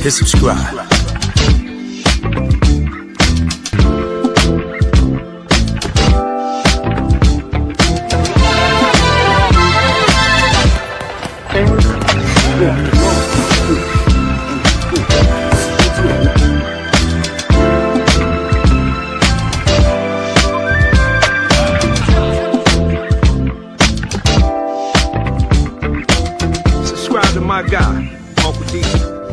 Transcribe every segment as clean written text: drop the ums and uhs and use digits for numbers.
hit subscribe. Subscribe to my guy, Uncle D.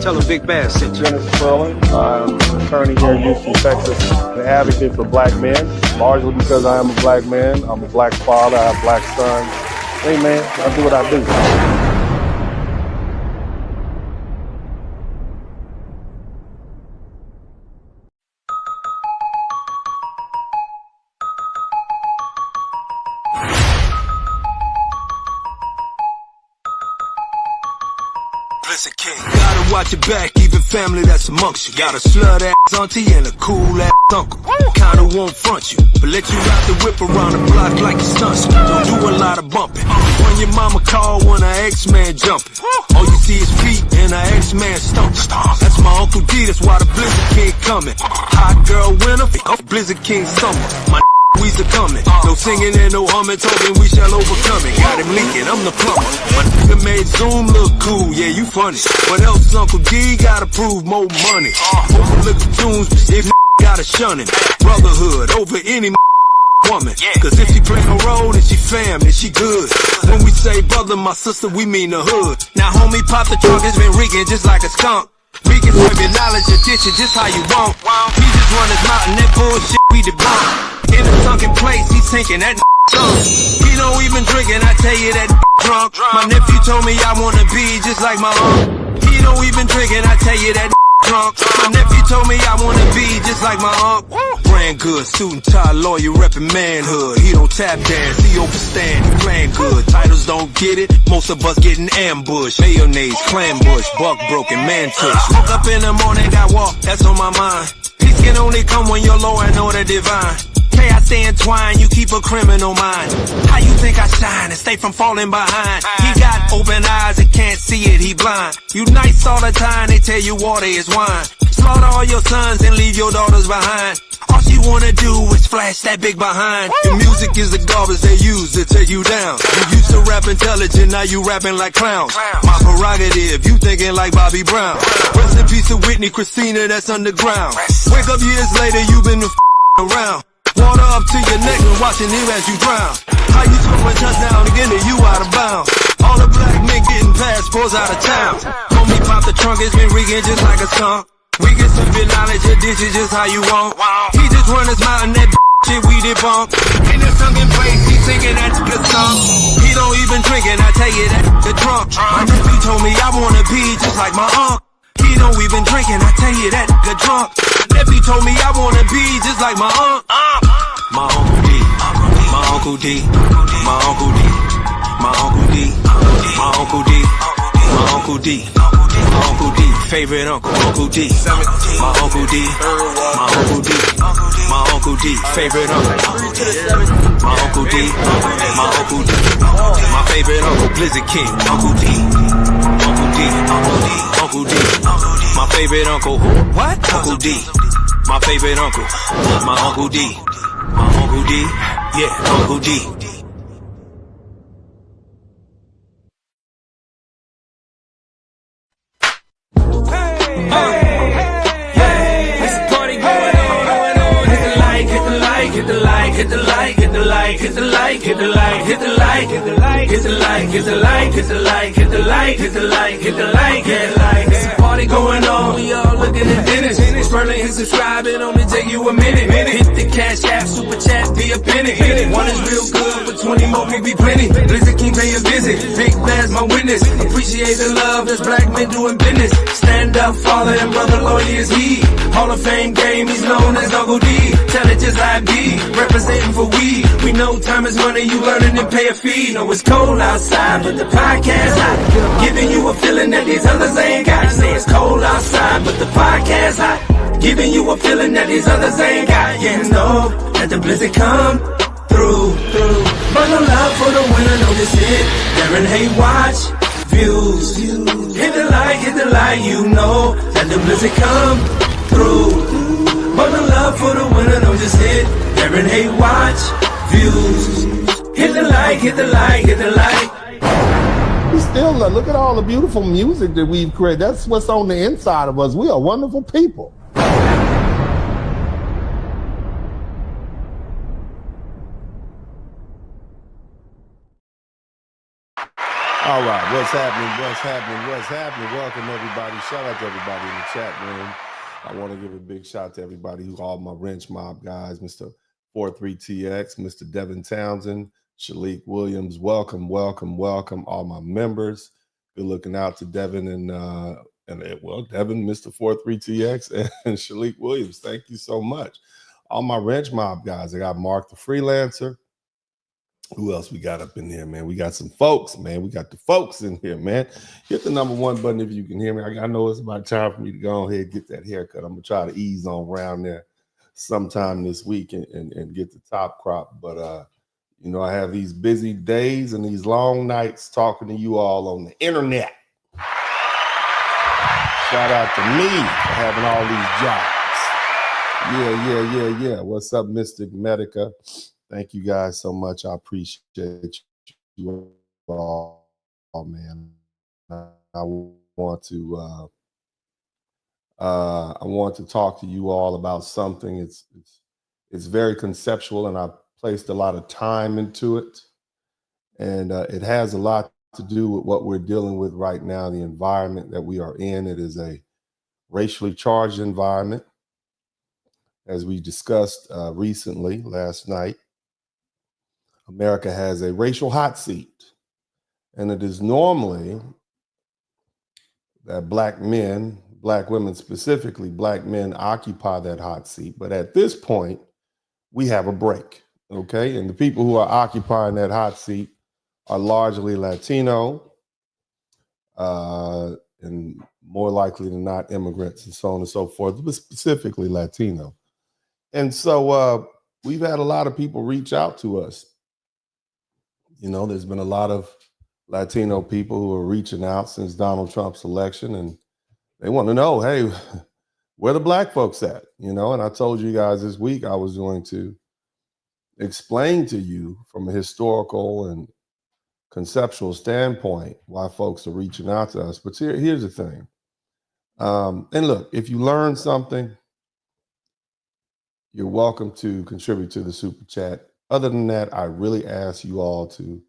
Tell him Big Bad sent you. Dennis McClellan. I'm an attorney here in Houston, Texas. An advocate for black men, largely because I am a black man. I'm a black father. I have black sons. Hey man, I do what I do. Gotta watch your back, even family that's amongst you. Got a slut ass auntie and a cool ass uncle. Kinda won't front you, but let you ride the whip around the block like a stunt. Don't do a lot of bumping. When your mama call when her ex-man jumping, all you see is feet and her ex-man stumping. That's my Uncle D, that's why the Blizzard King coming. Hot girl winter, Blizzard King summer. My we's a coming. No singing and no humming, talking we shall overcome it. Got him leaking, I'm the plumber. My nigga made Zoom look cool, yeah, you funny. What else Uncle D gotta prove? More money. Overlook the tunes, if gotta shun him. Brotherhood over any woman. Cause if she play her role, then she fam, then she good. When we say brother, my sister, we mean the hood. Now homie, pop the trunk, it's been reeking just like a skunk. We can swipe your knowledge, your ditch it just how you want. He just run his mouth and that bullshit we debunk. In a sunken place, he's sinking that drunk. He don't even drink and I tell you that drunk. My nephew told me I wanna be just like my aunt. He don't even drink and I tell you that drunk. My nephew told me I wanna be just like my aunt. Brand good, suit and tie, lawyer reppin' manhood. He don't tap dance, he overstand, he playing good. Titles don't get it, most of us getting ambushed. Mayonnaise, clam bush, buck broken, man tush. Woke up in the morning, got walk, that's on my mind. Peace can only come when you're low and order divine. I stay entwined, you keep a criminal mind. How you think I shine and stay from falling behind? He got open eyes and can't see it, he blind. You nice all the time, they tell you water is wine. Slaughter all your sons and leave your daughters behind. All she wanna do is flash that big behind. The music is the garbage they use to take you down. You used to rap intelligent, now you rapping like clowns. My prerogative, you thinking like Bobby Brown. Rest in peace to Whitney, Christina, that's underground. Wake up years later, you been around. Water up to your neck and watching him as you drown. How you scoring touchdown again and you out of bounds? All the black men getting passports out of town. Homie pop the trunk, it's been reeking just like a skunk. We can sip your knowledge, your dish is just how you want. He just run his mouth and that shit we debunk. In the sunken place, he singing that good song. He don't even drink and I tell you that the drunk. My nephew told me I wanna be just like my uncle. He don't even drink and I tell you that good drunk. Nephew told me I wanna be just like my aunt. My Uncle D, my Uncle D, my Uncle D, my Uncle D, my Uncle D, my Uncle D, my Uncle D, favorite uncle, Uncle D, my Uncle D, my Uncle D, my Uncle D, favorite uncle, my Uncle D, my Uncle D, my favorite uncle, Blizzard King, Uncle D, Uncle D, Uncle D, Uncle D, my favorite uncle, what? Uncle D, my favorite uncle, my Uncle D. My Uncle D, yeah, Uncle D. There's a party going on. Hit the light, hit the light, hit the light, hit the light, hit the light, hit the light, hit the light, hit the light, hit the light, hit the light, hit the light, hit the light, hit the light, hit the light, hit the light, hit the light. There's a party going on. We all looking at Dennis. Scrolling and subscribing, only take you a minute. Hit the cash app, super chat, be a penny. One is real good, but 20 more will be plenty. Blizzard King pay a visit, Big Bad's my witness. Appreciate the love, there's black men doing business. Stand up, father and brother, lawyer is he. Hall of Fame game, he's known as Uncle D. Tell it just I be, representing for we. We know time is money, you learning and pay a fee. Know it's cold outside, but the podcast hot. Giving you a feeling that these others ain't got. Say it's cold outside, but the podcast hot. Giving you a feeling that these others ain't got. Yeah, know that the blizzard come through. Bundle up for the winter, know this it. Darren Hay watch. views. Hit the light, you know that the blizzard come through. But the love for the winner don't just hit. There and hate, watch views. Hit the light, hit the light, hit the light. We still look at all the beautiful music that we've created. That's what's on the inside of us. We are wonderful people. All right, what's happening? Welcome, everybody. Shout out to everybody in the chat room. I want to give a big shout out to everybody who all my wrench mob guys, Mr. 43TX, Mr. Devin Townsend, Shalik Williams. Welcome. All my members. Good looking out to Devin and Devin, Mr. 43TX, and Shalik Williams. Thank you so much. All my wrench mob guys. I got Mark the Freelancer. Who else we got up in there, man? We got some folks, man. We got the folks in here, man. Hit the number one button if you can hear me. I know it's about time for me to go ahead and get that haircut. I'm going to try to ease on around there sometime this week and get the top crop. But, you know, I have these busy days and these long nights talking to you all on the internet. Shout out to me for having all these jobs. Yeah. What's up, Mystic Medica? Thank you guys so much. I appreciate you all, man. I want to talk to you all about something. It's very conceptual, and I placed a lot of time into it, and it has a lot to do with what we're dealing with right now, the environment that we are in. It is a racially charged environment, as we discussed recently last night. America has a racial hot seat, and it is normally that black men, black women specifically, black men occupy that hot seat. But at this point, we have a break, okay? And the people who are occupying that hot seat are largely Latino and more likely than not immigrants and so on and so forth, but specifically Latino. And so we've had a lot of people reach out to us. You know, there's been a lot of Latino people who are reaching out since Donald Trump's election, and they want to know, hey, where the black folks at? You know, and I told you guys this week I was going to explain to you from a historical and conceptual standpoint why folks are reaching out to us. But here's the thing. And look, if you learn something, you're welcome to contribute to the super chat. Other than that, I really ask you all to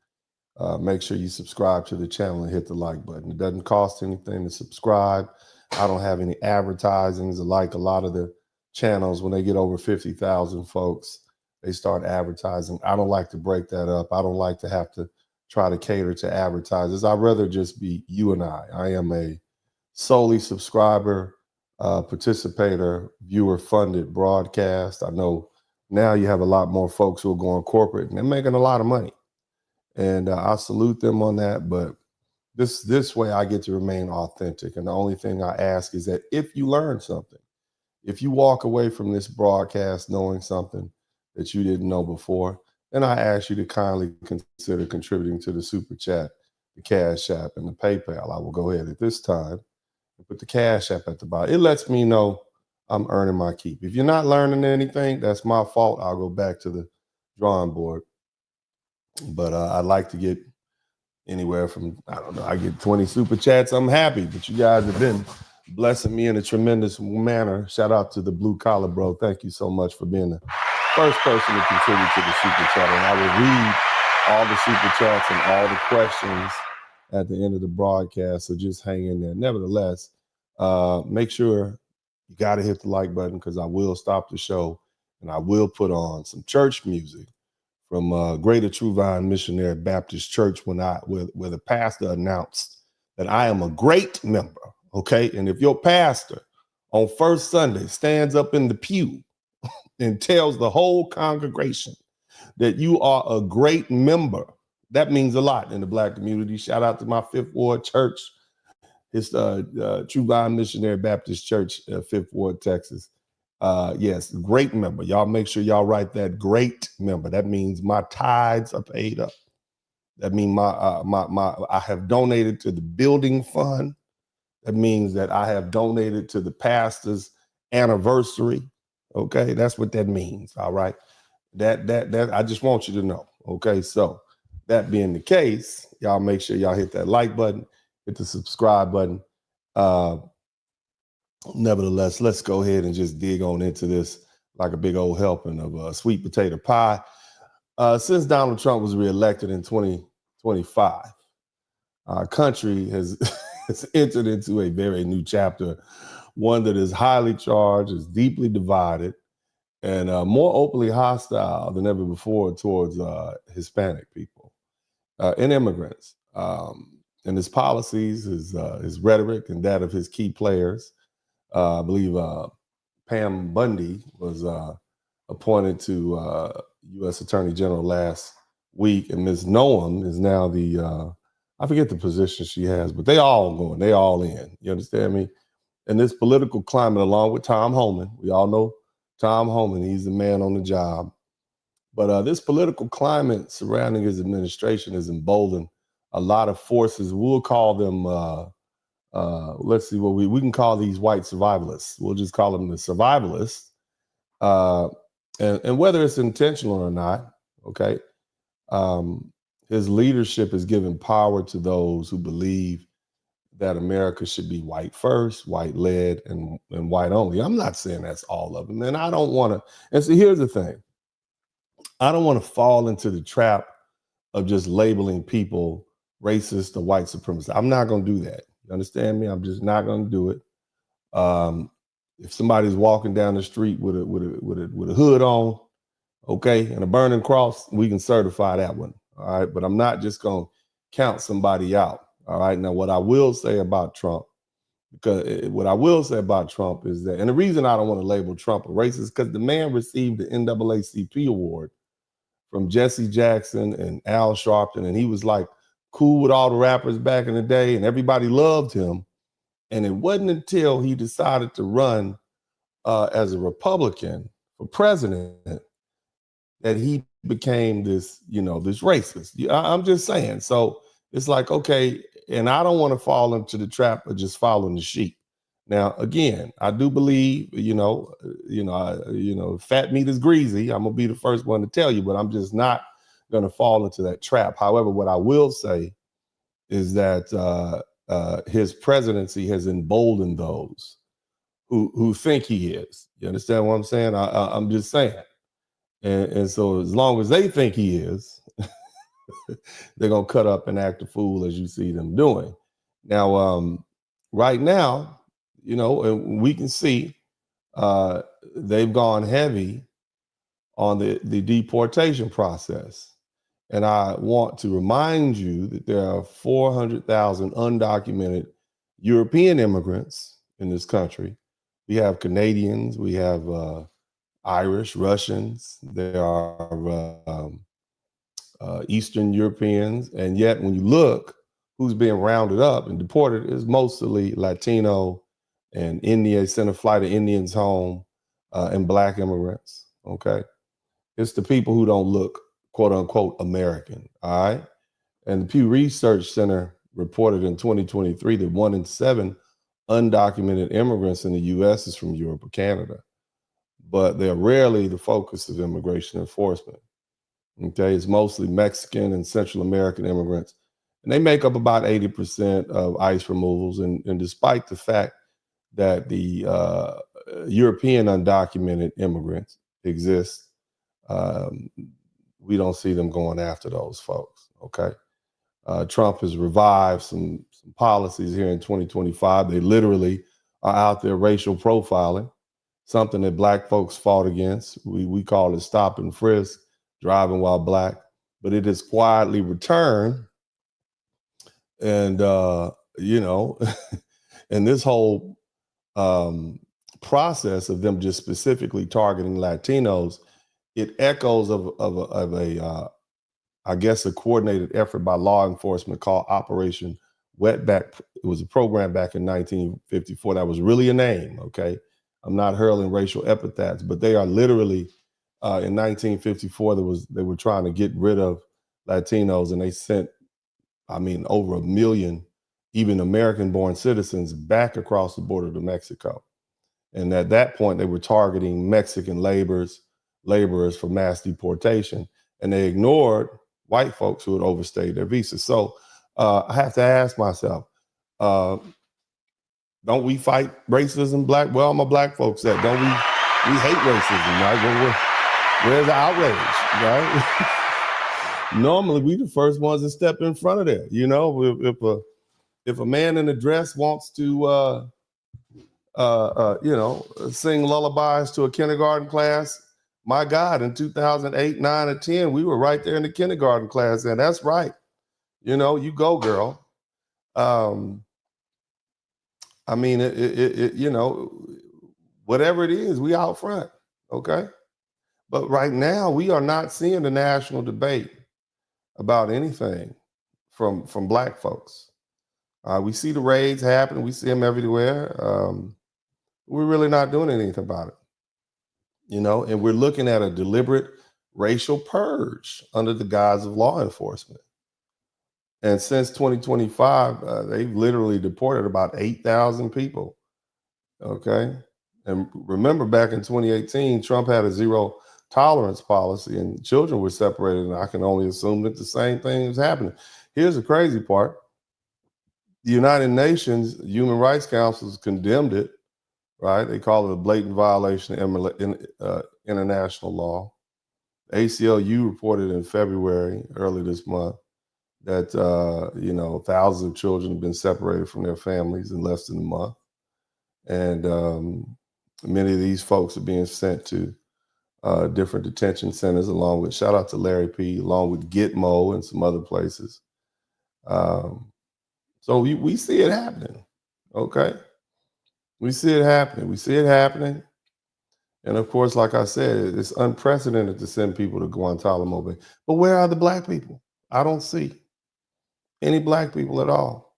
make sure you subscribe to the channel and hit the like button. It doesn't cost anything to subscribe. I don't have any advertisings. Like a lot of the channels, when they get over 50,000 folks, they start advertising. I don't like to break that up. I don't like to have to try to cater to advertisers. I'd rather just be you and I. I am a solely subscriber, participator, viewer-funded broadcast. I know now you have a lot more folks who are going corporate and they're making a lot of money. And I salute them on that. But this way I get to remain authentic. And the only thing I ask is that if you learn something, if you walk away from this broadcast knowing something that you didn't know before, then I ask you to kindly consider contributing to the super chat, the Cash App, and the PayPal. I will go ahead at this time and put the Cash App at the bottom. It lets me know I'm earning my keep. If you're not learning anything, that's my fault. I'll go back to the drawing board. But I'd like to get anywhere from, I don't know, I get 20 super chats. I'm happy. But you guys have been blessing me in a tremendous manner. Shout out to the Blue Collar Bro. Thank you so much for being the first person to contribute to the super chat. And I will read all the super chats and all the questions at the end of the broadcast. So just hang in there. Nevertheless, make sure you got to hit the like button, because I will stop the show and I will put on some church music from Greater True Vine Missionary Baptist Church where the pastor announced that I am a great member, okay? And if your pastor on first Sunday stands up in the pew and tells the whole congregation that you are a great member, that means a lot in the black community. Shout out to my Fifth Ward Church. It's True Vine Missionary Baptist Church, Fifth Ward, Texas. Yes, great member. Y'all make sure y'all write that, great member. That means my tithes are paid up. That means I have donated to the building fund. That means that I have donated to the pastor's anniversary. Okay, that's what that means. All right. That I just want you to know. Okay, so that being the case, y'all make sure y'all hit that like button, hit the subscribe button. Nevertheless, let's go ahead and just dig on into this like a big old helping of sweet potato pie. Since Donald Trump was reelected in 2025, our country has, has entered into a very new chapter, one that is highly charged, is deeply divided, and more openly hostile than ever before towards Hispanic people and immigrants. And his policies, his rhetoric, and that of his key players. I believe Pam Bundy was appointed to U.S. Attorney General last week, and Ms. Noam is now the I forget the position she has, but they all in. You understand me? And this political climate, along with Tom Homan, we all know Tom Homan, he's the man on the job. But this political climate surrounding his administration has emboldened a lot of forces. We'll call them, let's see what we can call these white survivalists. We'll just call them the survivalists. And whether it's intentional or not, okay, his leadership is giving power to those who believe that America should be white first, white led, and white only. I'm not saying that's all of them. And I don't want to. And so here's the thing. I don't want to fall into the trap of just labeling people racist or white supremacist. I'm not going to do that. You understand me? I'm just not going to do it. If somebody's walking down the street with a hood on, okay, and a burning cross, we can certify that one. All right. But I'm not just going to count somebody out. All right. Now, what I will say about Trump is that, and the reason I don't want to label Trump a racist is because the man received the NAACP award from Jesse Jackson and Al Sharpton, and he was like cool with all the rappers back in the day, and everybody loved him. And it wasn't until he decided to run as a Republican for president that he became this, this racist. I'm just saying. So it's like, okay, and I don't want to fall into the trap of just following the sheep. Now, again, I do believe, fat meat is greasy. I'm gonna be the first one to tell you, but I'm just not gonna fall into that trap. However, what I will say is that his presidency has emboldened those who think he is. You understand what I'm saying? I'm just saying. And so as long as they think he is, they're going to cut up and act a fool as you see them doing. Now, right now, and we can see they've gone heavy on the deportation process. And I want to remind you that there are 400,000 undocumented European immigrants in this country. We have Canadians, we have Irish, Russians, there are Eastern Europeans. And yet when you look who's being rounded up and deported is mostly Latino and Indian, sent a flight of Indians home and Black immigrants, okay? It's the people who don't look, quote unquote, American, all right? And the Pew Research Center reported in 2023 that 1 in 7 undocumented immigrants in the US is from Europe or Canada, but they're rarely the focus of immigration enforcement. Okay, it's mostly Mexican and Central American immigrants, and they make up about 80% of ICE removals. And despite the fact that the European undocumented immigrants exist, we don't see them going after those folks. Okay, Trump has revived some policies here in 2025. They literally are out there racial profiling, something that Black folks fought against. We call it stop and frisk, driving while Black, but it has quietly returned. And, and this whole process of them just specifically targeting Latinos, it echoes of a I guess, a coordinated effort by law enforcement called Operation Wetback. It was a program back in 1954. That was really a name, okay? I'm not hurling racial epithets, but they are literally, in 1954, they were trying to get rid of Latinos, and they sent, I mean, over 1 million, even American-born citizens back across the border to Mexico. And at that point, they were targeting Mexican laborers for mass deportation, and they ignored white folks who had overstayed their visas. So I have to ask myself, don't we fight racism? Well, my black folks said, don't we hate racism, right? Where's the outrage, right? Normally, we the first ones to step in front of that. You know, if a man in a dress wants to, sing lullabies to a kindergarten class, my God, in 2008, 9, or 10, we were right there in the kindergarten class, and that's right. You know, you go, girl. I mean, whatever it is, we out front, okay? But right now, we are not seeing the national debate about anything from black folks. We see the raids happen. We see them everywhere. We're really not doing anything about it, you know? And we're looking at a deliberate racial purge under the guise of law enforcement. And since 2025, they've literally deported about 8,000 people, okay? And remember, back in 2018, Trump had a zero tolerance policy and children were separated, and I can only assume that the same thing is happening. Here's the crazy part. The United Nations Human Rights Council has condemned it, right? They call it a blatant violation of international law. ACLU reported in February, early this month, that thousands of children have been separated from their families in less than a month. And many of these folks are being sent to different detention centers, along with, shout out to Larry P., along with Gitmo and some other places. So we see it happening, okay? We see it happening. And of course, like I said, it's unprecedented to send people to Guantánamo Bay. But where are the black people? I don't see any black people at all.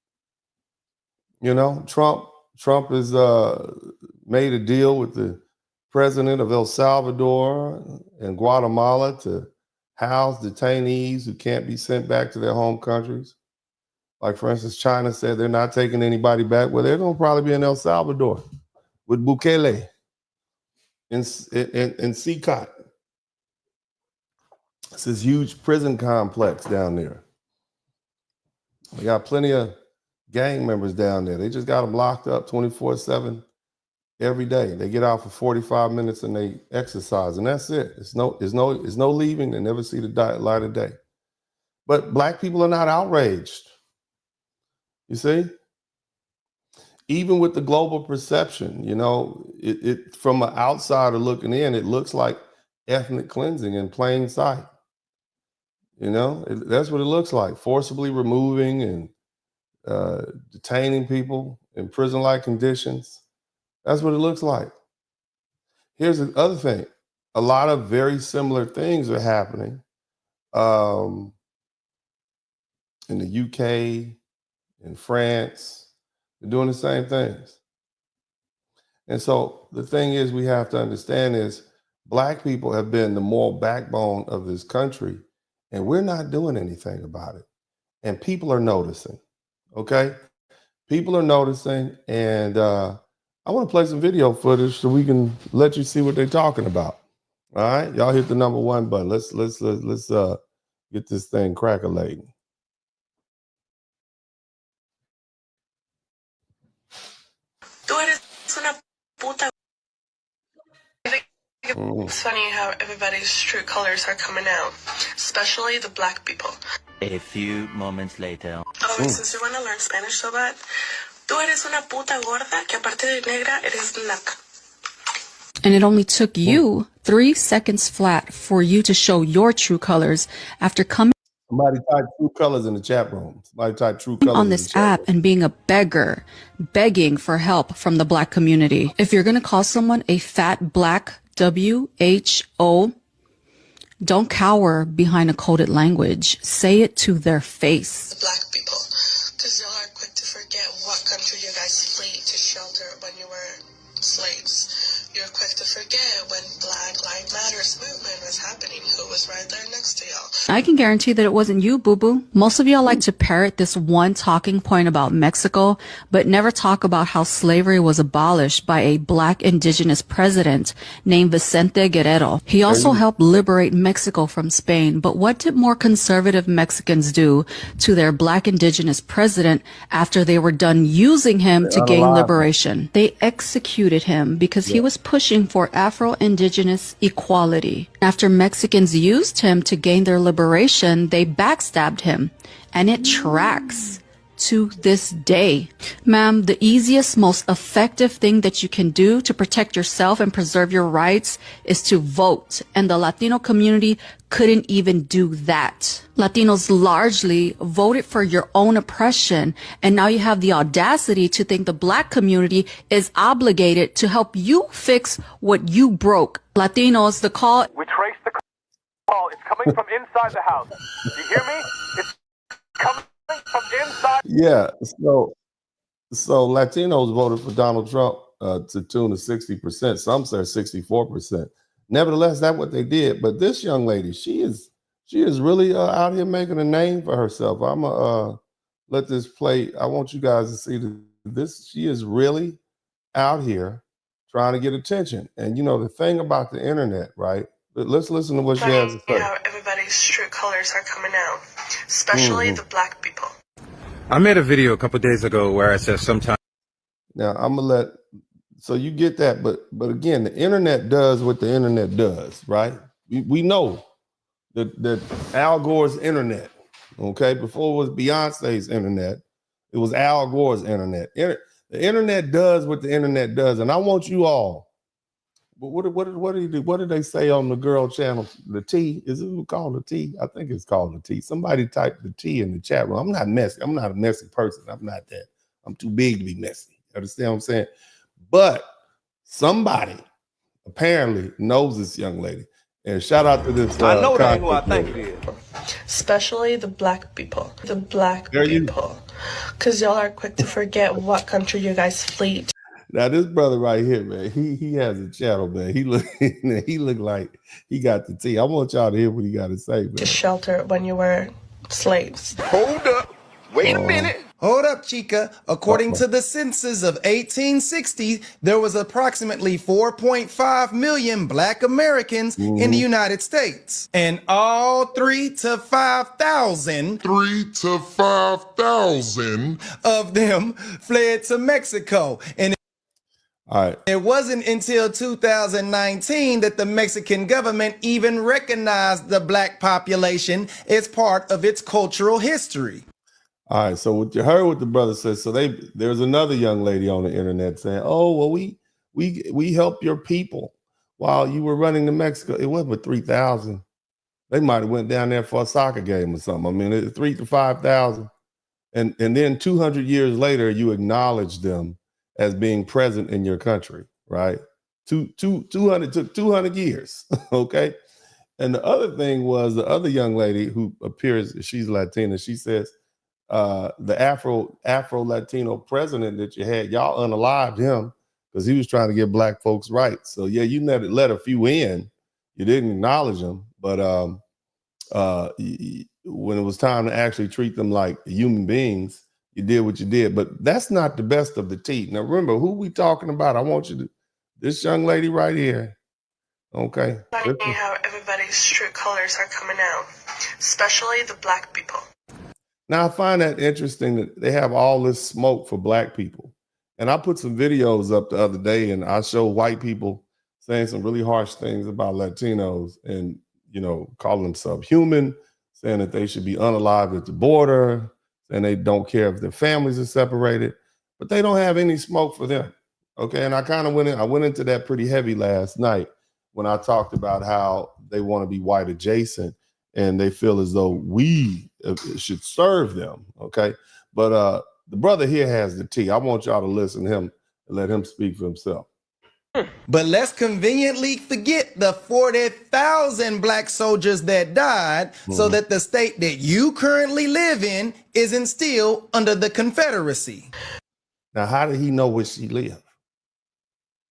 You know, Trump has made a deal with the president of El Salvador and Guatemala to house detainees who can't be sent back to their home countries. Like, for instance, China said they're not taking anybody back. Well, they're going to probably be in El Salvador with Bukele in CCOT. It's this huge prison complex down there. We got plenty of gang members down there. They just got them locked up 24/7 every day. They get out for 45 minutes and they exercise, and that's it. It's no leaving. They never see the light of day. But black people are not outraged. You see? Even with the global perception, you know, it from an outsider looking in, it looks like ethnic cleansing in plain sight. You know, that's what it looks like. Forcibly removing and detaining people in prison-like conditions. That's what it looks like. Here's the other thing. A lot of very similar things are happening in the UK, in France. They're doing the same things. And so the thing is, we have to understand is black people have been the moral backbone of this country, and we're not doing anything about it. And people are noticing, okay? People are noticing, and I want to play some video footage so we can let you see what they're talking about. All right, y'all hit the number 1 button. Let's get this thing crack-a-lating. It's funny how everybody's true colors are coming out, especially the black people. A few moments later. Oh, and since you want to learn Spanish so bad, tú eres una puta gorda que aparte de negra eres blanca. And it only took you 3 seconds flat for you to show your true colors after coming Somebody type true colors in the chat room. Somebody type true colors on this app and being a beggar, begging for help from the black community. If you're going to call someone a fat black WHO, don't cower behind a coded language. Say it to their face. The black people, because y'all are quick to forget what country you guys flee to shelter when you were slaves. You're quick to forget when Black Lives Matters movement was happening, who was right there next to y'all. I can guarantee that it wasn't you, boo-boo. Most of y'all like to parrot this one talking point about Mexico, but never talk about how slavery was abolished by a black indigenous president named Vicente Guerrero. He also helped liberate Mexico from Spain. But what did more conservative Mexicans do to their black indigenous president after they were done using him to gain liberation? They executed him because he was pushing for Afro-Indigenous equality. After Mexicans used him to gain their liberation, they backstabbed him. And it tracks to this day. Ma'am, the easiest, most effective thing that you can do to protect yourself and preserve your rights is to vote. And the Latino community couldn't even do that. Latinos largely voted for your own oppression. And now you have the audacity to think the black community is obligated to help you fix what you broke. Latinos, the call... We traced the call. It's coming from inside the house. You hear me? It's coming from inside. Yeah. So Latinos voted for Donald Trump to tune of 60%. Some say 64%. Nevertheless, that's what they did. But this young lady, she is really out here making a name for herself. I'm gonna let this play. I want you guys to see this. She is really out here trying to get attention. And you know the thing about the internet, right? Let's listen to what she has to say. How everybody's true colors are coming out, especially the black people. I made a video a couple days ago where I said sometimes. Now I'm gonna let, so you get that, but again, the internet does what the internet does, right? We know that Al Gore's internet, okay, before it was Beyonce's internet, it was Al Gore's internet. The internet does what the internet does, and I want you all. But what do you do? What did they say on the girl channel? The T, is it called the T? I think it's called the T. Somebody typed the T in the chat room. I'm not messy. I'm not a messy person. I'm not that. I'm too big to be messy. Understand what I'm saying? But somebody apparently knows this young lady. And shout out to this. I know that who I think it is. Especially the black people. The black people. Because y'all are quick to forget what country you guys flee to. Now this brother right here, man, he has a channel, man. He look like he got the tea. I want y'all to hear what he got to say, man. To shelter when you were slaves. Hold up. Wait a minute. Hold up, Chica. According to the census of 1860, there was approximately 4.5 million black Americans in the United States. And all 3,000 to 5,000 of them fled to Mexico. And all right. It wasn't until 2019 that the Mexican government even recognized the black population as part of its cultural history. All right, so what you heard what the brother said. So there's another young lady on the internet saying, "Oh, well, we helped your people while you were running to Mexico." It wasn't but 3,000. They might have went down there for a soccer game or something. I mean, it's 3,000 to 5,000, and then 200 years later, you acknowledge them as being present in your country, right? 200 took 200 years, okay. And the other thing was the other young lady who appears, she's Latina. She says, the Afro-Latino president that you had, y'all unalived him because he was trying to get black folks rights. So yeah, you let a few in, you didn't acknowledge them, but when it was time to actually treat them like human beings, you did what you did. But that's not the best of the tea. Now remember who we talking about. I want you to, this young lady right here, okay? Funny how everybody's true colors are coming out, especially the black people. Now, I find that interesting that they have all this smoke for black people. And I put some videos up the other day and I show white people saying some really harsh things about Latinos and, you know, calling them subhuman, saying that they should be unalived at the border, and they don't care if their families are separated, but they don't have any smoke for them. Okay. And I kind of went into that pretty heavy last night when I talked about how they want to be white adjacent and they feel as though we should serve them. Okay. But the brother here has the tea. I want y'all to listen to him and let him speak for himself. But let's conveniently forget the 40,000 black soldiers that died so that the state that you currently live in isn't still under the Confederacy. Now, how did he know where she lived?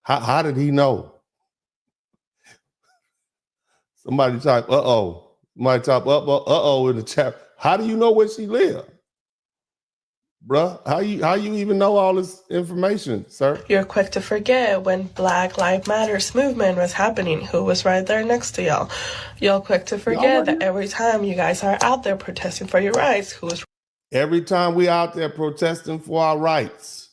How did he know? Somebody type, uh-oh. Somebody type, uh-oh in the chat. How do you know where she live? Bruh, how you even know all this information, sir? You're quick to forget when Black Lives Matters movement was happening, who was right there next to y'all. You're quick to forget that every time you guys are out there protesting for your rights, who was... Every time we out there protesting for our rights,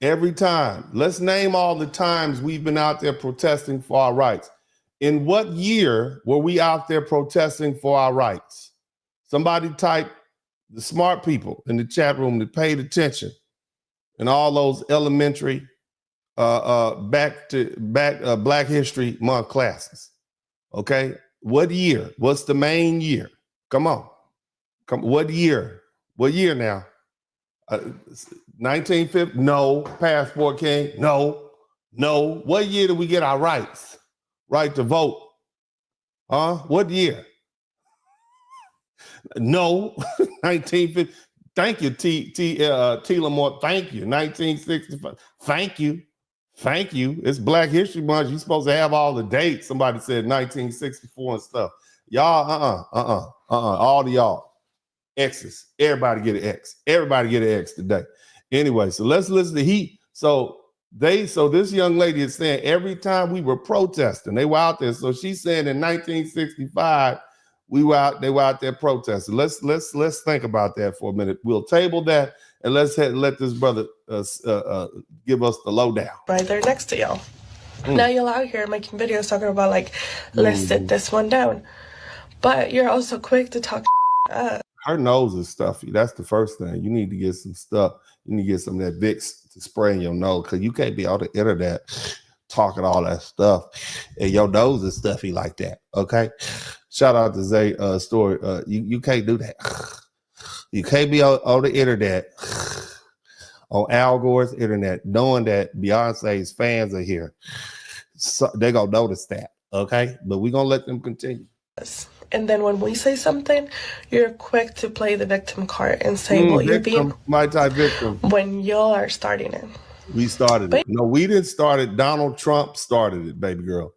every time. Let's name all the times we've been out there protesting for our rights. In what year were we out there protesting for our rights? Somebody type, the smart people in the chat room that paid attention in all those elementary Black History Month classes. Okay, what year? What's the main year? Come on, what year? What year now? 1950? No. Passport King? No. What year did we get our rights? Right to vote? What year? No. 1950. Thank you, T. Lamore. Thank you. 1965. Thank you. It's Black History Month. You're supposed to have all the dates. Somebody said 1964 and stuff. Y'all, all of y'all. X's. Everybody get an X. Everybody get an X today. Anyway, so let's listen to Heat. So this young lady is saying every time we were protesting, they were out there. So she's saying in 1965, they were out there protesting. Let's think about that for a minute. We'll table that and let's let this brother give us the lowdown. Right there next to y'all. Now you're out here making videos talking about like, let's sit this one down. But you're also quick to talk up. Her nose is stuffy. That's the first thing. You need to get some stuff. You need to get some of that Vicks to spray in your nose because you can't be on the internet talking all that stuff and your nose is stuffy like that. Okay. Shout out to Zay story. You can't do that. You can't be on the internet, on Al Gore's internet, knowing that Beyonce's fans are here. So they're gonna notice that. Okay. But we're gonna let them continue. And then when we say something, you're quick to play the victim card and say, well, you're being... My type victim. When y'all are starting it. We started it. No, we didn't start it. Donald Trump started it, baby girl.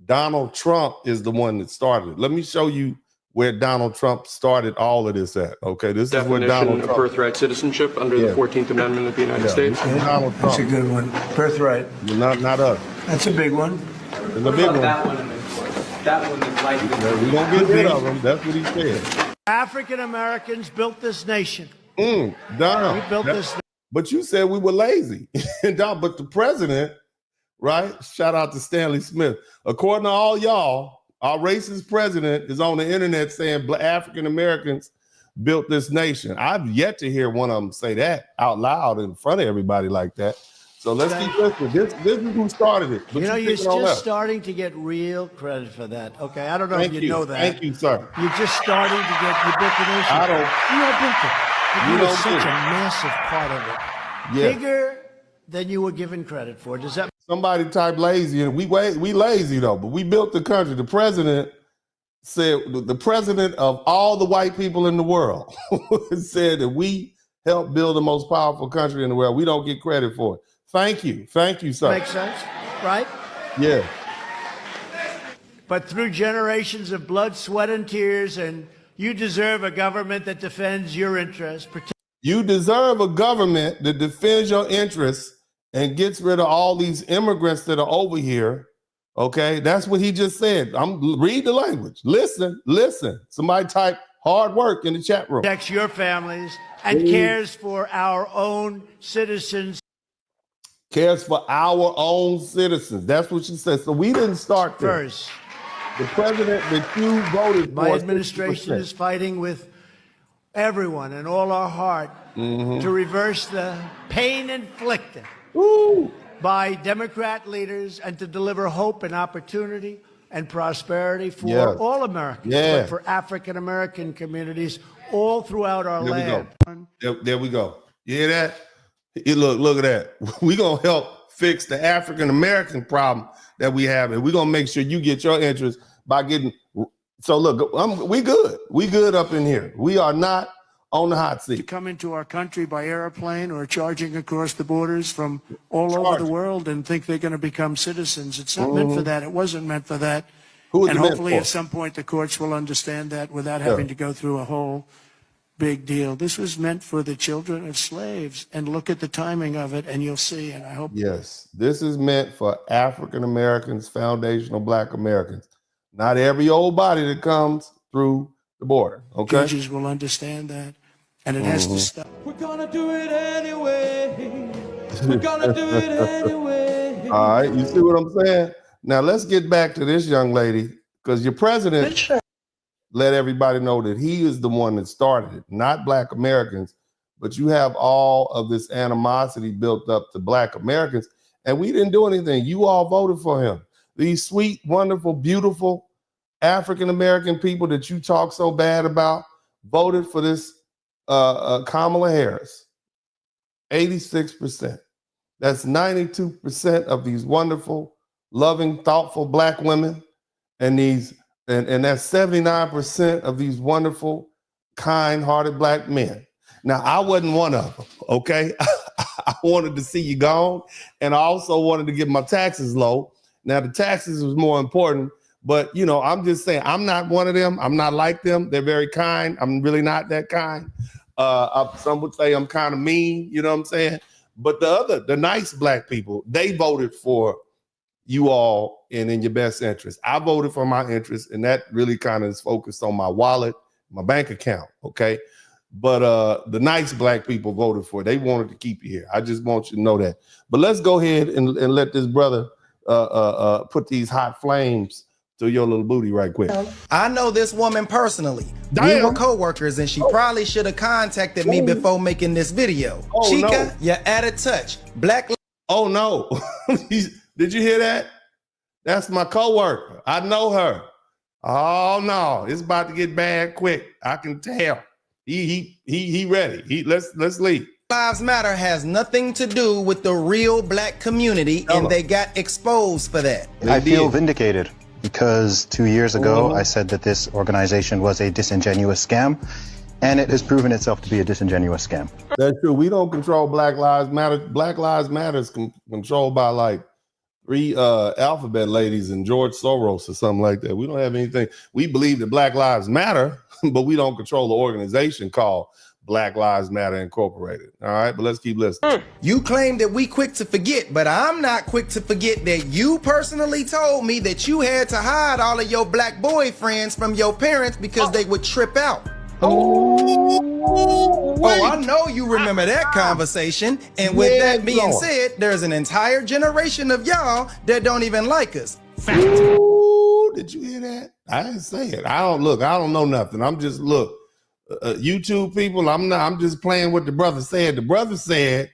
Donald Trump is the one that started it. Let me show you where Donald Trump started all of this at. Okay, this is where Donald Trump... birthright citizenship under the 14th Amendment of the United States. Donald Trump. That's a good one. Birthright. Not us. That's a big one. It's a big one. That one is like... We don't get rid of him. That's what he said. African Americans built this nation. Donald. We built this. But you said we were lazy. But the president, right? Shout out to Stanley Smith. According to all y'all, our racist president is on the internet saying African Americans built this nation. I've yet to hear one of them say that out loud in front of everybody like that. So let's keep listening. This is who started it. But you're just starting to get real credit for that. Okay, I don't know if you know that. Thank you, sir. You're just starting to get you built the nation. You built it. You are such a massive part of it. Yeah. Bigger than you were given credit for. Does that? Somebody type lazy, and we lazy though, but we built the country. The president said, the president of all the white people in the world said that we helped build the most powerful country in the world. We don't get credit for it. Thank you, sir. Makes sense, right? Yeah. But through generations of blood, sweat, and tears, and you deserve a government that defends your interests. You deserve a government that defends your interests and gets rid of all these immigrants that are over here. Okay, that's what he just said. Read the language. Listen. Somebody type hard work in the chat room. Protects your families and cares for our own citizens. Cares for our own citizens. That's what she said. So we didn't start there. First, the president that you voted for. My administration is fighting with everyone and all our heart to reverse the pain inflicted by Democrat leaders and to deliver hope and opportunity and prosperity for all Americans, but for African American communities all throughout our land. There we go. You hear that? Look at that. We're going to help fix the African American problem that we have, and we're going to make sure you get your interest by getting. So look, we good. We good up in here. We are not on the hot seat. To come into our country by airplane or charging across the borders from all over the world and think they're going to become citizens. It's not meant for that. It wasn't meant for that. Who is And it meant hopefully for? at some point the courts will understand that without having to go through a whole big deal. This was meant for the children of slaves, and look at the timing of it and you'll see. And I hope. Yes, this is meant for African Americans, foundational Black Americans, not every old body that comes through the border. Okay, Judges will understand that, and it has to stop. We're gonna do it anyway. We're gonna do it anyway. All right, you see what I'm saying? Now let's get back to this young lady, because your president let everybody know that he is the one that started it, not Black Americans. But you have all of this animosity built up to Black Americans, and we didn't do anything. You all voted for him. These sweet, wonderful, beautiful African American people that you talk so bad about voted for this Kamala Harris. 86%. That's 92% of these wonderful, loving, thoughtful Black women, and that's 79% of these wonderful, kind-hearted Black men. Now, I wasn't one of them, okay? I wanted to see you gone, and I also wanted to get my taxes low. Now, the taxes was more important, but, you know, I'm just saying, I'm not one of them. I'm not like them. They're very kind. I'm really not that kind. Some would say I'm kind of mean, you know what I'm saying? But the nice Black people, they voted for you all and in your best interest. I voted for my interest, and that really kind of is focused on my wallet, my bank account, okay? But the nice Black people voted for it. They wanted to keep you here. I just want you to know that. But let's go ahead and let this brother put these hot flames to your little booty right quick. I know this woman personally. Damn. We were co-workers, and she probably should have contacted me before making this video. Oh, Chica, no. you're out of touch. Black. Oh, no. Did you hear that? That's my coworker. I know her. Oh, no. It's about to get bad quick. I can tell. He ready. Let's leave. Lives Matter has nothing to do with the real Black community, and they got exposed for that. I feel vindicated because 2 years ago I said that this organization was a disingenuous scam, and it has proven itself to be a disingenuous scam. That's true. We don't control Black Lives Matter. Black Lives Matter is controlled by like 3 alphabet ladies and George Soros or something like that. We don't have anything. We believe that Black Lives Matter, but we don't control the organization called Black Lives Matter Incorporated. All right, but let's keep listening. You claim that we quick to forget, but I'm not quick to forget that you personally told me that you had to hide all of your Black boyfriends from your parents because they would trip out. Oh, I know you remember that conversation. And with that being said, there's an entire generation of y'all that don't even like us. Ooh, did you hear that? I didn't say it. I don't know nothing. I'm just YouTube people, I'm just playing what the brother said. The brother said,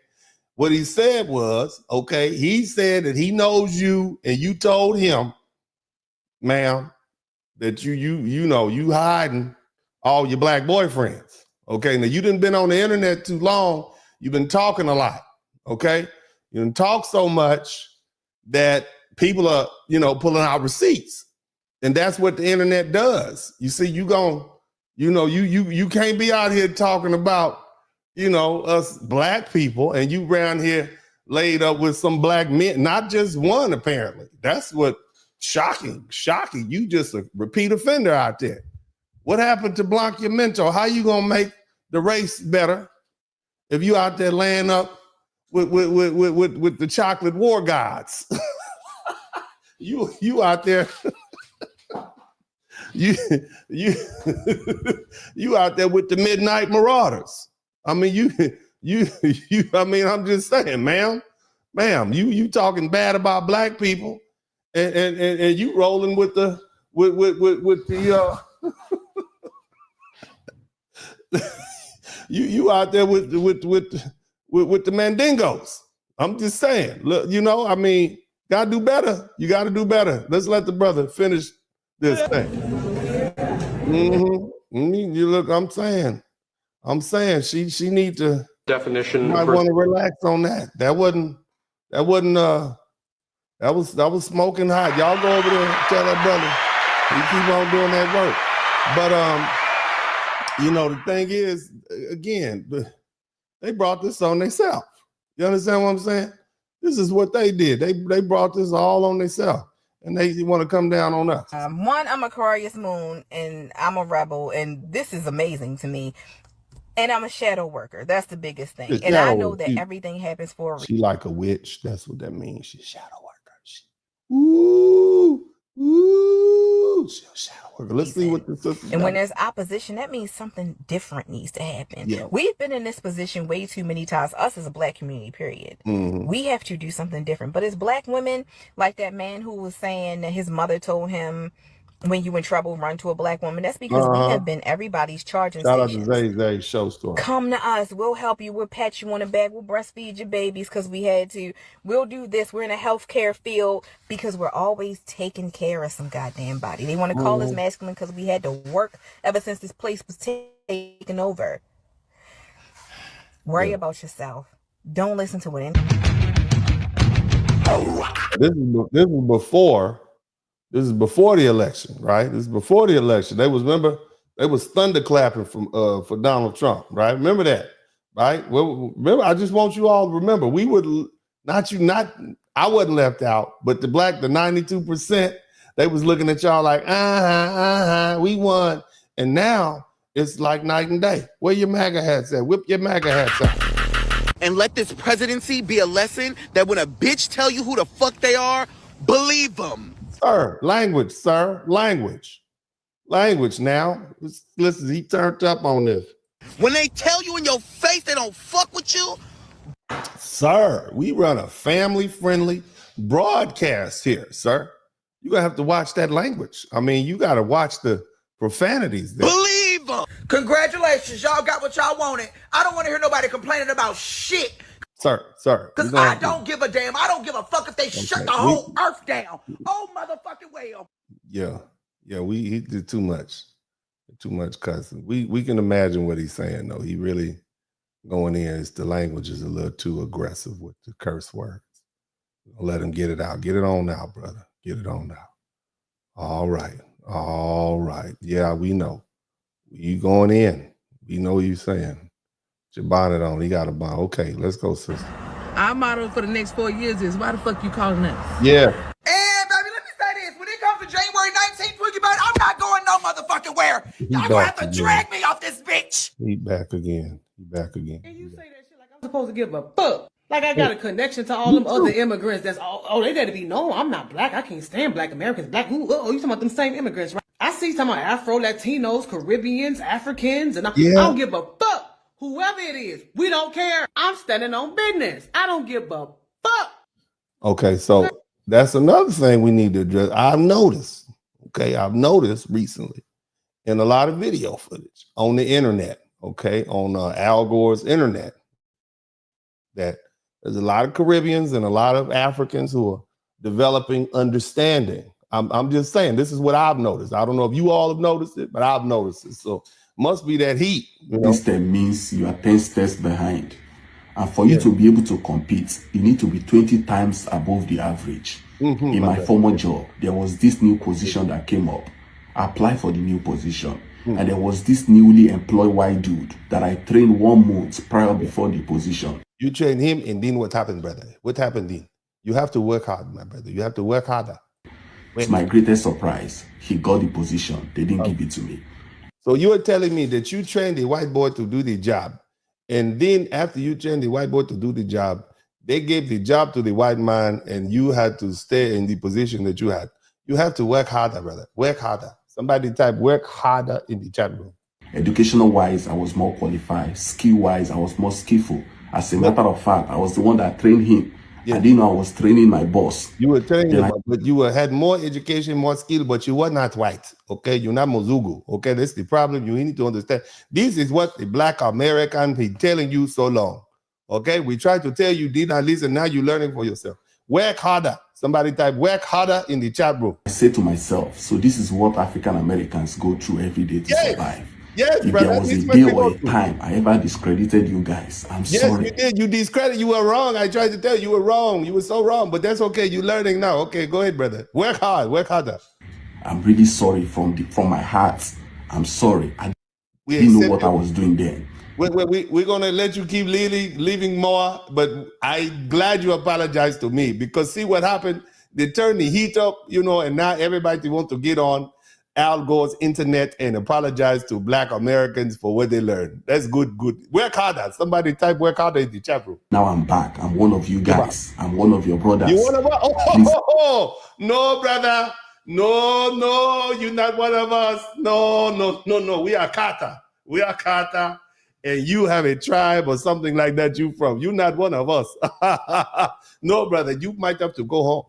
what he said was, okay, he said that he knows you and you told him, ma'am, that you hiding all your Black boyfriends. Okay, now you done been on the internet too long. You've been talking a lot, okay? You done talk so much that people are, pulling out receipts. And that's what the internet does. You see, you can't be out here talking about, us Black people, and you around here laid up with some Black men, not just one, apparently. That's what shocking. You just a repeat offender out there. What happened to Blanqueamento? How you gonna make the race better if you out there laying up with the chocolate war gods? you out there. You out there with the midnight marauders. I mean, I'm just saying, ma'am, you talking bad about Black people, and you rolling with the you out there with the Mandingos. I'm just saying, look, gotta do better. You gotta do better. Let's let the brother finish this thing. You look, I'm saying she need to definition. might want to relax on that. That was smoking hot. Y'all go over there and tell that brother he keep on doing that work. But the thing is, again, they brought this on themselves. You understand what I'm saying? This is what they did. They brought this all on themselves. and they want to come down on us. One, I'm Aquarius moon, and I'm a rebel, and this is amazing to me. And I'm a shadow worker. That's the biggest thing. And I know that everything happens for a reason. She like a witch. That's what that means. She's a shadow worker. Ooh, she's a shadow worker. Let's see what the sisters. And when there's opposition, that means something different needs to happen. Yeah. We've been in this position way too many times, us as a black community, period. We have to do something different. But as black women, like that man who was saying that his mother told him, when you in trouble, run to a black woman. That's because we have been everybody's charging stations. Shout out to Zay show story. Come to us. We'll help you. We'll pat you on the back. We'll breastfeed your babies because we had to. We'll do this. We're in a healthcare field because we're always taking care of some goddamn body. They want to call us masculine because we had to work ever since this place was taken over. Worry about yourself. Don't listen to what This is before. This is before the election, right? This is before the election. They was thunderclapping for Donald Trump, right? Remember that, right? Well, remember, I just want you all to remember, we would I wasn't left out, but the 92%, they was looking at y'all like, we won. And now it's like night and day. Where your MAGA hats at? Whip your MAGA hats out. And let this presidency be a lesson that when a bitch tell you who the fuck they are, believe them. Sir, language, sir, language now. Listen, he turned up on this. When they tell you in your face they don't fuck with you. Sir, we run a family-friendly broadcast here, sir. You're going to have to watch that language. I mean, you got to watch the profanities there. Believe them. Congratulations, y'all got what y'all wanted. I don't want to hear nobody complaining about shit. Sir. Because I don't give a damn. I don't give a fuck if they shut the whole earth down. Oh, motherfucking well. Yeah, he did too much cussing. We can imagine what he's saying, though. He really going in. The language is a little too aggressive with the curse words. Let him get it out. Get it on out, brother. Get it on out. All right. Yeah, we know. You going in. We know what you're saying. Your bonnet on. He got a bonnet. Okay, let's go, sister. Our motto for the next 4 years is, why the fuck you calling us? Yeah. And baby, let me say this. When it comes to January 19th, I'm not going no motherfucking where. Y'all gonna have to drag me off this bitch. He back again. And you say that shit like I'm supposed to give a fuck. Like I got a connection to all them other immigrants. That's all. They gotta be known. I'm not black. I can't stand black Americans. Black. You talking about them same immigrants, right? I see talking about Afro, Latinos, Caribbeans, Africans, and I don't give a fuck. Whoever it is, we don't care. I'm standing on business. I don't give a fuck. Okay, so that's another thing we need to address. I've noticed recently in a lot of video footage on the internet, on Al Gore's internet, that there's a lot of Caribbeans and a lot of Africans who are developing understanding. I'm just saying, this is what I've noticed. I don't know if you all have noticed it, but I've noticed it. So must be that heat. This means you are 10 steps behind. And for you to be able to compete, you need to be 20 times above the average. In my former job, there was this new position that came up. I applied for the new position. And there was this newly employed white dude that I trained 1 month prior before the position. You train him, and then what happened, brother? What happened then? You have to work hard, my brother. You have to work harder. It's my greatest surprise. He got the position. They didn't give it to me. So you are telling me that you trained the white boy to do the job, and then after you trained the white boy to do the job, they gave the job to the white man, and you had to stay in the position that you had. You have to work harder, brother. Work harder. Somebody type work harder in the chat room. Educational-wise, I was more qualified. Skill-wise, I was more skillful. As a matter of fact, I was the one that trained him. I didn't know I was training my boss. You were training him, but you had more education, more skill, but you were not white. Okay, you're not Mozugu. Okay, that's the problem. You need to understand. This is what the Black American been telling you so long. Okay, we try to tell you, did not listen. Now you're learning for yourself. Work harder. Somebody type work harder in the chat room. I say to myself, so this is what African Americans go through every day to survive. Yes, if brother, there was a day or a time I ever discredited you guys, I'm sorry. Yes, you did. You discredit. You were wrong. I tried to tell you were wrong. You were so wrong, but that's okay. You're learning now. Okay, go ahead, brother. Work hard. Work harder. I'm really sorry from my heart. I'm sorry. I didn't know what I was doing then. We're going to let you keep living more, but I'm glad you apologized to me, because see what happened? they turn the heat up, you know, and now everybody want to get on Al Gore's internet and apologize to Black Americans for what they learned. That's good. Work harder. Somebody type work harder in the chat room. Now I'm back. I'm one of you guys. I'm one of your brothers. You one of us? Oh, no, brother. No, you're not one of us. No. We are Kata. We are Kata. And you have a tribe or something like that you from. You're not one of us. No, brother, you might have to go home.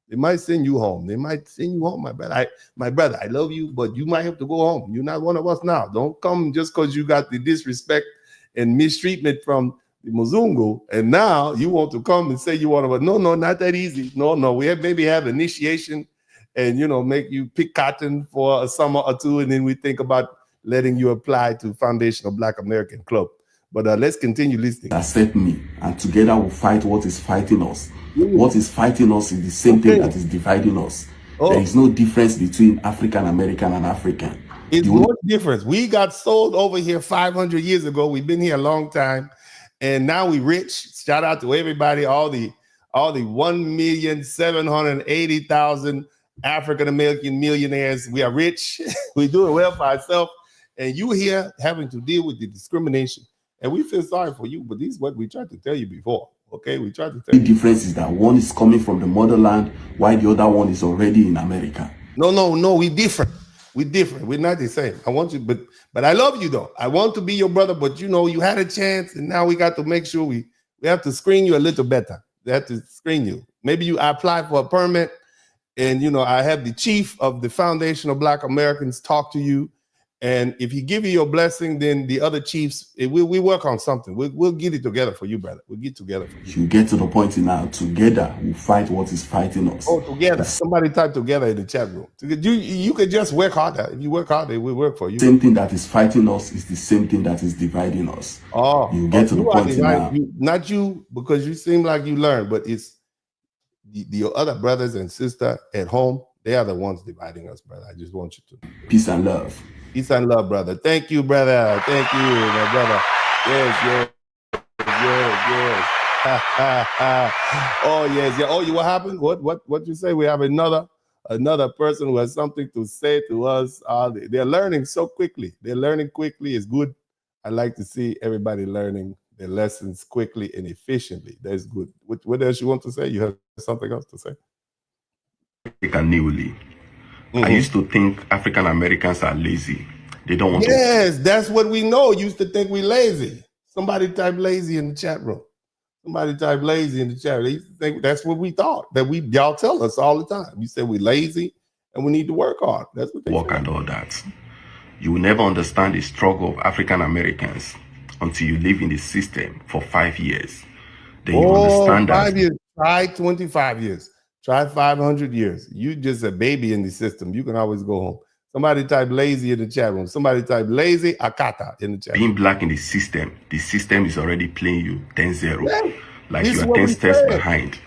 They might send you home. They might send you home, my brother. My brother, I love you, but you might have to go home. You're not one of us now. Don't come just because you got the disrespect and mistreatment from the Muzungu, and now you want to come and say you want to. No, not that easy. No. We maybe have initiation and, you know, make you pick cotton for a summer or two, and then we think about letting you apply to Foundation of Black American Club. But let's continue listening. Accept me, and together we'll fight what is fighting us. What is fighting us is the same thing that is dividing us. There is no difference between African American and African. It's no difference. We got sold over here 500 years ago. We've been here a long time, and now we rich. Shout out to everybody, all the 1,780,000 African American millionaires. We are rich. We doing well for ourselves, and you here having to deal with the discrimination. And we feel sorry for you, but this is what we tried to tell you before. Okay, we tried to tell you. The difference is that one is coming from the motherland, while the other one is already in America. No, we different. We different. We're not the same. I want you, but I love you though. I want to be your brother, but you know, you had a chance, and now we got to make sure we have to screen you a little better. We have to screen you. Maybe I apply for a permit, and you know, I have the chief of the Foundation of Black Americans talk to you. And if he give you your blessing, then the other chiefs, we work on something. We'll get it together for you, brother. We'll get together for you. You get to the point now. Together, we fight what is fighting us. Oh, together. Somebody type together in the chat room. You could just work harder. If you work harder, we work for you. Same thing that is fighting us is the same thing that is dividing us. Oh, you get to the point now. Not you, because you seem like you learn, but it's the other brothers and sisters at home. They are the ones dividing us, brother. I just want you to. Peace and love. Peace and love, brother. Thank you, brother. Thank you, my brother. Yes. Oh, yes. Oh, what happened? What you say? We have another person who has something to say to us. They're learning so quickly. They're learning quickly. It's good. I like to see everybody learning their lessons quickly and efficiently. That's good. What else you want to say? You have something else to say? I used to think African Americans are lazy. They don't want to. Yes, that's what we know. Used to think we lazy. Somebody type lazy in the chat room. Somebody type lazy in the chat. They think that's what we thought. That y'all tell us all the time. You said we lazy and we need to work hard. That's what they work and all that. You will never understand the struggle of African Americans until you live in the system for 5 years. Then you understand 5 years. Try 25 years. Try 500 years. You just a baby in the system. You can always go home. Somebody type lazy in the chat room. Somebody type lazy akata in the chat room. Being black in the system is already playing you 10-0. Yeah. Like you are 10 steps behind.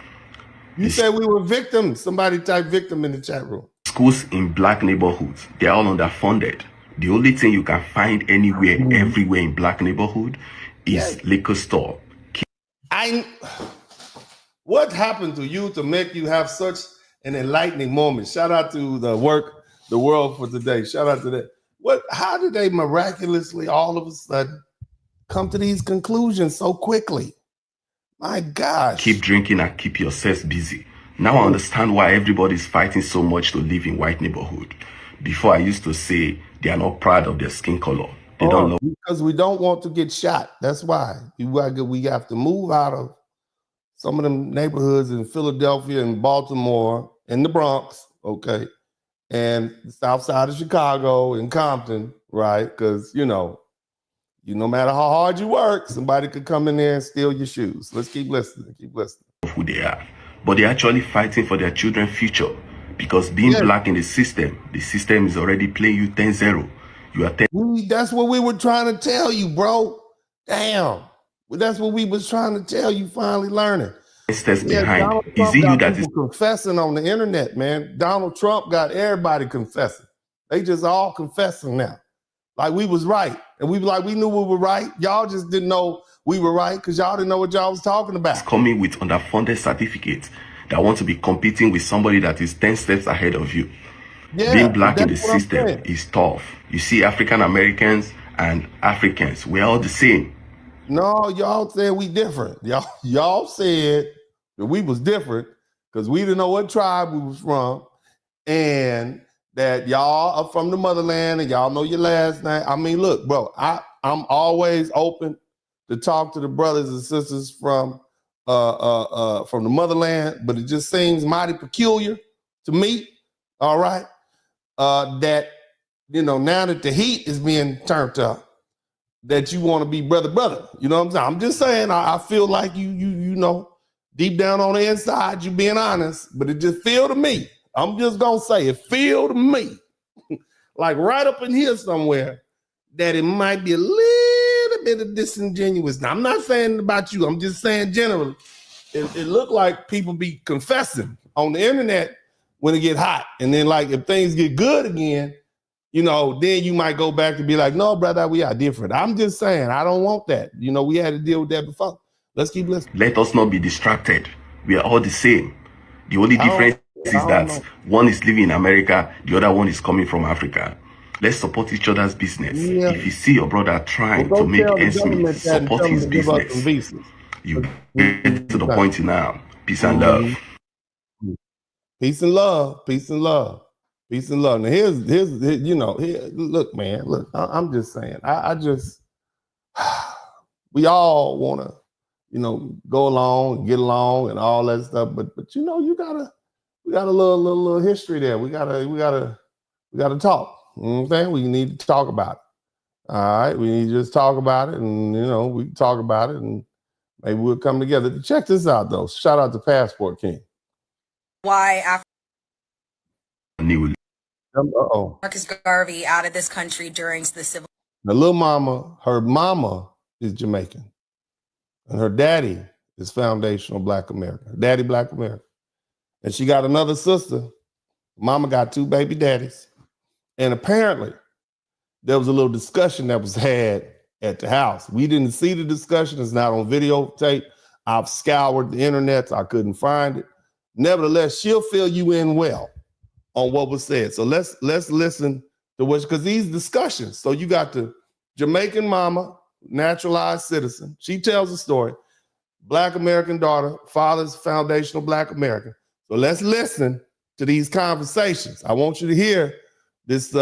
You said we were victims. Somebody type victim in the chat room. Schools in black neighborhoods, they're all underfunded. The only thing you can find anywhere, everywhere in black neighborhood is liquor store. What happened to you to make you have such an enlightening moment? Shout out to the world for today. Shout out to that. How did they miraculously all of a sudden come to these conclusions so quickly? My gosh. Keep drinking and keep yourself busy. Now I understand why everybody's fighting so much to live in white neighborhood. Before I used to say they are not proud of their skin color. They don't know. Because we don't want to get shot. That's why. We have to move out of some of them neighborhoods in Philadelphia and Baltimore and the Bronx, okay, and the south side of Chicago and Compton, right? Because, no matter how hard you work, somebody could come in there and steal your shoes. Let's keep listening. Who they are. But they're actually fighting for their children's future because being black in the system is already playing you 10-0. You are 10. That's what we were trying to tell you, bro. Damn. Well, that's what we was trying to tell you, finally learning. Steps behind. Is it you that is confessing on the internet, man? Donald Trump got everybody confessing. They just all confessing now. Like we was right. And we knew we were right. Y'all just didn't know we were right because y'all didn't know what y'all was talking about. It's coming with underfunded certificates that want to be competing with somebody that is 10 steps ahead of you. Yeah, Being black in the that's what I'm system saying. is tough. You see, African Americans and Africans, we're all the same. No, y'all said we different. Y'all said that we was different because we didn't know what tribe we was from, and that y'all are from the motherland and y'all know your last name. I mean, look, bro, I'm always open to talk to the brothers and sisters from the motherland, but it just seems mighty peculiar to me. All right, that now that the heat is being turned up, that you want to be brother. You know what I'm saying? I'm just saying. I feel like you know, deep down on the inside, you being honest, but it just feel to me. I'm just gonna say it feel to me like right up in here somewhere that it might be a little bit of disingenuous. Now, I'm not saying about you. I'm just saying generally. It looked like people be confessing on the internet when it get hot, and then like if things get good again, then you might go back and be like, no, brother, we are different. I'm just saying, I don't want that. We had to deal with that before. Let's keep listening. Let us not be distracted. We are all the same. The only difference is that one is living in America, the other one is coming from Africa. Let's support each other's business. Yeah. If you see your brother trying to make ends meet, support his business. You get to the point now. Peace and love. Peace and love. Peace and love. Peace and love. Now here's look, man, look, I'm just saying, I just, we all want to, go along and get along and all that stuff, but we got a little history there. We gotta talk. You know what I'm saying? We need to talk about it. All right, we need to just talk about it, and we can talk about it, and maybe we'll come together. Check this out, though. Shout out to Passport King. Why Uh-oh. Marcus Garvey out of this country during the civil. The little mama, her mama is Jamaican, and her daddy is foundational Black American. Her daddy Black American, and she got another sister. Mama got 2 baby daddies, and apparently there was a little discussion that was had at the house. We didn't see the discussion; it's not on videotape. I've scoured the internet, I couldn't find it. Nevertheless, she'll fill you in well on what was said. So let's listen to what, because these discussions. So you got the Jamaican mama, naturalized citizen. She tells a story. Black American daughter, father's foundational Black American. So let's listen to these conversations. I want you to hear this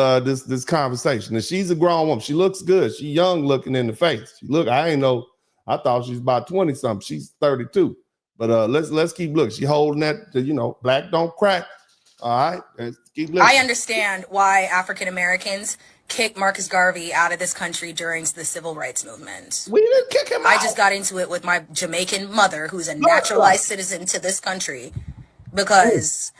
conversation. And she's a grown woman. She looks good. She young looking in the face. I thought she's about 20 something. She's 32. But let's keep looking. She holding that to, black don't crack. All right, let's keep listening. I understand why African Americans kicked Marcus Garvey out of this country during the civil rights movement. We didn't kick him out. I just got into it with my Jamaican mother, who's a naturalized citizen to this country, because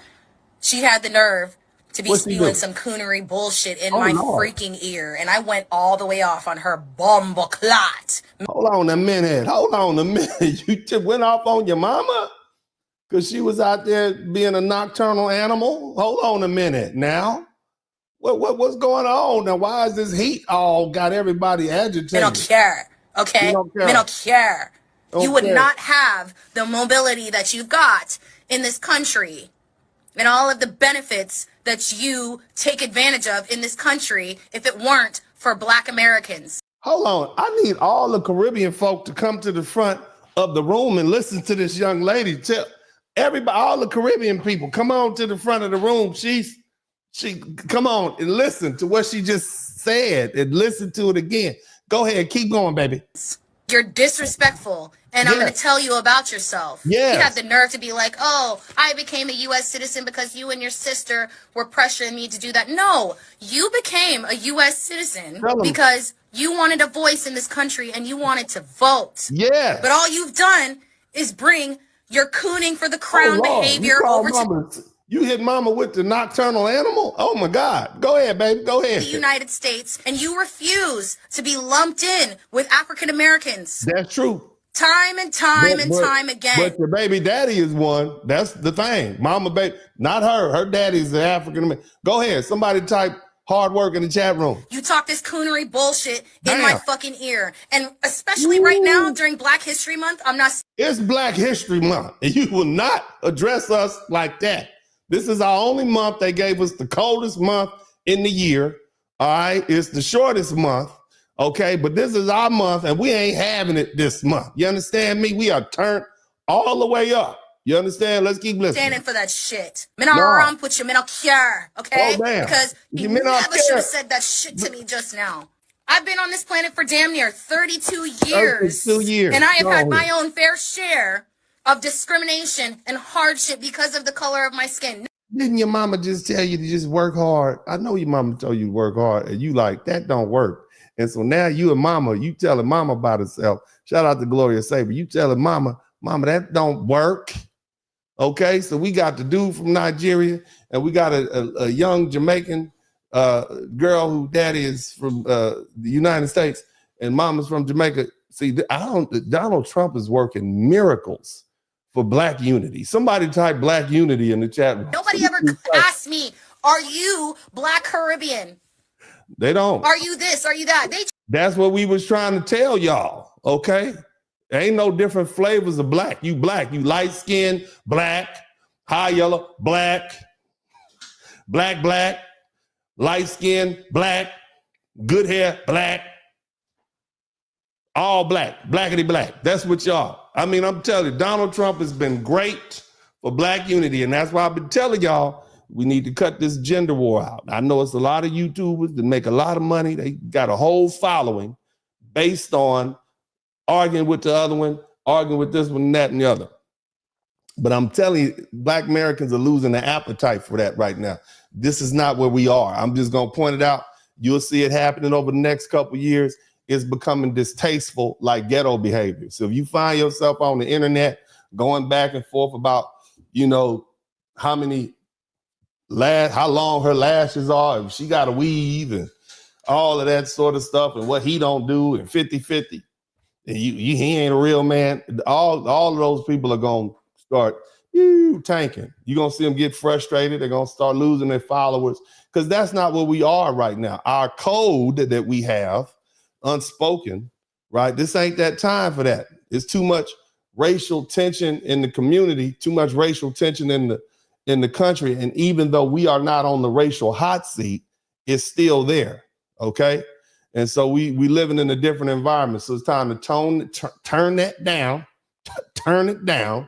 she had the nerve to be spewing some coonery bullshit in my freaking ear, and I went all the way off on her bomba clot. Hold on a minute. You just went off on your mama? Because she was out there being a nocturnal animal? Hold on a minute now. What's going on now? Why is this heat all got everybody agitated? They don't care, okay? They don't care. You would not have the mobility that you've got in this country and all of the benefits that you take advantage of in this country if it weren't for Black Americans. Hold on. I need all the Caribbean folk to come to the front of the room and listen to this young lady. Tell everybody, all the Caribbean people, come on to the front of the room. She come on and listen to what she just said and listen to it again. Go ahead. Keep going, baby. You're disrespectful, and I'm going to tell you about yourself. You had the nerve to be like, oh, I became a U.S. citizen because you and your sister were pressuring me to do that. No, you became a U.S. citizen because you wanted a voice in this country and you wanted to vote. Yeah. But all you've done is bring your cooning for the crown behavior over to you hit mama with the nocturnal animal? Oh my God. Go ahead, baby. Go ahead. The United States, and you refuse to be lumped in with African Americans. That's true. Time and time again. But your baby daddy is one. That's the thing. Mama, baby, not her. Her daddy's the African American. Go ahead. Somebody type, Hard work in the chat room. You talk this coonery bullshit in my fucking ear. And especially right now during Black History Month, I'm not. It's Black History Month, and you will not address us like that. This is our only month. They gave us the coldest month in the year. All right. It's the shortest month. Okay. But this is our month, and we ain't having it this month. You understand me? We are turned all the way up. You understand? Let's keep listening. Standing for that shit. Men are put your men on care, okay? Oh, damn. Because you never should have said that shit to me just now. I've been on this planet for damn near 32 years. 32 years. And I have had my own fair share of discrimination and hardship because of the color of my skin. Didn't your mama just tell you to just work hard? I know your mama told you to work hard, and you like, that don't work. And so now you and mama, you telling mama about herself. Shout out to Gloria Saber. You telling mama, that don't work. Okay, so we got the dude from Nigeria, and we got a young Jamaican girl who daddy is from the United States, and mama's from Jamaica. See, Donald Trump is working miracles for Black unity. Somebody type Black unity in the chat room. Nobody ever asked me, are you Black Caribbean? They don't. Are you this? Are you that? That's what we was trying to tell y'all, okay? Ain't no different flavors of black. You light skin, black, high yellow, black, light skin, black, good hair, black, all black, blackity black. That's what y'all. I mean, I'm telling you, Donald Trump has been great for Black unity. And that's why I've been telling y'all, we need to cut this gender war out. I know it's a lot of YouTubers that make a lot of money. They got a whole following based on arguing with the other one, arguing with this one, that, and the other. But I'm telling you, Black Americans are losing the appetite for that right now. This is not where we are. I'm just going to point it out. You'll see it happening over the next couple of years. It's becoming distasteful, like ghetto behavior. So if you find yourself on the internet going back and forth about, how long her lashes are, if she got a weave and all of that sort of stuff, and what he don't do, and 50-50. And he ain't a real man. All of those people are going to start tanking. You're going to see them get frustrated. They're going to start losing their followers, because that's not where we are right now. Our code that we have, unspoken, right? This ain't that time for that. It's too much racial tension in the community, too much racial tension in the country. And even though we are not on the racial hot seat, it's still there, okay? And so we living in a different environment. So it's time to turn that down, turn it down,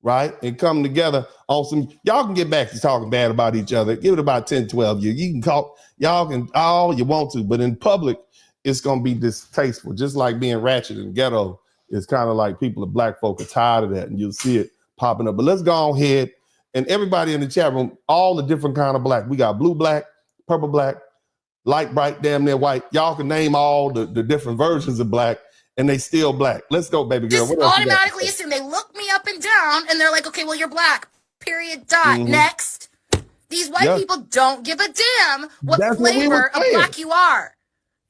right? And come together on some, y'all can get back to talking bad about each other. Give it about 10, 12 years. You can call, y'all can all you want to, but in public, it's going to be distasteful. Just like being ratchet in the ghetto, it's kind of like people, Black folk, are tired of that, and you'll see it popping up. But let's go ahead, and everybody in the chat room, all the different kind of black. We got blue black, purple black, light bright, damn near white. Y'all can name all the different versions of black, and they still black. Let's go, baby girl. Just automatically assume. They look me up and down, and they're like, okay, well, you're black, period, dot. Next. These white people don't give a damn what flavor of black you are.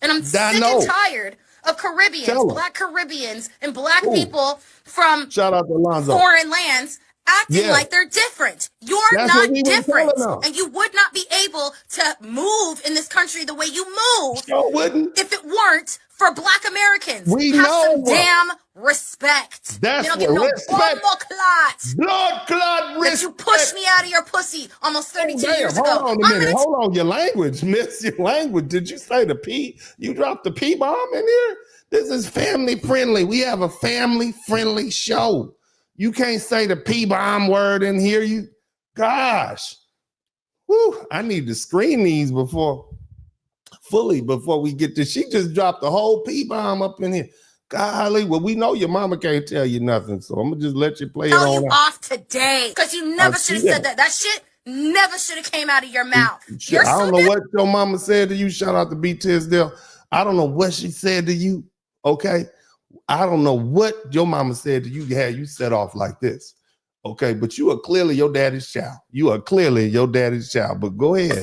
And I'm sick and tired of Caribbeans, Black Caribbeans, and Black people from foreign lands acting like they're different. You're not different. And you would not be able to move in this country the way you move if it weren't for Black Americans. We have know some damn respect. That's what respect. Blood clot respect. That you pushed me out of your pussy almost 32 years ago. Hold on a minute. Hold on. Your language, miss. Your language. Did you say the P? You dropped the P bomb in here? This is family friendly. We have a family friendly show. You can't say the P bomb word in here. Gosh. Whew, I need to screen these before we get this. She just dropped the whole P bomb up in here. Golly, well, we know your mama can't tell you nothing, so I'm gonna just let you play it on. Tell you off today, because you never should have said that. That shit never should have came out of your mouth. I don't know what your mama said to you. Shout out to B. Tisdale. I don't know what she said to you. Okay, I don't know what your mama said to you. You set off like this. Okay, but you are clearly your daddy's child. But go ahead.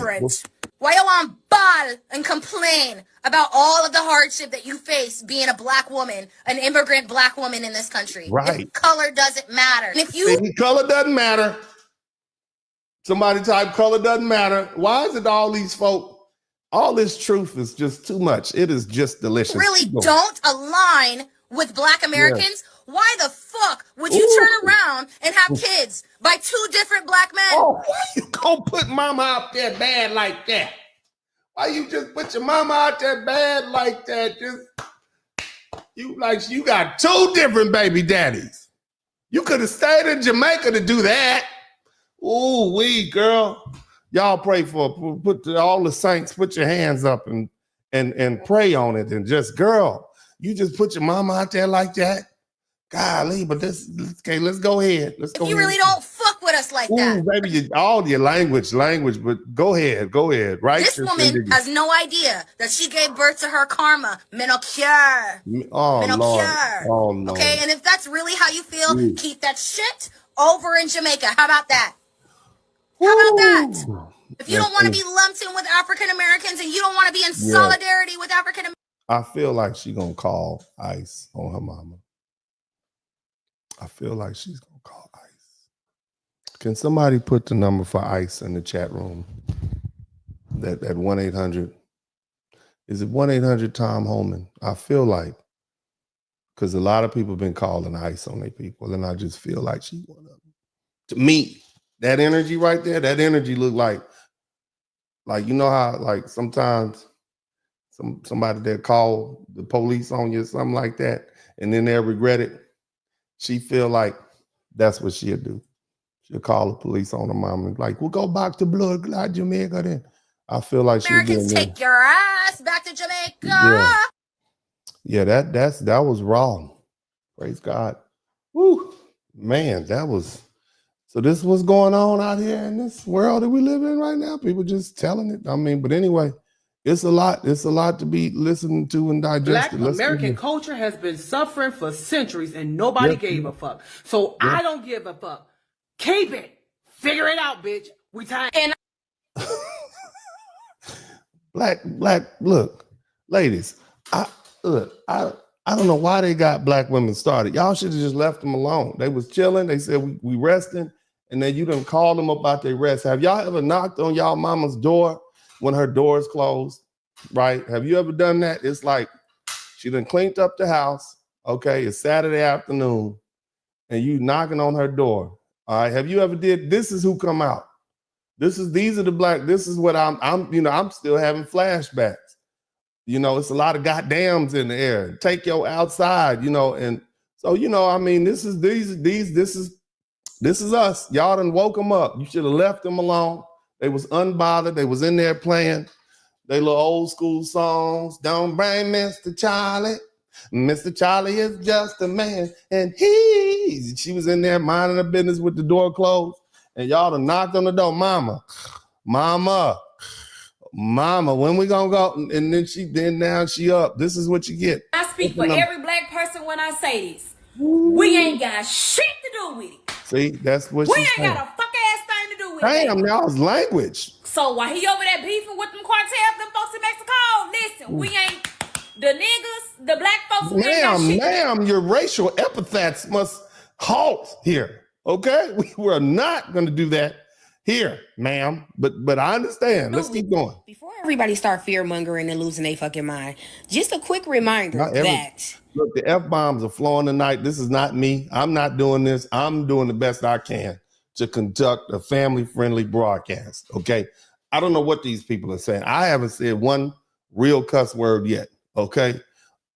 Why you want ball and complain about all of the hardship that you face being a Black woman, an immigrant Black woman in this country? Right. If color doesn't matter. And if color doesn't matter. Somebody type color doesn't matter. Why is it all these folk All this truth is just too much. It is just delicious. Really don't align with Black Americans. Why the fuck would you turn around and have kids by 2 different Black men? Oh, why you gonna put mama out there bad like that? Why you just put your mama out there bad like that? You got 2 different baby daddies. You could have stayed in Jamaica to do that. Ooh, girl. Y'all pray for all the saints, put your hands up and pray on it. And just, girl, you just put your mama out there like that. Golly, but let's go ahead. You really don't fuck with us like that. Baby, all your language, but go ahead, right? This woman has no idea that she gave birth to her karma. Me no care. Oh, Lord. Oh, Lord. Okay, and if that's really how you feel, keep that shit over in Jamaica. How about that? How about that? If you don't want to be lumped in with African Americans and you don't want to be in solidarity with African Americans. I feel like she's going to call ICE on her mama. I feel like she's going to call ICE. Can somebody put the number for ICE in the chat room? That 1-800. Is it 1-800-Tom Holman? I feel like, because a lot of people have been calling ICE on their people, and I just feel like she's one of them. To me, that energy right there, that energy look like you know how like sometimes somebody that call the police on you or something like that, and then they'll regret it. She feel like that's what she'll do. She'll call the police on her mom and like, we'll go back to blood clot Jamaica then. I feel like she'll be take your ass back to Jamaica. Yeah, that was wrong. Praise God. Woo, man, that was. So this is what's going on out here in this world that we live in right now. People just telling it. I mean, but anyway, it's a lot. It's a lot to be listened to and digested. Black American culture has been suffering for centuries and nobody gave a fuck. So I don't give a fuck. Keep it. Figure it out, bitch. We tired. And Black, look, ladies, I don't know why they got black women started. Y'all should have just left them alone. They was chilling. They said we resting. And then you done called them about their rest. Have y'all ever knocked on y'all mama's door when her door is closed? Right? Have you ever done that? It's like she done cleaned up the house. Okay, it's Saturday afternoon, and you knocking on her door. All right. Have you ever did? This is who come out. These are the black. This is what I'm still having flashbacks. It's a lot of goddams in the air. Take your outside, and so I mean, this is us. Y'all done woke them up. You should have left them alone. They was unbothered. They was in there playing they little old school songs. Don't bring Mr. Charlie. Mr. Charlie is just a man, and she was in there minding her business with the door closed, and y'all done knocked on the door, mama, when we gonna go? And then now she up. This is what you get. I speak for every black person when I say this. We ain't got shit to do with it. See, that's what we ain't got a fuck ass thing to do with it. Damn, y'all's language. So while he over there beefing with them cartels, them folks in Mexico, listen, we ain't the niggas, the black folks. Ma'am, your racial epithets must halt here. Okay, we are not going to do that here, ma'am. But I understand. Let's keep going. Before everybody start fear mongering and losing their fucking mind, just a quick reminder that look, the F-bombs are flowing tonight. This is not me. I'm not doing this. I'm doing the best I can to conduct a family-friendly broadcast. Okay, I don't know what these people are saying. I haven't said one real cuss word yet. Okay,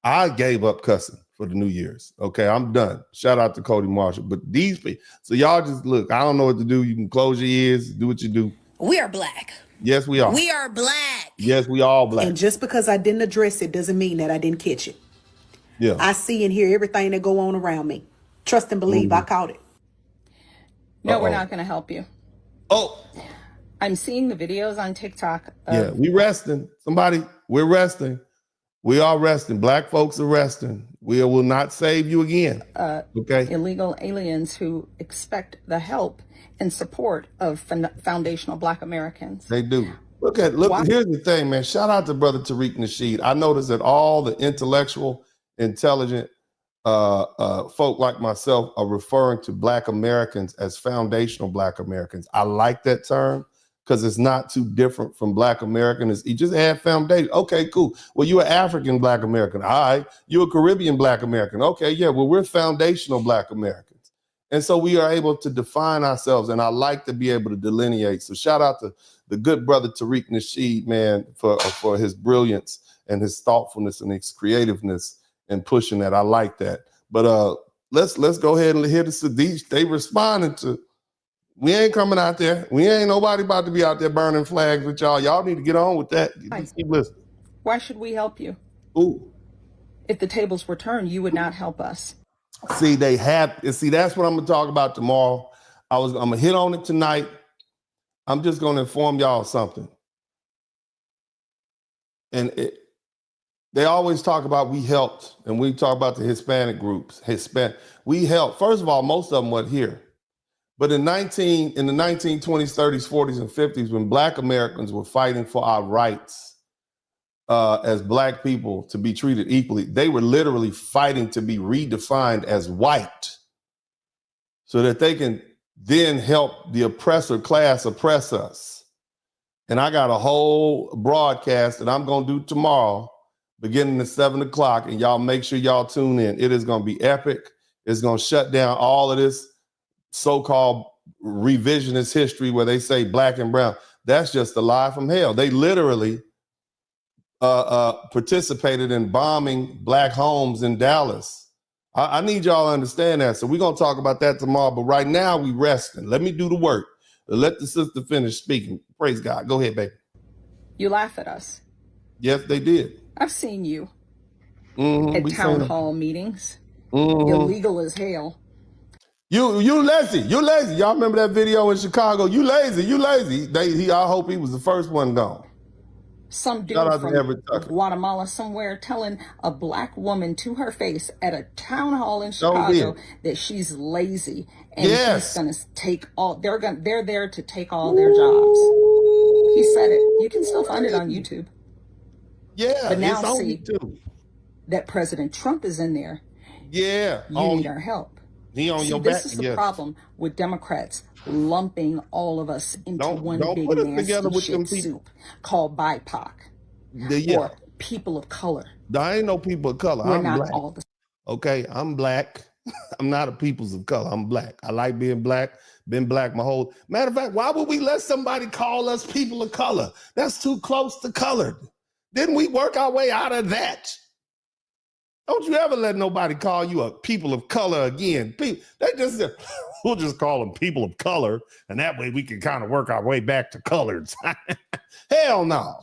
I gave up cussing for the New Year's. Okay, I'm done. Shout out to Cody Marshall. But these people, so y'all just look, I don't know what to do. You can close your ears, do what you do. We are black. Yes, we are. We are black. Yes, we all black. And just because I didn't address it doesn't mean that I didn't catch it. Yeah. I see and hear everything that go on around me. Trust and believe, I caught it. No, we're not going to help you. Oh. I'm seeing the videos on TikTok. Yeah, we resting. We're resting. We are resting. Black folks are resting. We will not save you again. Okay. Illegal aliens who expect the help and support of foundational Black Americans. They do. Look, here's the thing, man. Shout out to Brother Tariq Nasheed. I noticed that all the intellectual, intelligent folk like myself are referring to Black Americans as foundational Black Americans. I like that term because it's not too different from Black American. You just add foundation. Okay, cool. Well, you're an African Black American. All right. You're a Caribbean Black American. Okay, yeah. Well, we're foundational Black Americans. And so we are able to define ourselves. And I like to be able to delineate. So shout out to the good brother Tariq Nasheed, man, for his brilliance and his thoughtfulness and his creativeness and pushing that. I like that. But let's go ahead and hear the they responding to. We ain't coming out there. We ain't nobody about to be out there burning flags with y'all. Y'all need to get on with that. Keep listening. Why should we help you? Ooh. If the tables were turned, you would not help us. See, that's what I'm gonna talk about tomorrow. I'm gonna hit on it tonight. I'm just gonna inform y'all something. And they always talk about we helped, and we talk about the Hispanic groups. We helped. First of all, most of them weren't here. But in the 1920s, 30s, 40s, and 50s, when Black Americans were fighting for our rights as Black people to be treated equally, they were literally fighting to be redefined as white so that they can then help the oppressor class oppress us. And I got a whole broadcast that I'm going to do tomorrow, beginning at 7 o'clock, and y'all make sure y'all tune in. It is going to be epic. It's going to shut down all of this so-called revisionist history where they say Black and brown. That's just a lie from hell. They literally participated in bombing Black homes in Dallas. I need y'all to understand that. So we're going to talk about that tomorrow. But right now we resting. Let me do the work. Let the sister finish speaking. Praise God. Go ahead, baby. You laugh at us. Yes, they did. I've seen you at town hall meetings. Illegal as hell. You lazy. You lazy. Y'all remember that video in Chicago? You lazy. You lazy. I hope he was the first one gone. Some dude from Guatemala somewhere telling a Black woman to her face at a town hall in Chicago that she's lazy and she's gonna take all. They're there to take all their jobs. He said it. You can still find it on YouTube. Yeah, but now see that President Trump is in there. Yeah, you need our help. He on your back. This is the problem with Democrats lumping all of us into one big nasty shit soup called BIPOC or people of color. There ain't no people of color. We're I'm not Black. all the Okay, I'm Black. I'm not a peoples of color. I'm Black. I like being Black. Been Black my whole. Matter of fact, why would we let somebody call us people of color? That's too close to colored. Didn't we work our way out of that? Don't you ever let nobody call you a people of color again. We'll just call them people of color, and that way we can kind of work our way back to coloreds. Hell no.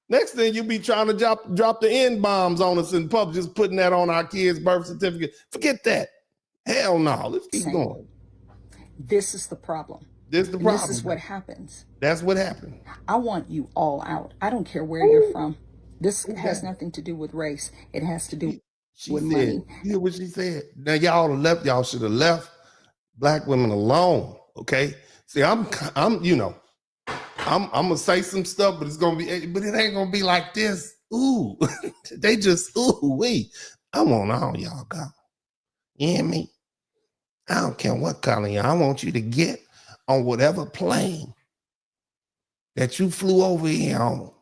Next thing you be trying to drop the N-bombs on us in public, just putting that on our kids' birth certificate. Forget that. Hell no. Let's keep going. This is the problem. This is the problem. This is what happens. That's what happened. I want you all out. I don't care where you're from. This has nothing to do with race. It has to do with money. You hear what she said? Now y'all should have left Black women alone. Okay. See, I'm gonna say some stuff, but it ain't gonna be like this. Ooh, they just wee. I want all y'all go. You hear me? I don't care what color you are. I want you to get on whatever plane that you flew over here on.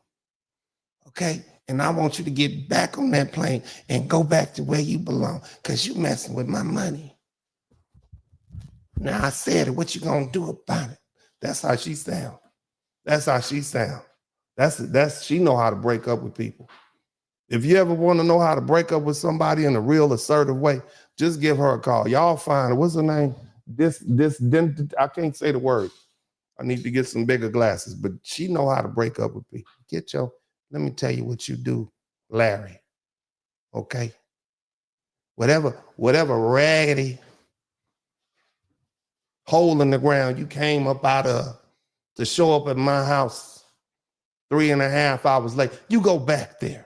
Okay, and I want you to get back on that plane and go back to where you belong, because you messing with my money. Now I said it, what you gonna do about it? That's how she sound. That's how she sound. She know how to break up with people. If you ever want to know how to break up with somebody in a real assertive way, just give her a call. Y'all find her. What's her name? I can't say the word. I need to get some bigger glasses, but she know how to break up with people. Let me tell you what you do, Larry. Okay? Whatever raggedy hole in the ground you came up out of to show up at my house 3.5 hours late, you go back there.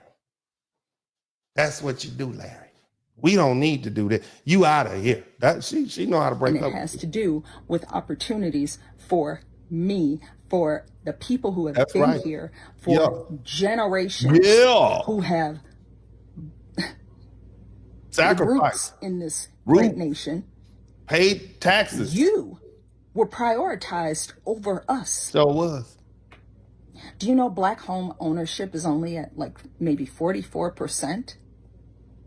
That's what you do, Larry. We don't need to do that. You out of here. She know how to break up. And it has to do with opportunities for me, for the people who have been here for generations, who have sacrificed in this great nation, paid taxes. You were prioritized over us. So it was. Do you know black home ownership is only at like maybe 44%?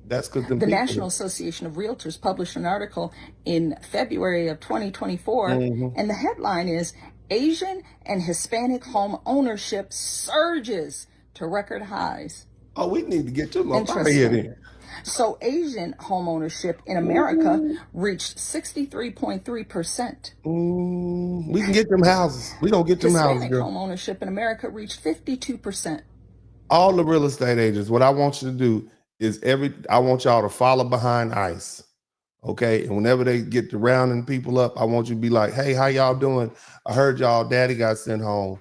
That's because the National Association of Realtors published an article in February of 2024, and the headline is Asian and Hispanic home ownership surges to record highs. Oh, we need to get them up out of here then. So Asian home ownership in America reached 63.3%. We can get them houses. We don't get them houses, Hispanic girl. home ownership in America reached 52%. All the real estate agents, what I want you to do is I want y'all to follow behind ICE. Okay. And whenever they get to rounding people up, I want you to be like, hey, how y'all doing? I heard y'all daddy got sent home.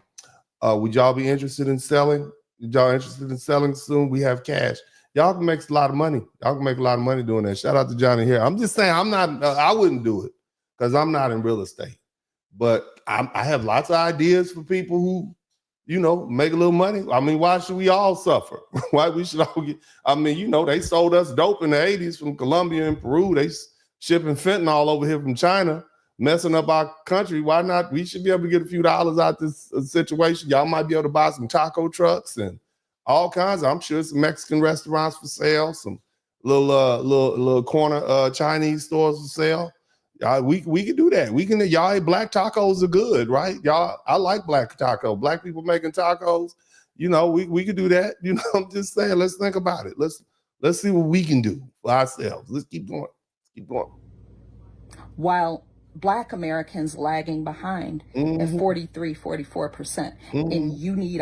Would y'all be interested in selling? Y'all interested in selling soon? We have cash. Y'all can make a lot of money. Y'all can make a lot of money doing that. Shout out to Johnny here. I'm just saying I wouldn't do it because I'm not in real estate. But I have lots of ideas for people who, make a little money. I mean, why should we all suffer? Why we should all get, they sold us dope in the 80s from Colombia and Peru. They shipping fentanyl over here from China, messing up our country. Why not? We should be able to get a few dollars out this situation. Y'all might be able to buy some taco trucks and all kinds. I'm sure some Mexican restaurants for sale, some little corner Chinese stores for sale. We can do that. We can. Y'all, black tacos are good, right? Y'all, I like black taco. Black people making tacos. We could do that. I'm just saying. Let's think about it. Let's see what we can do for ourselves. Let's keep going. Keep going. While Black Americans lagging behind at 44%, and you need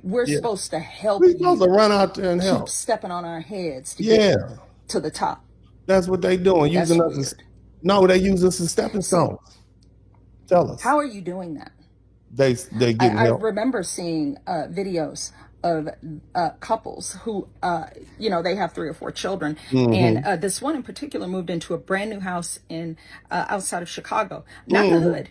we're supposed to help. We're supposed to run out there and help. Keep stepping on our heads to get to the top. That's what they doing. Using us. No, they use us as stepping stones. Tell us. How are you doing that? They getting help. I remember seeing videos of couples who, they have 3 or 4 children. And this one in particular moved into a brand new house in outside of Chicago. Not the hood,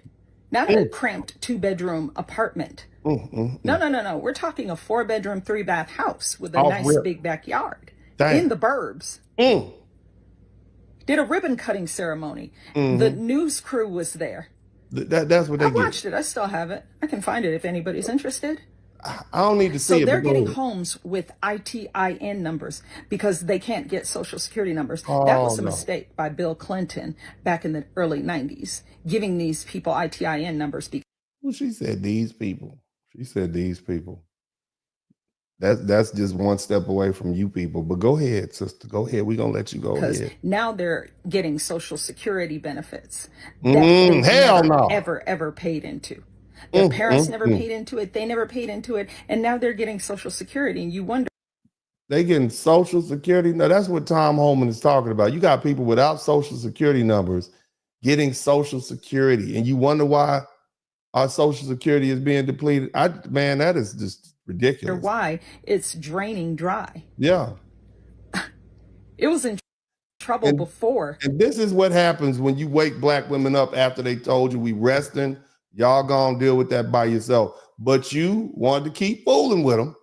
not a cramped 2-bedroom apartment. No. We're talking a 4-bedroom, 3-bath house with a nice big backyard in the burbs. Did a ribbon cutting ceremony. The news crew was there. That's what they I watched it. I still have it. I can find it if anybody's interested. I don't need to see it. So they're getting homes with ITIN numbers because they can't get Social Security numbers. That was a mistake by Bill Clinton back in the early 90s, giving these people ITIN numbers. Well, she said these people. She said these people. That's just one step away from you people. But go ahead, sister. Go ahead. We're going to let you go ahead. Now they're getting Social Security benefits that they never, ever paid into. Their parents never paid into it. They never paid into it. And now they're getting Social Security. And you wonder. They getting Social Security. No, that's what Tom Homan is talking about. You got people without Social Security numbers getting Social Security. And you wonder why our Social Security is being depleted. Man, that is just ridiculous. Why it's draining dry. Yeah. It was in trouble before. And this is what happens when you wake black women up after they told you we resting. Y'all gonna deal with that by yourself. But you wanted to keep fooling with them.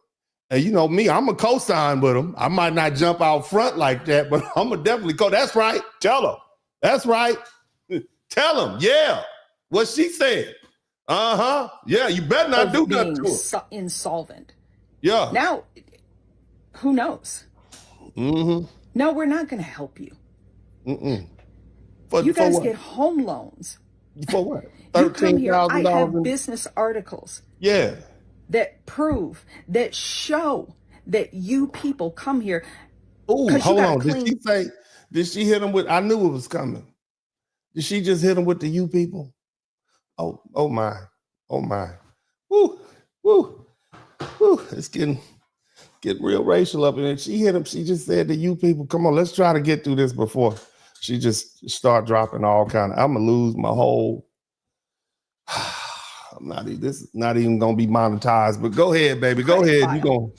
And you know me, I'm a co-sign with them. I might not jump out front like that, but I'm gonna definitely go. That's right. Tell them. That's right. Tell them. Yeah. What she said. Yeah, you better not do that to her. Insolvent. Yeah. Now, who knows? No, we're not going to help you. You guys get home loans. For what? You come here. I have business articles. Yeah. That prove, that show that you people come here. Oh, hold on. Did she hit him with? I knew it was coming. Did she just hit him with the you people? Oh my. Woo. It's getting real racial up in there. She hit him. She just said to you people, come on, let's try to get through this before she just start dropping all kind of. I'm gonna lose my whole. This is not even gonna be monetized. But go ahead, baby. Go ahead. You gonna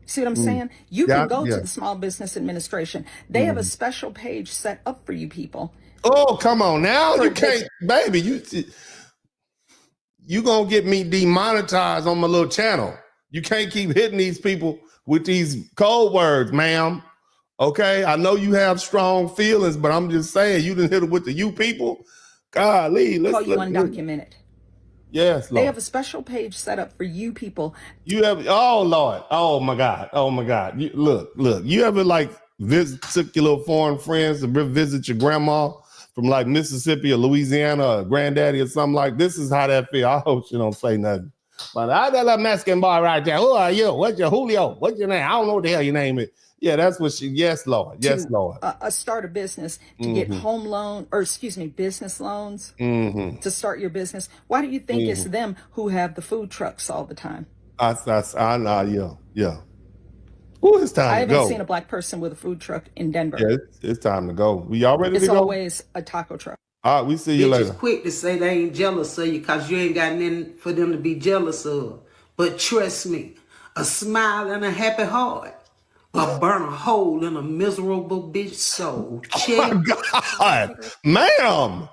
see what I'm saying? You can go to the Small Business Administration. They have a special page set up for you people. Oh, come on now. You can't, baby. You gonna get me demonetized on my little channel. You can't keep hitting these people with these code words, ma'am. Okay, I know you have strong feelings, but I'm just saying you didn't hit them with the you people. Golly, Call you undocumented. Yes, Lord. They have a special page set up for you people. You have, oh Lord, oh my God, oh my God. Look, you ever like took your little foreign friends to visit your grandma from like Mississippi or Louisiana or granddaddy or something like this? Is how that feel. I hope she don't say nothing. But I got a Mexican boy right there. Who are you? What's your Julio? What's your name? I don't know what the hell your name is. Yeah, that's what she. Yes, Lord. Yes, Lord. Start a business to get home loan, or excuse me, business loans to start your business. Why do you think it's them who have the food trucks all the time? I know. Yeah. Ooh, it's time I to go. haven't seen a black person with a food truck in Denver. Yeah, it's time to go. We all ready to go? It's always a taco truck. All right, we see you later. Bitches quick to say they ain't jealous of you because you ain't got nothing for them to be jealous of. But trust me, a smile and a happy heart will burn a hole in a miserable bitch soul. Check. Oh my God, ma'am,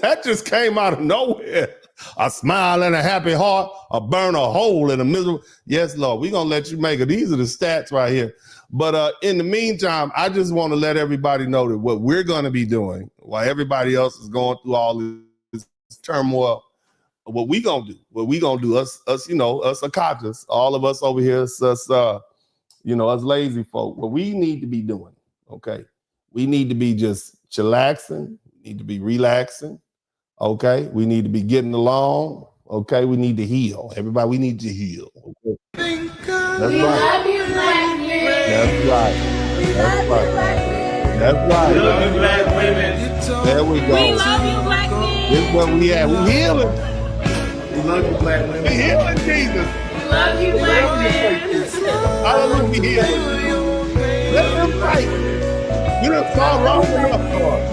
that just came out of nowhere. A smile and a happy heart, or burn a hole in a miserable. Yes, Lord, we're gonna let you make it. These are the stats right here. But in the meantime, I just want to let everybody know that what we're going to be doing while everybody else is going through all this turmoil, what we gonna do, us Akatas, all of us over here, us lazy folk, what we need to be doing, okay? We need to be just chillaxing, need to be relaxing, okay? We need to be getting along, okay? We need to heal. Everybody, we need to heal, okay? That's We right. love you, black men. That's right. That's right. That's right. We love you, black women. There we go. We love you, black men. This is what we at. We healing. We love you, black women. We healing, Jesus. We love you, black men. Hallelujah, we healing. Let them fight. You done saw wrong enough for us.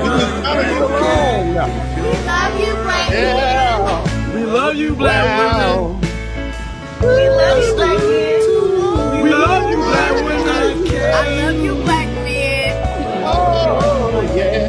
You just gotta get along now. We love you, black men. Yeah. We love you, black women. We love you, black men. We love you, black women. I love you, black men. Oh, yeah.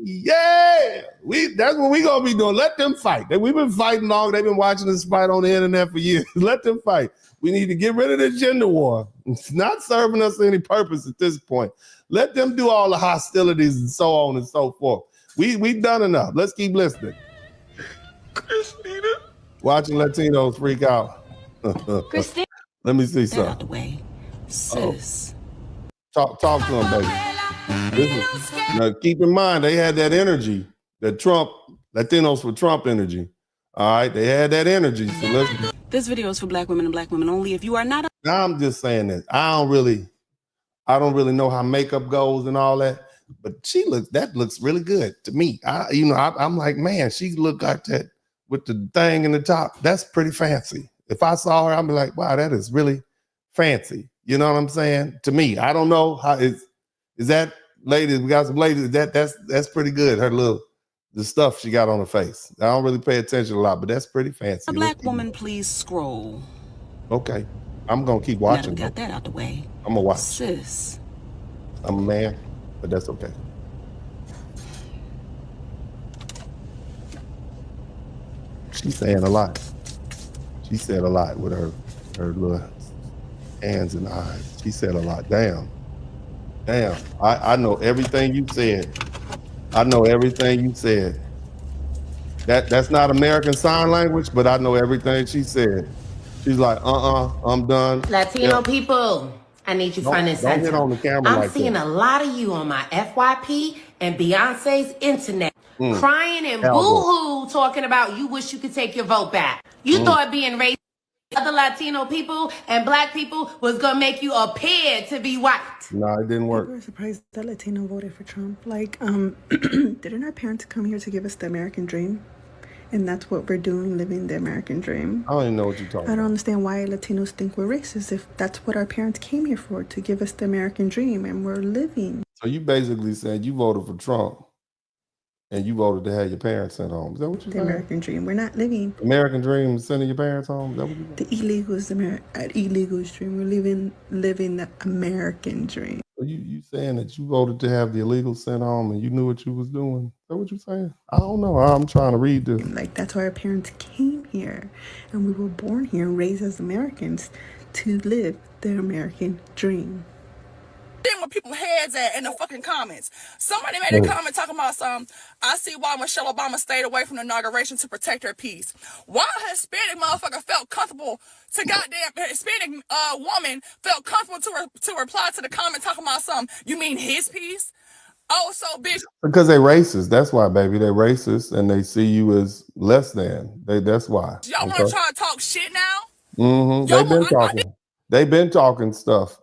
Yeah, that's what we gonna be doing. Let them fight. We've been fighting long. They've been watching this fight on the internet for years. Let them fight. We need to get rid of the gender war. It's not serving us any purpose at this point. Let them do all the hostilities and so on and so forth. We've done enough. Let's keep listening. Christina. Watching Latinos freak out. Christina. Let me see Get something. out the way, sis. Talk to them, baby. Now, keep in mind, they had that energy, that Latinos for Trump energy. All right, they had that energy. So let's. This video is for black women and black women only. If you are not, Now I'm just saying this. I don't really know how makeup goes and all that, but that looks really good to me. I'm like, man, she looked like that with the thing in the top. That's pretty fancy. If I saw her, I'd be like, wow, that is really fancy. You know what I'm saying? To me, I don't know how is that. Ladies, we got some ladies. That's pretty good. The stuff she got on her face. I don't really pay attention a lot, but that's pretty fancy. a black woman, please scroll. Okay, I'm gonna keep Now that watching. we got that out the way, I'm gonna watch. sis. I'm a man, but that's okay. She's saying a lot. She said a lot with her little hands and eyes. She said a lot. Damn. I know everything you said. I know everything you said. That's not American Sign Language, but I know everything she said. She's like, I'm done. Latino people, I need you front and Don't center. get on the camera I'm like seeing that. a lot of you on my FYP and Beyonce's internet crying and Elbow. boo-hoo talking about you wish you could take your vote back. You thought being racist other Latino people and black people was gonna make you appear to be white. No, it didn't work. People are surprised that Latino voted for Trump. Like, didn't our parents come here to give us the American dream? And that's what we're doing, living the American dream. I don't even know what you're talking I don't about. understand why Latinos think we're racist if that's what our parents came here for, to give us the American dream, and we're living. So you basically said you voted for Trump and you voted to have your parents sent home. Is that what you're The saying? American dream. We're not living American dream is sending your parents home? Is that what you're the illegals dream. We're living the American dream. So you saying that you voted to have the illegals sent home and you knew what you was doing? Is that what you're saying? I don't know. I'm trying to read this. Like, that's why our parents came here, and we were born here and raised as Americans to live the American dream. Then when people's heads at in the fucking comments. Somebody made a comment talking about I see why Michelle Obama stayed away from the inauguration to protect her peace. Why a Hispanic motherfucker felt comfortable to goddamn Hispanic woman felt comfortable to reply to the comment talking about you mean his peace? Oh, so bitch. Because they racist. That's why, baby. They're racist and they see you as less than. That's why. Y'all want to try to talk shit now? They've been talking. They've been talking stuff,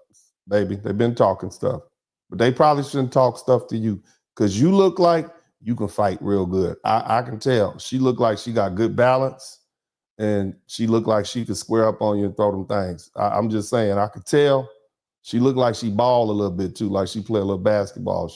baby. They've been talking stuff. But they probably shouldn't talk stuff to you because you look like you can fight real good. I can tell. She looked like she got good balance and she looked like she could square up on you and throw them things. I'm just saying, I could tell. She looked like she balled a little bit too, like she played a little basketball.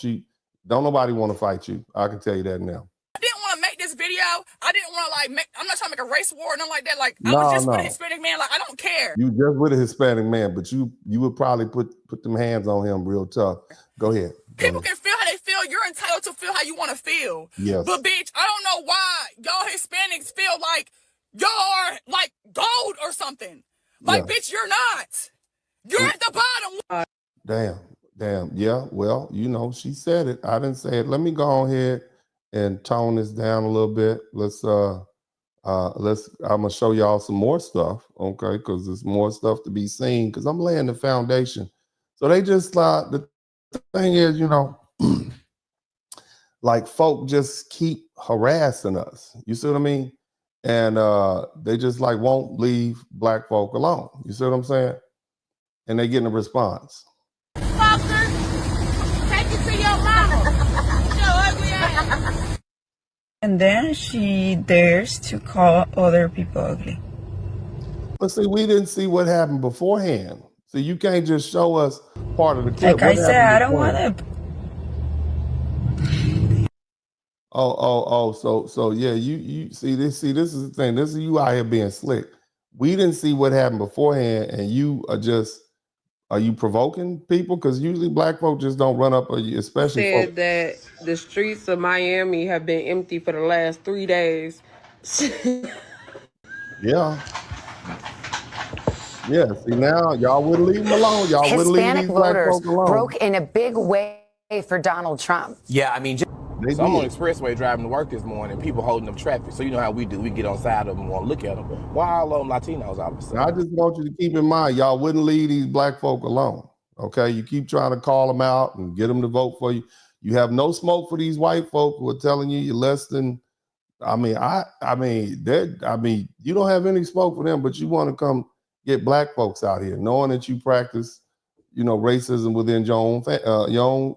Don't nobody want to fight you. I can tell you that now. I didn't want to make this video. I didn't want to I'm not trying to make a race war or nothing like that. Like I was just with a Hispanic man. Like I don't care. You just with a Hispanic man, but you would probably put them hands on him real tough. Go ahead. People can feel how they feel. You're entitled to feel how you want to feel. Yes. But bitch, I don't know why y'all Hispanics feel like y'all are like gold or something. Like bitch, you're not. You're at the bottom. Damn. Yeah, well, she said it. I didn't say it. Let me go on ahead and tone this down a little bit. I'm gonna show y'all some more stuff, okay? Because there's more stuff to be seen. Because I'm laying the foundation. So they just the thing is, like folk just keep harassing us. You see what I mean? And they just won't leave black folk alone. You see what I'm saying? And they getting a response. Fucker, take it to your mama. Your ugly ass. And then she dares to call other people ugly. But see, we didn't see what happened beforehand. So you can't just show us part of the clip. Like I said, I don't want to. So yeah, you see this is the thing. This is you out here being slick. We didn't see what happened beforehand, and you are you provoking people? Because usually black folk just don't run up on you, especially said that the streets of Miami have been empty for the last 3 days. Yeah. See, now y'all wouldn't leave them alone. Y'all wouldn't leave these black folk alone. Broke in a big way for Donald Trump. Yeah, I mean, so I'm on the expressway driving to work this morning, people holding up traffic. So you know how we do. We get on side of them and want to look at them. Why all of them Latinos all of a sudden? I just want you to keep in mind, y'all wouldn't leave these black folk alone. Okay? You keep trying to call them out and get them to vote for you. You have no smoke for these white folk who are telling you you're less than. I mean, you don't have any smoke for them, but you want to come get black folks out here, knowing that you practice, racism within your own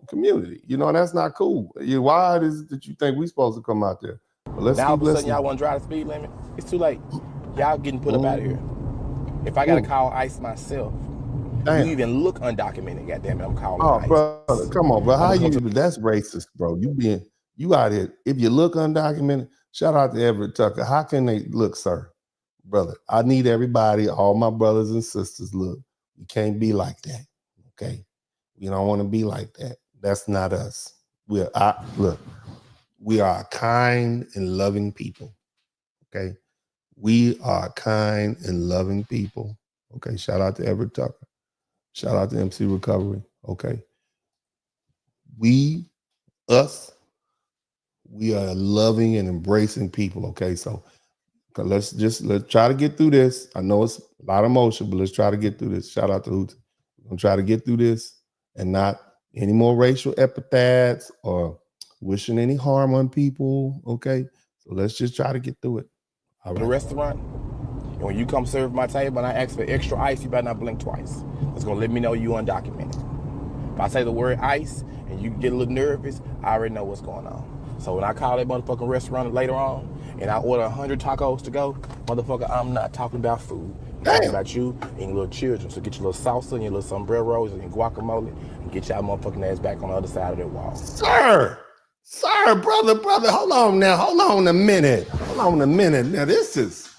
community. And that's not cool. Why is it that you think we supposed to come out there? Well, let's now all of a sudden listening. y'all want to drive the speed limit? It's too late. Y'all getting put up out of here. If I got to call ICE myself, you even look undocumented, goddamn it, I'm calling ICE. Brother, come on, bro. That's racist, bro. You out here. If you look undocumented, shout out to Everett Tucker. How can they look, sir? Brother, I need everybody, all my brothers and sisters, look. You can't be like that. Okay, we don't want to be like that. That's not us. We are a kind and loving people. Okay, we are kind and loving people. Okay, shout out to Everett Tucker. Shout out to MC Recovery. Okay, we are loving and embracing people. Okay, so let's try to get through this. I know it's a lot of emotion, but let's try to get through this. Shout out to Hootie. We're gonna try to get through this and not any more racial epithets or wishing any harm on people. Okay, so let's just try to get through it. All right. The restaurant, and when you come serve my table and I ask for extra ice, you better not blink twice. It's gonna let me know you undocumented. If I say the word ice and you get a little nervous, I already know what's going on. So when I call that motherfucking restaurant later on and I order 100 tacos to go, motherfucker, I'm not talking about food. I'm talking about you and your little children. So get your little salsa and your little sombreros and your guacamole and get y'all motherfucking ass back on the other side of that wall. Sir, brother, hold on now. Hold on a minute. Now this is,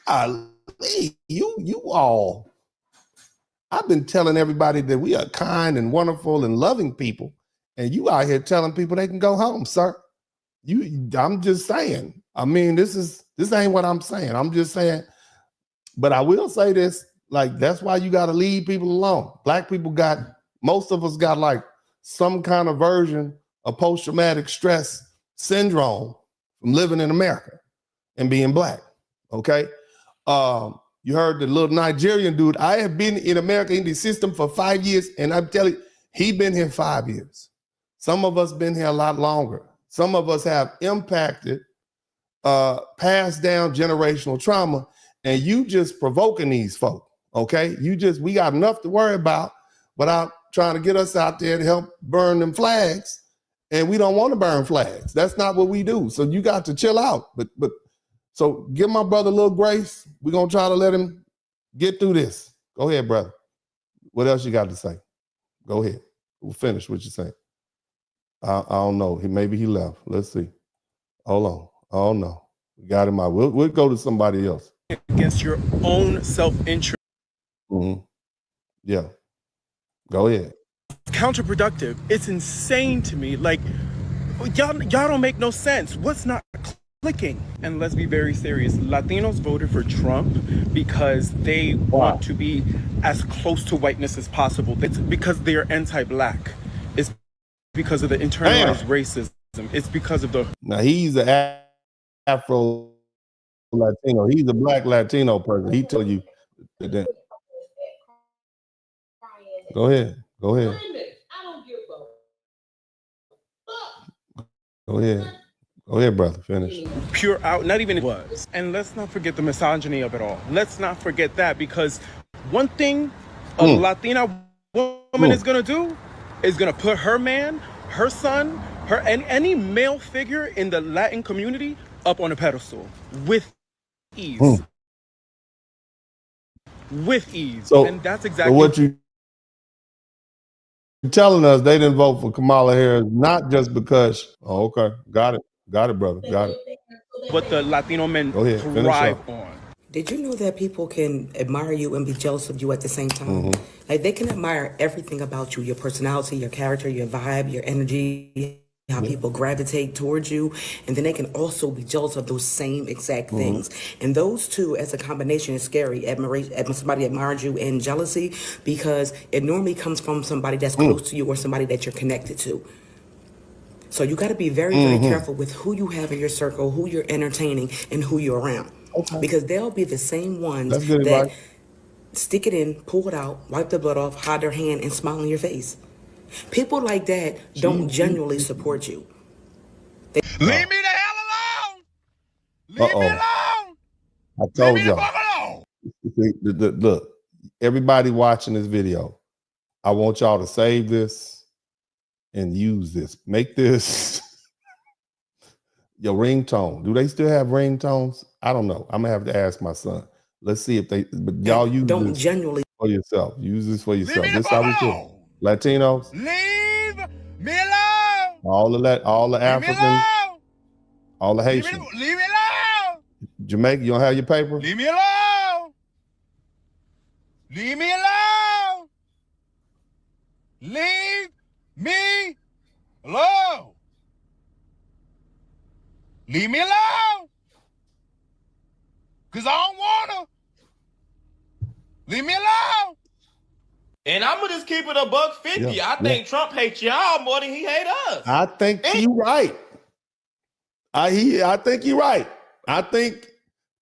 golly, you all. I've been telling everybody that we are kind and wonderful and loving people. And you out here telling people they can go home, sir. I'm just saying. I mean, this ain't what I'm saying. I'm just saying. But I will say this, that's why you got to leave people alone. Black people got Most of us got like some kind of version of post-traumatic stress syndrome from living in America and being black. Okay. You heard the little Nigerian dude. I have been in America in the system for 5 years, and I'm telling you, he been here 5 years. Some of us been here a lot longer. Some of us have impacted, passed down generational trauma, and you just provoking these folk. Okay, we got enough to worry about without trying to get us out there to help burn them flags, and we don't want to burn flags. That's not what we do. So you got to chill out. But so give my brother a little grace. We're gonna try to let him get through this. Go ahead, brother. What else you got to say? Go ahead. We'll finish what you're saying. I don't know. Maybe he left. Let's see. Hold on. Oh no, we got him out. We'll go to somebody else. Against your own self-interest. Mm-hmm. Yeah. Go ahead. Counterproductive. It's insane to me. Like, y'all don't make no sense. What's not clicking? And let's be very serious. Latinos voted for Trump because they want to be as close to whiteness as possible. It's because they are anti-black. It's because of the internalized racism. It's because of the... Now, he's an Afro Latino. He's a black Latino person. He tell you that. Go ahead. Go ahead. Go ahead. Go ahead, brother. Finish. Pure out, not even it was. And let's not forget the misogyny of it all. Let's not forget that, because one thing a Latina woman is going to do is going to put her man, her son, her and any male figure in the Latin community up on a pedestal with ease. With ease. So, and that's exactly what you're telling us. They didn't vote for Kamala Harris, not just because. Oh, okay. Got it, brother. Got it. What the Latino men thrive on. Did you know that people can admire you and be jealous of you at the same time? Like, they can admire everything about you, your personality, your character, your vibe, your energy, how people gravitate towards you. And then they can also be jealous of those same exact things. And those two as a combination is scary. Admiration, somebody admires you, and jealousy, because it normally comes from somebody that's close to you or somebody that you're connected to. So you got to be very, very careful with who you have in your circle, who you're entertaining, and who you're around. Because they'll be the same ones that stick it in, pull it out, wipe the blood off, hide their hand, and smile in your face. People like that don't genuinely support you. Leave me the hell alone! Leave me alone! I told y'all. Look, everybody watching this video, I want y'all to save this and use this. Make this your ringtone. Do they still have ringtones? I don't know. I'm gonna have to ask my son. Let's see if they. But y'all use don't this genuinely for yourself. Use this for yourself. This how we feel. Latinos. Leave me alone. All the Africans. All the Haitians. Leave me alone. Jamaica. You don't have your paper. Leave me alone. Leave me alone. Leave me alone. Leave me alone. Cause I don't wanna. Leave me alone. And I'm gonna just keep it $1.50. I think Trump hates y'all more than he hates us. I think you're right. I think you're right. I think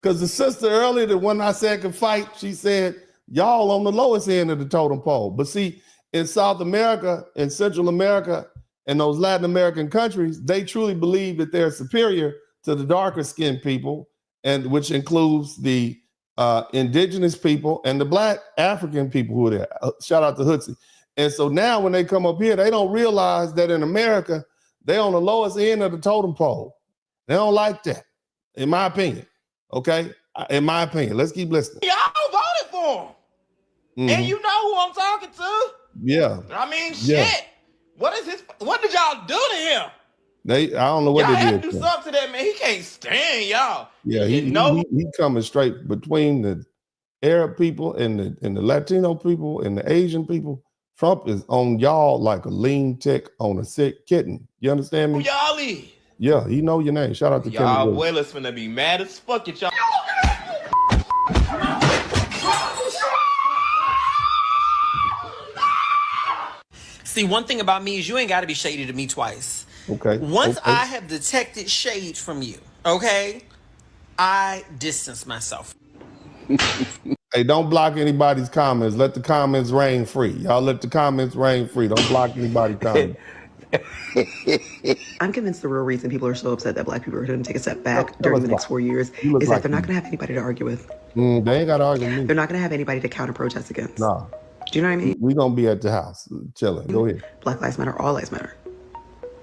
because the sister earlier, the one I said could fight, she said y'all on the lowest end of the totem pole. But see, in South America, in Central America, and those Latin American countries, they truly believe that they're superior to the darker skinned people, and which includes the indigenous people and the black African people who are there. Shout out to Hootsie. And so now when they come up here, they don't realize that in America, they're on the lowest end of the totem pole. They don't like that, in my opinion. Okay? In my opinion. Let's keep listening. Y'all voted for him. And you know who I'm talking to. Yeah. I mean, shit. What did y'all do to him? I don't know what y'all they had did. to do something to that man. He can't stand y'all. Yeah, he coming straight between the Arab people and the Latino people and the Asian people. Trump is on y'all like a lean tick on a sick kitten. You understand me? Who y'all is? Yeah, he know your name. Shout out to y'all. Well, it's finna be mad as fuck at y'all. See, one thing about me is you ain't got to be shady to me twice. Okay. Once I have detected shade from you, okay, I distance myself. Hey, don't block anybody's comments. Let the comments reign free. Y'all let the comments reign free. Don't block anybody's comments. I'm convinced the real reason people are so upset that black people are going to take a step back during the next 4 years is that they're not going to have anybody to argue with. They ain't got to argue with me. They're not going to have anybody to counter protest against. Nah. Do you know what I mean? We going to be at the house chilling. Go ahead. Black lives matter, all lives matter.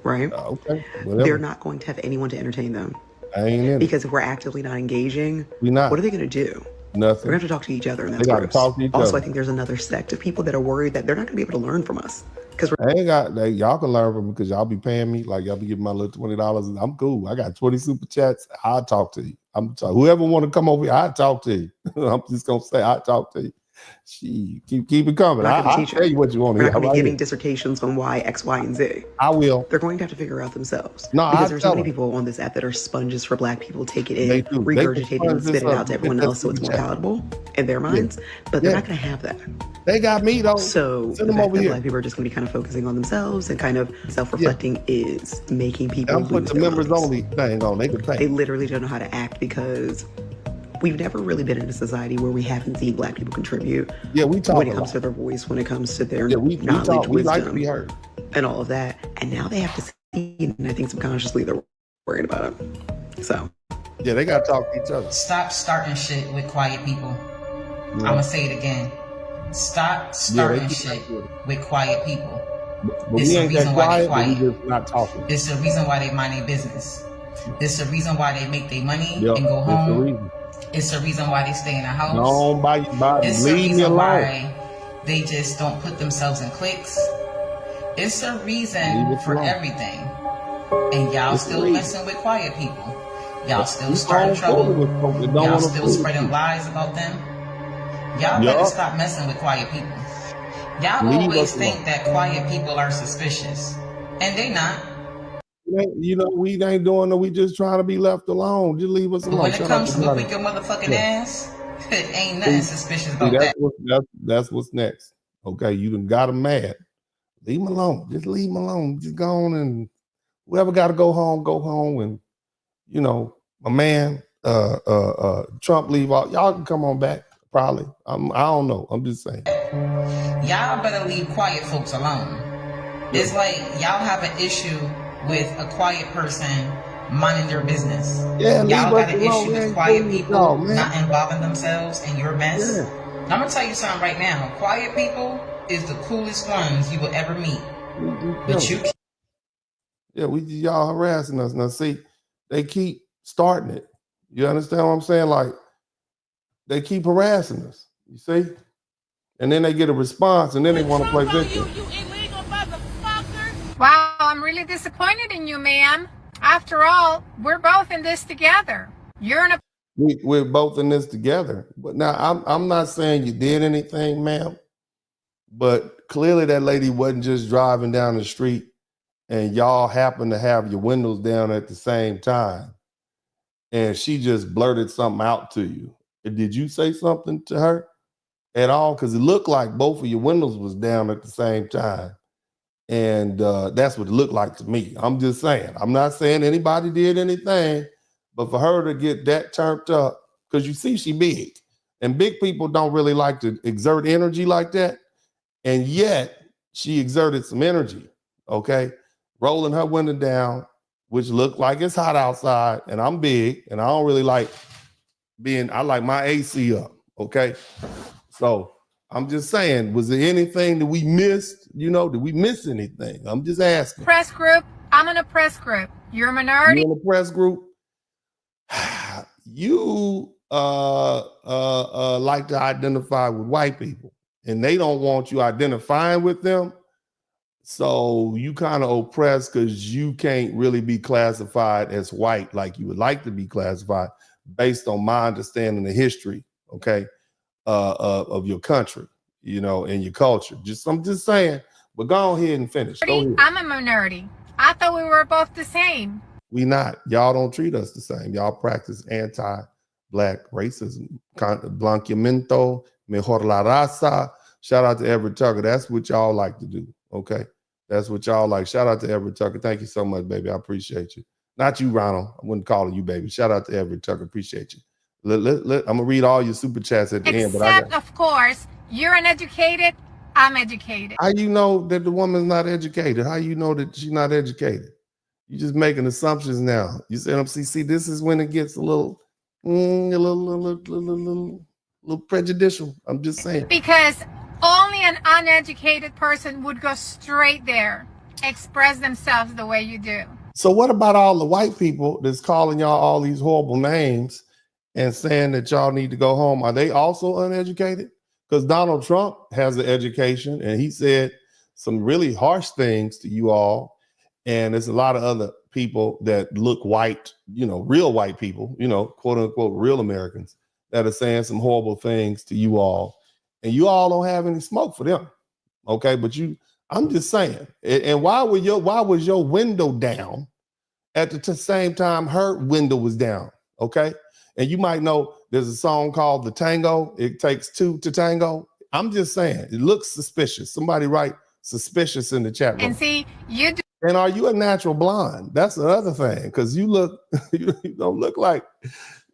Right? Okay. They're not going to have anyone to entertain them. I ain't in it. Because if we're actively not engaging, not. What are they going to do? Nothing. We're going to have to talk to each other, and that's They got to gross. talk to each Also, other. I think there's another sect of people that are worried that they're not going to be able to learn from us. Because y'all can learn from me because y'all be paying me. Like y'all be giving my little $20 and I'm cool. I got 20 super chats. I'll talk to you. Whoever want to come over here, I'll talk to you. I'm just going to say I'll talk to you. Keep it coming. I'll tell you what you want to We're hear. not going to be giving dissertations on why X, Y, and Z. I will. They're going to have to figure out themselves. No, because there's so many people on this app that are sponges for black people, take it in, They do. regurgitate it, and spit it out to everyone else so it's more Yeah. palatable in their minds. But they're not going to have that. They got me though. So Send the them fact over that here. black people are just going to be kind of focusing on themselves and kind of self-reflecting is making people I'm putting lose the their members minds. only thing on. They can pay. They literally don't know how to act because we've never really been in a society where we haven't seen black people contribute. Yeah, we talk when it a comes lot. to their voice, when it comes to their we knowledge, talk. We like to wisdom, be heard. and all of that. And now they have to see, and I think subconsciously they're worried about it. So yeah, they got to talk to each other. Stop starting shit with quiet people. I'm gonna say it again. Stop starting shit with quiet people. But It's we the ain't reason that why they quiet. We quiet. just not talking. It's the reason why they mind their business. It's the reason why they make their money Yep, and go it's the home. reason. It's the reason why they stay in the house. Don't bite your body. It's the Leave me reason alone. why they just don't put themselves in cliques. It's a reason for everything. And y'all still messing with quiet people. Y'all still starting trouble. Y'all still spreading lies about them. Y'all better stop messing with quiet people. Y'all Leave always us alone. think that quiet people are suspicious. And they not. You know, we ain't doing it. We just trying to be left alone. Just leave us But alone. when it Shut comes up to and whipping your motherfucking Yeah. ass, ain't nothing suspicious See, about that. that's what's next. Okay, you done got them mad. Leave them alone. Just leave them alone. Just go on and whoever got to go home. And you know, my man, Trump leave out. Y'all can come on back. Probably. I don't know. I'm just saying. Y'all better leave quiet folks alone. It's like y'all have an issue with a quiet person minding their business. Yeah, leave Y'all got us an alone. issue We with ain't quiet fooling people y'all, man. not involving themselves in your mess. Yeah. I'm gonna tell you something right now. Quiet people is the coolest ones you will ever meet. But you Yeah, y'all harassing us. Now see, they keep starting it. You understand what I'm saying? Like they keep harassing us. You see? And then they get a response and then they want to play victim. Wow, I'm really disappointed in you, ma'am. After all, we're both in this together. You're in a We're both in this together. But now I'm not saying you did anything, ma'am. But clearly that lady wasn't just driving down the street and y'all happened to have your windows down at the same time. And she just blurted something out to you. Did you say something to her at all? Because it looked like both of your windows was down at the same time. And that's what it looked like to me. I'm just saying. I'm not saying anybody did anything, but for her to get that turned up, because you see she big. And big people don't really like to exert energy like that. And yet she exerted some energy, okay? Rolling her window down, which looked like it's hot outside, and I'm big, and I don't really like I like my AC up, okay? So I'm just saying, was there anything that we missed? You know, did we miss anything? I'm just asking. press group. I'm in a press group. You're a minority. You in the press group? You like to identify with white people, and they don't want you identifying with them. So you kind of oppressed because you can't really be classified as white like you would like to be classified based on my understanding of history, okay, of your country, you know, and your culture. I'm just saying, but go ahead and finish. Go ahead. I'm a minority. I thought we were both the same. We not. Y'all don't treat us the same. Y'all practice anti-black racism. Blanqueamiento, mejor la raza. Shout out to Everett Tucker. That's what y'all like to do, okay? That's what y'all like. Shout out to Everett Tucker. Thank you so much, baby. I appreciate you. Not you, Ronald. I wouldn't call you, baby. Shout out to Everett Tucker. Appreciate you. I'm gonna read all your super chats at the end. But Except, of course, you're uneducated, I'm educated. How you know that the woman's not educated? How you know that she's not educated? You're just making assumptions now. You said, see, this is when it gets a little prejudicial. I'm just saying. Because only an uneducated person would go straight there, express themselves the way you do. So what about all the white people that's calling y'all all these horrible names and saying that y'all need to go home? Are they also uneducated? Because Donald Trump has an education and he said some really harsh things to you all. And there's a lot of other people that look white, real white people, quote unquote, real Americans that are saying some horrible things to you all. And you all don't have any smoke for them. Okay. But I'm just saying. And why was your window down at the same time her window was down? Okay. And you might know there's a song called The Tango. It takes two to tango. I'm just saying, it looks suspicious. Somebody write suspicious in the chat room. And see, you do. And are you a natural blonde? That's the other thing, because you don't look like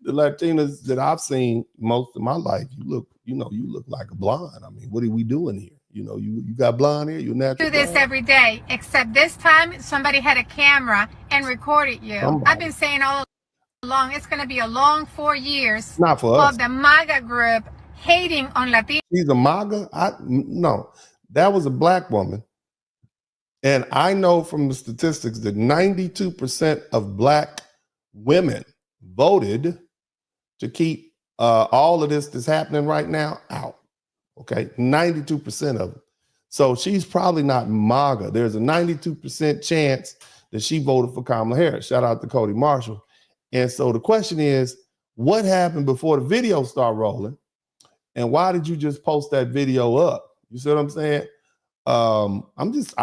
the Latinas that I've seen most of my life. You look like a blonde. I mean, what are we doing here? You got blonde hair. You're natural. Do this blonde. every day, except this time somebody had a camera and recorded you. Somebody. I've been saying all along, it's going to be a long 4 years Not for us. of the MAGA group hating on Latinos. She's a MAGA? No, that was a black woman. And I know from the statistics that 92% of black women voted to keep all of this that's happening right now out. Okay, 92% of them. So she's probably not MAGA. There's a 92% chance that she voted for Kamala Harris. Shout out to Cody Marshall. And so the question is, what happened before the video started rolling? And why did you just post that video up? You see what I'm saying? I'm just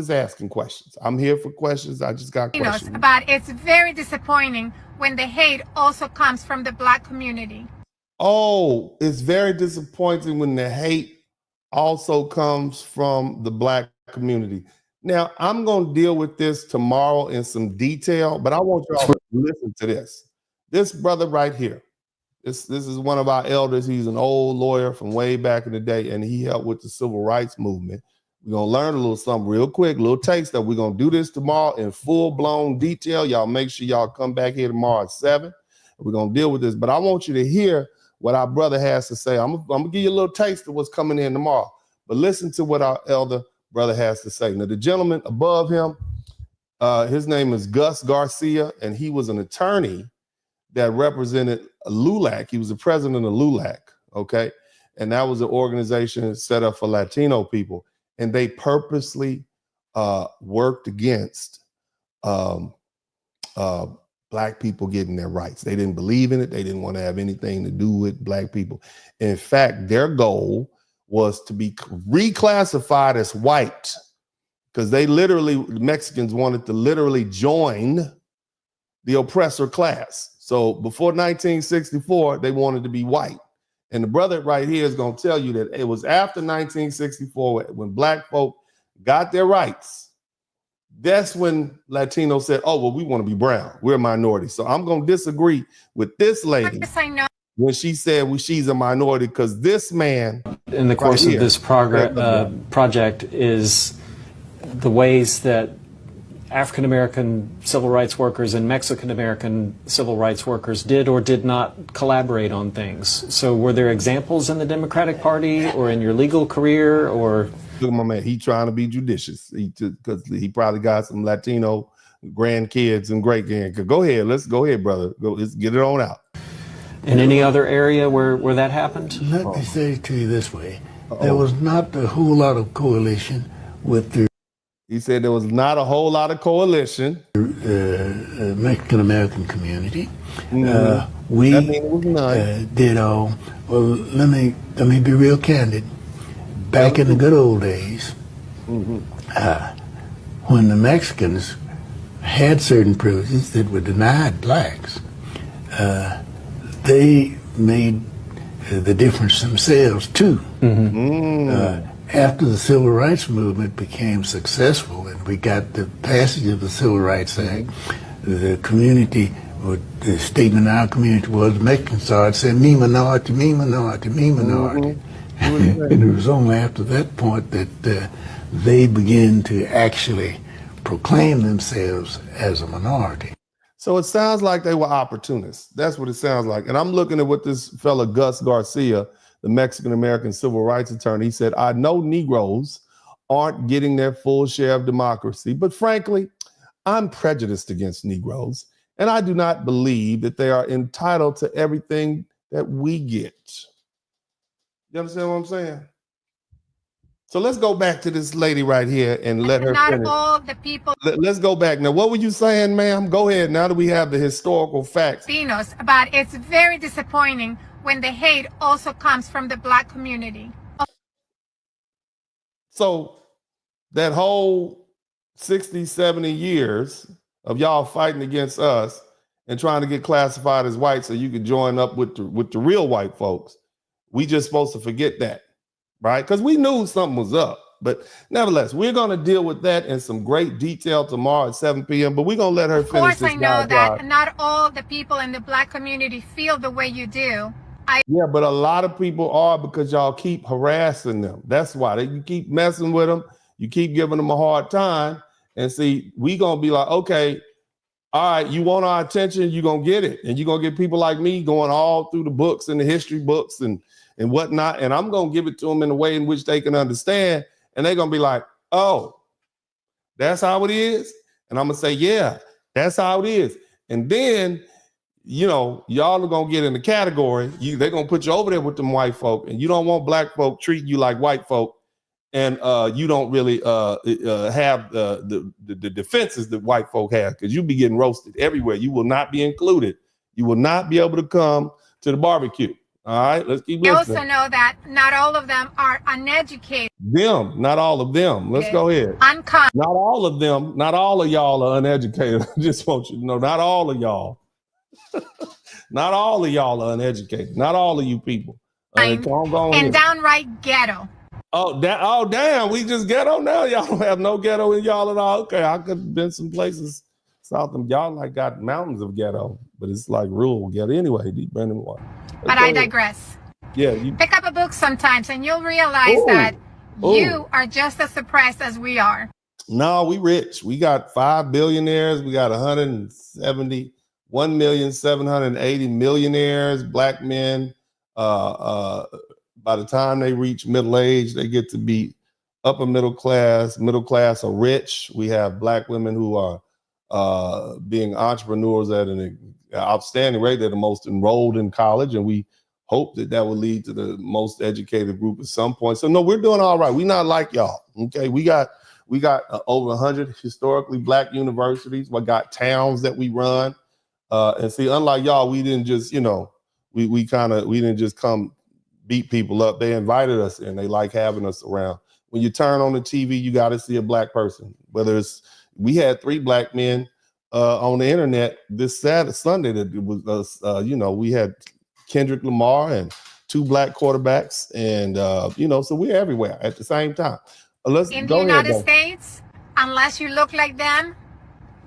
asking questions. I'm here for questions. I just got questions. But it's very disappointing when the hate also comes from the black community. Oh, it's very disappointing when the hate also comes from the black community. Now, I'm going to deal with this tomorrow in some detail, but I want y'all to listen to this. This brother right here, this is one of our elders. He's an old lawyer from way back in the day, and he helped with the civil rights movement. We're going to learn a little something real quick, a little taste of. We're going to do this tomorrow in full-blown detail. Y'all make sure y'all come back here tomorrow at 7. We're going to deal with this, but I want you to hear what our brother has to say. I'm going to give you a little taste of what's coming in tomorrow, but listen to what our elder brother has to say. Now, the gentleman above him, his name is Gus Garcia, and he was an attorney that represented LULAC. He was the president of LULAC, okay? And that was an organization set up for Latino people. And they purposely worked against black people getting their rights. They didn't believe in it. They didn't want to have anything to do with black people. In fact, their goal was to be reclassified as white, because they literally, Mexicans wanted to literally join the oppressor class. So before 1964, they wanted to be white. And the brother right here is going to tell you that it was after 1964 when black folk got their rights. That's when Latinos said, oh, well, we want to be brown. We're a minority. So I'm going to disagree with this lady when she said she's a minority, because this man in the course of this project is the ways that African-American civil rights workers and Mexican-American civil rights workers did or did not collaborate on things. So were there examples in the Democratic Party or in your legal career? Or look at my man, he trying to be judicious because he probably got some Latino grandkids and great grandkids. Go ahead, go ahead, brother. Let's get it on out. In any other area where that happened? Let me say it to you this way. There was not a whole lot of coalition with the He said there was not a whole lot of coalition. Mexican-American community. We did all, well, let me be real candid. Back in the good old days, when the Mexicans had certain privileges that were denied blacks, they made the difference themselves too. after the Civil Rights Movement became successful and we got the passage of the Civil Rights Act, the community, or the statement in our community was, Mexicans started saying, me minority, me minority, me minority. And it was only after that point that they began to actually proclaim themselves as a minority. So it sounds like they were opportunists. That's what it sounds like. And I'm looking at what this fella Gus Garcia, the Mexican-American civil rights attorney, he said, I know Negroes aren't getting their full share of democracy, but frankly, I'm prejudiced against Negroes, and I do not believe that they are entitled to everything that we get. You understand what I'm saying? So let's go back to this lady right here and let her finish. Not all the people. Let's go back. Now, what were you saying, ma'am? Go ahead. Now that we have the historical facts. Latinos, but it's very disappointing when the hate also comes from the Black community. So that whole 60, 70 years of y'all fighting against us and trying to get classified as white so you could join up with the real white folks, we just supposed to forget that, right? Because we knew something was up. But nevertheless, we're going to deal with that in some great detail tomorrow at 7 p.m. But we're going to let her finish this. Of course, I know that not all the people in the Black community feel the way you do. Yeah, but a lot of people are, because y'all keep harassing them. That's why you keep messing with them. You keep giving them a hard time. And see, we going to be like, okay, all right, you want our attention, you're going to get it. And you're going to get people like me going all through the books and the history books and whatnot. And I'm going to give it to them in a way in which they can understand. And they're going to be like, oh, that's how it is? And I'm going to say, yeah, that's how it is. And then, you know, y'all are going to get in the category. They're going to put you over there with them white folk. And you don't want Black folk treating you like white folk. And you don't really have the defenses that white folk have, because you'll be getting roasted everywhere. You will not be included. You will not be able to come to the barbecue. All right, let's keep listening. You also know that not all of them are uneducated. Them, not all of them. Let's go ahead. Not all of them. Not all of y'all are uneducated. I just want you to know, not all of y'all. Not all of y'all are uneducated. Not all of you people. And downright ghetto. Oh, damn. We just ghetto now. Y'all don't have no ghetto in y'all at all. Okay, I could have been some places south of y'all like got mountains of ghetto, but it's like rural ghetto. Anyway, deep Brandon water. But I digress. Yeah, you pick up a book sometimes and you'll realize that you are just as suppressed as we are. No, we rich. We got 5 billionaires. We got 171,780 millionaires, Black men. By the time they reach middle age, they get to be upper middle class or rich. We have Black women who are being entrepreneurs at an outstanding rate. They're the most enrolled in college, and we hope that will lead to the most educated group at some point. So no, we're doing all right. We're not like y'all. Okay, we got over 100 historically Black universities. We got towns that we run, and see, unlike y'all, we didn't just we didn't just come beat people up. They invited us in. They like having us around. When you turn on the TV, you got to see a Black person. We had 3 Black men on the internet this Sunday. That it was we had Kendrick Lamar and 2 Black quarterbacks, and so we're everywhere at the same time. In the United States, unless you look like them,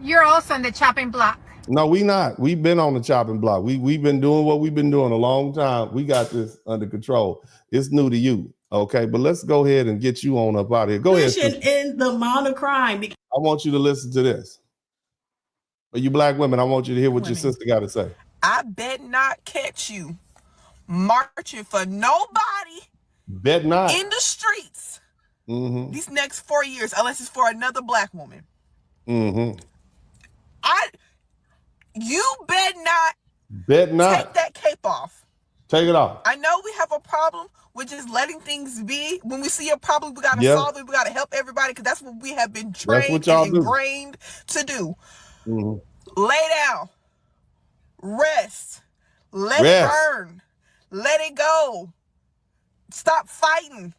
you're also on the chopping block. No, we not. We've been on the chopping block. We've been doing what we've been doing a long time. We got this under control. It's new to you, okay? But let's go ahead and get you on up out of here. Go ahead. In the amount of crime. I want you to listen to this. For you Black women, I want you to hear what your sister got to say. I bet not catch you marching for nobody. Bet not. In the streets these next 4 years, unless it's for another Black woman. You bet not take that cape off. Take it off. I know we have a problem with just letting things be. When we see a problem, we got to solve it. We got to help everybody, because that's what we have been trained and ingrained to do. Lay down. Rest. Let it burn. Let it go. Stop fighting.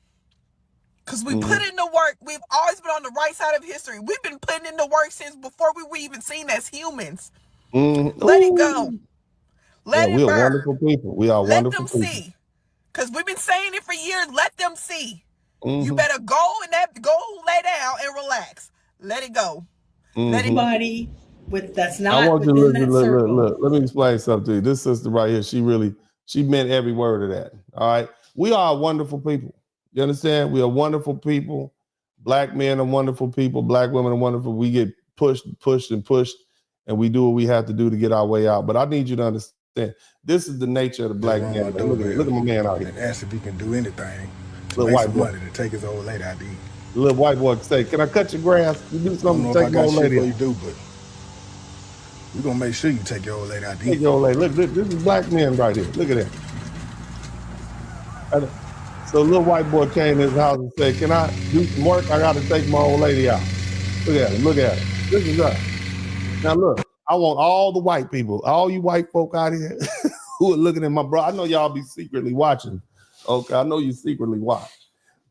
Because we put in the work. We've always been on the right side of history. We've been putting in the work since before we were even seen as humans. Let it go. Let it burn. We are wonderful people. We are wonderful people. Let them see. Because we've been saying it for years. Let them see. You better go lay down and relax. Let it go. Let it Everybody that's not I want you to within that circle. look. Let me explain something to you. This sister right here, she meant every word of that. All right. We are wonderful people. You understand? We are wonderful people. Black men are wonderful people. Black women are wonderful. We get pushed, and we do what we have to do to get our way out. But I need you to understand, this is the nature of the black man. Look at my man out here. And ask if he can do anything to Little make white some boy. money to take his old lady ID. The little white boy say, "Can I cut your grass? You do something to take my old lady." You do, but we're gonna make sure you take your old lady ID. Take your old lady. Look, this is black men right here. Look at that. So little white boy came to his house and said, "Can I do some work? I got to take my old lady out." Look at him. Look at him. This is us. Now look, I want all the white people, all you white folk out here who are looking at my bro. I know y'all be secretly watching. Okay, I know you secretly watch.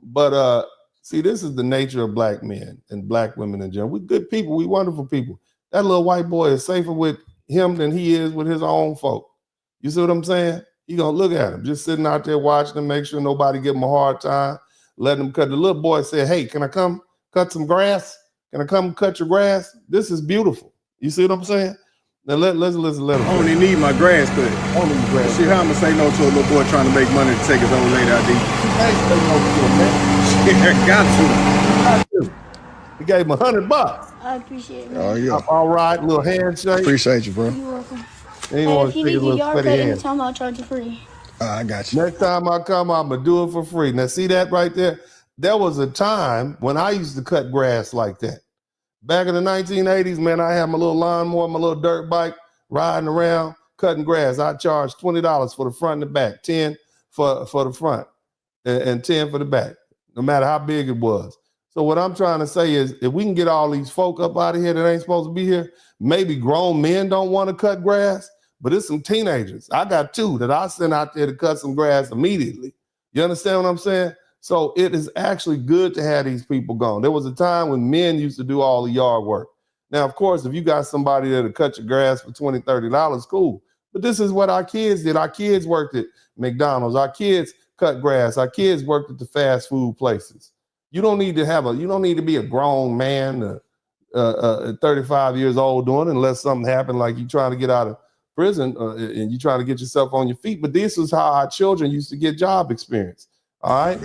But see, this is the nature of black men and black women in general. We're good people. We wonderful people. That little white boy is safer with him than he is with his own folk. You see what I'm saying? You gonna look at him, just sitting out there watching him, make sure nobody give him a hard time, letting him cut. The little boy said, "Hey, can I come cut some grass? Can I come cut your grass? This is beautiful." You see what I'm saying? Now let's let him. I only need my grass cut. Only the grass. See how I'm gonna say no to a little boy trying to make money to take his old lady ID? Got to. He gave him $100. I appreciate it, man. Oh yeah. All right, little handshake. Appreciate you, bro. You're welcome. He ain't Hey, want if to you stick his need your little yard sweaty cut hand. anytime, I'll charge you free. I got you. Next time I come, I'm gonna do it for free. Now, see that right there? There was a time when I used to cut grass like that. Back in the 1980s, man, I had my little lawnmower, my little dirt bike, riding around, cutting grass. I charged $20 for the front and the back, 10 for the front, and 10 for the back, no matter how big it was. So what I'm trying to say is, if we can get all these folk up out of here that ain't supposed to be here, maybe grown men don't want to cut grass, but it's some teenagers. I got 2 that I sent out there to cut some grass immediately. You understand what I'm saying? So it is actually good to have these people gone. There was a time when men used to do all the yard work. Now, of course, if you got somebody that'll cut your grass for $20, $30, cool. But this is what our kids did. Our kids worked at McDonald's. Our kids cut grass. Our kids worked at the fast food places. You don't need to be a grown man, 35 years old doing it, unless something happened, like you trying to get out of prison and you trying to get yourself on your feet. But this is how our children used to get job experience. All right.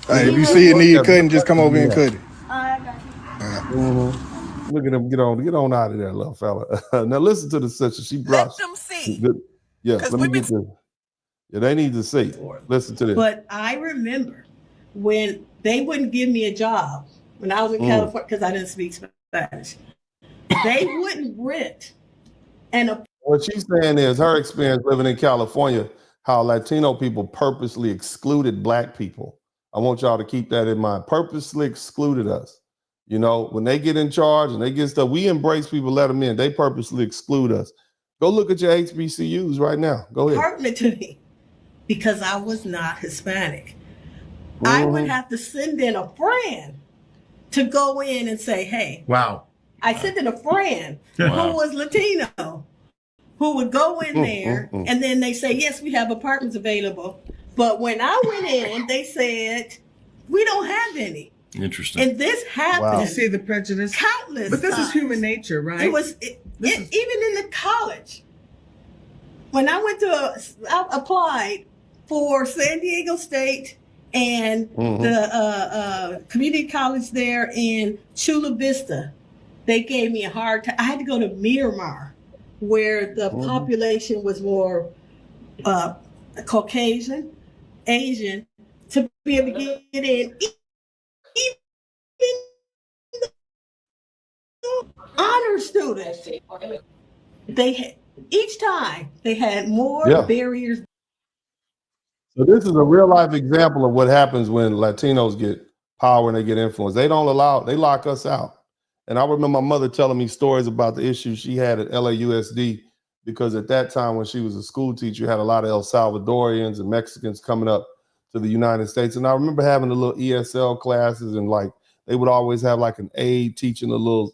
Hey, if you see a need cutting, just come over and cut it. I got you. Look at him. Get on out of there, little fella. Now listen to the sister. She brought. Let them see. Yeah, let me get this. Yeah, they need to see. Listen to this. But I remember when they wouldn't give me a job when I was in California because I didn't speak Spanish. They wouldn't rent. And what she's saying is her experience living in California, how Latino people purposely excluded black people. I want y'all to keep that in mind. Purposely excluded us. You know, when they get in charge and they get stuff, we embrace people, let them in. They purposely exclude us. Go look at your HBCUs right now. Go ahead. Apartment to me because I was not Hispanic. I would have to send in a friend to go in and say, "Hey." Wow. I sent in a friend who was Latino who would go in there and then they say, "Yes, we have apartments available." But when I went in, they said, "We don't have any." Interesting. And this happened. Wow. You see the prejudice? Countless But this times. is human nature, right? It was even in the college. When I went to, I applied for San Diego State and the community college there in Chula Vista. They gave me a hard time. I had to go to Miramar, where the population was more Caucasian, Asian, to be able to get in. Honor students, they had, each time they had more barriers. So this is a real life example of what happens when Latinos get power and they get influence. They lock us out. And I remember my mother telling me stories about the issues she had at LAUSD, because at that time when she was a school teacher, you had a lot of El Salvadorians and Mexicans coming up to the United States. And I remember having the little ESL classes, and like they would always have like an aide teaching the little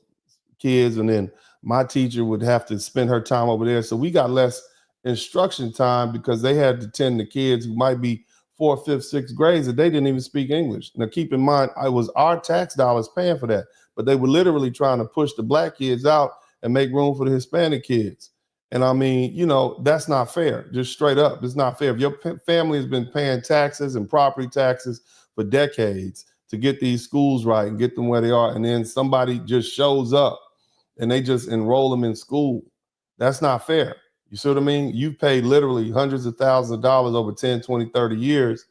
kids, and then my teacher would have to spend her time over there. So we got less instruction time because they had to tend to kids who might be 4th, 5th, 6th grades that they didn't even speak English. Now, keep in mind, it was our tax dollars paying for that, but they were literally trying to push the black kids out and make room for the Hispanic kids. And I mean, you know, that's not fair. Just straight up, it's not fair. If your family has been paying taxes and property taxes for decades to get these schools right and get them where they are, and then somebody just shows up and they just enroll them in school, that's not fair. You see what I mean? You paid literally hundreds of thousands of dollars over 10, 20, 30 years.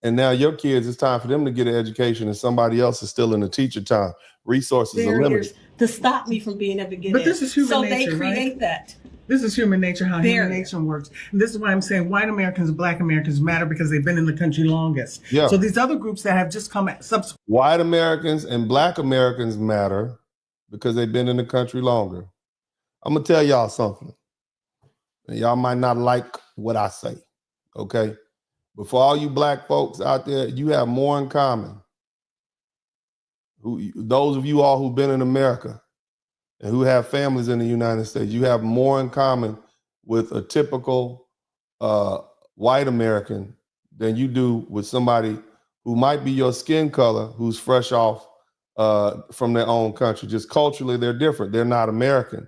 And now your kids, it's time for them to get an education and somebody else is still in the teacher time. Resources are limited. To stop me from being able to get But in. this is human nature, So they create right? that. This is human nature, how human nature works. And this is why I'm saying white Americans and black Americans matter, because they've been in the country longest. Yeah. So these other groups that have just come subsequent. White Americans and black Americans matter because they've been in the country longer. I'm going to tell y'all something. And y'all might not like what I say, okay? But for all you black folks out there, you have more in common. Those of you all who've been in America and who have families in the United States, you have more in common with a typical white American than you do with somebody who might be your skin color, who's fresh off from their own country. Just culturally, they're different. They're not American.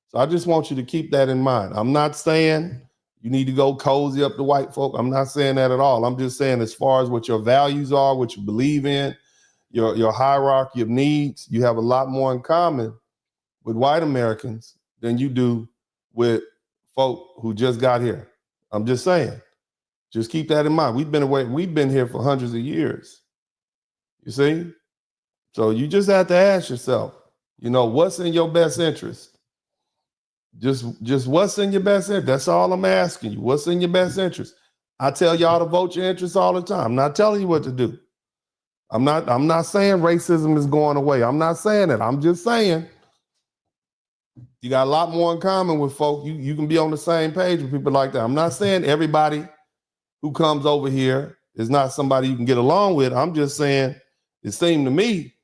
So I just want you to keep that in mind. I'm not saying you need to go cozy up to white folk. I'm not saying that at all. I'm just saying as far as what your values are, what you believe in, your hierarchy of needs, you have a lot more in common with white Americans than you do with folk who just got here. I'm just saying. Just keep that in mind. We've been here for hundreds of years. You see? So you just have to ask yourself, you know, what's in your best interest? Just what's in your best interest? That's all I'm asking you. What's in your best interest? I tell y'all to vote your interests all the time. I'm not telling you what to do. I'm not saying racism is going away. I'm not saying it. I'm just saying you got a lot more in common with folk. You can be on the same page with people like that. I'm not saying everybody who comes over here is not somebody you can get along with. I'm just saying it seemed to me,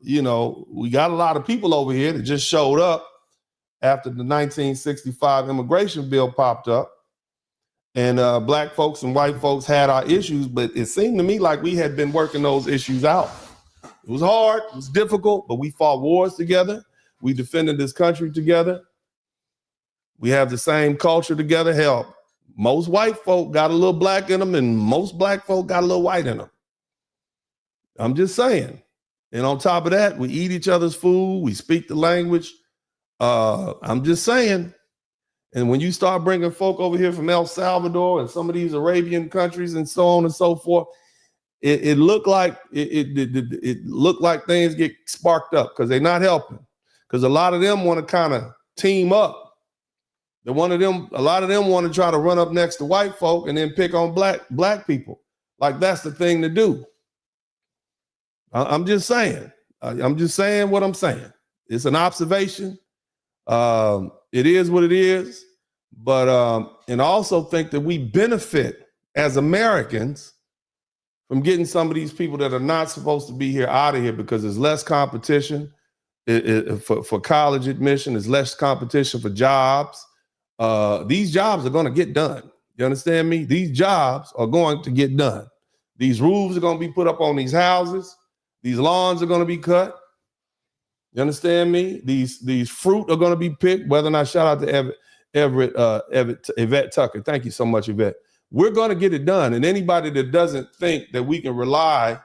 you know, we got a lot of people over here that just showed up after the 1965 immigration bill popped up. And black folks and white folks had our issues, but it seemed to me like we had been working those issues out. It was hard, it was difficult, but we fought wars together. We defended this country together. We have the same culture together. Hell, most white folk got a little black in them and most black folk got a little white in them. I'm just saying. And on top of that, we eat each other's food. We speak the language. I'm just saying. And when you start bringing folk over here from El Salvador and some of these Arabian countries and so on and so forth, it looked like it looked like things get sparked up because they're not helping. Because a lot of them want to kind of team up. A lot of them want to try to run up next to white folk and then pick on black people. Like that's the thing to do. I'm just saying. I'm just saying what I'm saying. It's an observation. It is what it is. But and I also think that we benefit as Americans from getting some of these people that are not supposed to be here out of here because there's less competition for college admission. There's less competition for jobs. These jobs are going to get done. You understand me? These jobs are going to get done. These roofs are going to be put up on these houses. These lawns are going to be cut. You understand me? These fruit are going to be picked. Whether or not, shout out to Yvette Tucker. Thank you so much, Yvette. We're going to get it done. And anybody that doesn't think that we can rely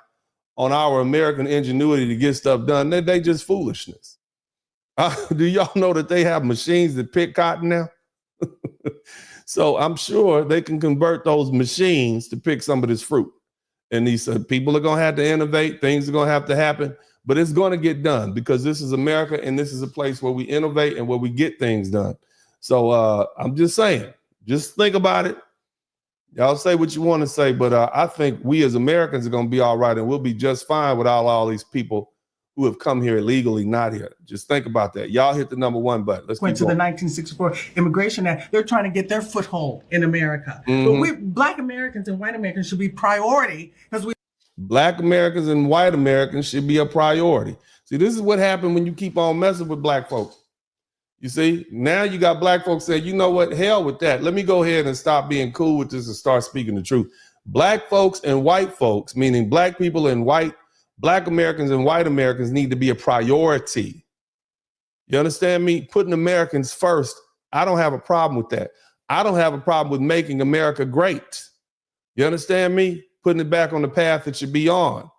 on our American ingenuity to get stuff done, they just foolishness. Do y'all know that they have machines that pick cotton now? So I'm sure they can convert those machines to pick some of this fruit. And these people are going to have to innovate. Things are going to have to happen. But it's going to get done because this is America and this is a place where we innovate and where we get things done. So I'm just saying, just think about it. Y'all say what you want to say, but I think we as Americans are going to be all right and we'll be just fine without all these people who have come here illegally, not here. Just think about that. Y'all hit the number one button. Let's went to the 1964 Immigration Act. They're trying to get their foothold in America. Mm-hmm. But we, black Americans and white Americans, should be priority because we. Black Americans and white Americans should be a priority. See, this is what happened when you keep on messing with black folks. You see, now you got black folks saying, you know what, hell with that. Let me go ahead and stop being cool with this and start speaking the truth. Black folks and white folks, meaning black people and black Americans and white Americans, need to be a priority. You understand me? Putting Americans first. I don't have a problem with that. I don't have a problem with making America great. You understand me? Putting it back on the path it should be on.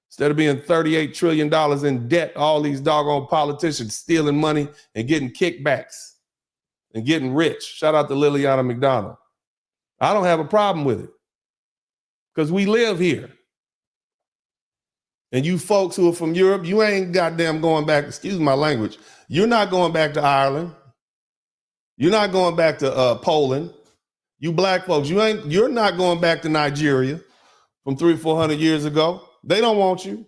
Instead of being $38 trillion in debt, all these doggone politicians stealing money and getting kickbacks and getting rich. Shout out to Liliana McDonald. I don't have a problem with it because we live here. And you folks who are from Europe, you ain't goddamn going back, excuse my language, you're not going back to Ireland. You're not going back to Poland. You black folks, you're not going back to Nigeria from 300 or 400 years ago. They don't want you.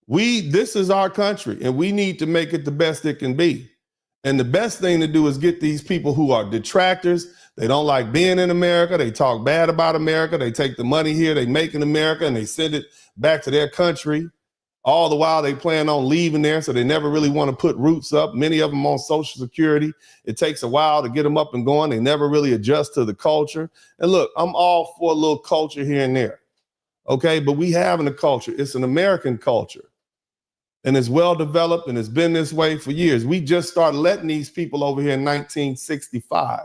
This is our country, and we need to make it the best it can be. And the best thing to do is get these people who are detractors. They don't like being in America. They talk bad about America. They take the money here they make in America and they send it back to their country. All the while they plan on leaving there, so they never really want to put roots up. Many of them on Social Security. It takes a while to get them up and going. They never really adjust to the culture. And look, I'm all for a little culture here and there. Okay, but we have a culture. It's an American culture. And it's well developed and it's been this way for years. We just started letting these people over here in 1965.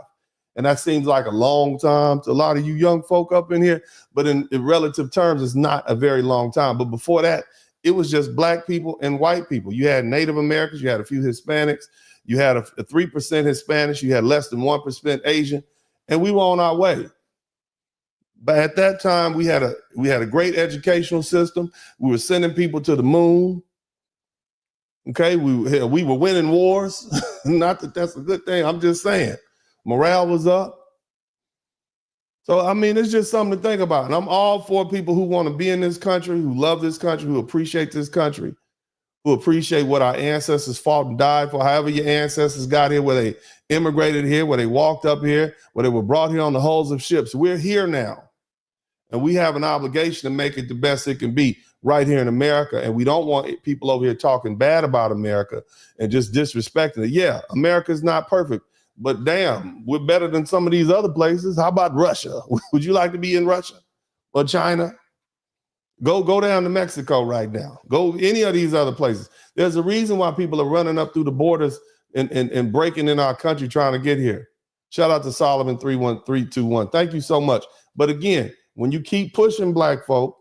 And that seems like a long time to a lot of you young folk up in here. But in relative terms, it's not a very long time. But before that, it was just black people and white people. You had Native Americans, you had a few Hispanics, you had a 3% Hispanics, you had less than 1% Asian, and we were on our way. But at that time, we had a great educational system. We were sending people to the moon. Okay, we were winning wars. Not that that's a good thing. I'm just saying, morale was up. So I mean, it's just something to think about. And I'm all for people who want to be in this country, who love this country, who appreciate this country, who appreciate what our ancestors fought and died for. However your ancestors got here, where they immigrated here, where they walked up here, where they were brought here on the hulls of ships. We're here now. And we have an obligation to make it the best it can be right here in America. And we don't want people over here talking bad about America and just disrespecting it. Yeah, America's not perfect, but damn, we're better than some of these other places. How about Russia? Would you like to be in Russia or China? Go down to Mexico right now. Go any of these other places. There's a reason why people are running up through the borders and breaking in our country trying to get here. Shout out to Solomon 31321. Thank you so much. But again, when you keep pushing black folk,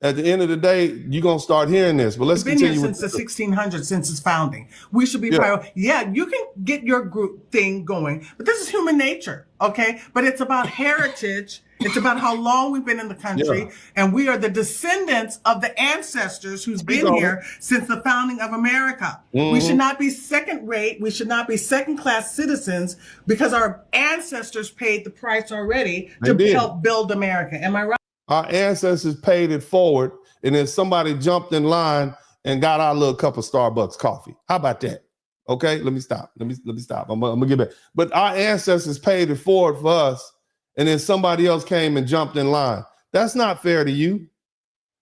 at the end of the day, you're going to start hearing this. But let's continue. Been here since the 1600s, since its founding. We should be proud. Yeah, you can get your group thing going, but this is human nature, okay? But it's about heritage. It's about how long we've been in the country, and we are the descendants of the ancestors who's been here since the founding of America. We should not be second rate. We should not be second class citizens because our ancestors paid the price already to help build America. Am I right? Our ancestors paid it forward, and then somebody jumped in line and got our little cup of Starbucks coffee. How about that? Okay, let me stop. Let me stop. I'm gonna get back. But our ancestors paid it forward for us, and then somebody else came and jumped in line. That's not fair to you.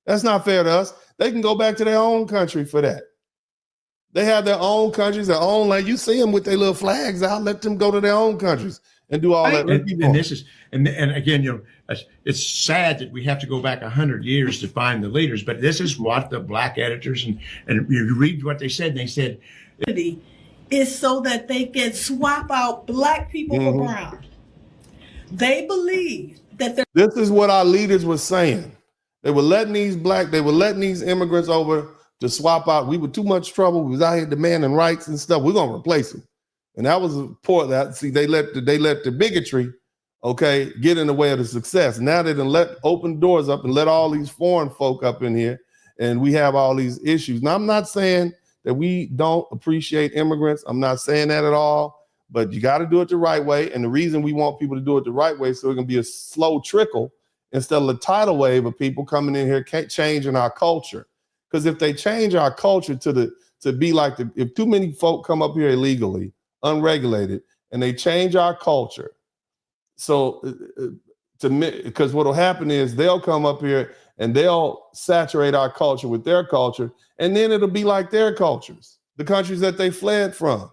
That's not fair to us. They can go back to their own country for that. They have their own countries, their own land. You see them with their little flags out. Let them go to their own countries and do all that. And this is, and again, you know, it's sad that we have to go back 100 years to find the leaders, but this is what the black editors and you read what they said. And they said, is so that they can swap out black people for brown. They believe that this is what our leaders were saying. They were letting these immigrants over to swap out. We were too much trouble. We was out here demanding rights and stuff. We're gonna replace them. And that was a poor that. See, they let the bigotry, get in the way of the success. Now they done open doors up and let all these foreign folk up in here, and we have all these issues. Now, I'm not saying that we don't appreciate immigrants. I'm not saying that at all, but you got to do it the right way. And the reason we want people to do it the right way, so it can be a slow trickle instead of a tidal wave of people coming in here changing our culture. Because if they change our culture to be like if too many folk come up here illegally, unregulated, and they change our culture, so because what will happen is they'll come up here and they'll saturate our culture with their culture, and then it'll be like their cultures, the countries that they fled from.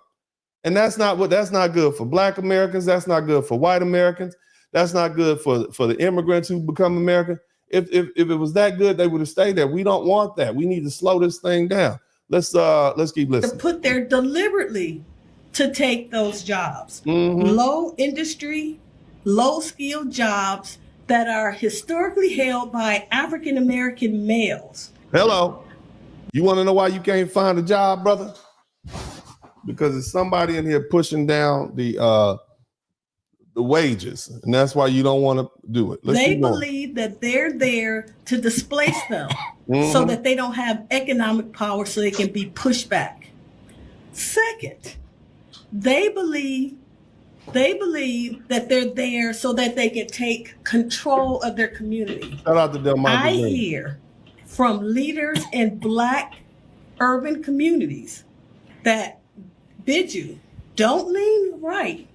And that's not good for Black Americans. That's not good for white Americans. That's not good for the immigrants who become American. If it was that good, they would have stayed there. We don't want that. We need to slow this thing down. Let's keep listening. To put there deliberately to take those jobs. Low industry, low skilled jobs that are historically held by African American males. Hello. You want to know why you can't find a job, brother? Because there's somebody in here pushing down the wages, and that's why you don't want to do it. They believe that they're there to displace them so that they don't have economic power, so they can be pushed back. Second, they believe that they're there so that they can take control of their community. Shout out to them. I hear from leaders in Black urban communities that bid you don't lean right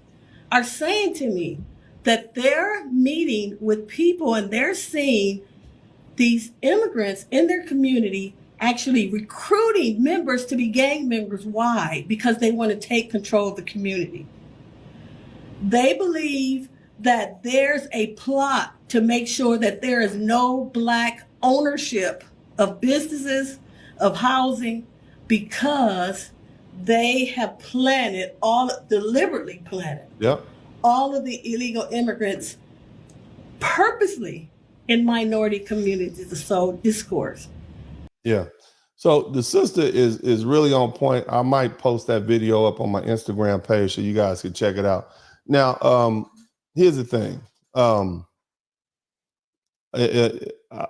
are saying to me that they're meeting with people and they're seeing these immigrants in their community actually recruiting members to be gang members. Why? Because they want to take control of the community. They believe that there's a plot to make sure that there is no Black ownership of businesses, of housing, because they have deliberately planted all of the illegal immigrants purposely in minority communities to sow discourse. Yeah. So the sister is really on point. I might post that video up on my Instagram page so you guys can check it out. Now, here's the thing.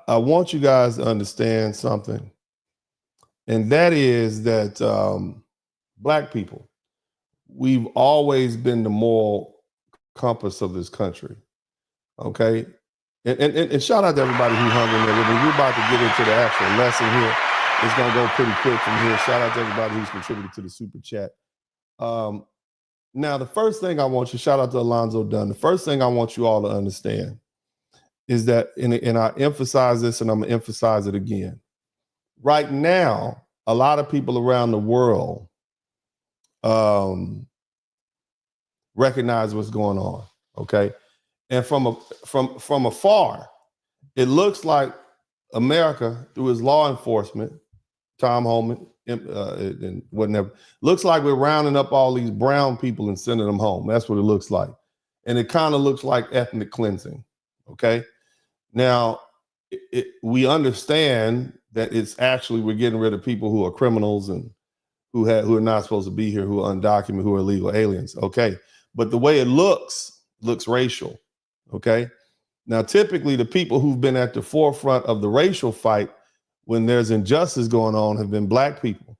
I want you guys to understand something, and that is that Black people, we've always been the moral compass of this country. Okay. And shout out to everybody who hung in there with me. We're about to get into the actual lesson here. It's going to go pretty quick from here. Shout out to everybody who's contributed to the super chat. Now, the first thing I want you, shout out to Alonzo Dunn. The first thing I want you all to understand is that, and I emphasize this and I'm going to emphasize it again. Right now, a lot of people around the world recognize what's going on. Okay. And from afar, it looks like America, through its law enforcement, Tom Homan and whatever, looks like we're rounding up all these brown people and sending them home. That's what it looks like. And it kind of looks like ethnic cleansing. Okay. Now, we understand that it's actually, we're getting rid of people who are criminals and who are not supposed to be here, who are undocumented, who are illegal aliens. Okay. But the way it looks racial. Okay. Now, typically the people who've been at the forefront of the racial fight when there's injustice going on have been Black people.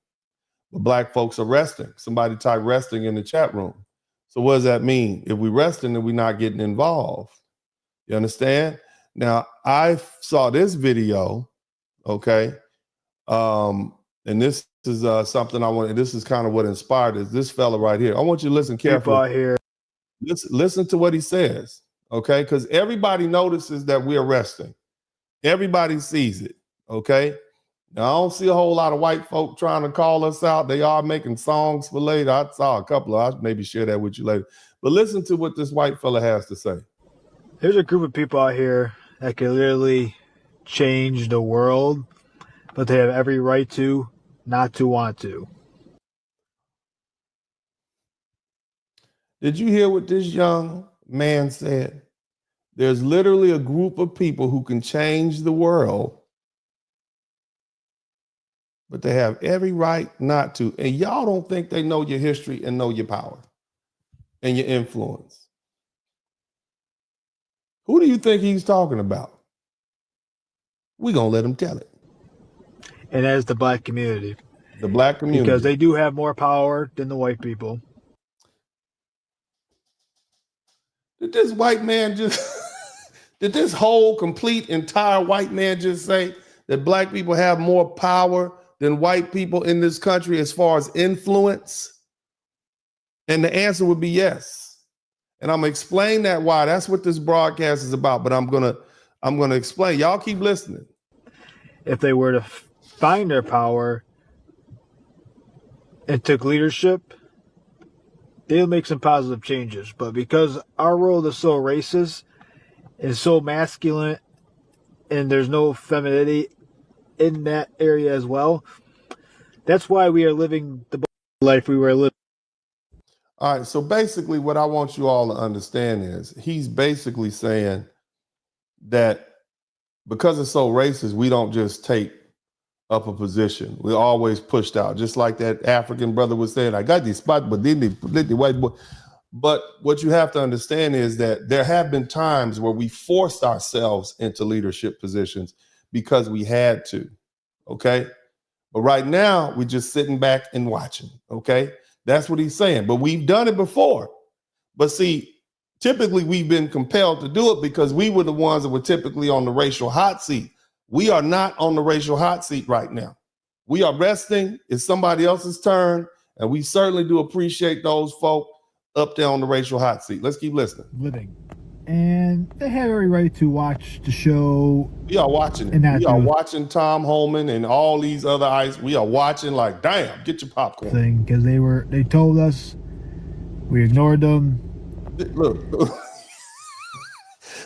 But Black folks are resting. Somebody type resting in the chat room. So what does that mean? If we resting, then we're not getting involved. You understand? Now, I saw this video, okay? And this is something I want, this is kind of what inspired this fella right here. I want you to listen carefully. Here. Listen to what he says, okay? Because everybody notices that we're resting. Everybody sees it, okay? Now, I don't see a whole lot of white folk trying to call us out. They are making songs for later. I saw a couple of, I'll maybe share that with you later. But listen to what this white fella has to say. There's a group of people out here that can literally change the world, but they have every right to not to want to. Did you hear what this young man said? There's literally a group of people who can change the world, but they have every right not to. And y'all don't think they know your history and know your power and your influence. Who do you think he's talking about? We're going to let him tell it. And that is the Black community. The Black community. Because they do have more power than the white people. Did this white man just, did this whole complete entire white man just say that Black people have more power than white people in this country as far as influence? And the answer would be yes. And I'm gonna explain that why. That's what this broadcast is about. But I'm gonna explain. Y'all keep listening. If they were to find their power and took leadership they'll make some positive changes. But because our world is so racist and so masculine, and there's no femininity in that area as well, that's why we are living the life we were living. All right, so basically what I want you all to understand is he's basically saying that because it's so racist, we don't just take up a position. We're always pushed out, just like that African brother was saying, I got these spots, but then the white boy. But what you have to understand is that there have been times where we forced ourselves into leadership positions because we had to, okay? But right now, we're just sitting back and watching, okay? That's what he's saying. But we've done it before. But see, typically we've been compelled to do it because we were the ones that were typically on the racial hot seat. We are not on the racial hot seat right now. We are resting. It's somebody else's turn. And we certainly do appreciate those folk up there on the racial hot seat. Let's keep listening. Living. And they have every right to watch the show. We are watching it. We are watching Tom Holman and all these other ice. We are watching like, damn, get your popcorn. Thing, because they told us, we ignored them. Look,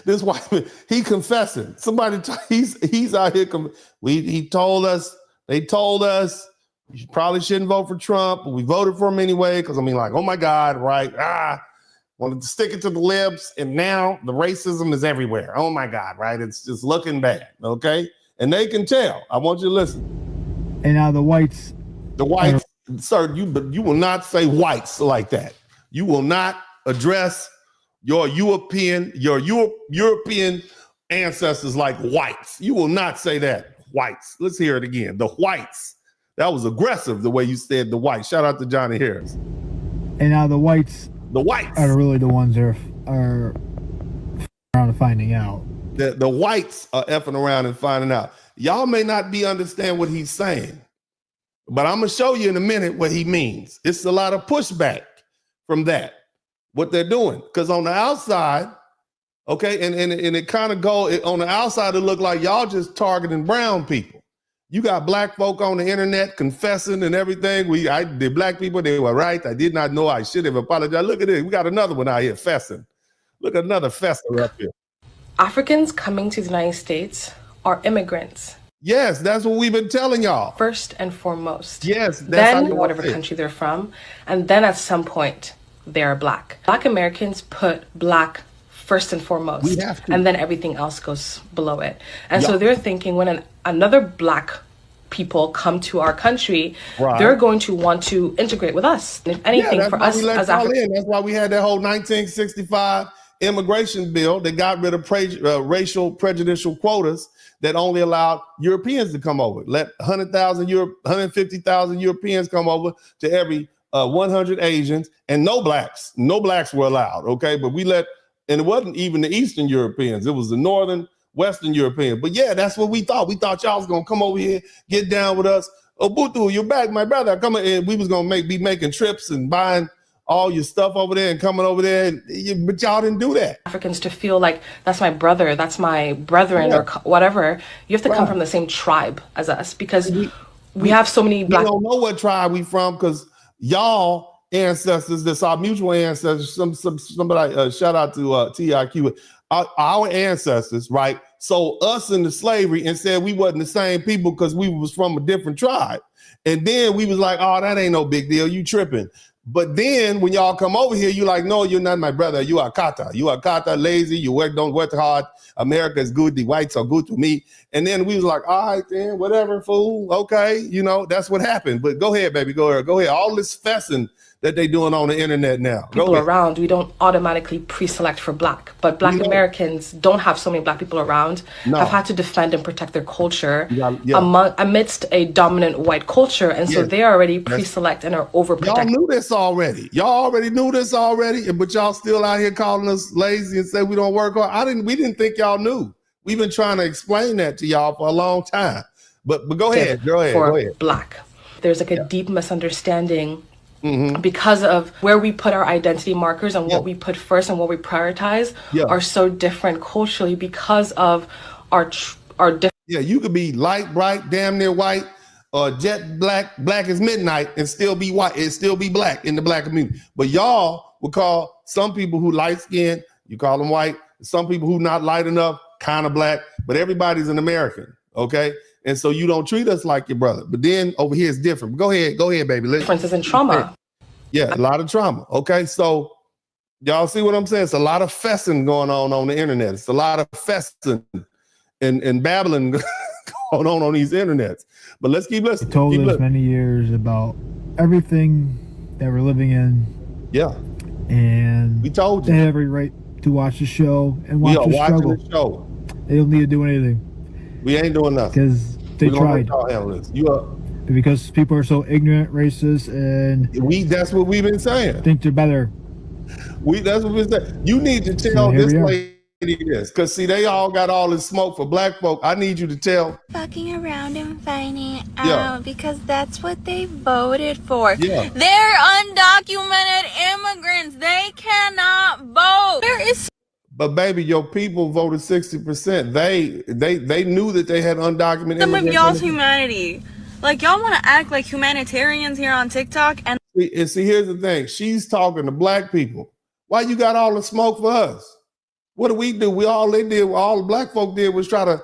this white man, he confessing. He's out here. He told us. They told us you probably shouldn't vote for Trump, but we voted for him anyway because I mean, like, oh my God, right? Wanted to stick it to the libs, and now the racism is everywhere. Oh my God, right? It's just looking bad. Okay, and they can tell. I want you to listen. And now the whites, sir, you will not say whites like that. You will not address your European ancestors like whites. You will not say that, whites. Let's hear it again. The whites. That was aggressive the way you said the whites. Shout out to Johnny Harris. And now the whites are really the ones that are around and finding out. The whites are effing around and finding out. Y'all may not be understand what he's saying, but I'm gonna show you in a minute what he means. It's a lot of pushback from that, what they're doing. Because on the outside, okay, and it kind of on the outside, it look like y'all just targeting brown people. You got black folk on the internet confessing and everything. The black people, they were right. I did not know. I should have apologized. Look at this. We got another one out here fessing. Look at another fesser up here. Africans coming to the United States are immigrants. Yes, that's what we've been telling y'all. First and foremost. Yes. Then whatever country they're from. And then at some point, they're black. Black Americans put black first and foremost. We have to. And then everything else goes below it. And so they're thinking when another black people come to our country, they're going to want to integrate with us. If anything, for us as Africans. That's why we had that whole 1965 immigration bill that got rid of racial prejudicial quotas that only allowed Europeans to come over. Let 150,000 Europeans come over to every 100 Asians, and no blacks were allowed. Okay, but we let, and it wasn't even the Eastern Europeans. It was the Northern, Western Europeans. But yeah, that's what we thought. We thought y'all was gonna come over here, get down with us. Obutu, you're back, my brother. Come in. We was gonna be making trips and buying all your stuff over there and coming over there, but y'all didn't do that. Africans to feel like that's my brother, that's my brethren, or whatever. You have to come from the same tribe as us because we have so many black. We don't know what tribe we from because y'all ancestors, that's our mutual ancestors. Somebody shout out to TIQ. Our ancestors, right, sold us into slavery and said we wasn't the same people because we was from a different tribe. And then we was like, oh, that ain't no big deal. You tripping. But then when y'all come over here, you like, no, you're not my brother. You are kata. You are kata, lazy. You don't work hard. America is good. The whites are good to me. And then we was like, all right, then, whatever, fool. Okay, that's what happened. But go ahead, baby. Go ahead. All this fessing that they doing on the internet now. People around, we don't automatically pre-select for black, but black Americans don't have so many black people around, have had to defend and protect their culture amidst a dominant white culture. And so they already pre-select and are overprotected. Y'all knew this already. Y'all already knew this already, but y'all still out here calling us lazy and say we don't work hard. We didn't think y'all knew. We've been trying to explain that to y'all for a long time. But go ahead. Go ahead. Black. There's like a deep misunderstanding because of where we put our identity markers and what we put first and what we prioritize are so different culturally because of our different. Yeah, you could be light, bright, damn near white, or jet black as midnight and still be white, and still be black in the black community. But y'all would call some people who light skinned, you call them white. Some people who not light enough, kind of black, but everybody's an American, okay? And so you don't treat us like your brother. But then over here it's different. Go ahead, baby. Differences in trauma. Yeah, a lot of trauma. Okay, so y'all see what I'm saying? It's a lot of fessing going on the internet. It's a lot of fessing and babbling going on these internets. But let's keep listening. They told us many years about everything that we're living in. Yeah. And we told you. They have every right to watch the show and watch the struggle. The show. They don't need to do anything. We ain't doing nothing. Because they tried. Because people are so ignorant, racist, and that's what we've been saying. Think they're better. That's what we've been saying. You need to tell this lady this. Because see, they all got all this smoke for black folk. I need you to tell. Fucking around and finding out because that's what they voted for. Yeah. They're undocumented immigrants. They cannot vote. But baby, your people voted 60%. They knew that they had undocumented Some immigrants. of y'all's humanity. Like, y'all want to act like humanitarians here on TikTok and see, here's the thing. She's talking to black people. Why you got all the smoke for us? What do? All the black folk did was try to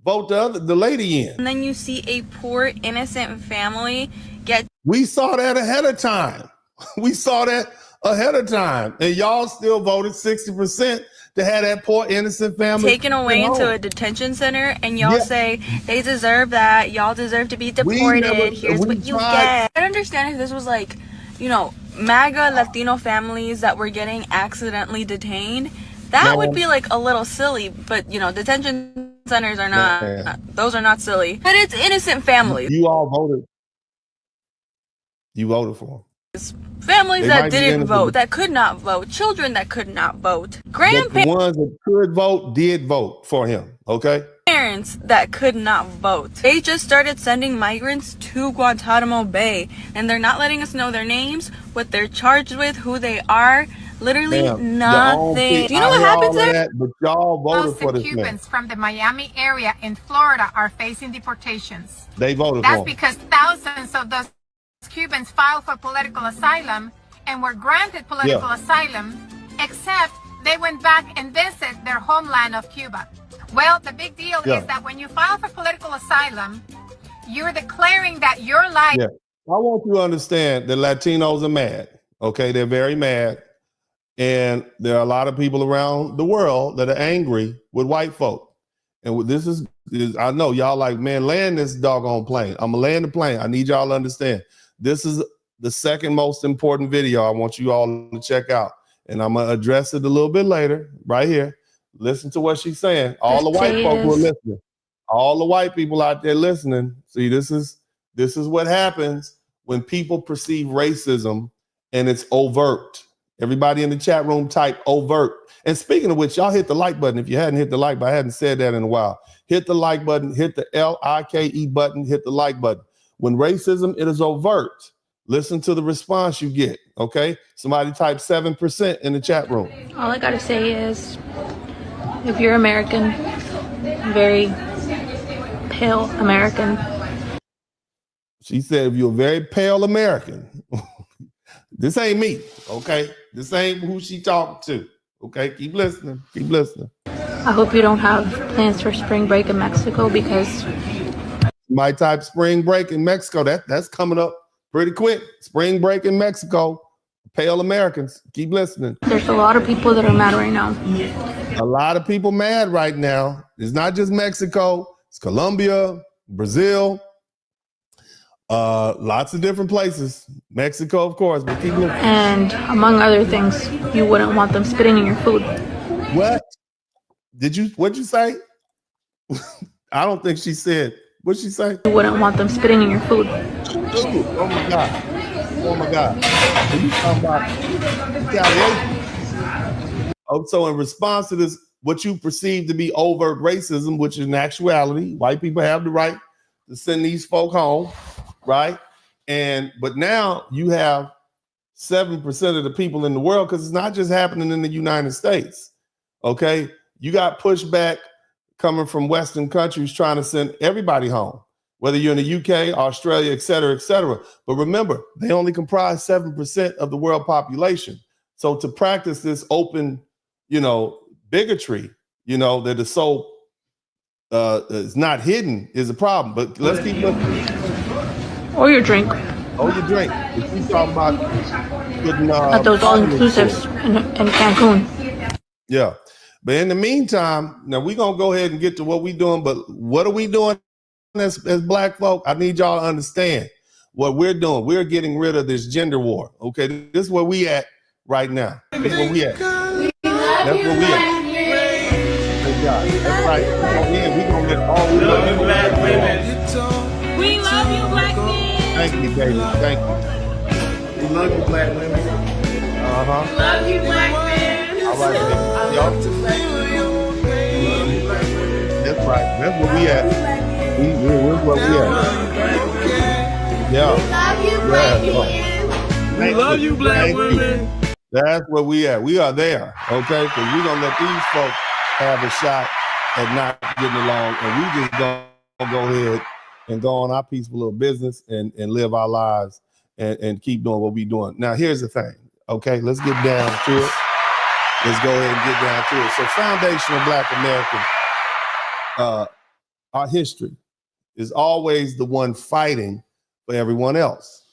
vote the lady in. And then you see a poor, innocent family get. We saw that ahead of time. And y'all still voted 60% to have that poor, innocent family taken away into a detention center, and y'all say they deserve that. Y'all deserve to be deported. Here's what you get. I understand if this was like, MAGA Latino families that were getting accidentally detained. That would be like a little silly, but detention centers are not. Those are not silly. But it's innocent families. You all voted. You voted for them. Families that didn't vote, that could not vote, children that could not vote, grandparents. The ones that could vote did vote for him. Okay. Parents that could not vote. They just started sending migrants to Guantánamo Bay, and they're not letting us know their names, what they're charged with, who they are. Literally nothing. Do you know what happens there? But y'all voted for this Cubans from the Miami area in Florida are facing deportations. They voted for him. That's because thousands of those Cubans filed for political asylum and were granted political asylum, except they went back and visited their homeland of Cuba. Well, the big deal is that when you file for political asylum, you're declaring that your life. Yeah. I want you to understand that Latinos are mad. Okay, they're very mad. And there are a lot of people around the world that are angry with white folk. And this is I know y'all like, man, land this doggone plane. I'm gonna land the plane. I need y'all to understand. This is the second most important video I want you all to check out. And I'm gonna address it a little bit later, right here. Listen to what she's saying. All the white folk who are listening. All the white people out there listening. See, this is what happens when people perceive racism and it's overt. Everybody in the chat room type overt. And speaking of which, y'all hit the like button. If you hadn't hit the like button, I hadn't said that in a while. Hit the like button, hit the LIKE button, hit the like button. When racism, it is overt. Listen to the response you get, okay? Somebody type 7% in the chat room. All I gotta say is, if you're American, very pale American. She said, if you're a very pale American, this ain't me, okay? This ain't who she talking to, okay? Keep listening, keep listening. I hope you don't have plans for spring break in Mexico because... My type spring break in Mexico, that's coming up pretty quick. Spring break in Mexico, pale Americans, keep listening. There's a lot of people that are mad right now. A lot of people mad right now. It's not just Mexico, it's Colombia, Brazil, lots of different places. Mexico, of course, but keep listening. And among other things, you wouldn't want them spitting in your food. What? What'd you say? I don't think she said. What'd she say? You wouldn't want them spitting in your food. Ooh, oh my God. Oh my God. Are you talking about retaliation? Oh, so in response to this, what you perceive to be overt racism, which in actuality, white people have the right to send these folk home, right? But now you have 7% of the people in the world, because it's not just happening in the United States. Okay, you got pushback coming from Western countries trying to send everybody home. whether you're in the UK, Australia, et cetera, et cetera. But remember, they only comprise 7% of the world population. So to practice this open, bigotry, that is so is not hidden is a problem. But let's keep looking. Or your drink. Or your drink. If you talk about putting At those all-inclusives in Cancun. Yeah. But in the meantime, now we're going to go ahead and get to what we're doing. But what are we doing as Black folk? I need y'all to understand what we're doing. We're getting rid of this gender war. Okay. This is where we at right now. This is where we at. That's where we at. Thank God. That's right. We're going to get all we love you, Black women. We love you, Black men. Thank you, baby. Thank you. We love you, Black women. Uh-huh. Love you, Black men. All right, baby. Y'all. That's right. That's where we at. We're where we at. Yeah. Love you, Black men. We love you, Black women. That's where we at. We are there, okay? Because we're going to let these folks have a shot at not getting along. And we just going to go ahead and go on our peaceful little business and live our lives and keep doing what we're doing. Now, here's the thing, okay? Let's get down to it. Let's go ahead and get down to it. So foundational Black American, our history is always the one fighting for everyone else.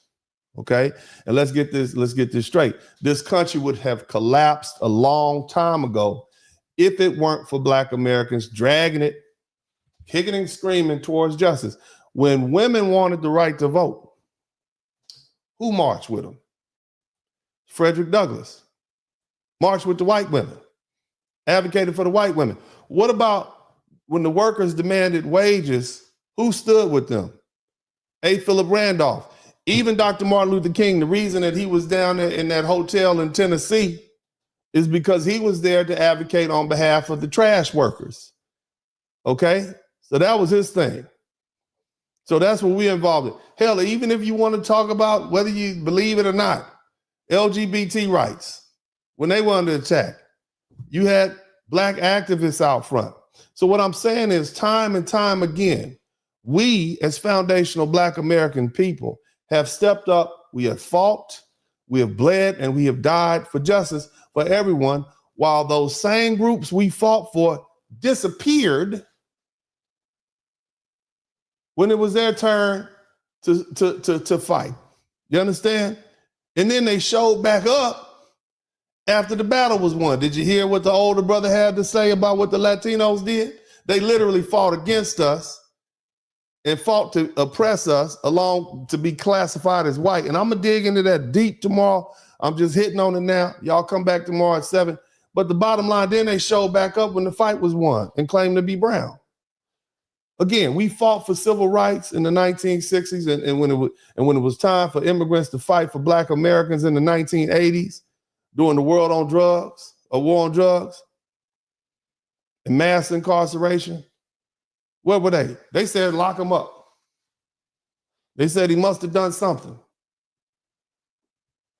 Okay. And let's get this straight. This country would have collapsed a long time ago if it weren't for Black Americans dragging it, kicking and screaming towards justice. When women wanted the right to vote, who marched with them? Frederick Douglass marched with the white women, advocated for the white women. What about when the workers demanded wages? Who stood with them? A. Philip Randolph. Even Dr. Martin Luther King, the reason that he was down there in that hotel in Tennessee is because he was there to advocate on behalf of the trash workers. Okay? So that was his thing. So that's what we're involved in. Hell, even if you want to talk about whether you believe it or not, LGBT rights, when they were under attack, you had Black activists out front. So what I'm saying is time and time again, we as foundational Black American people have stepped up, we have fought, we have bled, and we have died for justice for everyone, while those same groups we fought for disappeared when it was their turn to fight. You understand? And then they showed back up after the battle was won. Did you hear what the older brother had to say about what the Latinos did? They literally fought against us and fought to oppress us along to be classified as white. And I'm gonna dig into that deep tomorrow. I'm just hitting on it now. Y'all come back tomorrow at 7. But the bottom line, then they showed back up when the fight was won and claimed to be brown. Again, we fought for civil rights in the 1960s, and when it was time for immigrants to fight for Black Americans in the 1980s, during the war on drugs and mass incarceration. Where were they? They said lock him up. They said he must have done something.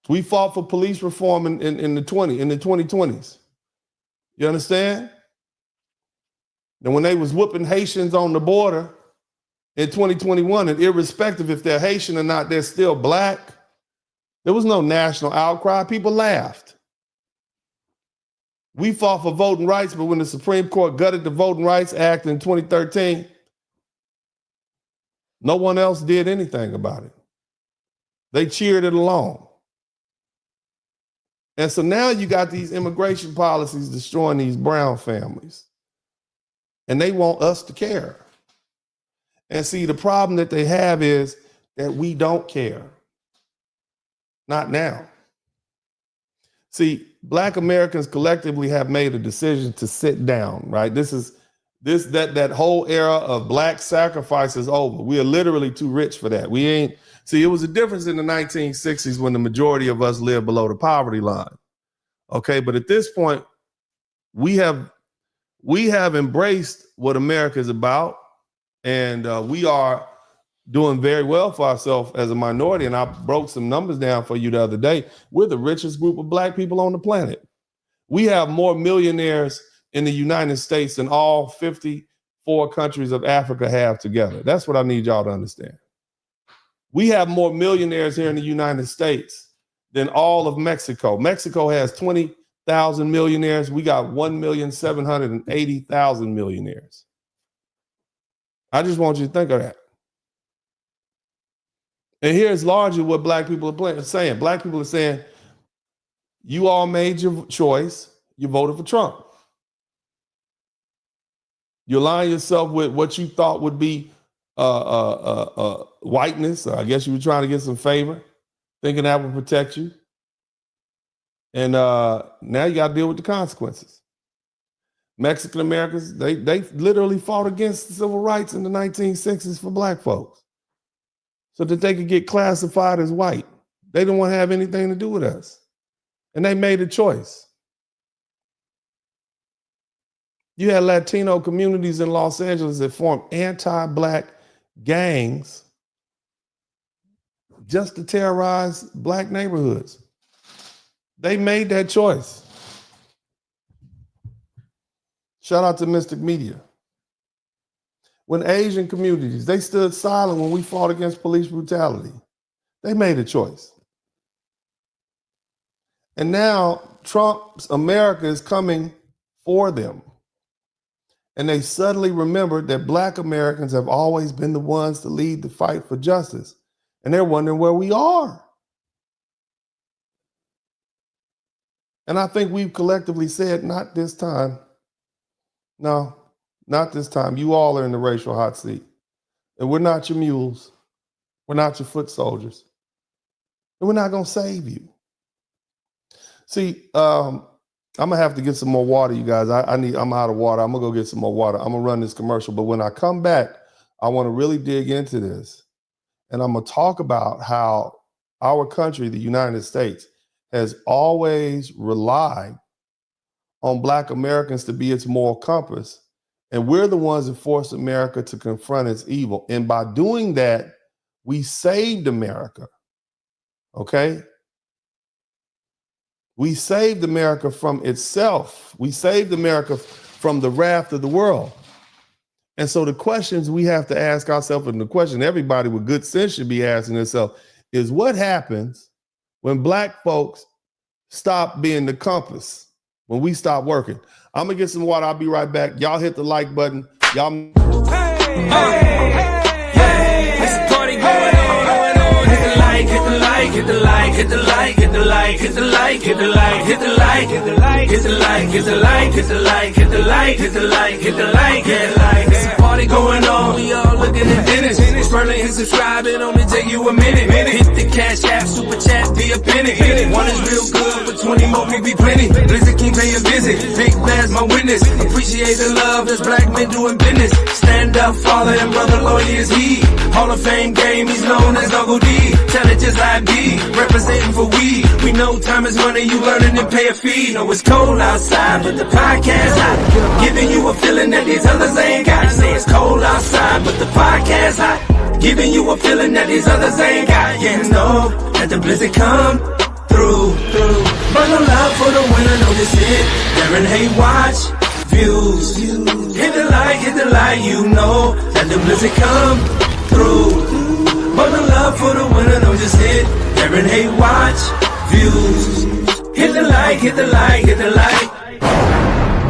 We fought for police reform in the 2020s. You understand? And when they was whooping Haitians on the border in 2021, and irrespective if they're Haitian or not, they're still Black. There was no national outcry. People laughed. We fought for voting rights, but when the Supreme Court gutted the Voting Rights Act in 2013, no one else did anything about it. They cheered it along. And so now you got these immigration policies destroying these brown families. And they want us to care. And see, the problem that they have is that we don't care. Not now. See, Black Americans collectively have made a decision to sit down, right? That whole era of Black sacrifice is over. We are literally too rich for that. See, it was a difference in the 1960s when the majority of us lived below the poverty line. Okay, but at this point, we have embraced what America is about, and we are doing very well for ourselves as a minority. And I broke some numbers down for you the other day. We're the richest group of Black people on the planet. We have more millionaires in the United States than all 50 4 countries of Africa have together. That's what I need y'all to understand. We have more millionaires here in the United States than all of Mexico. Mexico has 20,000 millionaires. We got 1,780,000 millionaires. I just want you to think of that. And here's largely what black people are saying. Black people are saying, you all made your choice. You voted for Trump. You align yourself with what you thought would be whiteness. I guess you were trying to get some favor, thinking that would protect you. And now you got to deal with the consequences. Mexican Americans, they literally fought against civil rights in the 1960s for black folks so that they could get classified as white. They didn't want to have anything to do with us. And they made a choice. You had Latino communities in Los Angeles that formed anti-black gangs just to terrorize black neighborhoods. They made that choice. Shout out to Mystic Media. When Asian communities, they stood silent when we fought against police brutality. They made a choice. And now Trump's America is coming for them. And they suddenly remembered that black Americans have always been the ones to lead the fight for justice. And they're wondering where we are. And I think we've collectively said, not this time. No, not this time. You all are in the racial hot seat. And we're not your mules. We're not your foot soldiers. And we're not going to save you. See, I'm gonna have to get some more water, you guys. I'm out of water. I'm gonna go get some more water. I'm gonna run this commercial. But when I come back, I want to really dig into this. And I'm gonna talk about how our country, the United States, has always relied on Black Americans to be its moral compass. And we're the ones that forced America to confront its evil. And by doing that, we saved America. Okay? We saved America from itself. We saved America from the wrath of the world. And so the questions we have to ask ourselves, and the question everybody with good sense should be asking themselves, is what happens when Black folks stop being the compass, when we stop working? I'm gonna get some water. I'll be right back. Y'all hit the like button. Y'all. It's a party going on. Hit the like, hit the like, hit the like, hit the like, hit the like, hit the like, hit the like, hit the like, hit the like, hit the like, hit the like, hit the like, hit the like, hit the like, hit the like, hit the like. It's a party going on. We all looking at Dennis. Scrolling and subscribing, only take you a minute. Hit the cash app, super chat, be a penny. One is real good, but 20 more will be plenty. Blizzard King pay a visit. Big Blast my witness. Appreciate the love that's Black men doing business. Stand up, father and brother, lawyer is he. Hall of Fame game, he's known as Uncle D. Tell it just like B, representing for we. We know time is money, you learning and pay a fee. Know it's cold outside, but the podcast hot. Giving you a feeling that these others ain't got. Say it's cold outside, but the podcast hot. Giving you a feeling that these others ain't got. Yeah, know that the blizzard come through. Bundle up for the winter, know this hit. Darren Hay watch views. Hit the like, you know that the blizzard come through. Bundle up for the winter, know this hit. Darren Hay watch views. Hit the like, hit the like, hit the like.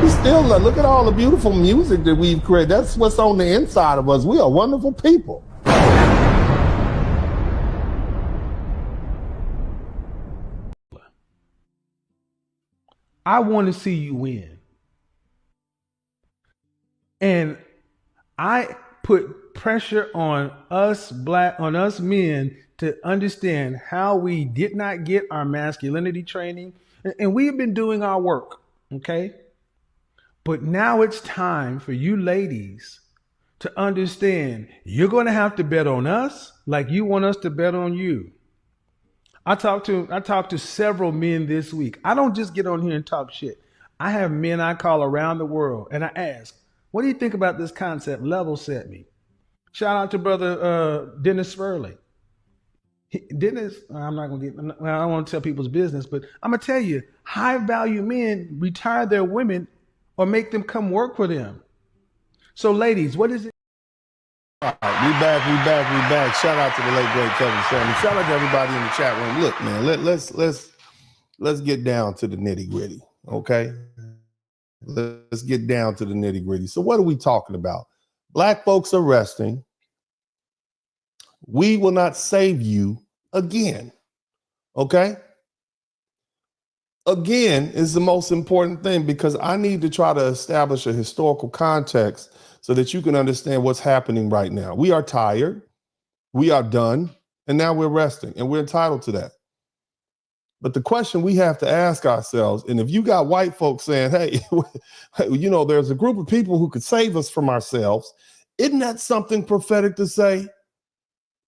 We still look at all the beautiful music that we've created. That's what's on the inside of us. We are wonderful people. I want to see you win. And I put pressure on us men to understand how we did not get our masculinity training. And we have been doing our work, okay? But now it's time for you ladies to understand you're going to have to bet on us like you want us to bet on you. I talked to several men this week. I don't just get on here and talk shit. I have men I call around the world and I ask, what do you think about this concept? Level set me. Shout out to brother Dennis Spurley. Dennis, I'm not going to get, I don't want to tell people's business, but I'm going to tell you, high value men retire their women or make them come work for them. So, ladies, what is it? All right, we back. Shout out to the late great Kevin Sherman. Shout out to everybody in the chat room. Look, man, let's get down to the nitty gritty. Okay, let's get down to the nitty gritty. So, what are we talking about? Black folks are resting. We will not save you again. Okay. Again is the most important thing, because I need to try to establish a historical context so that you can understand what's happening right now. We are tired, we are done, and now we're resting, and we're entitled to that. But the question we have to ask ourselves, and if you got white folks saying, hey, you know, there's a group of people who could save us from ourselves, isn't that something prophetic to say?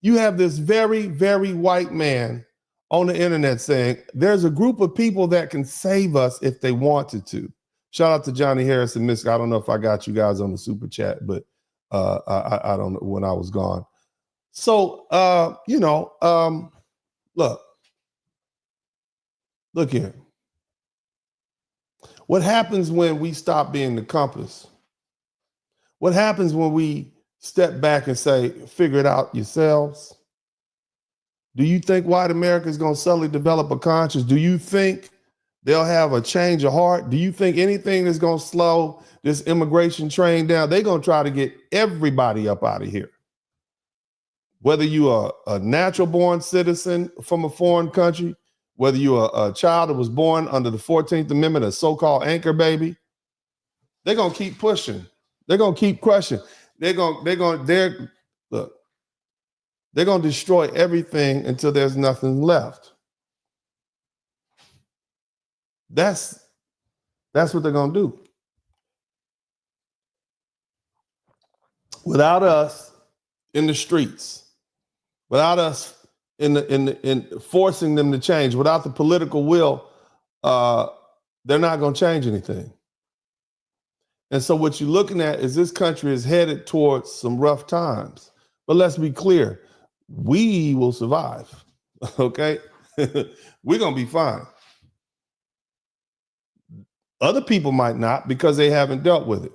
You have this very, very white man on the internet saying there's a group of people that can save us if they wanted to. Shout out to Johnny Harris and Miss. I don't know if I got you guys on the super chat, but I don't know when I was gone. So, look here. What happens when we stop being the compass? What happens when we step back and say, figure it out yourselves? Do you think white America is going to suddenly develop a conscience? Do you think they'll have a change of heart? Do you think anything is going to slow this immigration train down? They're going to try to get everybody up out of here. Whether you are a natural born citizen from a foreign country, whether you're a child that was born under the 14th Amendment, a so-called anchor baby, they're going to keep pushing. They're going to keep crushing. They're going to destroy everything until there's nothing left. That's what they're going to do. Without us in the streets, without us in forcing them to change, without the political will, they're not going to change anything. And so what you're looking at is this country is headed towards some rough times. But let's be clear, we will survive, okay? We're going to be fine. Other people might not, because they haven't dealt with it.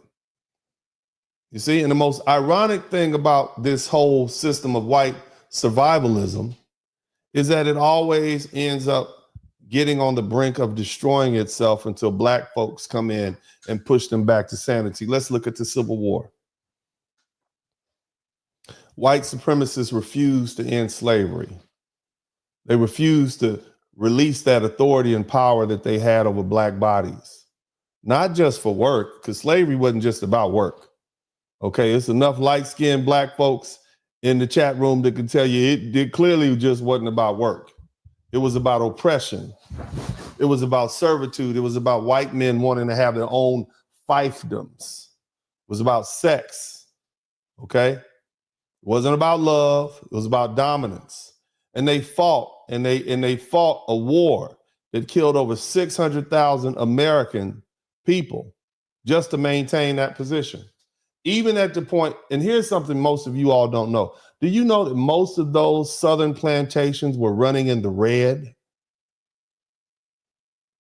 You see, and the most ironic thing about this whole system of white survivalism is that it always ends up getting on the brink of destroying itself until black folks come in and push them back to sanity. Let's look at the Civil War. White supremacists refused to end slavery. They refused to release that authority and power that they had over black bodies. Not just for work, because slavery wasn't just about work. Okay, it's enough light-skinned black folks in the chat room that can tell you it clearly just wasn't about work. It was about oppression. It was about servitude. It was about white men wanting to have their own fiefdoms. It was about sex. Okay? It wasn't about love. It was about dominance. And they fought, and they fought a war that killed over 600,000 American people just to maintain that position. Even at the point, and here's something most of you all don't know. Do you know that most of those southern plantations were running in the red?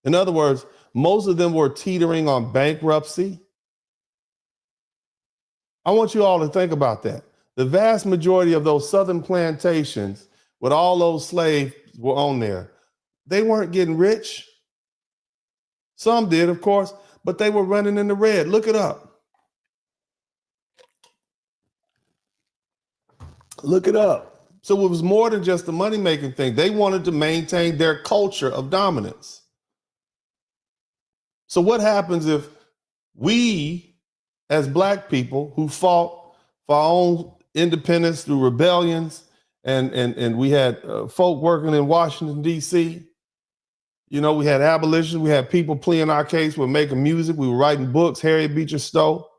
In other words, most of them were teetering on bankruptcy. I want you all to think about that. The vast majority of those southern plantations with all those slaves were on there. They weren't getting rich. Some did, of course, but they were running in the red. Look it up. Look it up. So it was more than just a money-making thing. They wanted to maintain their culture of dominance. So what happens if we, as black people who fought for our own independence through rebellions, and we had folk working in Washington, D.C., you know, we had abolition, we had people pleading our case, we were making music, we were writing books, Harriet Beecher Stowe,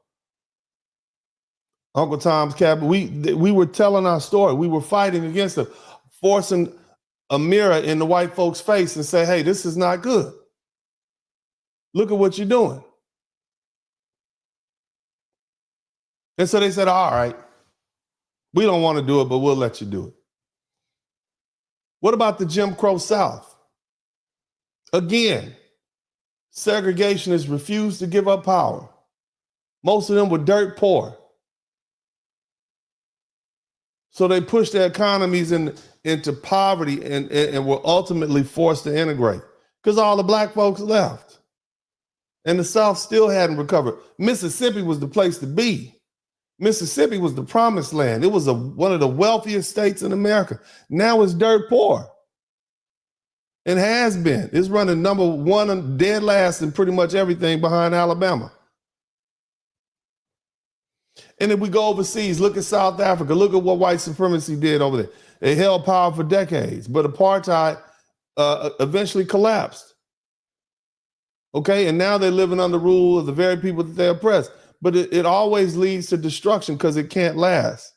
Uncle Tom's Cabin. We were telling our story. We were fighting against them, forcing a mirror in the white folks' face and say, hey, this is not good. Look at what you're doing. And so they said, all right, we don't want to do it, but we'll let you do it. What about the Jim Crow South? Again, segregationists refused to give up power. Most of them were dirt poor. So they pushed their economies into poverty and were ultimately forced to integrate because all the black folks left. And the South still hadn't recovered. Mississippi was the place to be. Mississippi was the promised land. It was one of the wealthiest states in America. Now it's dirt poor. It has been. It's running number one and dead last in pretty much everything behind Alabama. And if we go overseas, look at South Africa, look at what white supremacy did over there. They held power for decades, but apartheid eventually collapsed. Okay, and now they're living under rule of the very people that they oppress. But it always leads to destruction because it can't last.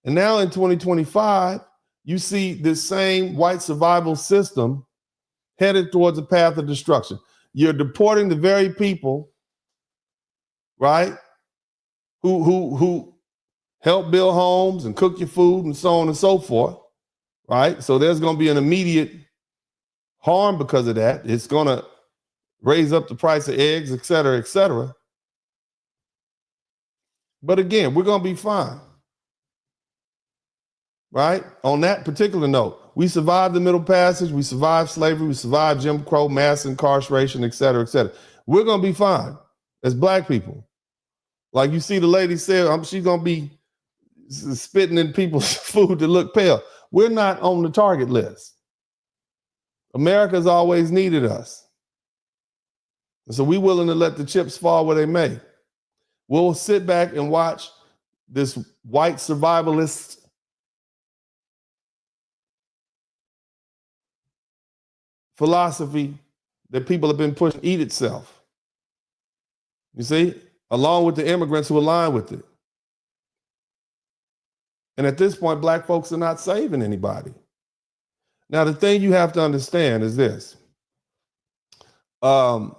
And now in 2025, you see this same white survival system headed towards a path of destruction. You're deporting the very people, right, who help build homes and cook your food and so on and so forth, right? So there's going to be an immediate harm because of that. It's going to raise up the price of eggs, et cetera, et cetera. But again, we're going to be fine, right? On that particular note, we survived the Middle Passage, we survived slavery, we survived Jim Crow, mass incarceration, et cetera, et cetera. We're going to be fine as black people. Like you see the lady said, she's going to be spitting in people's food to look pale. We're not on the target list. America's always needed us. And so we're willing to let the chips fall where they may. We'll sit back and watch this white survivalist philosophy that people have been pushing eat itself. You see, along with the immigrants who align with it. And at this point, black folks are not saving anybody. Now, the thing you have to understand is this. When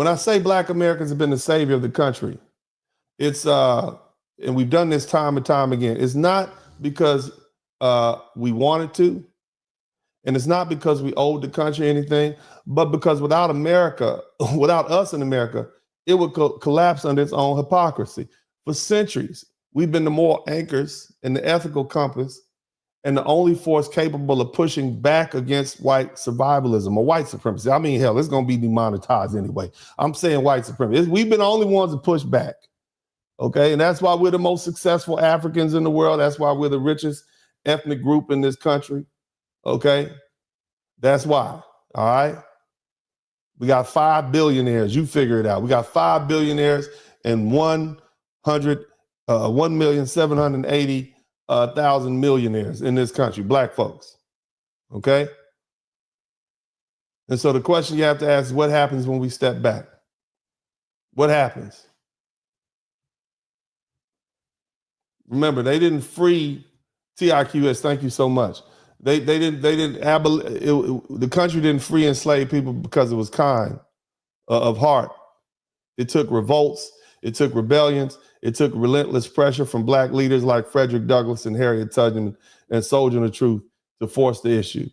I say black Americans have been the savior of the country, it's, and we've done this time and time again, it's not because we wanted to, and it's not because we owed the country anything, but because without America, without us in America, it would collapse under its own hypocrisy. For centuries, we've been the moral anchors and the ethical compass and the only force capable of pushing back against white survivalism or white supremacy. I mean, hell, it's going to be demonetized anyway. I'm saying white supremacy. We've been the only ones to push back. Okay, and that's why we're the most successful Africans in the world. That's why we're the richest ethnic group in this country. Okay, that's why. All right, we got 5 billionaires. You figure it out. We got 5 billionaires and 1,780,000 millionaires in this country, black folks. Okay, and so the question you have to ask is, what happens when we step back? What happens? Remember, they didn't free TIQS. Thank you so much. The country didn't free enslaved people because it was kind of heart. It took revolts. It took rebellions. It took relentless pressure from black leaders like Frederick Douglass and Harriet Tubman and Soldier of Truth to force the issue.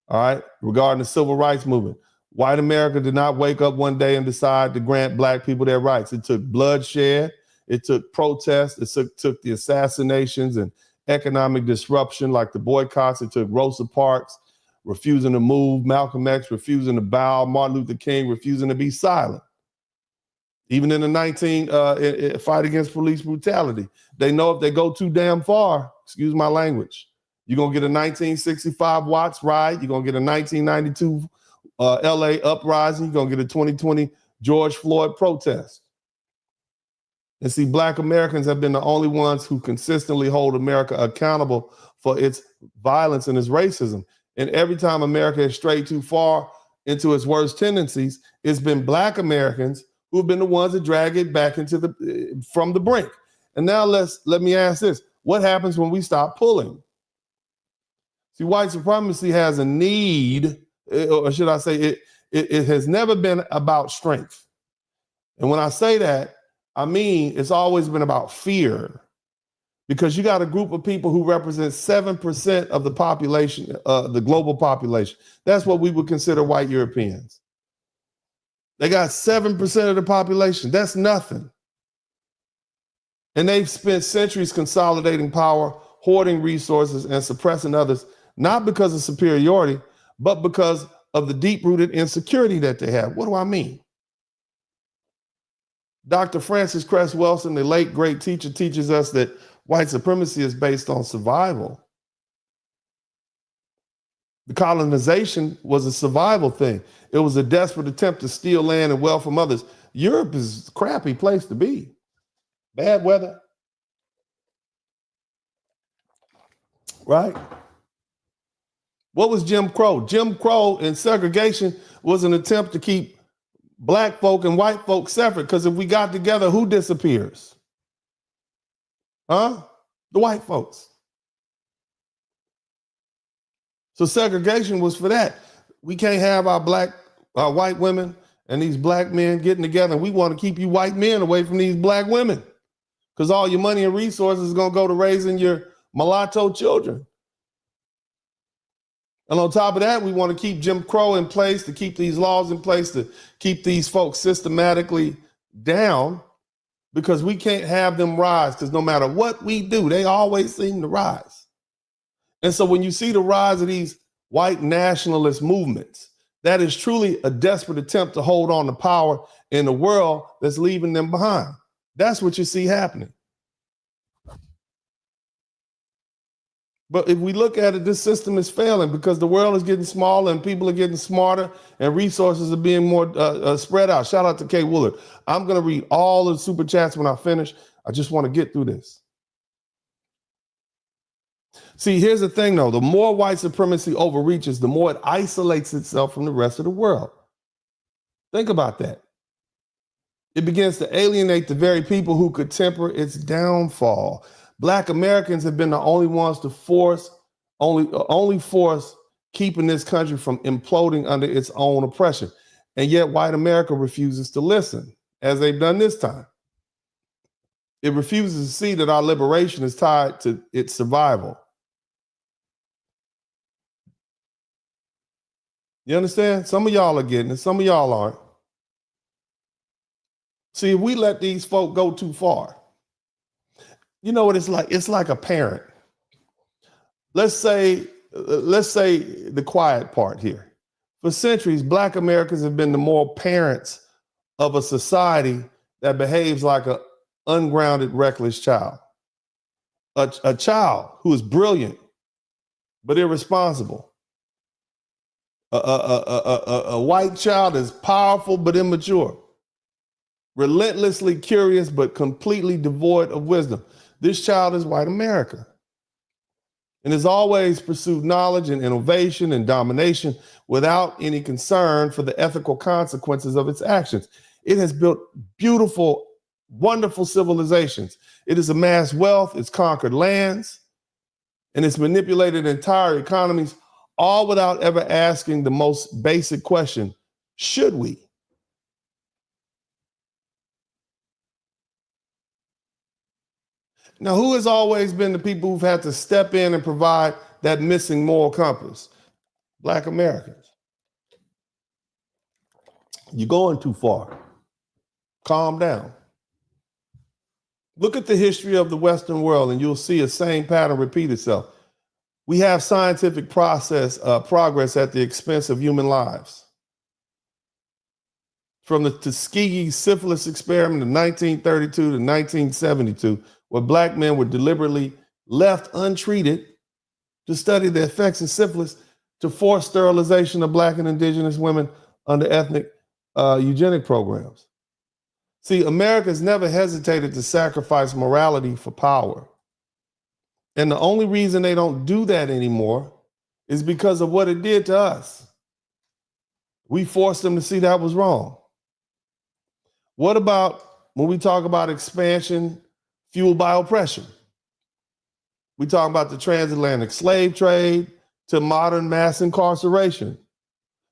All right. Regarding the civil rights movement, white America did not wake up one day and decide to grant black people their rights. It took bloodshed. It took protests. It took the assassinations and economic disruption like the boycotts. It took Rosa Parks refusing to move, Malcolm X refusing to bow, Martin Luther King refusing to be silent. Even in the fight against police brutality, they know if they go too damn far, excuse my language, you're going to get a 1965 Watts riot. You're going to get a 1992 LA uprising. You're going to get a 2020 George Floyd protest. And see, black Americans have been the only ones who consistently hold America accountable for its violence and its racism. And every time America has strayed too far into its worst tendencies, it's been black Americans who have been the ones that drag it back from the brink. And now let me ask this. What happens when we stop pulling? See, white supremacy has a need, or should I say it has never been about strength. And when I say that, I mean, it's always been about fear, because you got a group of people who represent 7% of the population, the global population. That's what we would consider white Europeans. They got 7% of the population. That's nothing. And they've spent centuries consolidating power, hoarding resources, and suppressing others, not because of superiority, but because of the deep-rooted insecurity that they have. What do I mean? Dr. Francis Cress Welsing, the late great teacher, teaches us that white supremacy is based on survival. The colonization was a survival thing. It was a desperate attempt to steal land and wealth from others. Europe is a crappy place to be. Bad weather. Right? What was Jim Crow? Jim Crow and segregation was an attempt to keep black folk and white folk separate, because if we got together, who disappears? Huh? The white folks. So segregation was for that. We can't have our white women and these black men getting together. We want to keep you white men away from these black women, because all your money and resources is going to go to raising your mulatto children. And on top of that, we want to keep Jim Crow in place, to keep these laws in place, to keep these folks systematically down, because we can't have them rise, because no matter what we do, they always seem to rise. And so when you see the rise of these white nationalist movements, that is truly a desperate attempt to hold on to power in a world that's leaving them behind. That's what you see happening. But if we look at it, this system is failing because the world is getting smaller and people are getting smarter and resources are being more spread out. Shout out to Kay Woolard. I'm going to read all the super chats when I finish. I just want to get through this. See, here's the thing, though. The more white supremacy overreaches, the more it isolates itself from the rest of the world. Think about that. It begins to alienate the very people who could temper its downfall. Black Americans have been the only ones to force keeping this country from imploding under its own oppression. And yet white America refuses to listen, as they've done this time. It refuses to see that our liberation is tied to its survival. You understand? Some of y'all are getting it, some of y'all aren't. See, if we let these folk go too far, you know what it's like? It's like a parent. Let's say the quiet part here. For centuries, Black Americans have been the moral parents of a society that behaves like an ungrounded, reckless child. A child who is brilliant, but irresponsible. A white child is powerful, but immature. Relentlessly curious, but completely devoid of wisdom. This child is white America and has always pursued knowledge and innovation and domination without any concern for the ethical consequences of its actions. It has built beautiful, wonderful civilizations. It has amassed wealth, it's conquered lands, and it's manipulated entire economies, all without ever asking the most basic question, should we? Now, who has always been the people who've had to step in and provide that missing moral compass? Black Americans. You're going too far. Calm down. Look at the history of the Western world and you'll see a same pattern repeat itself. We have scientific progress at the expense of human lives. From the Tuskegee syphilis experiment in 1932 to 1972, where Black men were deliberately left untreated to study the effects of syphilis, to force sterilization of Black and indigenous women under ethnic eugenic programs. See, America's never hesitated to sacrifice morality for power. And the only reason they don't do that anymore is because of what it did to us. We forced them to see that was wrong. What about when we talk about expansion fueled by oppression? We talk about the transatlantic slave trade to modern mass incarceration.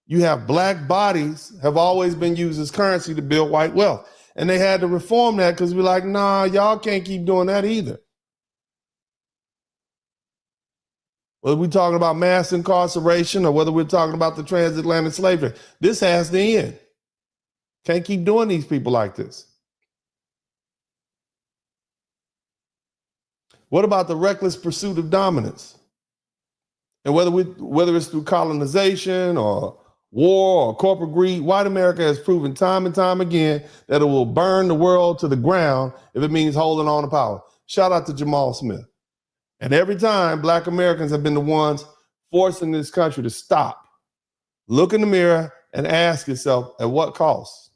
You have Black bodies have always been used as currency to build white wealth. And they had to reform that because we're like, nah, y'all can't keep doing that either. Whether we're talking about mass incarceration or whether we're talking about the transatlantic slave trade, this has to end. Can't keep doing these people like this. What about the reckless pursuit of dominance? And whether it's through colonization or war or corporate greed, white America has proven time and time again that it will burn the world to the ground if it means holding on to power. Shout out to Jamal Smith. And every time, Black Americans have been the ones forcing this country to stop, look in the mirror, and ask yourself, at what cost?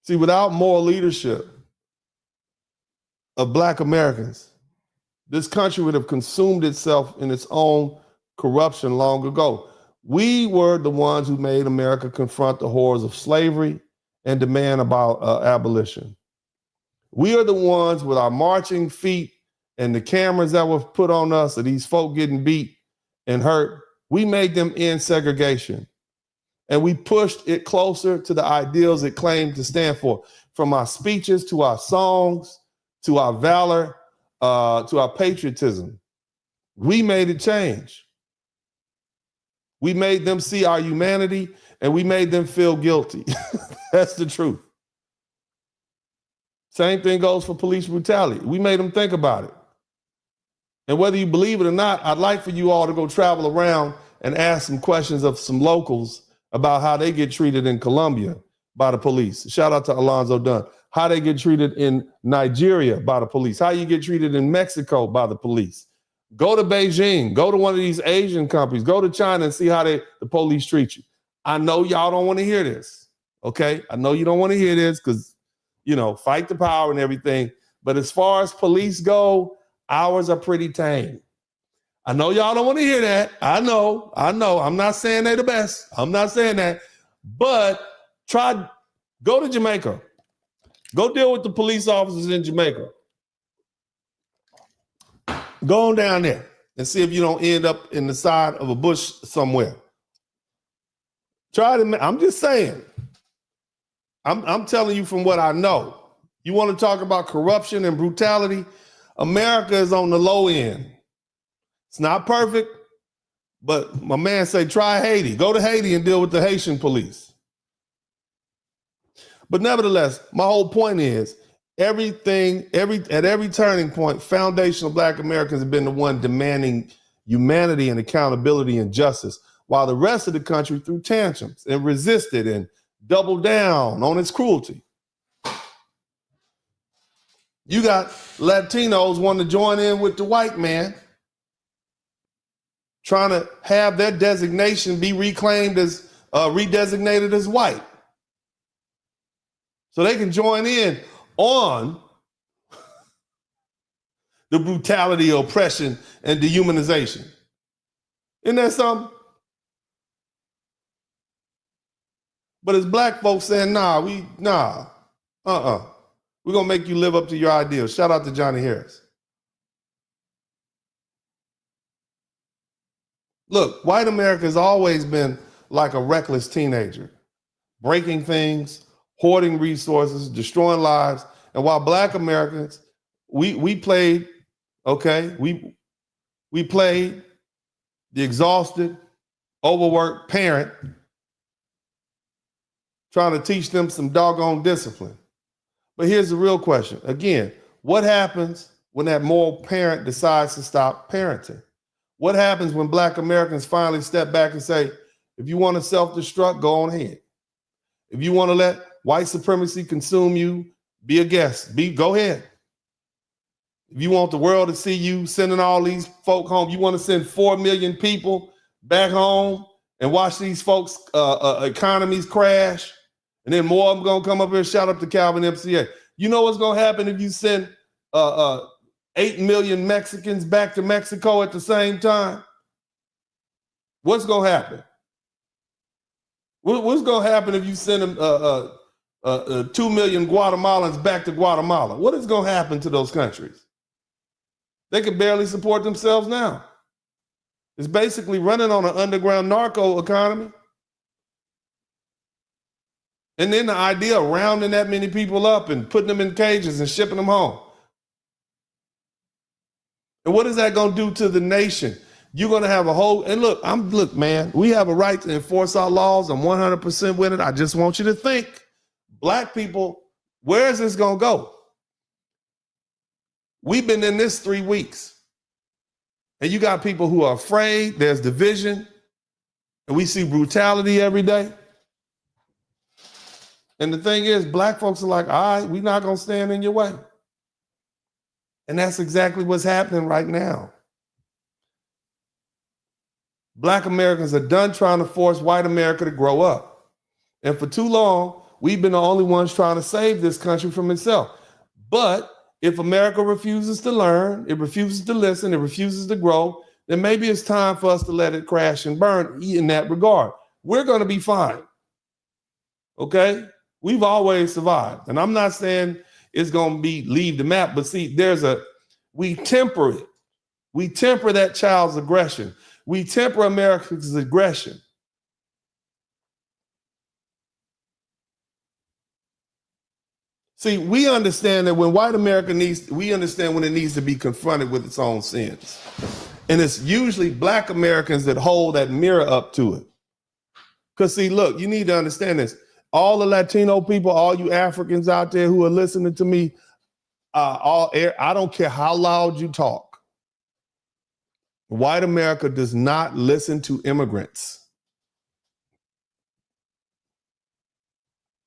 See, without moral leadership of Black Americans, this country would have consumed itself in its own corruption long ago. We were the ones who made America confront the horrors of slavery and demand about abolition. We are the ones with our marching feet and the cameras that were put on us of these folk getting beat and hurt. We made them end segregation. And we pushed it closer to the ideals it claimed to stand for, from our speeches to our songs, to our valor, to our patriotism. We made it change. We made them see our humanity, and we made them feel guilty. That's the truth. Same thing goes for police brutality. We made them think about it. And whether you believe it or not, I'd like for you all to go travel around and ask some questions of some locals about how they get treated in Colombia by the police. Shout out to Alonzo Dunn. How they get treated in Nigeria by the police. How you get treated in Mexico by the police. Go to Beijing. Go to one of these Asian countries. Go to China and see how the police treat you. I know y'all don't want to hear this, okay? I know you don't want to hear this because, fight the power and everything. But as far as police go, ours are pretty tame. I know y'all don't want to hear that. I know. I'm not saying they're the best. I'm not saying that. But go to Jamaica. Go deal with the police officers in Jamaica. Go on down there and see if you don't end up in the side of a bush somewhere. I'm just saying. I'm telling you from what I know. You want to talk about corruption and brutality? America is on the low end. It's not perfect, but my man say, try Haiti. Go to Haiti and deal with the Haitian police. But nevertheless, my whole point is, at every turning point, foundational Black Americans have been the one demanding humanity and accountability and justice, while the rest of the country threw tantrums and resisted and doubled down on its cruelty. You got Latinos wanting to join in with the white man, trying to have their designation be reclaimed as redesignated as white, so they can join in on the brutality, oppression, and dehumanization. Isn't that something? But as Black folks saying, we're gonna make you live up to your ideals. Shout out to Johnny Harris. Look, white America has always been like a reckless teenager, breaking things, hoarding resources, destroying lives. And while Black Americans, we played, we played the exhausted, overworked parent, trying to teach them some doggone discipline. But here's the real question. Again, what happens when that moral parent decides to stop parenting? What happens when Black Americans finally step back and say, if you want to self-destruct, go on ahead. If you want to let white supremacy consume you, be a guest. Go ahead. If you want the world to see you sending all these folk home, you want to send 4 million people back home and watch these folks' economies crash, and then more of them going to come up here and shout up to Calvin MCA. You know what's going to happen if you send 8 million Mexicans back to Mexico at the same time? What's going to happen? What's going to happen if you send them 2 million Guatemalans back to Guatemala? What is going to happen to those countries? They can barely support themselves now. It's basically running on an underground narco economy. And then the idea of rounding that many people up and putting them in cages and shipping them home. And what is that going to do to the nation? You're going to have a whole, and look, man, we have a right to enforce our laws. I'm 100% with it. I just want you to think, Black people, where is this going to go? We've been in this 3 weeks. And you got people who are afraid, there's division, and we see brutality every day. And the thing is, black folks are like, all right, we're not going to stand in your way. And that's exactly what's happening right now. Black Americans are done trying to force white America to grow up. And for too long, we've been the only ones trying to save this country from itself. But if America refuses to learn, it refuses to listen, it refuses to grow, then maybe it's time for us to let it crash and burn in that regard. We're going to be fine. Okay? We've always survived. And I'm not saying it's going to be leave the map, but see, we temper it. We temper that child's aggression. We temper America's aggression. See, we understand that when white America we understand when it needs to be confronted with its own sins. And it's usually black Americans that hold that mirror up to it. Because see, look, you need to understand this. All the Latino people, all you Africans out there who are listening to me, I don't care how loud you talk. White America does not listen to immigrants.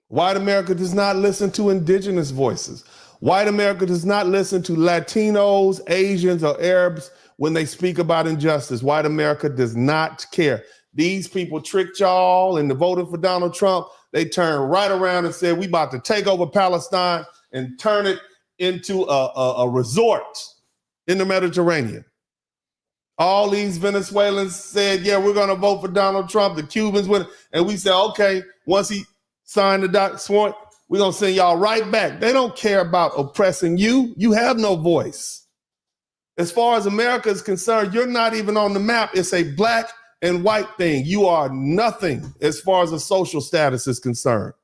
White America does not listen to indigenous voices. White America does not listen to Latinos, Asians, or Arabs when they speak about injustice. White America does not care. These people tricked y'all into voting for Donald Trump. They turned right around and said, we about to take over Palestine and turn it into a resort in the Mediterranean. All these Venezuelans said, yeah, we're going to vote for Donald Trump. The Cubans went, and we said, okay, once he signed the sworn, we're going to send y'all right back. They don't care about oppressing you. You have no voice. As far as America is concerned, you're not even on the map. It's a black and white thing. You are nothing as far as the social status is concerned.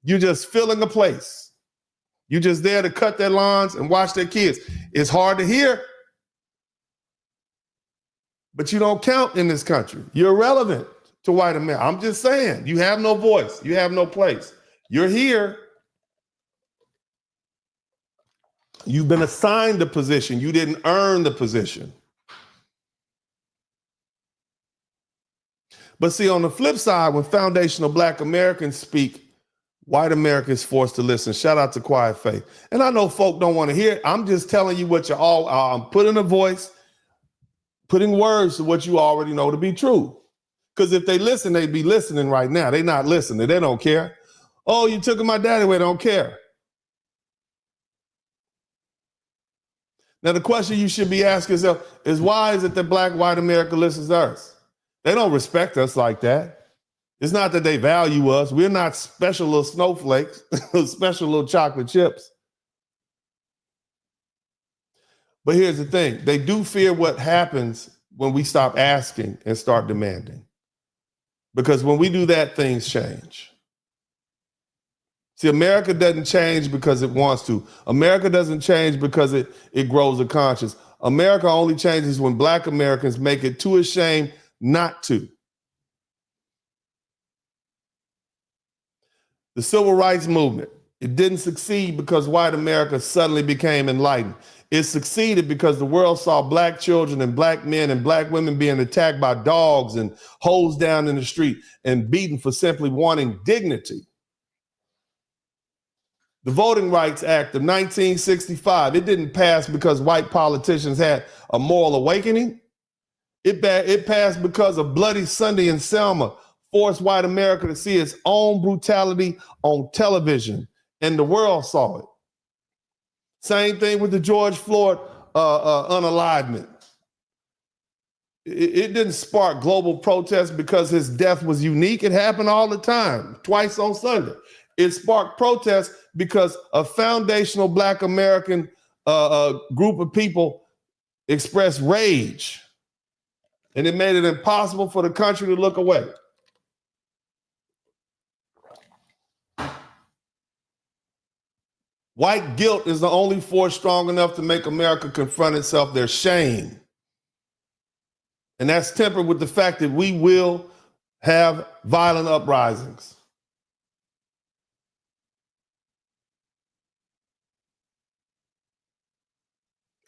You're just filling a place. You're just there to cut their lawns and watch their kids. It's hard to hear, but you don't count in this country. You're irrelevant to white America. I'm just saying, you have no voice. You have no place. You're here. You've been assigned the position. You didn't earn the position. But see, on the flip side, when foundational black Americans speak, white America is forced to listen. Shout out to Quiet Faith. And I know folk don't want to hear it. I'm just telling you what you're all, I'm putting a voice, putting words to what you already know to be true. Because if they listen, they'd be listening right now. They're not listening. They don't care. Oh, you took my daddy away. They don't care. Now, the question you should be asking yourself is, why is it that black, white America listens to us? They don't respect us like that. It's not that they value us. We're not special little snowflakes, special little chocolate chips. But here's the thing. They do fear what happens when we stop asking and start demanding. Because when we do that, things change. See, America doesn't change because it wants to. America doesn't change because it grows a conscience. America only changes when black Americans make it too ashamed not to. The civil rights movement, it didn't succeed because white America suddenly became enlightened. It succeeded because the world saw black children and black men and black women being attacked by dogs and hosed down in the street and beaten for simply wanting dignity. The Voting Rights Act of 1965, it didn't pass because white politicians had a moral awakening. It passed because a Bloody Sunday in Selma forced white America to see its own brutality on television, and the world saw it. Same thing with the George Floyd unalivement. It didn't spark global protests because his death was unique. It happened all the time, twice on Sunday. It sparked protests because a foundational black American group of people expressed rage, and it made it impossible for the country to look away. White guilt is the only force strong enough to make America confront itself. Their shame. And that's tempered with the fact that we will have violent uprisings.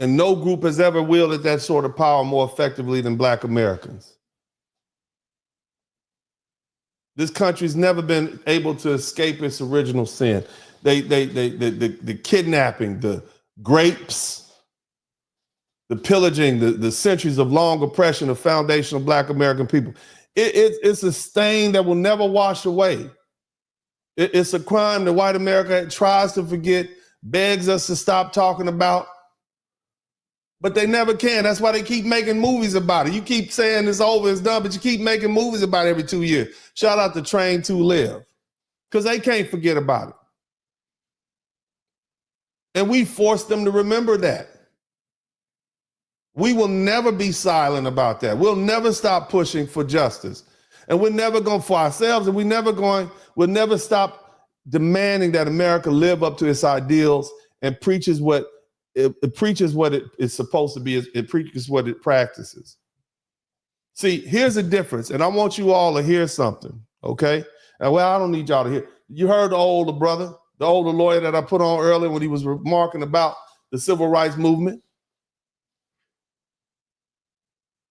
And no group has ever wielded that sort of power more effectively than Black Americans. This country's never been able to escape its original sin. The kidnapping, the grapes, the pillaging, the centuries of long oppression of foundational Black American people. It's a stain that will never wash away. It's a crime that white America tries to forget, begs us to stop talking about, but they never can. That's why they keep making movies about it. You keep saying it's over, it's done, but you keep making movies about it every 2 years. Shout out to Train to Live, because they can't forget about it. And we force them to remember that. We will never be silent about that. We'll never stop pushing for justice. And we're never going for ourselves, and we'll never stop demanding that America live up to its ideals and preaches what it preaches what it is supposed to be. It preaches what it practices. See, here's the difference, and I want you all to hear something, okay? And well, I don't need y'all to hear. You heard the older brother, the older lawyer that I put on earlier when he was remarking about the civil rights movement.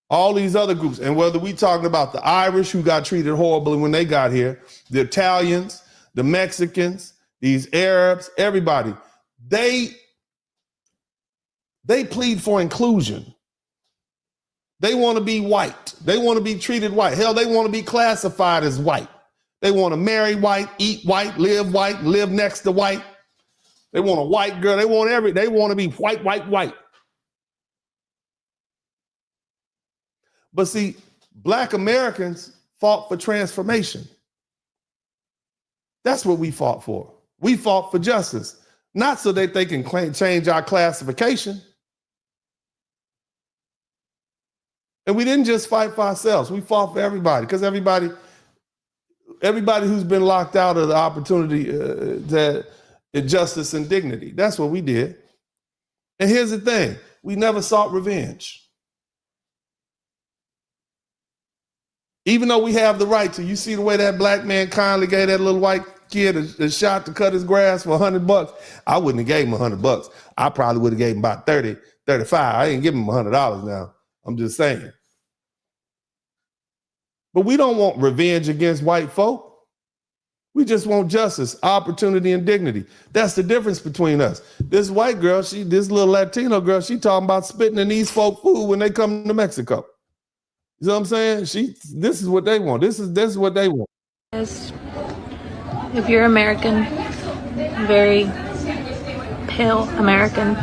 All these other groups, and whether we talking about the Irish who got treated horribly when they got here, the Italians, the Mexicans, these Arabs, everybody, they plead for inclusion. They want to be white. They want to be treated white. Hell, they want to be classified as white. They want to marry white, eat white, live next to white. They want a white girl. They want to be white, white, white. But see, Black Americans fought for transformation. That's what we fought for. We fought for justice, not so that they can change our classification. And we didn't just fight for ourselves. We fought for everybody, because everybody who's been locked out of the opportunity to justice and dignity. That's what we did. And here's the thing. We never sought revenge. Even though we have the right to. You see the way that black man kindly gave that little white kid a shot to cut his grass for $100. I wouldn't have gave him $100. I probably would have gave him about 30, 35. I ain't give him $100 now. I'm just saying. But we don't want revenge against white folk. We just want justice, opportunity, and dignity. That's the difference between us. This white girl, this little Latino girl, she talking about spitting in these folk food when they come to Mexico. You know what I'm saying? This is what they want. This is what they want. If you're American, very pale American,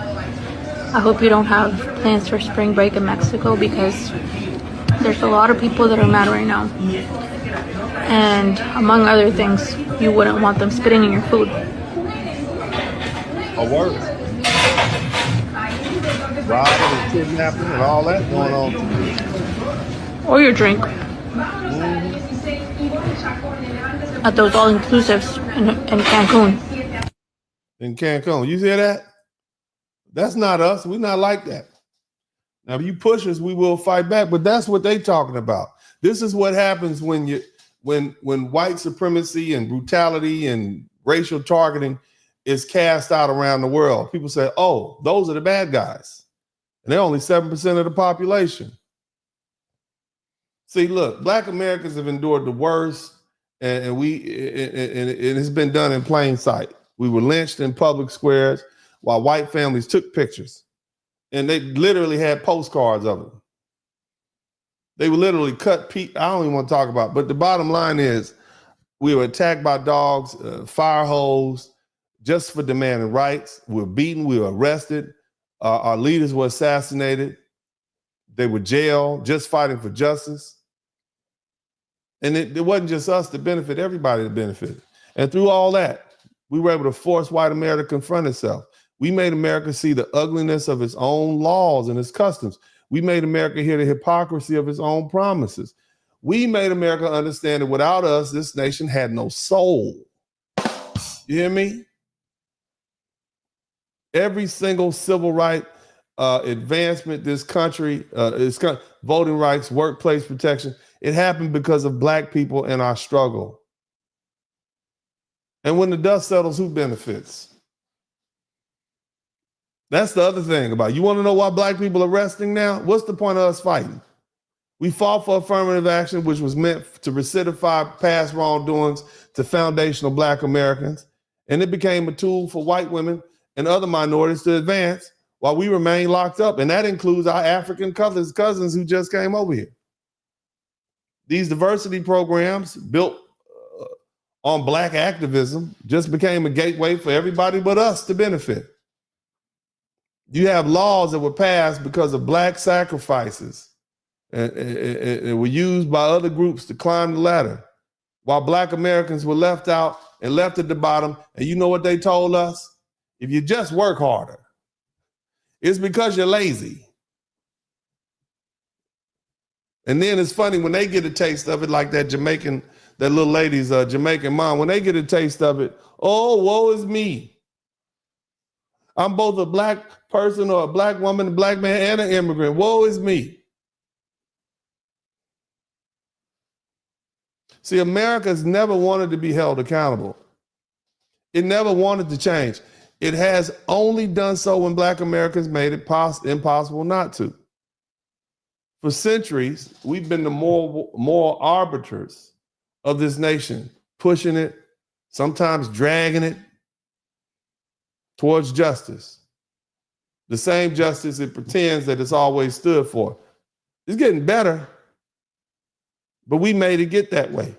I hope you don't have plans for spring break in Mexico, because there's a lot of people that are mad right now. And among other things, you wouldn't want them spitting in your food. A word. Robbing and kidnapping and all that going on. Or your drink. At those all-inclusives in Cancun. In Cancun. You hear that? That's not us. We're not like that. Now, if you push us, we will fight back, but that's what they talking about. This is what happens when white supremacy and brutality and racial targeting is cast out around the world. People say, oh, those are the bad guys. And they're only 7% of the population. See, look, Black Americans have endured the worst, and it's been done in plain sight. We were lynched in public squares while white families took pictures. And they literally had postcards of them. They were literally cut. I don't even want to talk about it, but the bottom line is we were attacked by dogs, fire hose, just for demanding rights. We were beaten. We were arrested. Our leaders were assassinated. They were jailed, just fighting for justice. And it wasn't just us to benefit, everybody to benefit. And through all that, we were able to force white America to confront itself. We made America see the ugliness of its own laws and its customs. We made America hear the hypocrisy of its own promises. We made America understand that without us, this nation had no soul. You hear me? Every single civil right advancement this country, voting rights, workplace protection, it happened because of Black people and our struggle. And when the dust settles, who benefits? That's the other thing about it. You want to know why black people are resting now? What's the point of us fighting? We fought for affirmative action, which was meant to recidify past wrongdoings to foundational black Americans. And it became a tool for white women and other minorities to advance while we remain locked up. And that includes our African cousins who just came over here. These diversity programs built on black activism just became a gateway for everybody but us to benefit. You have laws that were passed because of black sacrifices and were used by other groups to climb the ladder, while black Americans were left out and left at the bottom. And you know what they told us? If you just work harder, it's because you're lazy. And then it's funny when they get a taste of it, like that little lady's Jamaican mom, when they get a taste of it, oh, woe is me. I'm both a black person or a black woman, a black man, and an immigrant. Woe is me. See, America's never wanted to be held accountable. It never wanted to change. It has only done so when black Americans made it impossible not to. For centuries, we've been the moral arbiters of this nation, pushing it, sometimes dragging it towards justice. The same justice it pretends that it's always stood for. It's getting better, but we made it get that way.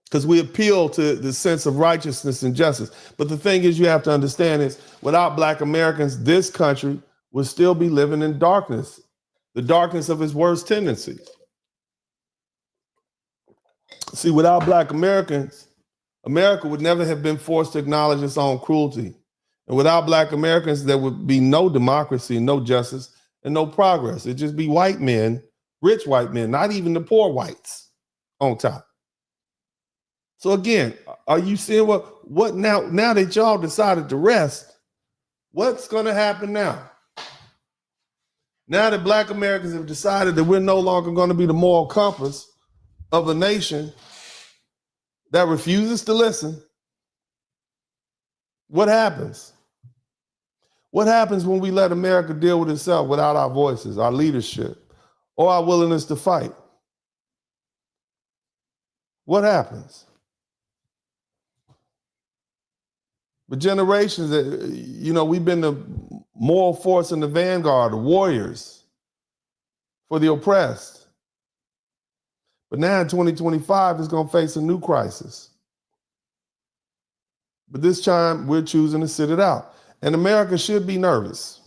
Because we appeal to the sense of righteousness and justice. But the thing is, you have to understand is, without black Americans, this country would still be living in darkness, the darkness of its worst tendencies. See, without black Americans, America would never have been forced to acknowledge its own cruelty. And without black Americans, there would be no democracy, no justice, and no progress. It'd just be white men, rich white men, not even the poor whites on top. So again, are you seeing what now that y'all decided to rest, what's going to happen now? Now that black Americans have decided that we're no longer going to be the moral compass of a nation that refuses to listen, what happens? What happens when we let America deal with itself without our voices, our leadership, or our willingness to fight? What happens? For generations, we've been the moral force in the vanguard, the warriors for the oppressed. But now in 2025, it's going to face a new crisis. But this time, we're choosing to sit it out. And America should be nervous.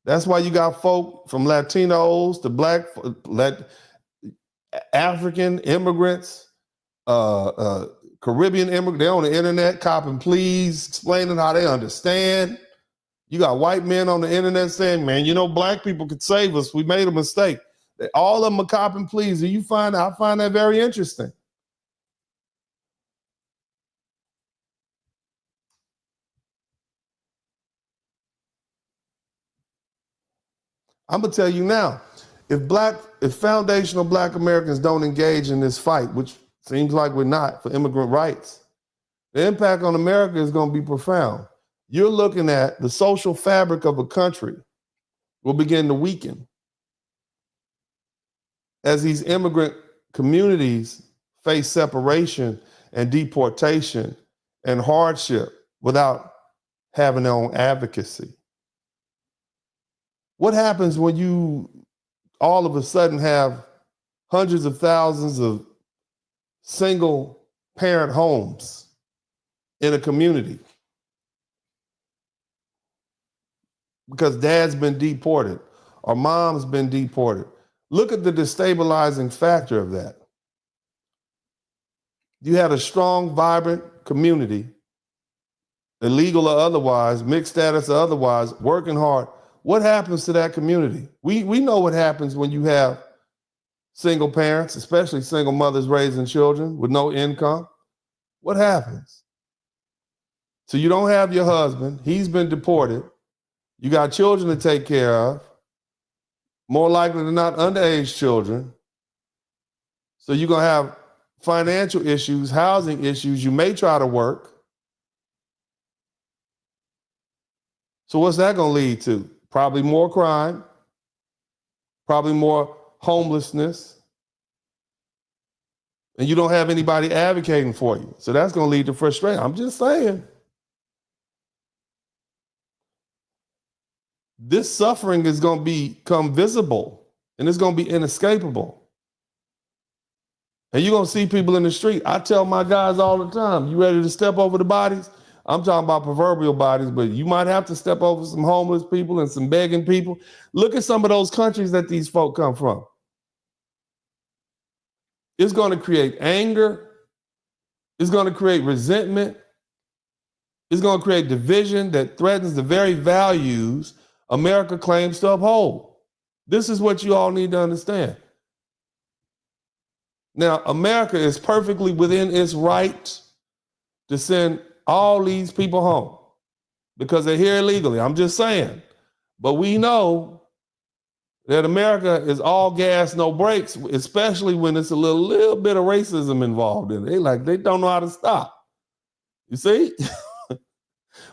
That's why you got folk from Latinos to black, African immigrants, Caribbean immigrants, they're on the internet copping pleas, explaining how they understand. You got white men on the internet saying, man, black people could save us. We made a mistake. All of them are copping pleas. And I find that very interesting. I'm gonna tell you now, if foundational black Americans don't engage in this fight, which seems like we're not, for immigrant rights, the impact on America is going to be profound. You're looking at the social fabric of a country will begin to weaken as these immigrant communities face separation and deportation and hardship without having their own advocacy. What happens when you all of a sudden have hundreds of thousands of single parent homes in a community because dad's been deported or mom's been deported? Look at the destabilizing factor of that. You had a strong, vibrant community, illegal or otherwise, mixed status or otherwise, working hard. What happens to that community? We know what happens when you have single parents, especially single mothers raising children with no income. What happens? So you don't have your husband. He's been deported. You got children to take care of. More likely than not, underage children. So you're going to have financial issues, housing issues. You may try to work. So what's that going to lead to? Probably more crime, probably more homelessness, and you don't have anybody advocating for you. So that's going to lead to frustration. I'm just saying. This suffering is going to become visible, and it's going to be inescapable. And you're going to see people in the street. I tell my guys all the time, you ready to step over the bodies? I'm talking about proverbial bodies, but you might have to step over some homeless people and some begging people. Look at some of those countries that these folk come from. It's going to create anger. It's going to create resentment. It's going to create division that threatens the very values America claims to uphold. This is what you all need to understand. Now, America is perfectly within its right to send all these people home because they're here illegally. I'm just saying. But we know that America is all gas, no brakes, especially when it's a little bit of racism involved in it. They don't know how to stop. You see?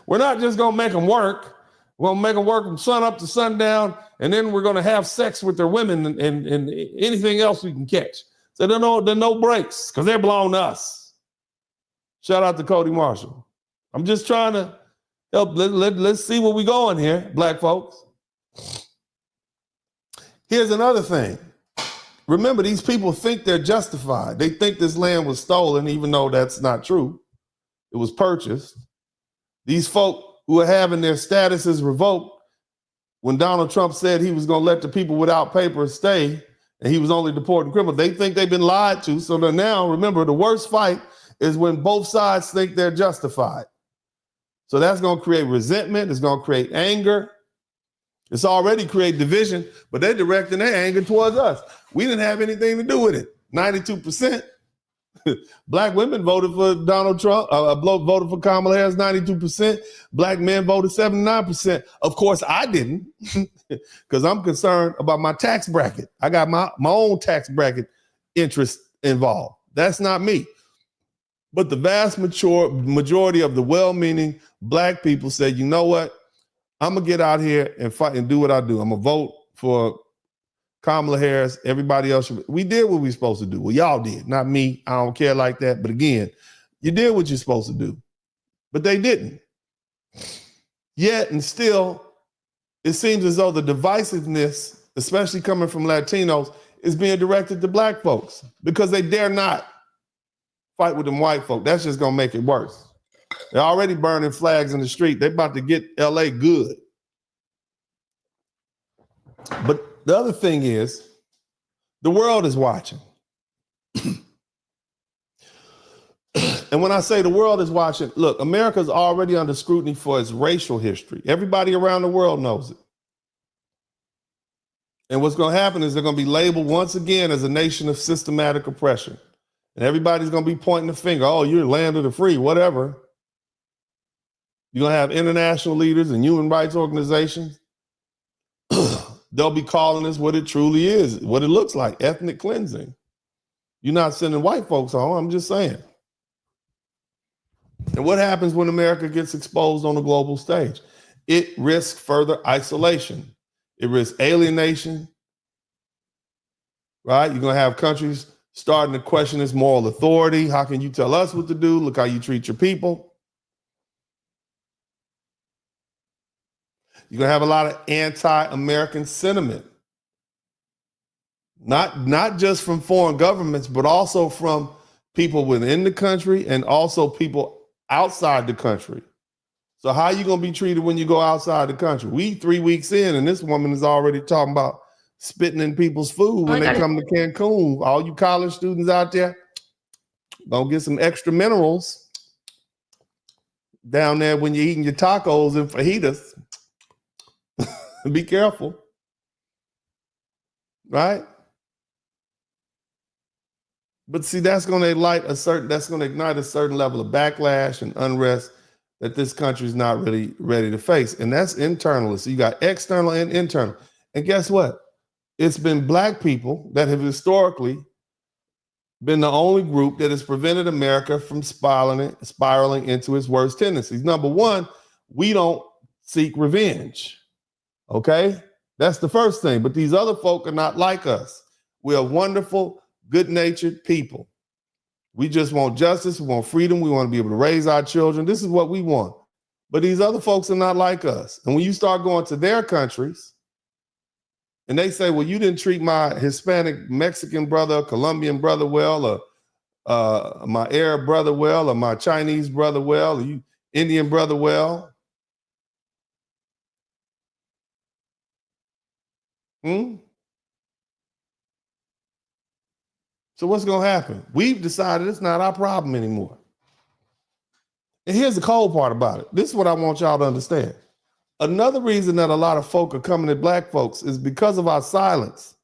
We're not just going to make them work. We're going to make them work from sun up to sundown, and then we're going to have sex with their women and anything else we can catch. So there are no breaks because they belong to us. Shout out to Cody Marshall. I'm just trying to help. Let's see where we're going here, black folks. Here's another thing. Remember, these people think they're justified. They think this land was stolen, even though that's not true. It was purchased. These folk who are having their statuses revoked when Donald Trump said he was going to let the people without papers stay and he was only deporting criminals, they think they've been lied to. So now, remember, the worst fight is when both sides think they're justified. So that's going to create resentment. It's going to create anger. It's already created division, but they're directing their anger towards us. We didn't have anything to do with it. 92%. Black women voted for Donald Trump, voted for Kamala Harris, 92%. Black men voted 79%. Of course, I didn't, because I'm concerned about my tax bracket. I got my own tax bracket interest involved. That's not me. But the vast majority of the well-meaning black people said, you know what? I'm going to get out here and fight and do what I do. I'm going to vote for Kamala Harris. Everybody else, we did what we were supposed to do. Well, y'all did, not me. I don't care like that. But again, you did what you're supposed to do. But they didn't. Yet and still, it seems as though the divisiveness, especially coming from Latinos, is being directed to black folks because they dare not fight with them white folk. That's just going to make it worse. They're already burning flags in the street. They're about to get LA good. But the other thing is, the world is watching. And when I say the world is watching, look, America's already under scrutiny for its racial history. Everybody around the world knows it. And what's going to happen is they're going to be labeled once again as a nation of systematic oppression. And everybody's going to be pointing the finger. Oh, you're land of the free, whatever. You're going to have international leaders and human rights organizations. They'll be calling this what it truly is, what it looks like, ethnic cleansing. You're not sending white folks home, I'm just saying. And what happens when America gets exposed on the global stage? It risks further isolation. It risks alienation, right? You're going to have countries starting to question its moral authority. How can you tell us what to do? Look how you treat your people. You're going to have a lot of anti-American sentiment, not just from foreign governments, but also from people within the country and also people outside the country. So how are you going to be treated when you go outside the country? We 3 weeks in, and this woman is already talking about spitting in people's food when they come to Cancun. All you college students out there, don't get some extra minerals down there when you're eating your tacos and fajitas. Be careful, right? But see, that's going to ignite a certain level of backlash and unrest that this country is not really ready to face. And that's internal. So you got external and internal. And guess what? It's been black people that have historically been the only group that has prevented America from spiraling into its worst tendencies. Number one, we don't seek revenge. Okay? That's the first thing. But these other folk are not like us. We are wonderful, good-natured people. We just want justice. We want freedom. We want to be able to raise our children. This is what we want. But these other folks are not like us. And when you start going to their countries and they say, well, you didn't treat my Hispanic Mexican brother, Colombian brother well, or my Arab brother well, or my Chinese brother well, or you Indian brother well. So what's going to happen? We've decided it's not our problem anymore. And here's the cold part about it. This is what I want y'all to understand. Another reason that a lot of folk are coming at black folks is because of our silence.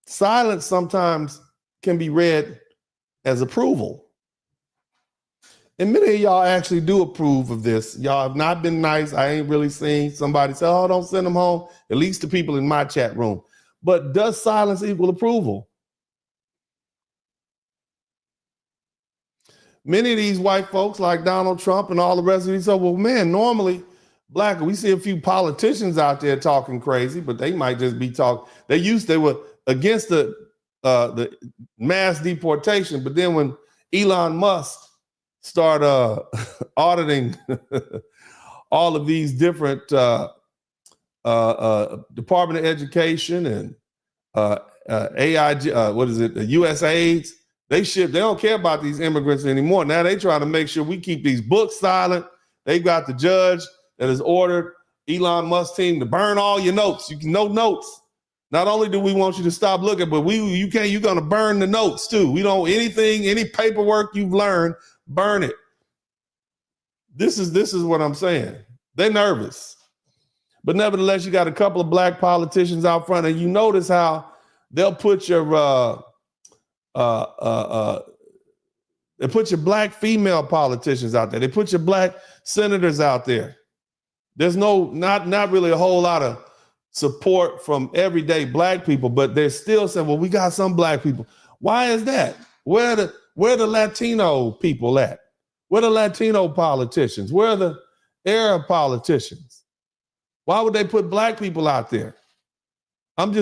Silence sometimes can be read as approval. And many of y'all actually do approve of this. Y'all have not been nice. I ain't really seen somebody say, oh, don't send them home, at least the people in my chat room. But does silence equal approval? Many of these white folks like Donald Trump and all the rest of these, so, well, man, normally black, we see a few politicians out there talking crazy, but they might just be talking. They were against the mass deportation, but then when Elon Musk started auditing all of these different Department of Education and AIG, USAID, they don't care about these immigrants anymore. Now they trying to make sure we keep these books silent. They've got the judge that has ordered Elon Musk's team to burn all your notes. You can no notes. Not only do we want you to stop looking, but you're gonna burn the notes too. We don't any paperwork you've learned, burn it. This is what I'm saying. They're nervous. But nevertheless, you got a couple of black politicians out front, and you notice how they'll put your they put your black female politicians out there. They put your black senators out there. There's not really a whole lot of support from everyday black people, but they're still saying, well, we got some black people. Why is that? Where are the Latino people at? Where are the Latino politicians? Where are the Arab politicians? Why would they put black people out there? And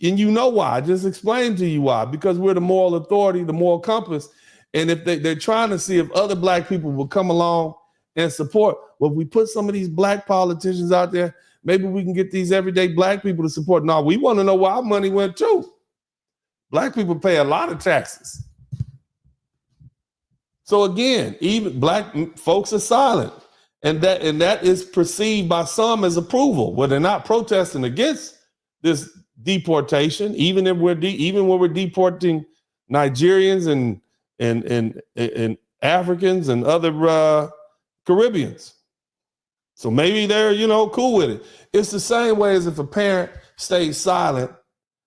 you know why. I just explained to you why. Because we're the moral authority, the moral compass. And if they're trying to see if other black people will come along and support, well, if we put some of these black politicians out there, maybe we can get these everyday black people to support. No, we want to know where our money went to. Black people pay a lot of taxes. So again, even black folks are silent. And that is perceived by some as approval. Well, they're not protesting against this deportation, even when we're deporting Nigerians and Africans and other Caribbeans. So maybe they're, cool with it. It's the same way as if a parent stays silent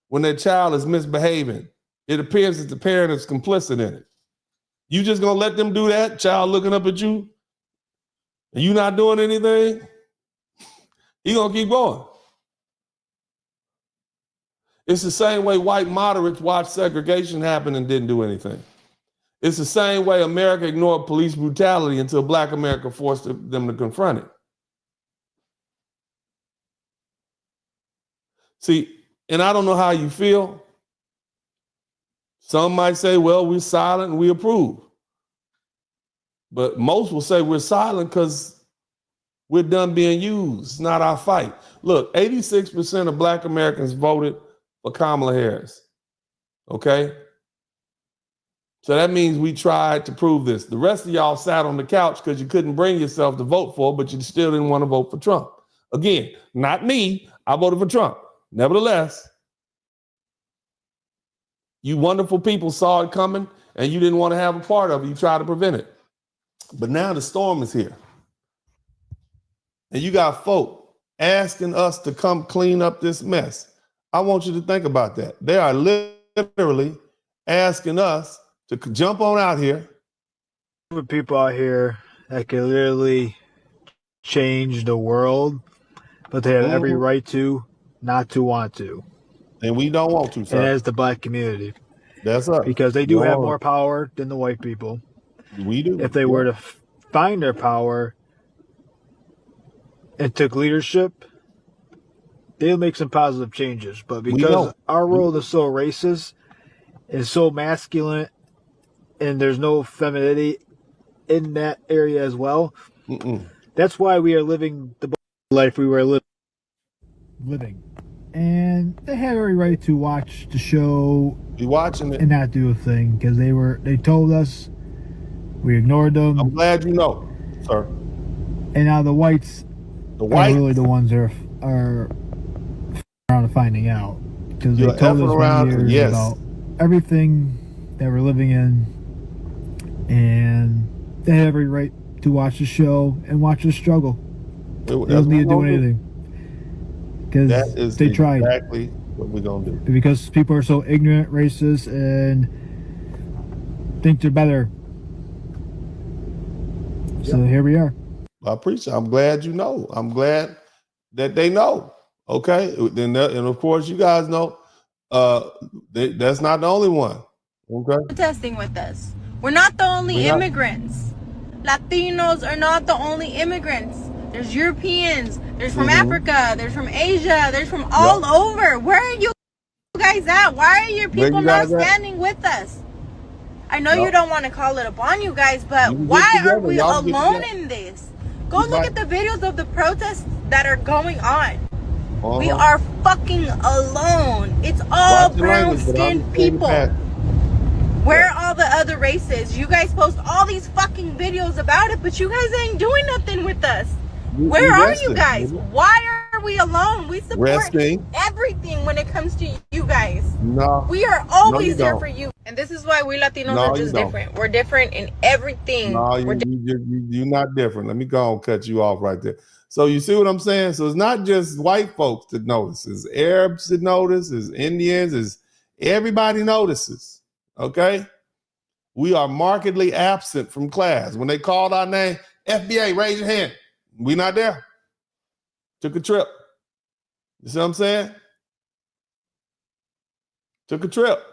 when their child is misbehaving. It appears that the parent is complicit in it. You just gonna let them do that? Child looking up at you and you not doing anything? He gonna keep going. It's the same way white moderates watched segregation happen and didn't do anything. It's the same way America ignored police brutality until Black America forced them to confront it. See, and I don't know how you feel. Some might say, well, we're silent and we approve. But most will say we're silent because we're done being used. It's not our fight. Look, 86% of Black Americans voted for Kamala Harris. Okay? So that means we tried to prove this. The rest of y'all sat on the couch because you couldn't bring yourself to vote for, but you still didn't want to vote for Trump. Again, not me. I voted for Trump. Nevertheless, you wonderful people saw it coming and you didn't want to have a part of it. You tried to prevent it. But now the storm is here. And you got folk asking us to come clean up this mess. I want you to think about that. They are literally asking us to jump on out here. With people out here that can literally change the world, but they have every right to not to want to. And we don't want to, sir. And as the Black community. That's us. Because they do have more power than the white people. We do. If they were to find their power, and took leadership, they'll make some positive changes. But because our world is so racist and so masculine and there's no femininity in that area as well, that's why we are living the life we were living. And they had every right to watch the show, be watching it, and not do a thing because they told us, we ignored them. I'm glad you know, sir. And now the whites are really the ones that are around finding out, because they told us for years about everything that we're living in, and they have every right to watch the show and watch us struggle. They don't need to do anything. Because they tried. Exactly what we're gonna do. Because people are so ignorant, racist, and think they're better. So here we are. I appreciate it. I'm glad you know. I'm glad that they know. Okay. And of course you guys know that's not the only one. Okay. Protesting with us. We're not the only immigrants. Latinos are not the only immigrants. There's Europeans, there's from Africa, there's from Asia, there's from all over. Where are you guys at? Why are your people not standing with us? I know you don't want to call it upon you guys, but why are we alone in this? Go look at the videos of the protests that are going on. We are fucking alone. It's all brown-skinned people. Where are all the other races? You guys post all these fucking videos about it, but you guys ain't doing nothing with us. Where are you guys? Why are we alone? We support everything when it comes to you guys. No. We are always there for you. And this is why we Latinos are just different. We're different in everything. No, you're not different. Let me go and cut you off right there. So you see what I'm saying? So it's not just white folks that notice. It's Arabs that notice. It's Indians. It's everybody notices. Okay? We are markedly absent from class. When they called our name, FBA, raise your hand. We not there. Took a trip. You see what I'm saying? Took a trip.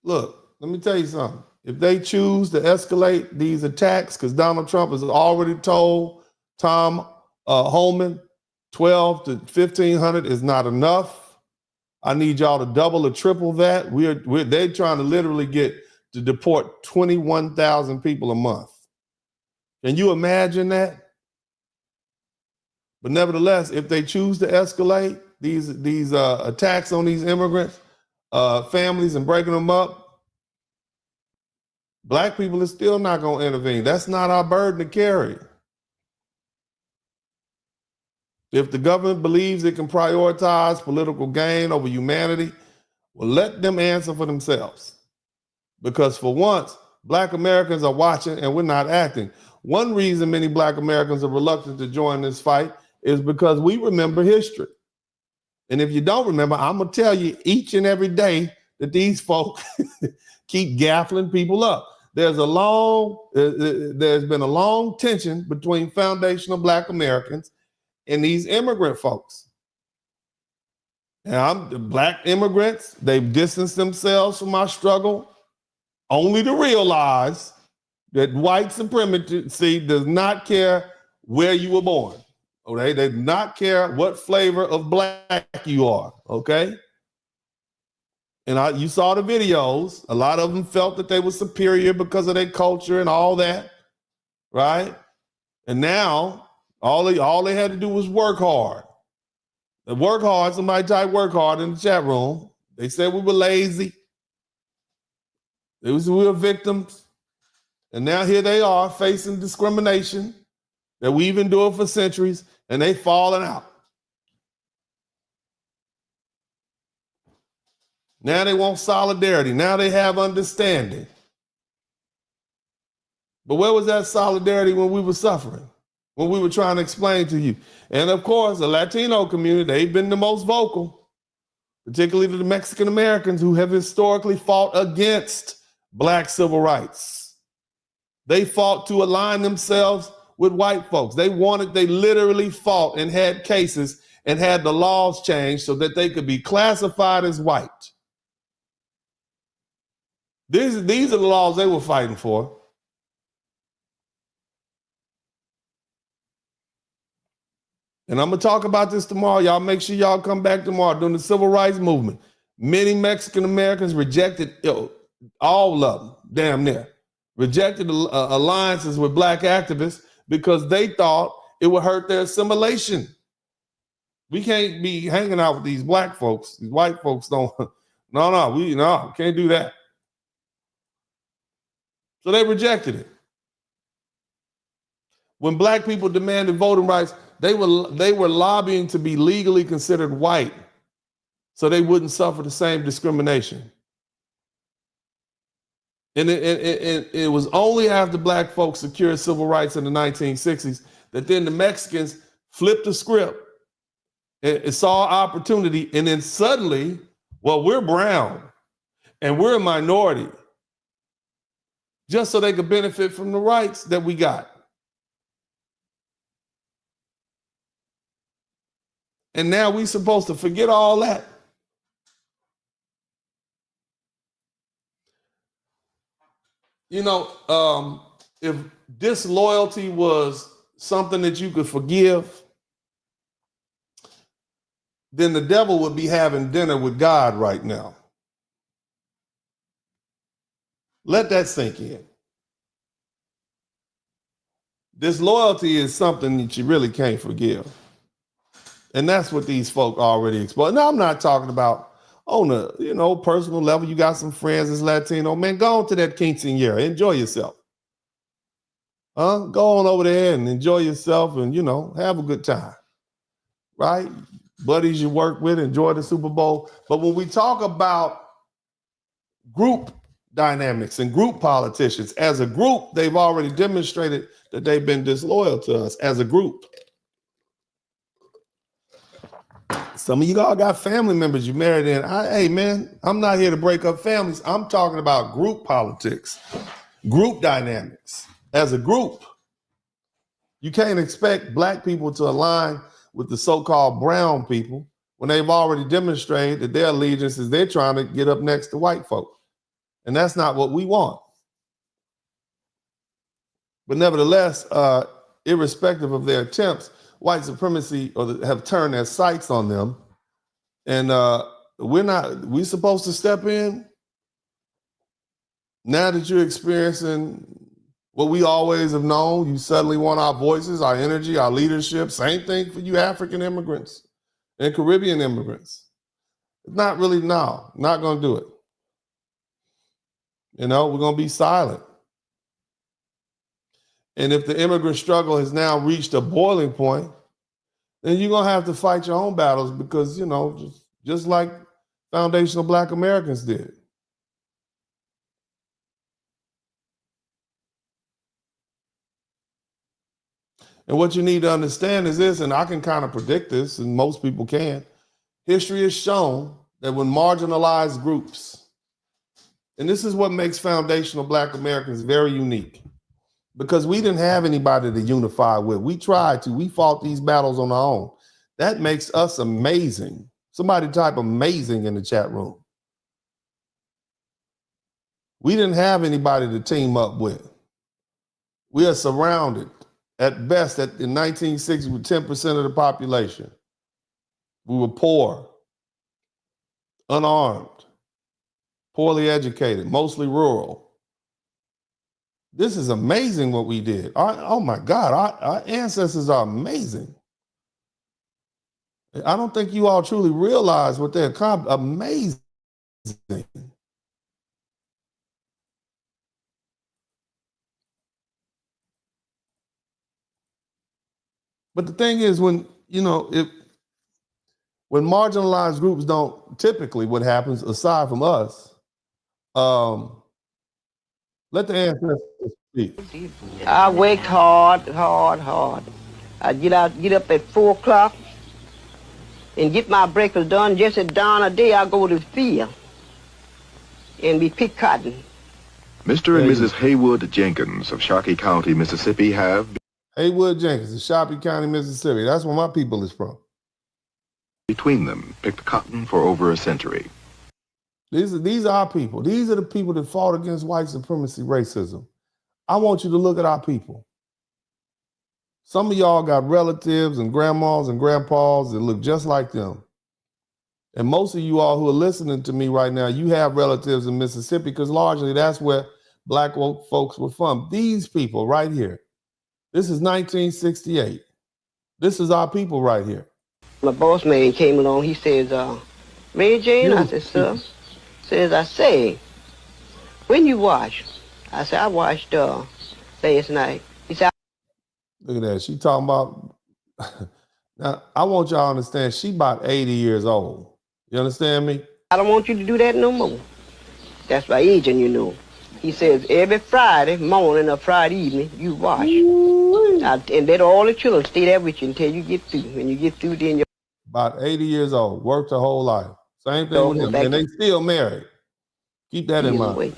Look, let me tell you something. If they choose to escalate these attacks, because Donald Trump has already told Tom Holman 12 to 1,500 is not enough. I need y'all to double or triple that. They're trying to literally get to deport 21,000 people a month. Can you imagine that? But nevertheless, if they choose to escalate these attacks on these immigrants, families, and breaking them up, black people are still not going to intervene. That's not our burden to carry. If the government believes it can prioritize political gain over humanity, well, let them answer for themselves. Because for once, black Americans are watching and we're not acting. One reason many black Americans are reluctant to join this fight is because we remember history. And if you don't remember, I'm going to tell you each and every day that these folk keep gaffling people up. There's been a long tension between foundational black Americans and these immigrant folks. Now, the black immigrants, they've distanced themselves from our struggle only to realize that white supremacy does not care where you were born. Okay, they do not care what flavor of black you are. Okay, and you saw the videos. A lot of them felt that they were superior because of their culture and all that, right? And now all they had to do was work hard. Work hard. Somebody typed work hard in the chat room. They said we were lazy. We were victims. And now here they are facing discrimination that we've endured for centuries, and they falling out. Now they want solidarity. Now they have understanding. But where was that solidarity when we were suffering? When we were trying to explain to you? And of course, the Latino community, they've been the most vocal, particularly the Mexican Americans who have historically fought against black civil rights. They fought to align themselves with white folks. They literally fought and had cases and had the laws changed so that they could be classified as white. These are the laws they were fighting for. And I'm going to talk about this tomorrow. Y'all make sure y'all come back tomorrow. During the civil rights movement, many Mexican Americans rejected, all of them, damn near, rejected alliances with black activists because they thought it would hurt their assimilation. We can't be hanging out with these black folks. These white folks don't. We can't do that. So they rejected it. When black people demanded voting rights, they were lobbying to be legally considered white so they wouldn't suffer the same discrimination. And it was only after black folks secured civil rights in the 1960s that then the Mexicans flipped the script and saw opportunity, and then suddenly, well, we're brown and we're a minority, just so they could benefit from the rights that we got. And now we're supposed to forget all that. If disloyalty was something that you could forgive, then the devil would be having dinner with God right now. Let that sink in. Disloyalty is something that you really can't forgive. And that's what these folk already exposed. Now, I'm not talking about on a personal level. You got some friends that's Latino. Man, go on to that quinceañera. Enjoy yourself. Go on over there and enjoy yourself and, have a good time. Right? Buddies you work with, enjoy the Super Bowl. But when we talk about group dynamics and group politicians, as a group, they've already demonstrated that they've been disloyal to us as a group. Some of you all got family members you married in. Hey, man, I'm not here to break up families. I'm talking about group politics, group dynamics. As a group, you can't expect black people to align with the so-called brown people when they've already demonstrated that their allegiance is they're trying to get up next to white folk. And that's not what we want. But nevertheless, irrespective of their attempts, white supremacy have turned their sights on them. And we're supposed to step in now that you're experiencing what we always have known. You suddenly want our voices, our energy, our leadership. Same thing for you African immigrants and Caribbean immigrants. It's not really, not going to do it. We're going to be silent. And if the immigrant struggle has now reached a boiling point, then you're going to have to fight your own battles because, just like foundational Black Americans did. And what you need to understand is this, and I can kind of predict this, and most people can. History has shown that when marginalized groups, and this is what makes foundational Black Americans very unique, because we didn't have anybody to unify with. We tried to. We fought these battles on our own. That makes us amazing. Somebody type amazing in the chat room. We didn't have anybody to team up with. We are surrounded, at best, in 1960 with 10% of the population. We were poor, unarmed, poorly educated, mostly rural. This is amazing what we did. Oh my God, our ancestors are amazing. I don't think you all truly realize what they're amazing. But the thing is, when marginalized groups don't, typically what happens, aside from us, let the ancestors speak. I worked hard. I get up at 4 o'clock and get my breakfast done. Just at dawn of day, I go to the field and we pick cotton. Mr. and Mrs. Haywood Jenkins of Shawnee County, Mississippi have... Haywood Jenkins of Shawnee County, Mississippi. That's where my people is from. Between them, picked cotton for over a century. These are our people. These are the people that fought against white supremacy, racism. I want you to look at our people. Some of y'all got relatives and grandmas and grandpas that look just like them. And most of you all who are listening to me right now, you have relatives in Mississippi because largely that's where black folks were from. These people right here. This is 1968. This is our people right here. My boss man came along. He says, Ray Jane, I said, sir. Says, I say, when you wash? I said, I washed last night. He said, look at that. She talking about, now I want y'all to understand, she about 80 years old. You understand me? I don't want you to do that no more. That's my agent, you know. He says, every Friday morning or Friday evening, you wash. And let all the children stay there with you until you get through. When you get through, then you're about 80 years old, worked her whole life. Same thing with him, and they still married. Keep that in mind.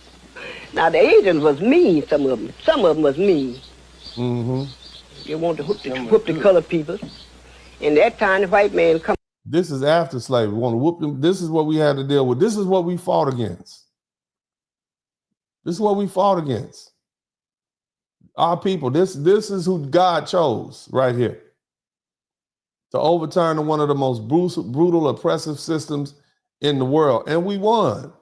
Now, the agents was mean, some of them. Some of them was mean. Mm-hmm. They want to whoop the colored people. And that time, the white man come. This is after slavery. We want to whoop them. This is what we had to deal with. This is what we fought against. This is what we fought against. Our people. This is who God chose right here to overturn one of the most brutal, oppressive systems in the world. And we won.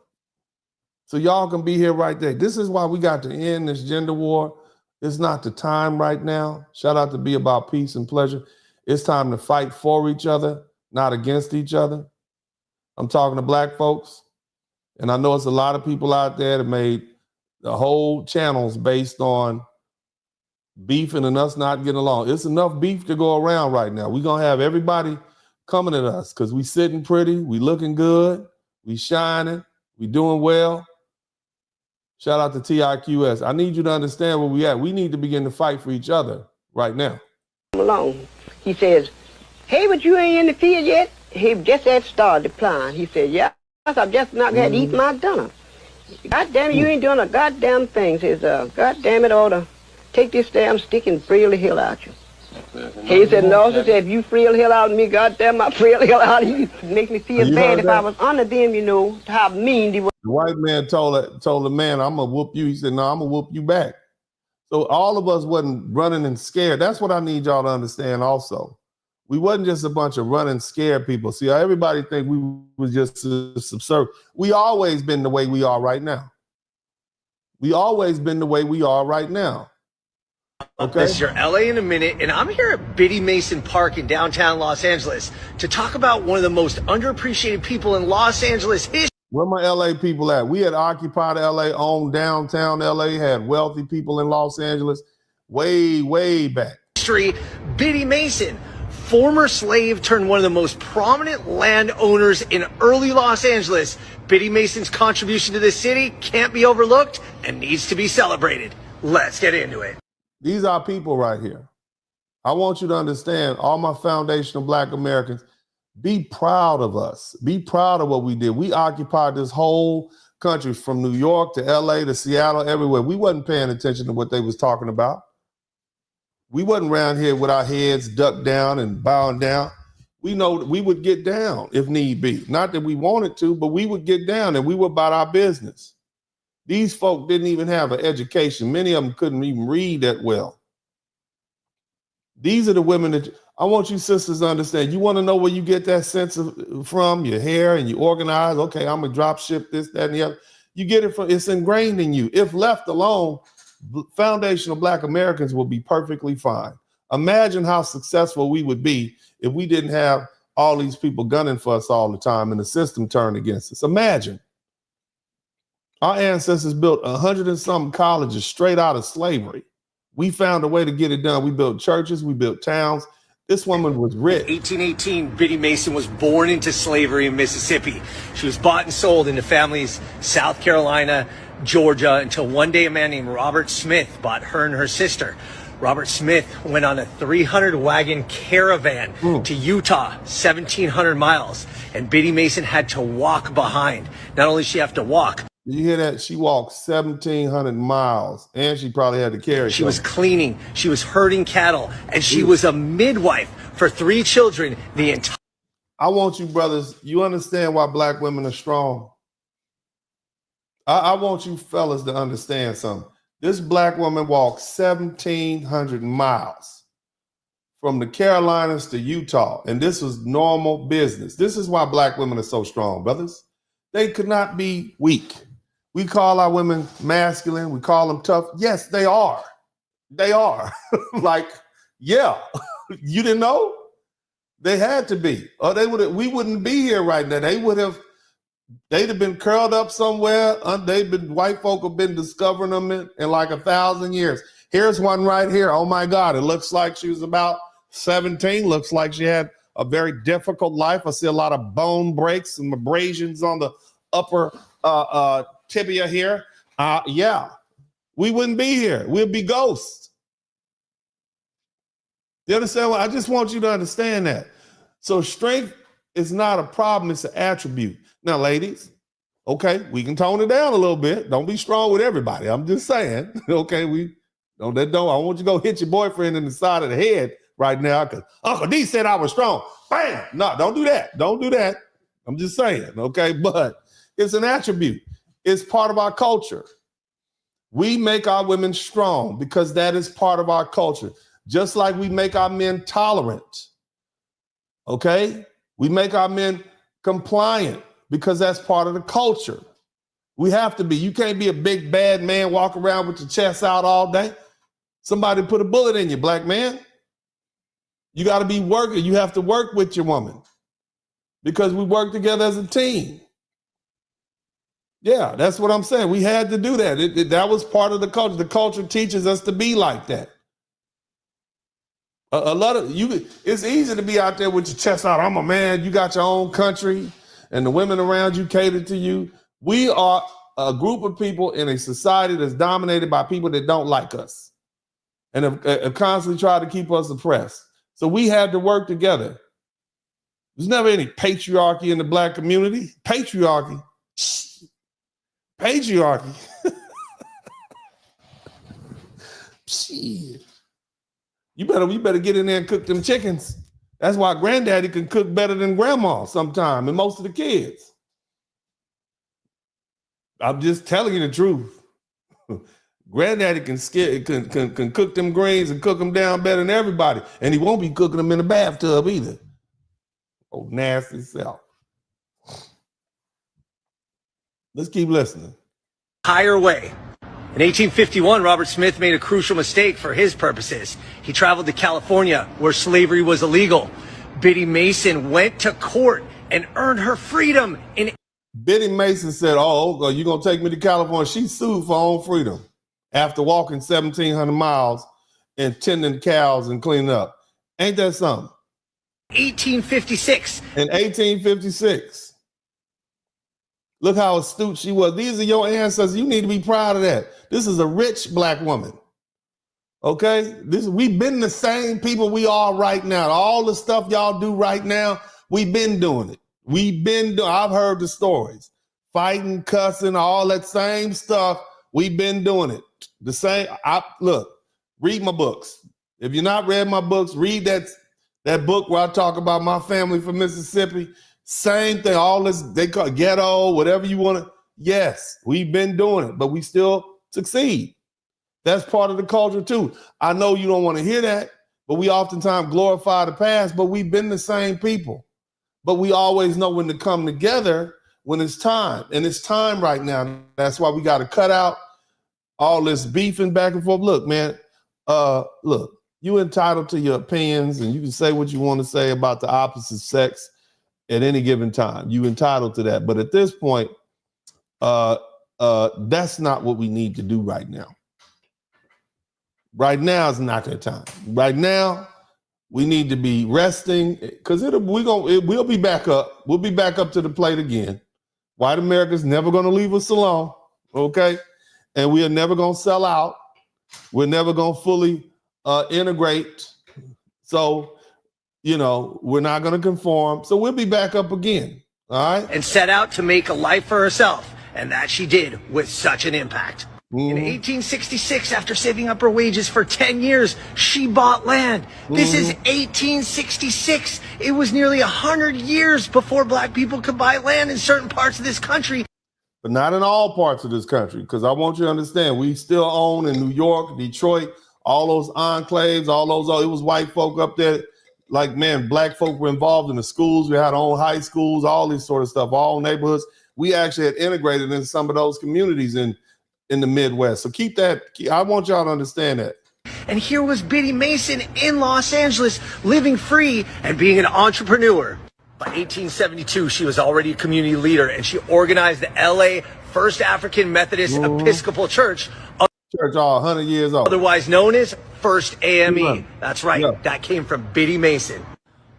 So y'all can be here right there. This is why we got to end this gender war. It's not the time right now. Shout out to Be About Peace and Pleasure. It's time to fight for each other, not against each other. I'm talking to black folks. And I know it's a lot of people out there that made the whole channels based on beefing and us not getting along. It's enough beef to go around right now. We're going to have everybody coming at us because we sitting pretty, we looking good, we shining, we doing well. Shout out to TIQS. I need you to understand where we at. We need to begin to fight for each other right now. Along. He says, hey, but you ain't in the field yet? He just had started applying. He said, yeah, I'm just not going to eat my dinner. God damn it, you ain't doing a goddamn thing. Says, God damn it, ought to take this damn stick and frill the hell out you. He said, no, she said, if you frill the hell out of me, goddamn, I frill the hell out of you. Make me feel bad if I was under them, you know, how mean they were. The white man told the man, I'm going to whoop you. He said, no, I'm going to whoop you back. So all of us wasn't running and scared. That's what I need y'all to understand also. We wasn't just a bunch of running scared people. See, everybody think we was just subservient. We always been the way we are right now. We always been the way we are right now. Okay. This is your LA in a minute, and I'm here at Biddy Mason Park in downtown Los Angeles to talk about one of the most underappreciated people in Los Angeles history. Where my LA people at? We had occupied LA, owned downtown LA, had wealthy people in Los Angeles way, way back. Biddy Mason, former slave turned one of the most prominent landowners in early Los Angeles. Biddy Mason's contribution to this city can't be overlooked and needs to be celebrated. Let's get into it. These are people right here. I want you to understand, all my foundational black Americans, be proud of us. Be proud of what we did. We occupied this whole country from New York to LA to Seattle, everywhere. We wasn't paying attention to what they was talking about. We wasn't around here with our heads ducked down and bowing down. We know that we would get down if need be. Not that we wanted to, but we would get down and we were about our business. These folk didn't even have an education. Many of them couldn't even read that well. These are the women that I want you sisters to understand. You want to know where you get that sense from, your hair, and you organize, okay, I'm going to drop ship this, that, and the other. You get it from, it's ingrained in you. If left alone, foundational black Americans will be perfectly fine. Imagine how successful we would be if we didn't have all these people gunning for us all the time and the system turned against us. Imagine. Our ancestors built 100 and something colleges straight out of slavery. We found a way to get it done. We built churches, we built towns. This woman was rich. 1818, Biddy Mason was born into slavery in Mississippi. She was bought and sold into families South Carolina, Georgia, until one day a man named Robert Smith bought her and her sister. Robert Smith went on a 300-wagon caravan to Utah, 1,700 miles, and Biddy Mason had to walk behind. Not only did she have to walk, you hear that? She walked 1,700 miles, and she probably had to carry. She was cleaning, she was herding cattle, and she was a midwife for 3 children the entire. I want you brothers, you understand why black women are strong. I want you fellas to understand something. This black woman walked 1,700 miles from the Carolinas to Utah, and this was normal business. This is why black women are so strong, brothers. They could not be weak. We call our women masculine. We call them tough. Yes, they are. They are. Like, yeah, you didn't know? They had to be, or we wouldn't be here right now. They'd have been curled up somewhere. White folk have been discovering them in like 1,000 years. Here's one right here. Oh my God, it looks like she was about 17. Looks like she had a very difficult life. I see a lot of bone breaks and abrasions on the upper tibia here. Yeah, we wouldn't be here. We'd be ghosts. You understand? I just want you to understand that. So strength is not a problem. It's an attribute. Now, ladies, okay, we can tone it down a little bit. Don't be strong with everybody. I'm just saying, okay, I want you to go hit your boyfriend in the side of the head right now because Uncle D said I was strong. Bam! No, don't do that. Don't do that. I'm just saying, okay? But it's an attribute. It's part of our culture. We make our women strong because that is part of our culture. Just like we make our men tolerant, okay? We make our men compliant because that's part of the culture. We have to be. You can't be a big, bad man, walk around with your chest out all day. Somebody put a bullet in you, black man. You got to be working. You have to work with your woman because we work together as a team. Yeah, that's what I'm saying. We had to do that. That was part of the culture. The culture teaches us to be like that. It's easy to be out there with your chest out. I'm a man. You got your own country, and the women around you cater to you. We are a group of people in a society that's dominated by people that don't like us and have constantly tried to keep us oppressed. So we had to work together. There's never any patriarchy in the black community. Patriarchy. Shit. You better get in there and cook them chickens. That's why granddaddy can cook better than grandma sometime and most of the kids. I'm just telling you the truth. Granddaddy can cook them greens and cook them down better than everybody. And he won't be cooking them in the bathtub either. Oh, nasty self. Let's keep listening. Higher way. In 1851, Robert Smith made a crucial mistake for his purposes. He traveled to California, where slavery was illegal. Biddy Mason went to court and earned her freedom. Biddy Mason said, oh, you're going to take me to California? She sued for her own freedom after walking 1,700 miles and tending cows and cleaning up. Ain't that something? 1856. In 1856. Look how astute she was. These are your ancestors. You need to be proud of that. This is a rich black woman. Okay? We've been the same people we are right now. All the stuff y'all do right now, we've been doing it. I've heard the stories. Fighting, cussing, all that same stuff. We've been doing it. The same. Look, read my books. If you're not read my books, read that book where I talk about my family from Mississippi. Same thing, all this, they call it ghetto, whatever you want to. Yes, we've been doing it, but we still succeed. That's part of the culture too. I know you don't want to hear that, but we oftentimes glorify the past, but we've been the same people. But we always know when to come together when it's time. And it's time right now. That's why we got to cut out all this beefing back and forth. Look, man, look, you're entitled to your opinions and you can say what you want to say about the opposite sex at any given time. You entitled to that. But at this point, that's not what we need to do right now. Right now is not that time. Right now, we need to be resting because we'll be back up. We'll be back up to the plate again. White America's never going to leave us alone, okay? And we are never going to sell out. We're never going to fully integrate. So, we're not going to conform. So we'll be back up again, all right? And set out to make a life for herself. And that she did with such an impact. In 1866, after saving up her wages for 10 years, she bought land. This is 1866. It was nearly 100 years before black people could buy land in certain parts of this country. but not in all parts of this country, because I want you to understand, we still own in New York, Detroit, all those enclaves, all those, it was white folk up there. Like, man, black folk were involved in the schools. We had our own high schools, all this sort of stuff, all neighborhoods. We actually had integrated in some of those communities in the Midwest. So keep that, I want y'all to understand that. And here was Biddy Mason in Los Angeles, living free and being an entrepreneur. By 1872, she was already a community leader, and she organized the LA First African Methodist Episcopal Church. Church all 100 years old. Otherwise known as First AME. That's right. Yeah. That came from Biddy Mason.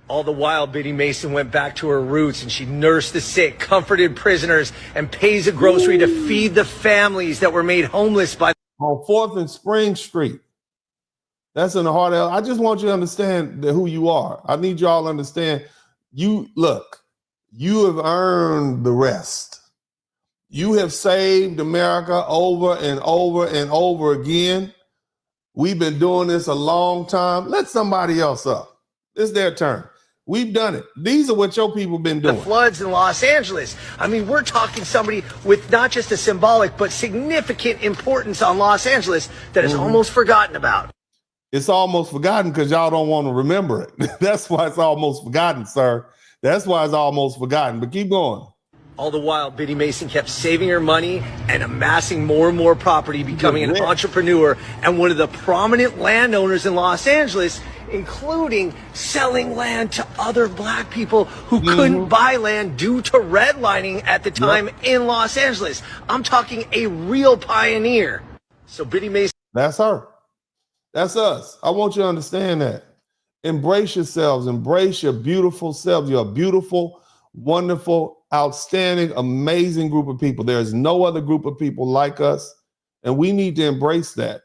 All the while, Biddy Mason went back to her roots, and she nursed the sick, comforted prisoners, and pays a grocery to feed the families that were made homeless by... On 4th and Spring Street. That's in the heart of... I just want you to understand who you are. I need y'all to understand. You have earned the rest. You have saved America over and over and over again. We've been doing this a long time. Let somebody else up. It's their turn. We've done it. These are what your people been doing. The floods in Los Angeles. I mean, we're talking somebody with not just a symbolic, but significant importance on Los Angeles that is almost forgotten about. It's almost forgotten because y'all don't want to remember it. That's why it's almost forgotten, sir. That's why it's almost forgotten. But keep going. All the while, Biddy Mason kept saving her money and amassing more and more property, becoming an entrepreneur and one of the prominent landowners in Los Angeles, including selling land to other black people who couldn't buy land due to redlining at the time in Los Angeles. I'm talking a real pioneer. So Biddy Mason. That's her. That's us. I want you to understand that. Embrace yourselves. Embrace your beautiful selves. You're a beautiful, wonderful, outstanding, amazing group of people. There's no other group of people like us, and we need to embrace that.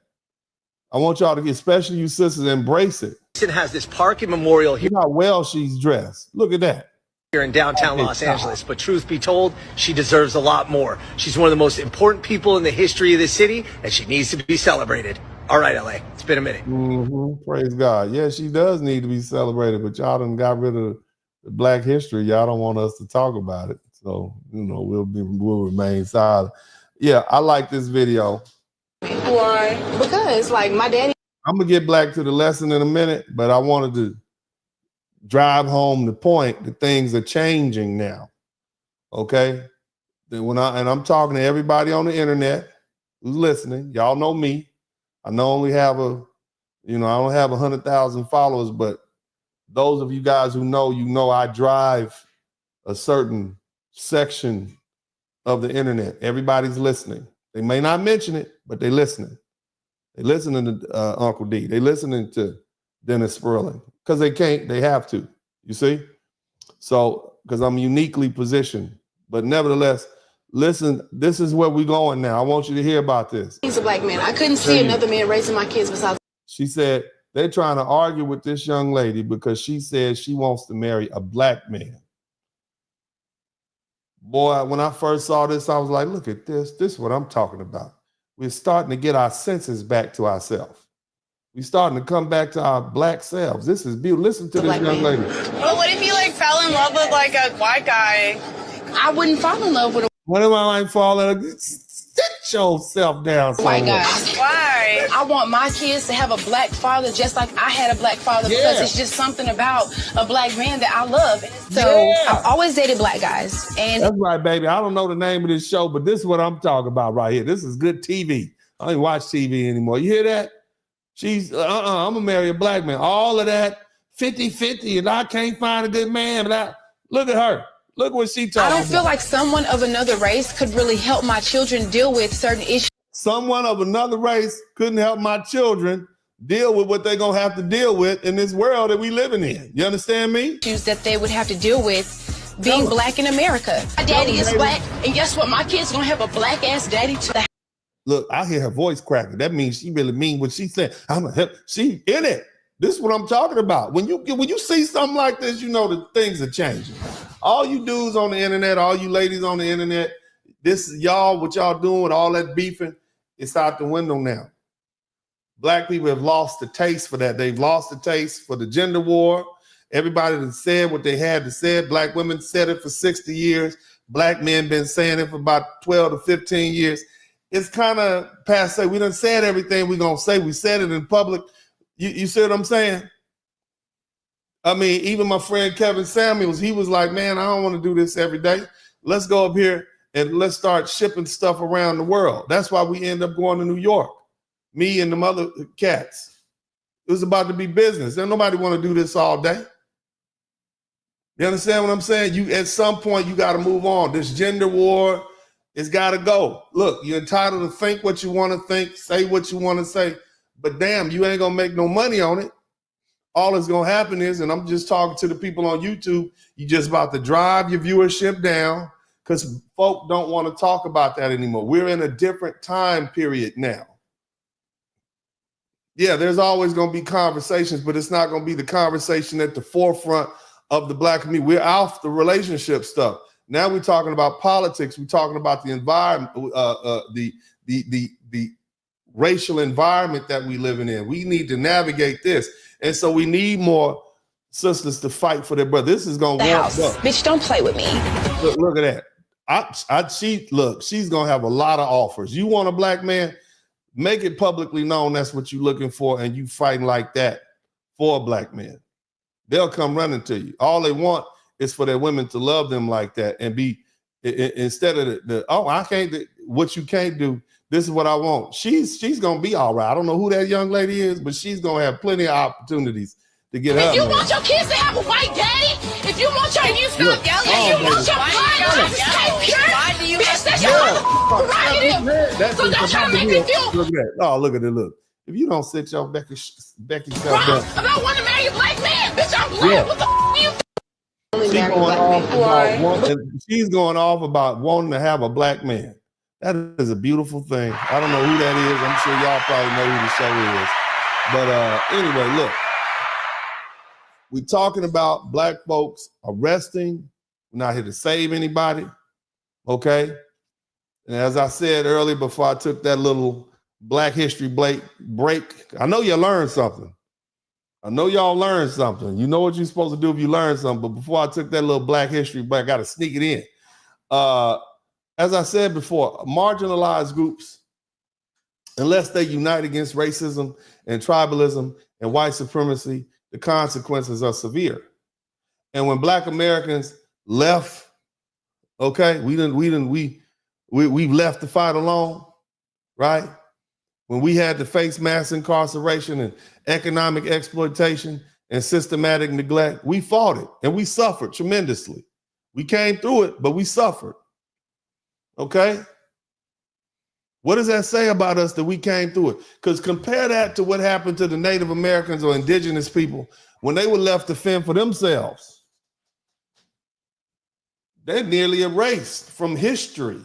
I want y'all to, especially you sisters, embrace it. Has this park and memorial here. Look how well she's dressed. Look at that. Here in downtown Los Angeles, but truth be told, she deserves a lot more. She's one of the most important people in the history of the city, and she needs to be celebrated. All right, LA, it's been a minute. Praise God. Yeah, she does need to be celebrated, but y'all done got rid of the Black history. Y'all don't want us to talk about it. So, we'll remain silent. Yeah, I like this video. Why? Because, like, my daddy. I'm going to get back to the lesson in a minute, but I wanted to drive home the point that things are changing now. Okay? I'm talking to everybody on the internet who's listening. Y'all know me. I don't have 100,000 followers, but those of you guys who know, I drive a certain section of the internet. Everybody's listening. They may not mention it, but they're listening. They're listening to Uncle D. They're listening to Dennis Sperling because they have to, you see? So, because I'm uniquely positioned, but nevertheless, listen, this is where we're going now. I want you to hear about this. He's a black man. I couldn't see another man raising my kids besides. She said they're trying to argue with this young lady because she says she wants to marry a black man. Boy, when I first saw this, I was like, look at this. This is what I'm talking about. We're starting to get our senses back to ourselves. We're starting to come back to our black selves. This is beautiful. Listen to this young lady. Well, what if you fell in love with a white guy? I wouldn't fall in love with a what am I like falling? Sit yourself down. White guy. Why? I want my kids to have a black father just like I had a black father because it's just something about a black man that I love. So I've always dated black guys. And that's right, baby. I don't know the name of this show, but this is what I'm talking about right here. This is good TV. I don't even watch TV anymore. You hear that? She's, I'm gonna marry a black man. All of that 50-50 and I can't find a good man. But look at her. Look what she talking about. I don't feel like someone of another race could really help my children deal with certain issues. Someone of another race couldn't help my children deal with what they're going to have to deal with in this world that we living in. You understand me? Issues that they would have to deal with being black in America. My daddy is black, and guess what? My kid's going to have a black-ass daddy too. Look, I hear her voice cracking. That means she really mean what she said. She in it. This is what I'm talking about. When you see something like this, you know that things are changing. All you dudes on the internet, all you ladies on the internet, this y'all, what y'all doing with all that beefing, it's out the window now. Black people have lost the taste for that. They've lost the taste for the gender war. Everybody that said what they had to say. Black women said it for 60 years. Black men been saying it for about 12 to 15 years. It's kind of passe. We done said everything we're going to say. We said it in public. You see what I'm saying? I mean, even my friend Kevin Samuels, he was like, man, I don't want to do this every day. Let's go up here and let's start shipping stuff around the world. That's why we end up going to New York, me and them other cats. It was about to be business. There's nobody want to do this all day. You understand what I'm saying? You at some point, you got to move on. This gender war, it's got to go. Look, you're entitled to think what you want to think, say what you want to say, but damn, you ain't going to make no money on it. All that's going to happen is, and I'm just talking to the people on YouTube, you just about to drive your viewership down because folk don't want to talk about that anymore. We're in a different time period now. Yeah, there's always going to be conversations, but it's not going to be the conversation at the forefront of the Black community. We're off the relationship stuff. Now we're talking about politics. We're talking about the environment, the racial environment that we living in. We need to navigate this. And so we need more sisters to fight for their brother. This is going to warm up. Bitch, don't play with me. Look at that. She's going to have a lot of offers. You want a Black man? Make it publicly known that's what you're looking for, and you fighting like that for a Black man. They'll come running to you. All they want is for their women to love them like that and be, instead of I can't, what you can't do, this is what I want. She's going to be all right. I don't know who that young lady is, but she's going to have plenty of opportunities to get her. If you want your kids to have a white daddy, if you want your, you stop yelling. If you want your blood to stay pure, why do you bitch, that's your prerogative. So don't try to make me feel. Look at that. Oh, look at it. Look. If you don't sit your Becky yourself down. If I want to marry a Black man, bitch, I'm Black. What the She's going off about wanting to have a Black man. That is a beautiful thing. I don't know who that is. I'm sure y'all probably know who the show is. But anyway, look. We're talking about Black folks arresting. We're not here to save anybody. Okay? And as I said earlier before I took that little Black History break, I know you learned something. I know y'all learned something. You know what you're supposed to do if you learn something. But before I took that little Black History break, I got to sneak it in. As I said before, marginalized groups, unless they unite against racism and tribalism and white supremacy, the consequences are severe. And when Black Americans left, okay, we've left the fight alone, right? When we had to face mass incarceration and economic exploitation and systematic neglect, we fought it and we suffered tremendously. We came through it, but we suffered. Okay? What does that say about us that we came through it? Because compare that to what happened to the Native Americans or indigenous people when they were left to fend for themselves. They're nearly erased from history.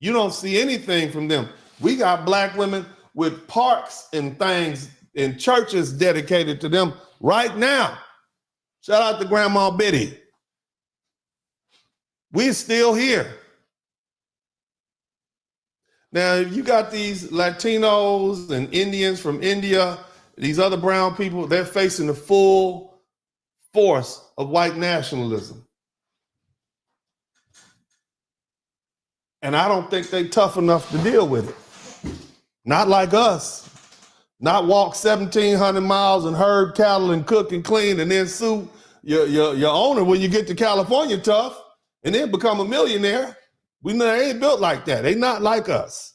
You don't see anything from them. We got Black women with parks and things and churches dedicated to them right now. Shout out to Grandma Biddy. We're still here. Now, you got these Latinos and Indians from India, these other brown people, they're facing the full force of white nationalism. And I don't think they're tough enough to deal with it. Not like us. Not walk 1,700 miles and herd cattle and cook and clean and then sue your owner when you get to California tough and then become a millionaire. We know they ain't built like that. They not like us.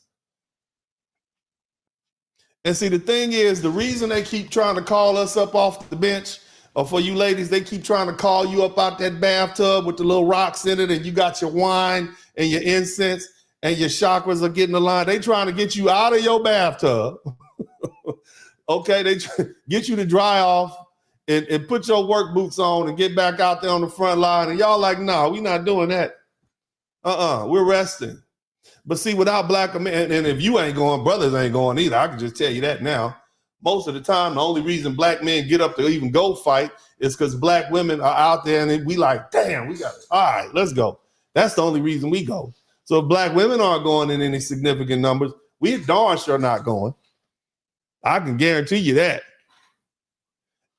And see, the thing is, the reason they keep trying to call us up off the bench, or for you ladies, they keep trying to call you up out that bathtub with the little rocks in it, and you got your wine and your incense and your chakras are getting aligned. They trying to get you out of your bathtub. Okay, they get you to dry off and put your work boots on and get back out there on the front line. And y'all like, no, we're not doing that. We're resting. But see, without Black men, and if you ain't going, brothers ain't going either. I can just tell you that now. Most of the time, the only reason Black men get up to even go fight is because Black women are out there and we like, damn, we got it. All right, let's go. That's the only reason we go. So if Black women aren't going in any significant numbers, we darn sure not going. I can guarantee you that.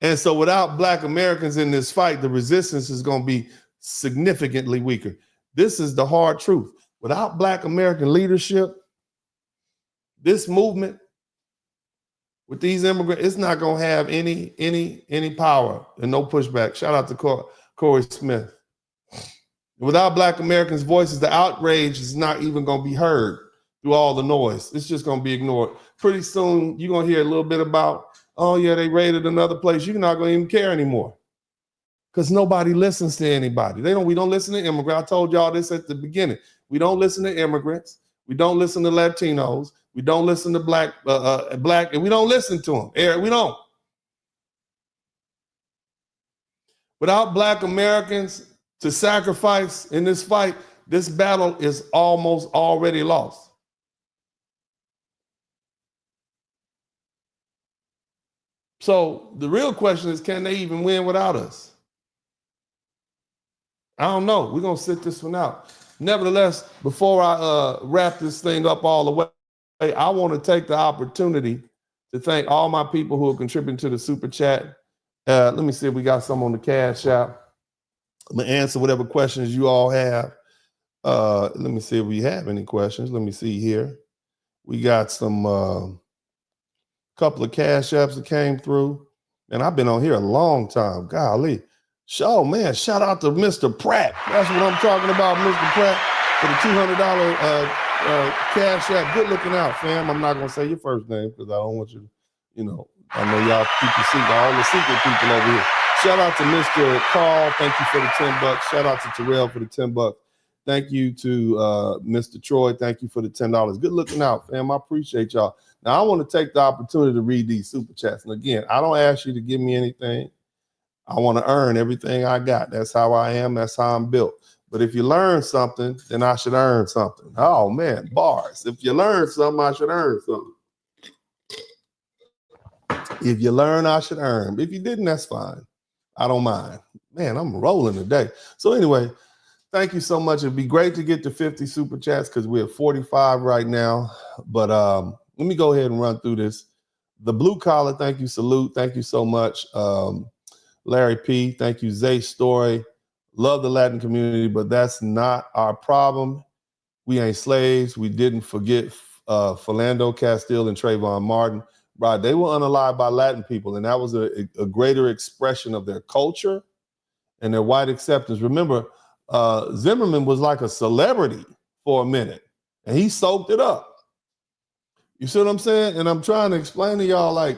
And so without Black Americans in this fight, the resistance is going to be significantly weaker. This is the hard truth. Without Black American leadership, this movement with these immigrants, it's not going to have any power and no pushback. Shout out to Corey Smith. Without Black Americans' voices, the outrage is not even going to be heard through all the noise. It's just going to be ignored. Pretty soon, you're going to hear a little bit about, oh yeah, they raided another place. You're not going to even care anymore because nobody listens to anybody. We don't listen to immigrants. I told y'all this at the beginning. We don't listen to immigrants. We don't listen to Latinos. We don't listen to Black, and we don't listen to them. We don't. Without Black Americans to sacrifice in this fight, this battle is almost already lost. So the real question is, can they even win without us? I don't know. We're going to sit this one out. Nevertheless, before I wrap this thing up all the way, I want to take the opportunity to thank all my people who are contributing to the Super Chat. Let me see if we got some on the Cash App. I'm going to answer whatever questions you all have. Let me see if we have any questions. Let me see here. We got some couple of Cash Apps that came through. And I've been on here a long time. Golly. Oh, man, shout out to Mr. Pratt. That's what I'm talking about, Mr. Pratt, for the $200 Cash App. Good looking out, fam. I'm not going to say your first name because I don't want you to, I know y'all keep the secret, all the secret people over here. Shout out to Mr. Carl. Thank you for the $10. Shout out to Terrell for the $10. Thank you to Mr. Troy. Thank you for the $10. Good looking out, fam. I appreciate y'all. Now, I want to take the opportunity to read these Super Chats. And again, I don't ask you to give me anything. I want to earn everything I got. That's how I am. That's how I'm built. But if you learn something, then I should earn something. Oh, man, bars. If you learn something, I should earn something. If you learn, I should earn. If you didn't, that's fine. I don't mind. Man, I'm rolling today. So anyway, thank you so much. It'd be great to get to 50 Super Chats because we're at 45 right now. But let me go ahead and run through this. The Blue Collar, thank you, salute. Thank you so much. Larry P., thank you. Zay Story, love the Latin community, but that's not our problem. We ain't slaves. We didn't forget Philando Castile and Trayvon Martin. Right, they were unalived by Latin people, and that was a greater expression of their culture and their white acceptance. Remember, Zimmerman was like a celebrity for a minute, and he soaked it up. You see what I'm saying? And I'm trying to explain to y'all, like,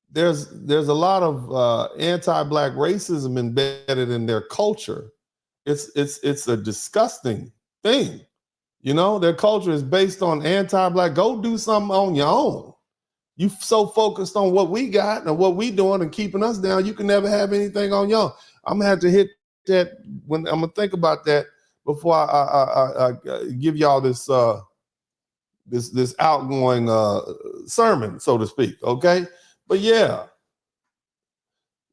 there's a lot of anti-Black racism embedded in their culture. It's a disgusting thing. Their culture is based on anti-Black. Go do something on your own. You so focused on what we got and what we doing and keeping us down, you can never have anything on your own. I'm gonna have to hit that when I'm gonna think about that before I give y'all this this outgoing sermon, so to speak. Okay, but yeah.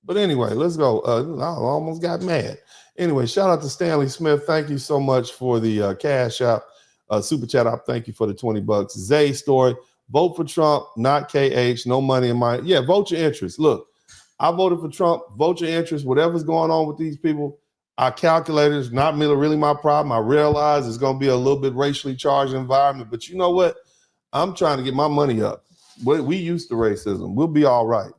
But anyway, let's go. I almost got mad. Anyway, shout out to Stanley Smith. Thank you so much for the Cash App, Super Chat. I thank you for the $20. Zay Story. Vote for Trump, not KH. No money in my... Yeah, vote your interest. Look, I voted for Trump. Vote your interest. Whatever's going on with these people, I calculated it's not really my problem. I realize it's going to be a little bit racially charged environment. But you know what? I'm trying to get my money up. We used to racism. We'll be all right.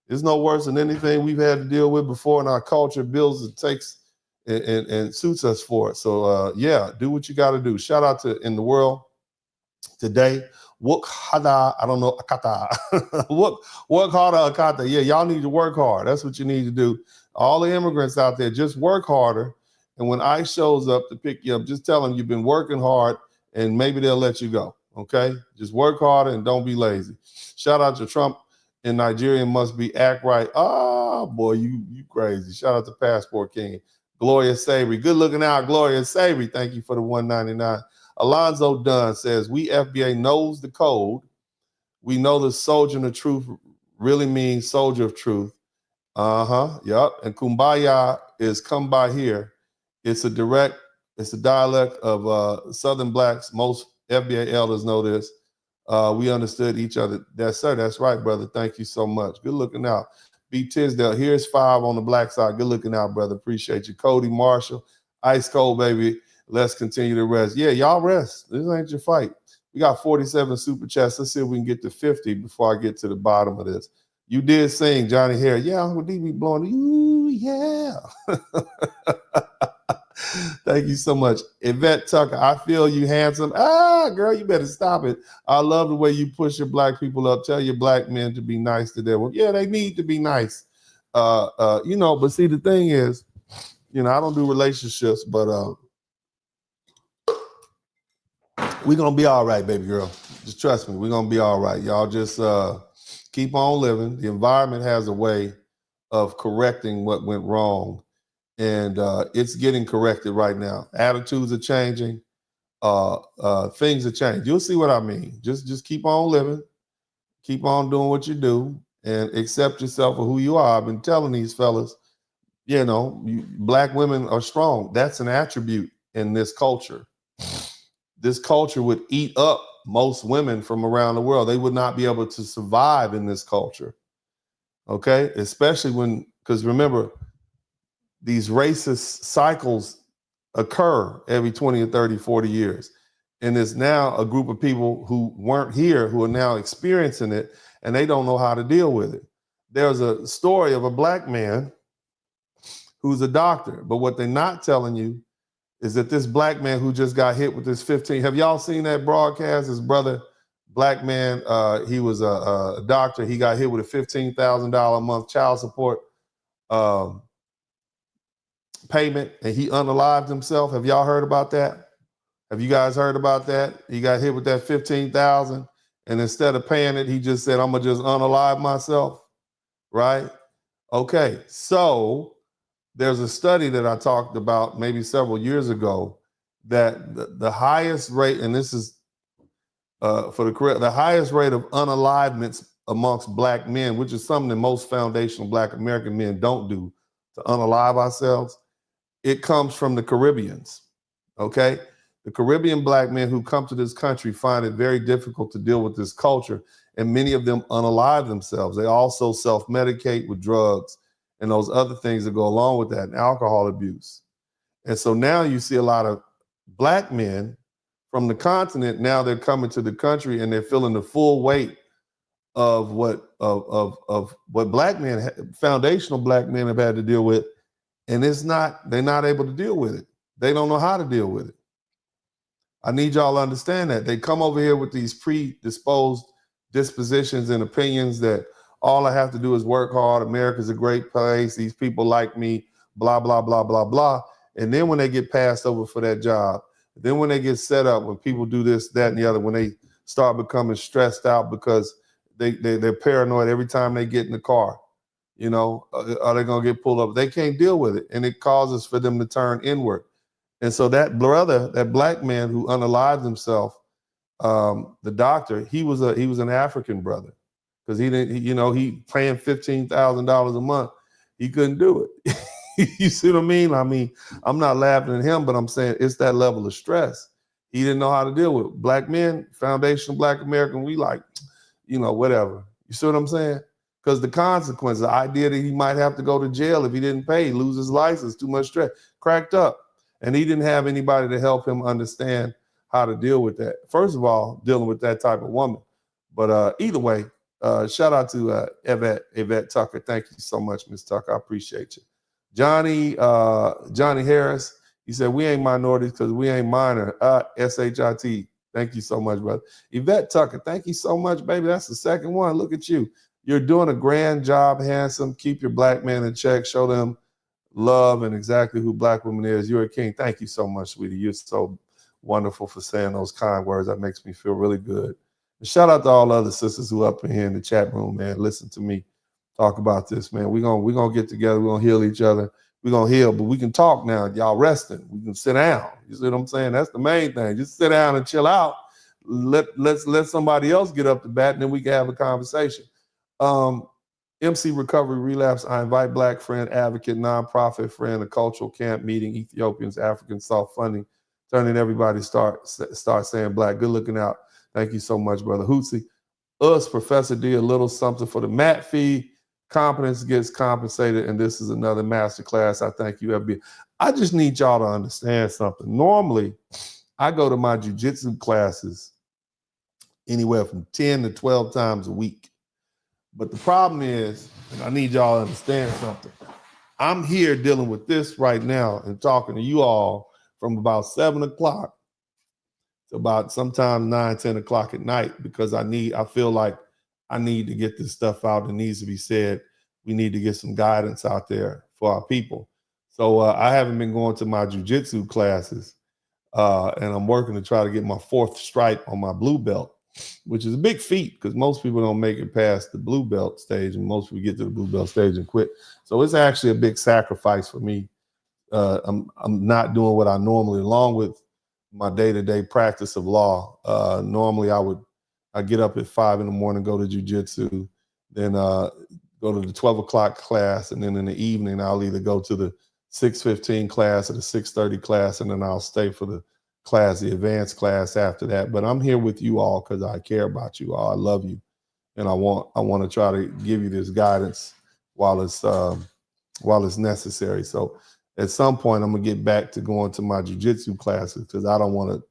It's no worse than anything we've had to deal with before in our culture. Bills it takes and suits us for it. So, yeah, do what you got to do. Shout out to In the World Today. Work harder. I don't know. work harder, Akata. Yeah, y'all need to work hard. That's what you need to do. All the immigrants out there, just work harder. And when ICE shows up to pick you up, just tell them you've been working hard and maybe they'll let you go. Okay? Just work harder and don't be lazy. Shout out to Trump and Nigerian must be act right. Oh, boy, you crazy. Shout out to Passport King. Gloria Sabry. Good looking out, Gloria Sabry. Thank you for the $1.99. Alonzo Dunn says, we FBA knows the code. We know the soldier of truth really means soldier of truth. Yep. And kumbaya is come by here. It's a dialect of Southern Blacks. Most FBA elders know this. We understood each other. That's right, brother. Thank you so much. Good looking out. B. Tisdale, here's 5 on the Black side. Good looking out, brother. Appreciate you. Cody Marshall, Ice Cold, baby. Let's continue to rest. Yeah, y'all rest. This ain't your fight. We got 47 super chats. Let's see if we can get to 50 before I get to the bottom of this. You did sing, Johnny Hare. Yeah, Uncle D be blowing. Ooh, yeah. Thank you so much. Yvette Tucker, I feel you handsome. Ah, girl, you better stop it. I love the way you push your black people up. Tell your black men to be nice to them. Well, yeah, they need to be nice. But see, the thing is, I don't do relationships, but we're going to be all right, baby girl. Just trust me. We're going to be all right. Y'all just keep on living. The environment has a way of correcting what went wrong. And it's getting corrected right now. Attitudes are changing. Things are changing. You'll see what I mean. Just keep on living. Keep on doing what you do and accept yourself for who you are. I've been telling these fellas, black women are strong. That's an attribute in this culture. This culture would eat up most women from around the world. They would not be able to survive in this culture. Okay? Especially because remember, these racist cycles occur every 20 or 30, 40 years. And there's now a group of people who weren't here who are now experiencing it, and they don't know how to deal with it. There's a story of a black man who's a doctor, but what they're not telling you is that this black man who just got hit with this 15, have y'all seen that broadcast? His brother, black man, he was a doctor. He got hit with a $15,000 a month child support payment, and he unalived himself. Have y'all heard about that? Have you guys heard about that? He got hit with that $15,000, and instead of paying it, he just said, I'm gonna just unalive myself, right? Okay, so there's a study that I talked about maybe several years ago that the highest rate, and this is the highest rate of unalivements amongst black men, which is something that most foundational black American men don't do, to unalive ourselves. It comes from the Caribbeans, okay? The Caribbean black men who come to this country find it very difficult to deal with this culture, and many of them unalive themselves. They also self-medicate with drugs and those other things that go along with that, and alcohol abuse. And so now you see a lot of black men from the continent, now they're coming to the country and they're feeling the full weight of what black men, foundational black men have had to deal with. And they're not able to deal with it. They don't know how to deal with it. I need y'all to understand that. They come over here with these predisposed dispositions and opinions that all I have to do is work hard. America's a great place. These people like me, blah, blah, blah, blah, blah. And then when they get passed over for that job, then when they get set up, when people do this, that, and the other, when they start becoming stressed out because they're paranoid every time they get in the car, are they going to get pulled up? They can't deal with it. And it causes for them to turn inward. And so that brother, that black man who unalived himself, the doctor, he was an African brother, because he paying $15,000 a month. He couldn't do it. You see what I mean? I'm not laughing at him, but I'm saying it's that level of stress. He didn't know how to deal with it. Black men, foundational black American, we whatever. You see what I'm saying? Because the consequence, the idea that he might have to go to jail if he didn't pay, lose his license, too much stress, cracked up. And he didn't have anybody to help him understand how to deal with that. First of all, dealing with that type of woman. But either way, shout out to Yvette Tucker. Thank you so much, Ms. Tucker. I appreciate you. Johnny Harris, he said, we ain't minorities because we ain't minor. SHIT. Thank you so much, brother. Yvette Tucker, thank you so much, baby. That's the second one. Look at you. You're doing a grand job, handsome. Keep your black man in check. Show them love and exactly who black woman is. You're a king. Thank you so much, sweetie. You're so wonderful for saying those kind words. That makes me feel really good. And shout out to all the other sisters who are up in here in the chat room, man. Listen to me talk about this, man. We're gonna get together. We're gonna heal each other. We're gonna heal, but we can talk now. Y'all resting. We can sit down. You see what I'm saying? That's the main thing. Just sit down and chill out. Let somebody else get up to bat, and then we can have a conversation. MC Recovery Relapse. I invite black friend, advocate, nonprofit friend, a cultural camp meeting, Ethiopians, African soft funding, turning everybody start saying black. Good looking out. Thank you so much, brother Hootsie. Us, Professor D, a little something for the mat fee. competence gets compensated, and this is another masterclass. I thank you, FB. I just need y'all to understand something. Normally, I go to my jiu-jitsu classes anywhere from 10 to 12 times a week. But the problem is, and I need y'all to understand something, I'm here dealing with this right now and talking to you all from about 7 o'clock to about sometimes 9, 10 o'clock at night, because I feel like I need to get this stuff out. It needs to be said. We need to get some guidance out there for our people. So I haven't been going to my jiu-jitsu classes, and I'm working to try to get my 4th stripe on my blue belt, which is a big feat because most people don't make it past the blue belt stage, and most people get to the blue belt stage and quit. So it's actually a big sacrifice for me. I'm not doing what I normally, along with my day-to-day practice of law. Normally I get up at 5 in the morning, go to jiu-jitsu, then go to the 12 o'clock class, and then in the evening I'll either go to the 6:15 class or the 6:30 class, and then I'll stay for the class, the advanced class after that. But I'm here with you all because I care about you all. I love you, and I want to try to give you this guidance while it's necessary. So at some point, I'm gonna get back to going to my jiu-jitsu classes because I don't want to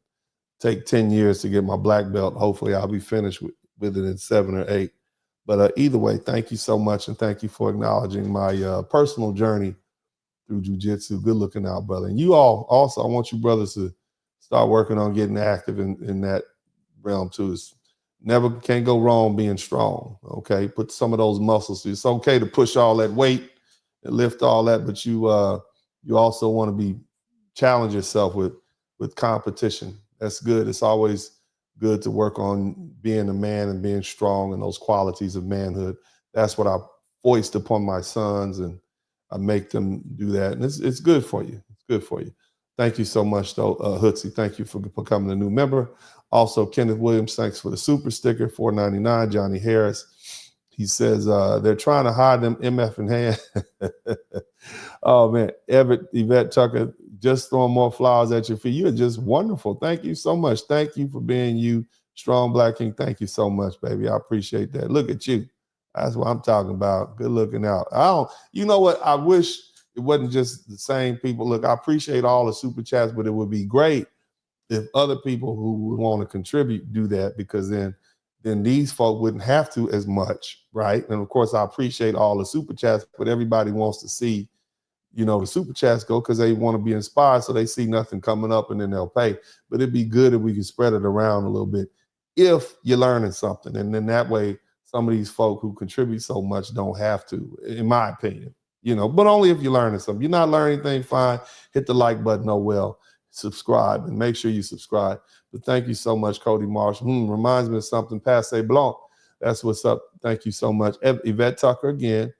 take 10 years to get my black belt. Hopefully, I'll be finished with it in 7 or 8. But either way, thank you so much, and thank you for acknowledging my personal journey through jiu-jitsu. Good looking out, brother. And you all also, I want you brothers to start working on getting active in that realm too. Can't go wrong being strong. Okay, put some of those muscles. It's okay to push all that weight and lift all that, but you also want to challenge yourself with competition. That's good. It's always good to work on being a man and being strong and those qualities of manhood. That's what I foist upon my sons, and I make them do that. And it's good for you. It's good for you. Thank you so much, though, Hootsie. Thank you for becoming a new member. Also, Kenneth Williams, thanks for the super sticker, $4.99. Johnny Harris, he says they're trying to hide them MF in hand. Oh, man. Yvette Tucker, just throwing more flowers at your feet. You're just wonderful. Thank you so much. Thank you for being you, strong Black King. Thank you so much, baby. I appreciate that. Look at you. That's what I'm talking about. Good looking out. You know what? I wish it wasn't just the same people. Look, I appreciate all the super chats, but it would be great if other people who would want to contribute do that, because then these folk wouldn't have to as much, right? And of course, I appreciate all the super chats, but everybody wants to see, the super chats go because they want to be inspired, so they see nothing coming up and then they'll pay. But it'd be good if we could spread it around a little bit if you're learning something. And then that way, some of these folk who contribute so much don't have to, in my opinion, but only if you're learning something. You're not learning anything, fine. Hit the like button. Oh, well, subscribe, and make sure you subscribe. But thank you so much, Cody Marsh. Reminds me of something, Passe Blanc. That's what's up. Thank you so much. Yvette Tucker again.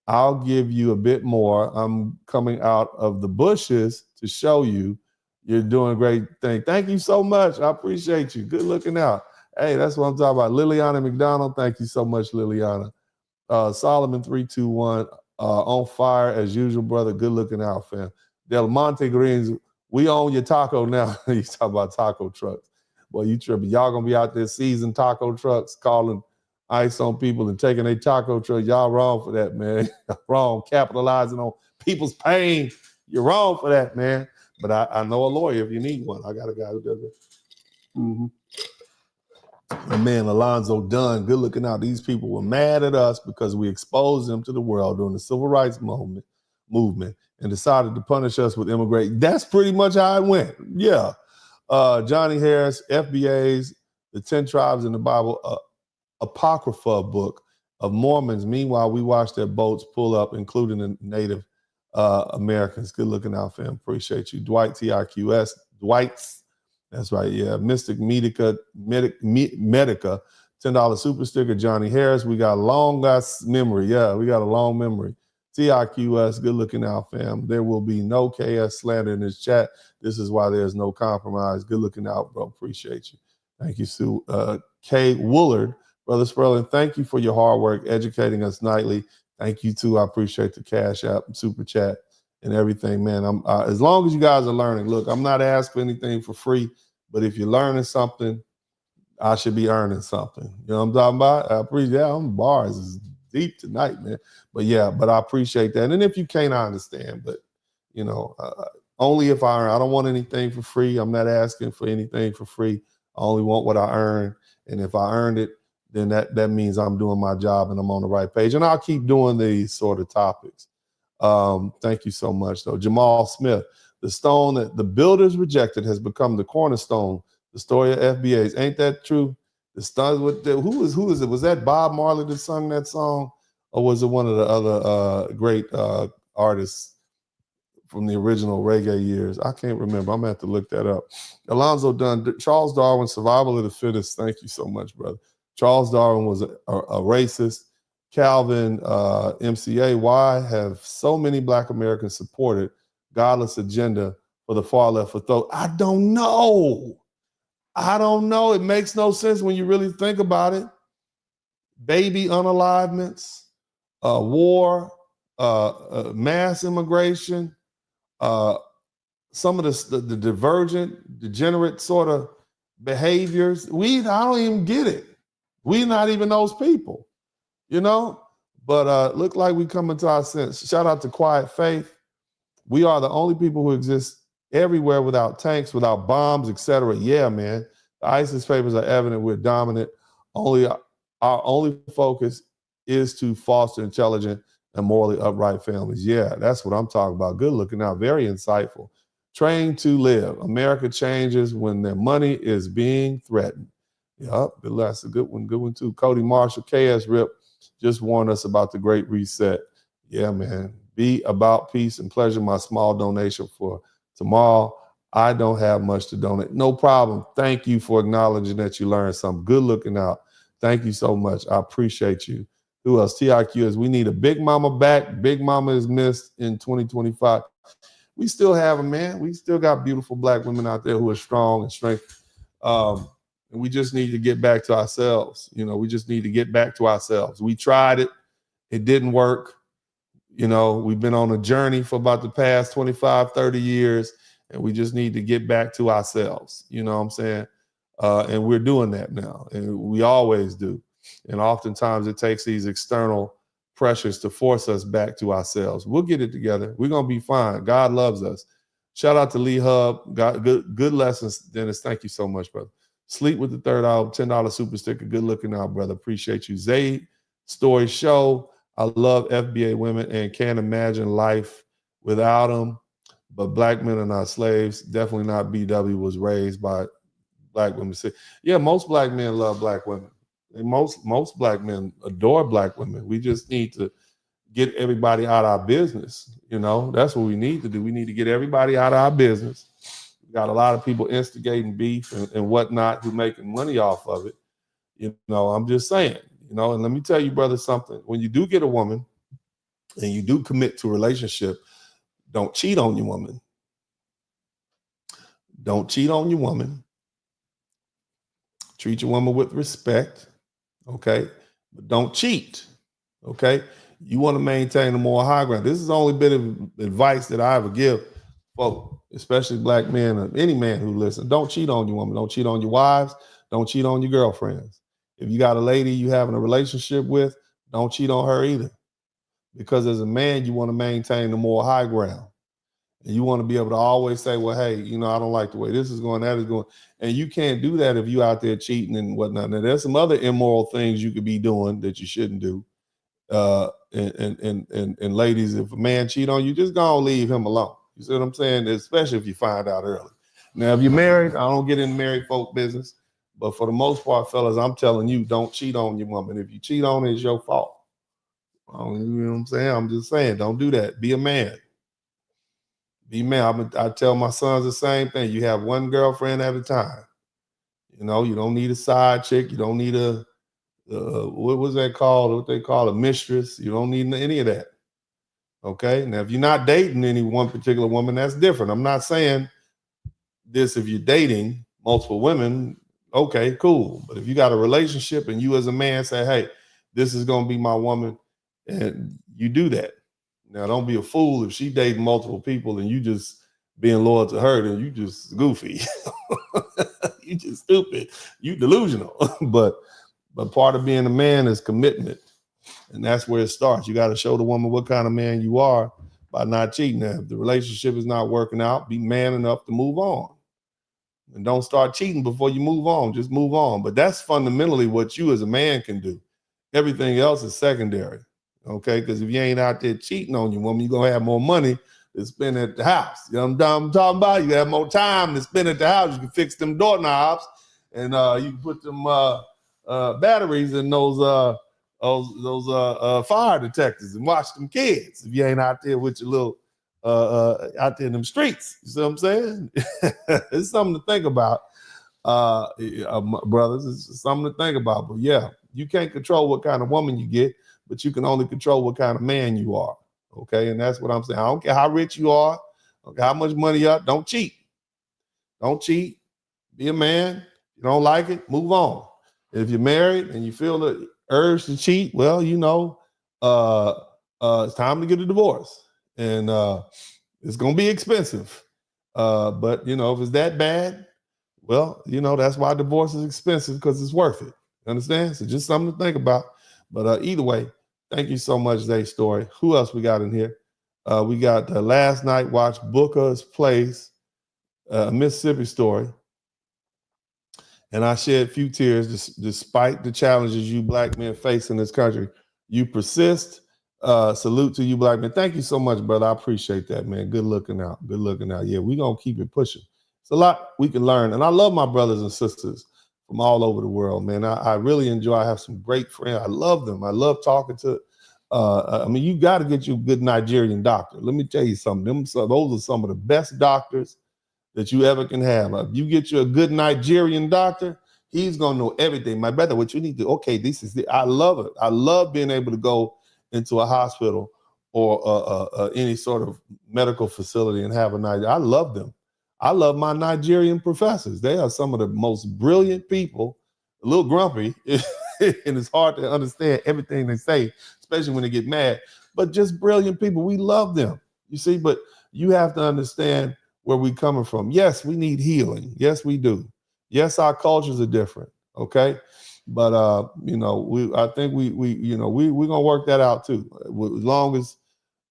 I'll give you a bit more. I'm coming out of the bushes to show you. You're doing a great thing. Thank you so much. I appreciate you. Good looking out. Hey, that's what I'm talking about. Liliana McDonald, thank you so much, Liliana. Solomon 321, on fire as usual, brother. Good looking out, fam. Del Monte Greens, we own your taco now. You talk about taco trucks. Boy, you tripping. Y'all gonna be out there seizing taco trucks, calling ice on people and taking a taco truck. Y'all wrong for that, man. Wrong. Capitalizing on people's pain. You're wrong for that, man. But I know a lawyer if you need one. I got a guy who does it. Mm-hmm. My man, Alonzo Dunn, good looking out. These people were mad at us because we exposed them to the world during the civil rights movement and decided to punish us with immigration. That's pretty much how it went. Yeah. Johnny Harris, FBA's, the 10 Tribes in the Bible, Apocrypha book of Mormons. Meanwhile, we watched their boats pull up, including the Native Americans. Good looking out, fam. Appreciate you. Dwight TIQS. Dwight's. That's right, yeah. Mystic Medica, $10 super sticker. Johnny Harris, we got a long memory. Yeah, we got a long memory. TIQS, good looking out, fam. There will be no KS slander in this chat. This is why there's no compromise. Good looking out, bro. Appreciate you. Thank you, Sue. Kay Woolard, Brother Sperling, thank you for your hard work educating us nightly. Thank you, too. I appreciate the Cash App and super chat and everything, man. I'm as long as you guys are learning. Look, I'm not asking anything for free, but if you're learning something, I should be earning something. You know what I'm talking about? I appreciate that. Bars is deep tonight, man. But yeah, but I appreciate that. And if you can't, I understand. But you know, only if I earn. I don't want anything for free. I'm not asking for anything for free. I only want what I earn. And if I earned it, then that means I'm doing my job and I'm on the right page. And I'll keep doing these sort of topics. Thank you so much, though. Jamal Smith, the stone that the builders rejected has become the cornerstone. The story of FBAs. Ain't that true? The stars with who is it? Was that Bob Marley that sung that song? Or was it one of the other great artists from the original reggae years? I can't remember. I'm gonna have to look that up. Alonzo Dunn, Charles Darwin, Survival of the Fittest. Thank you so much, brother. Charles Darwin was a racist. Calvin, MCA, why have so many Black Americans supported godless agenda for the far left for thought? I don't know. It makes no sense when you really think about it. Baby unalivements, war, mass immigration, some of the divergent, degenerate sort of behaviors. I don't even get it. We're not even those people, you know? But look like we come into our sense. Shout out to Quiet Faith. We are the only people who exist everywhere without tanks, without bombs, etc. Yeah, man. The ISIS papers are evident we're dominant. Our only focus is to foster intelligent and morally upright families. Yeah, that's what I'm talking about. Good looking out, very insightful. Train to live. America changes when their money is being threatened. Yep, that's a good one too. Cody Marshall, KS Rip, just warned us about the Great Reset. Yeah, man. Be about peace and pleasure. My small donation for tomorrow. I don't have much to donate. No problem. Thank you for acknowledging that you learned something. Good looking out. Thank you so much. I appreciate you. Who else? TIQ is we need a Big Mama back. Big Mama is missed in 2025. We still have them, man. We still got beautiful Black women out there who are strong and strength. And we just need to get back to ourselves. You know, we just need to get back to ourselves. We tried it. It didn't work. You know, we've been on a journey for about the past 25, 30 years, and we just need to get back to ourselves. You know what I'm saying? And we're doing that now, and we always do. And oftentimes it takes these external pressures to force us back to ourselves. We'll get it together. We're going to be fine. God loves us. Shout out to Lee Hub. Got good lessons, Dennis. Thank you so much, brother. Sleep with the third album, $10 super sticker. Good looking out, brother. Appreciate you. Zayd Story Show. I love FBA women and can't imagine life without them. But Black men are not slaves. Definitely not BW was raised by Black women. Yeah, most Black men love Black women. And most Black men adore Black women. We just need to get everybody out of our business. You know, that's what we need to do. We need to get everybody out of our business. We got a lot of people instigating beef and whatnot who making money off of it. You know, I'm just saying, you know, and let me tell you, brother, something. When you do get a woman and you do commit to a relationship, don't cheat on your woman. Don't cheat on your woman. Treat your woman with respect, okay? But don't cheat, okay? You want to maintain a more high ground. This is the only bit of advice that I ever give folks, especially Black men or any man who listens. Don't cheat on your woman. Don't cheat on your wives. Don't cheat on your girlfriends. If you got a lady you having a relationship with, don't cheat on her either. Because as a man, you want to maintain the more high ground. And you want to be able to always say, well, hey, you know, I don't like the way this is going, that is going. And you can't do that if you out there cheating and whatnot. Now, there's some other immoral things you could be doing that you shouldn't do. And ladies, if a man cheat on you, just go and leave him alone. You see what I'm saying? Especially if you find out early. Now, if you're married, I don't get in married folk business. But for the most part, fellas, I'm telling you, don't cheat on your woman. If you cheat on her, it's your fault. You know what I'm saying? I'm just saying, don't do that. Be a man. Be a man. I tell my sons the same thing. You have one girlfriend at a time. You know, you don't need a side chick. You don't need a, what was that called? What they call a mistress. You don't need any of that. Okay? Now, if you're not dating any one particular woman, that's different. I'm not saying this if you're dating multiple women. Okay, cool. But if you got a relationship and you as a man say, hey, this is going to be my woman, and you do that. Now, don't be a fool if she dating multiple people and you just being loyal to her, then you just goofy. You just stupid. You delusional. But part of being a man is commitment. And that's where it starts. You got to show the woman what kind of man you are by not cheating. Now, if the relationship is not working out, be man enough to move on. And don't start cheating before you move on. Just move on. But that's fundamentally what you as a man can do. Everything else is secondary. Okay? Because if you ain't out there cheating on your woman, you're going to have more money to spend at the house. You know what I'm talking about? You have more time to spend at the house. You can fix them doorknobs and you can put them batteries in those fire detectors and watch them kids if you ain't out there with your little out there in them streets. You see what I'm saying? It's something to think about, brothers. It's something to think about. But yeah, you can't control what kind of woman you get, but you can only control what kind of man you are. Okay, and that's what I'm saying. I don't care how rich you are, okay, how much money you have, don't cheat. Don't cheat. Be a man. You don't like it, move on. If you're married and you feel the urge to cheat, well, you know, it's time to get a divorce. And it's going to be expensive. But, you know, if it's that bad, well, you know, that's why divorce is expensive, because it's worth it. Understand? So just something to think about. But either way, thank you so much, Zay Story. Who else we got in here? We got last night watched Booker's Place, Mississippi Story. And I shed a few tears despite the challenges you black men face in this country. You persist. Salute to you, black men. Thank you so much, brother. I appreciate that, man. Good looking out. Good looking out. Yeah, we're going to keep it pushing. It's a lot we can learn. And I love my brothers and sisters from all over the world, man. I really enjoy. I have some great friends. I love them. I love talking to. I mean, you got to get you a good Nigerian doctor. Let me tell you something. Those are some of the best doctors that you ever can have. If you get you a good Nigerian doctor, he's going to know everything. My brother, what you need to, okay, this is I love it. I love being able to go into a hospital or any sort of medical facility and have a Nigerian. I love them. I love my Nigerian professors. They are some of the most brilliant people, a little grumpy, and it's hard to understand everything they say, especially when they get mad, but just brilliant people. We love them, you see, but you have to understand where we're coming from. Yes, we need healing. Yes, we do. Yes, our cultures are different. Okay. But you know, I think we're gonna work that out too. As long as,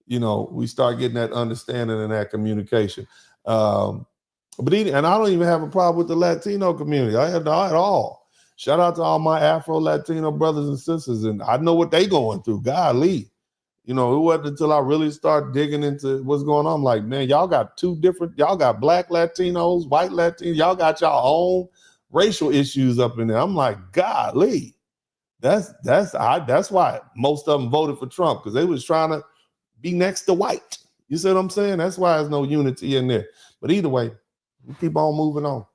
you know, we start getting that understanding and that communication. And I don't even have a problem with the Latino community. I had at all. Shout out to all my Afro-Latino brothers and sisters, and I know what they going through. Golly. You know, it wasn't until I really start digging into what's going on. I'm like, man, y'all got y'all got black Latinos, white Latinos, y'all got y'all own racial issues up in there. I'm like, golly, that's why most of them voted for Trump, because they was trying to be next to white. You see what I'm saying? That's why there's no unity in there. But either way, we keep on moving on.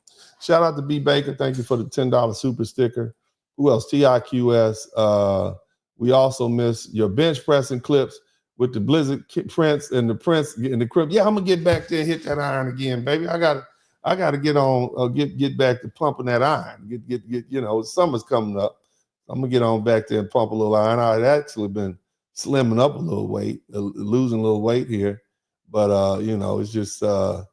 Shout out to B Baker. Thank you for the $10 super sticker. Who else? TIQS. We also miss your bench pressing clips with the Blizzard Prince and the Prince in the crib. Yeah, I'm gonna get back there and hit that iron again, baby. I gotta get on, get back to pumping that iron. Get you know, summer's coming up. I'm gonna get on back there and pump a little iron. I've actually been slimming up a little weight, losing a little weight here, but you know, it's just I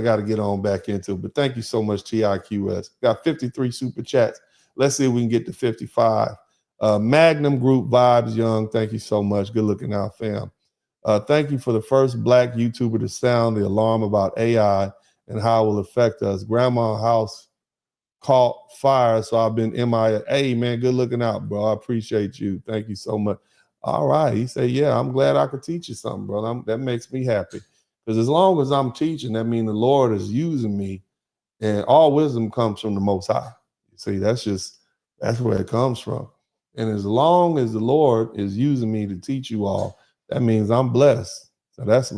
got to get on back into it. But thank you so much, TIQS. Got 53 super chats. Let's see if we can get to 55. Magnum Group Vibes Young, thank you so much. Good looking out, fam. Thank you for the first black YouTuber to sound the alarm about AI and how it will affect us. Grandma's house caught fire, so I've been MIA. Hey, man, good looking out, bro. I appreciate you. Thank you so much. All right. He said, yeah, I'm glad I could teach you something, bro. That makes me happy. Because as long as I'm teaching, that means the Lord is using me, and all wisdom comes from the Most High. You see, that's where it comes from. And as long as the Lord is using me to teach you all, that means I'm blessed. So that's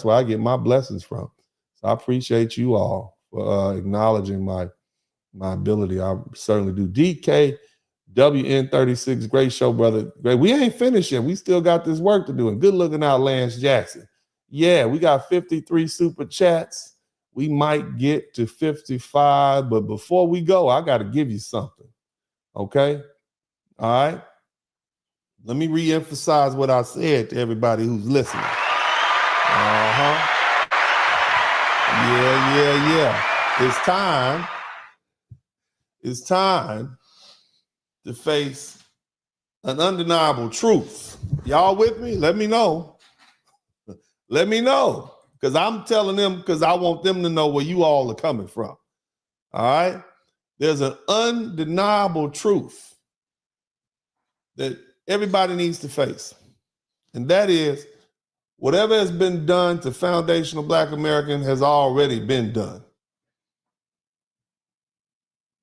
where I get my blessings from. So I appreciate you all for acknowledging my ability. I certainly do. DK WN36, great show, brother. Great. We ain't finished yet. We still got this work to do. And good looking out, Lance Jackson. Yeah, we got 53 super chats. We might get to 55, but before we go, I got to give you something. Okay? All right? Let me re-emphasize what I said to everybody who's listening. Yeah. It's time to face an undeniable truth. Y'all with me? Let me know. Let me know. Because I'm telling them, because I want them to know where you all are coming from. All right? There's an undeniable truth that everybody needs to face. And that is, whatever has been done to foundational Black American has already been done.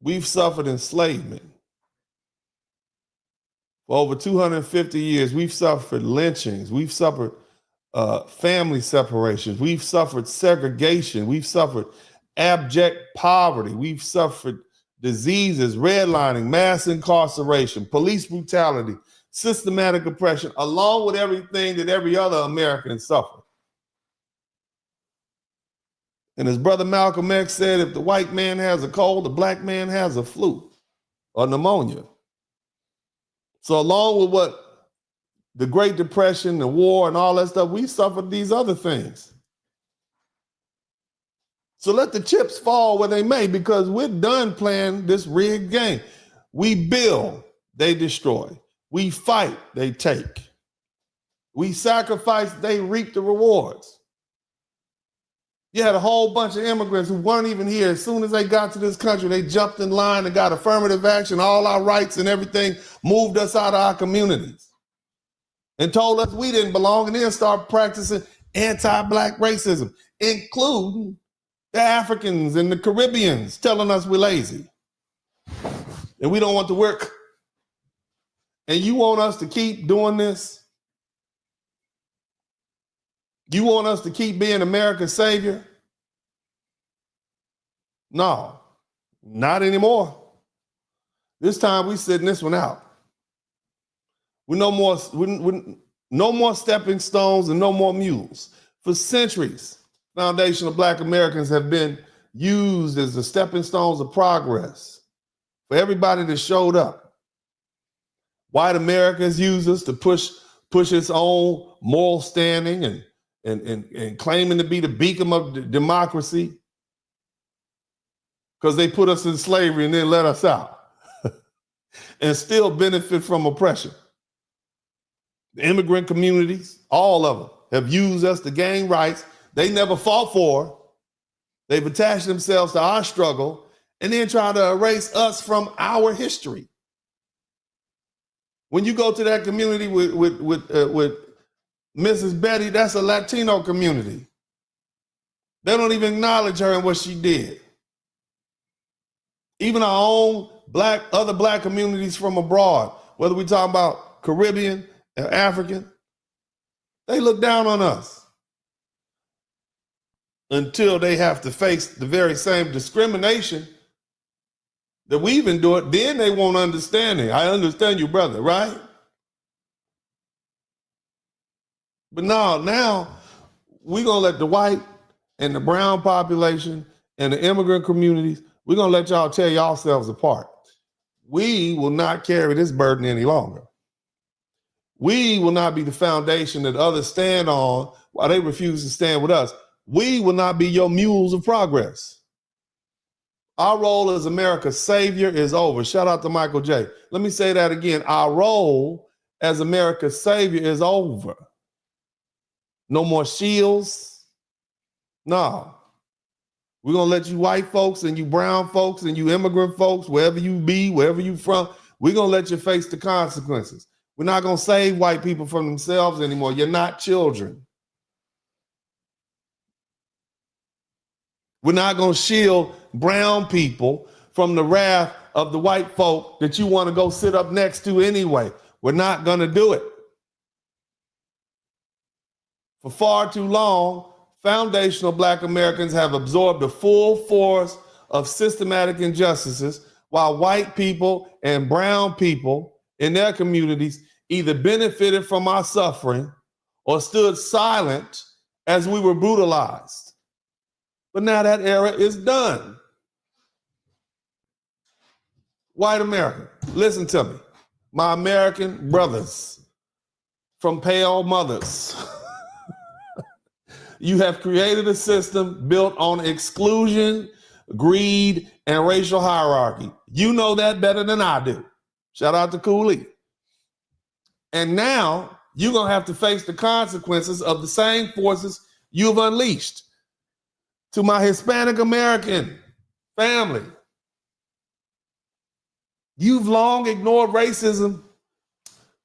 We've suffered enslavement. For over 250 years, we've suffered lynchings. We've suffered family separations. We've suffered segregation. We've suffered abject poverty. We've suffered diseases, redlining, mass incarceration, police brutality, systematic oppression, along with everything that every other American suffered. And as Brother Malcolm X said, if the white man has a cold, the Black man has a flu or pneumonia. So along with what the Great Depression, the war, and all that stuff, we suffered these other things. So let the chips fall where they may, because we're done playing this rigged game. We build, they destroy. We fight, they take. We sacrifice, they reap the rewards. You had a whole bunch of immigrants who weren't even here. As soon as they got to this country, they jumped in line and got affirmative action, all our rights and everything, moved us out of our communities and told us we didn't belong, and then start practicing anti-Black racism, including the Africans and the Caribbeans, telling us we're lazy and we don't want to work. And you want us to keep doing this? You want us to keep being America's savior? No, not anymore. This time we sitting this one out. We no more stepping stones and no more mules. For centuries, foundational Black Americans have been used as the stepping stones of progress for everybody that showed up. White Americans use us to push its own moral standing and claiming to be the beacon of democracy, because they put us in slavery and then let us out and still benefit from oppression. The immigrant communities, all of them, have used us to gain rights they never fought for. They've attached themselves to our struggle and then try to erase us from our history. When you go to that community with Mrs. Betty, that's a Latino community. They don't even acknowledge her and what she did. Even our own other Black communities from abroad, whether we talk about Caribbean or African, they look down on us until they have to face the very same discrimination that we've endured. Then they won't understand it. I understand you, brother, right? But now we're going to let the white and the brown population and the immigrant communities, we're going to let y'all tear yourselves apart. We will not carry this burden any longer. We will not be the foundation that others stand on while they refuse to stand with us. We will not be your mules of progress. Our role as America's savior is over. Shout out to Michael J. Let me say that again. Our role as America's savior is over. No more shields. No. We're going to let you white folks and you brown folks and you immigrant folks, wherever you be, wherever you from, we're going to let you face the consequences. We're not going to save white people from themselves anymore. You're not children. We're not going to shield brown people from the wrath of the white folk that you want to go sit up next to anyway. We're not going to do it. For far too long, foundational Black Americans have absorbed the full force of systematic injustices, while white people and brown people in their communities either benefited from our suffering or stood silent as we were brutalized. But now that era is done. White America, listen to me. My American brothers from pale mothers. You have created a system built on exclusion, greed, and racial hierarchy. You know that better than I do. Shout out to Cooley. And now you're going to have to face the consequences of the same forces you've unleashed. To my Hispanic American family, you've long ignored racism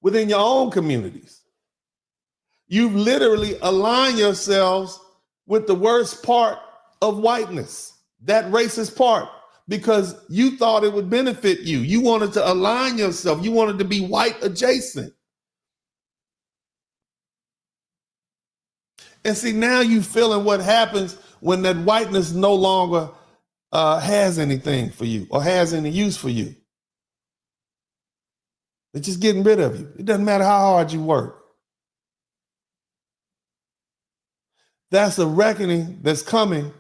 within your own communities. You've literally aligned yourselves with the worst part of whiteness, that racist part, because you thought it would benefit you. You wanted to align yourself. You wanted to be white adjacent. And see, now you feeling what happens when that whiteness no longer has anything for you or has any use for you. It's just getting rid of you. It doesn't matter how hard you work. That's a reckoning that's coming,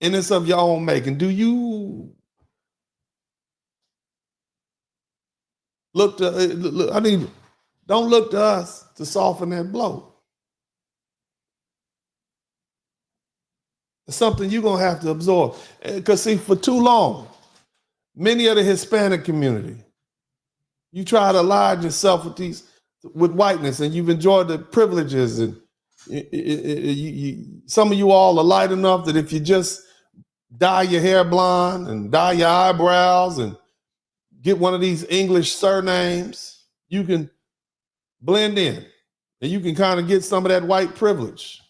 and it's of your own making. Do you look to, don't look to us to soften that blow. It's something you're going to have to absorb. Because see, for too long, many of the Hispanic community, you try to align yourself with whiteness, and you've enjoyed the privileges, and some of you all are light enough that if you just dye your hair blonde and dye your eyebrows and get one of these English surnames, you can blend in and you can kind of get some of that white privilege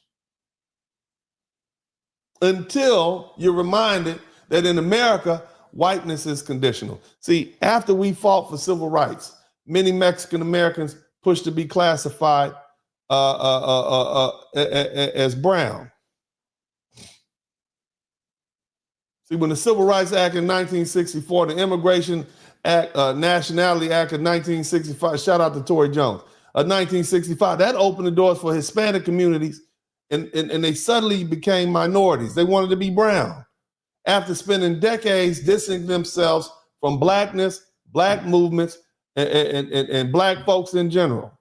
until you're reminded that in America, whiteness is conditional. See, after we fought for civil rights, many Mexican Americans pushed to be classified as brown. See, when the Civil Rights Act in 1964, the Immigration Act, Nationality Act of 1965, shout out to Tory Jones, 1965, that opened the doors for Hispanic communities, and they suddenly became minorities. They wanted to be brown after spending decades distancing themselves from blackness, black movements, and black folks in general.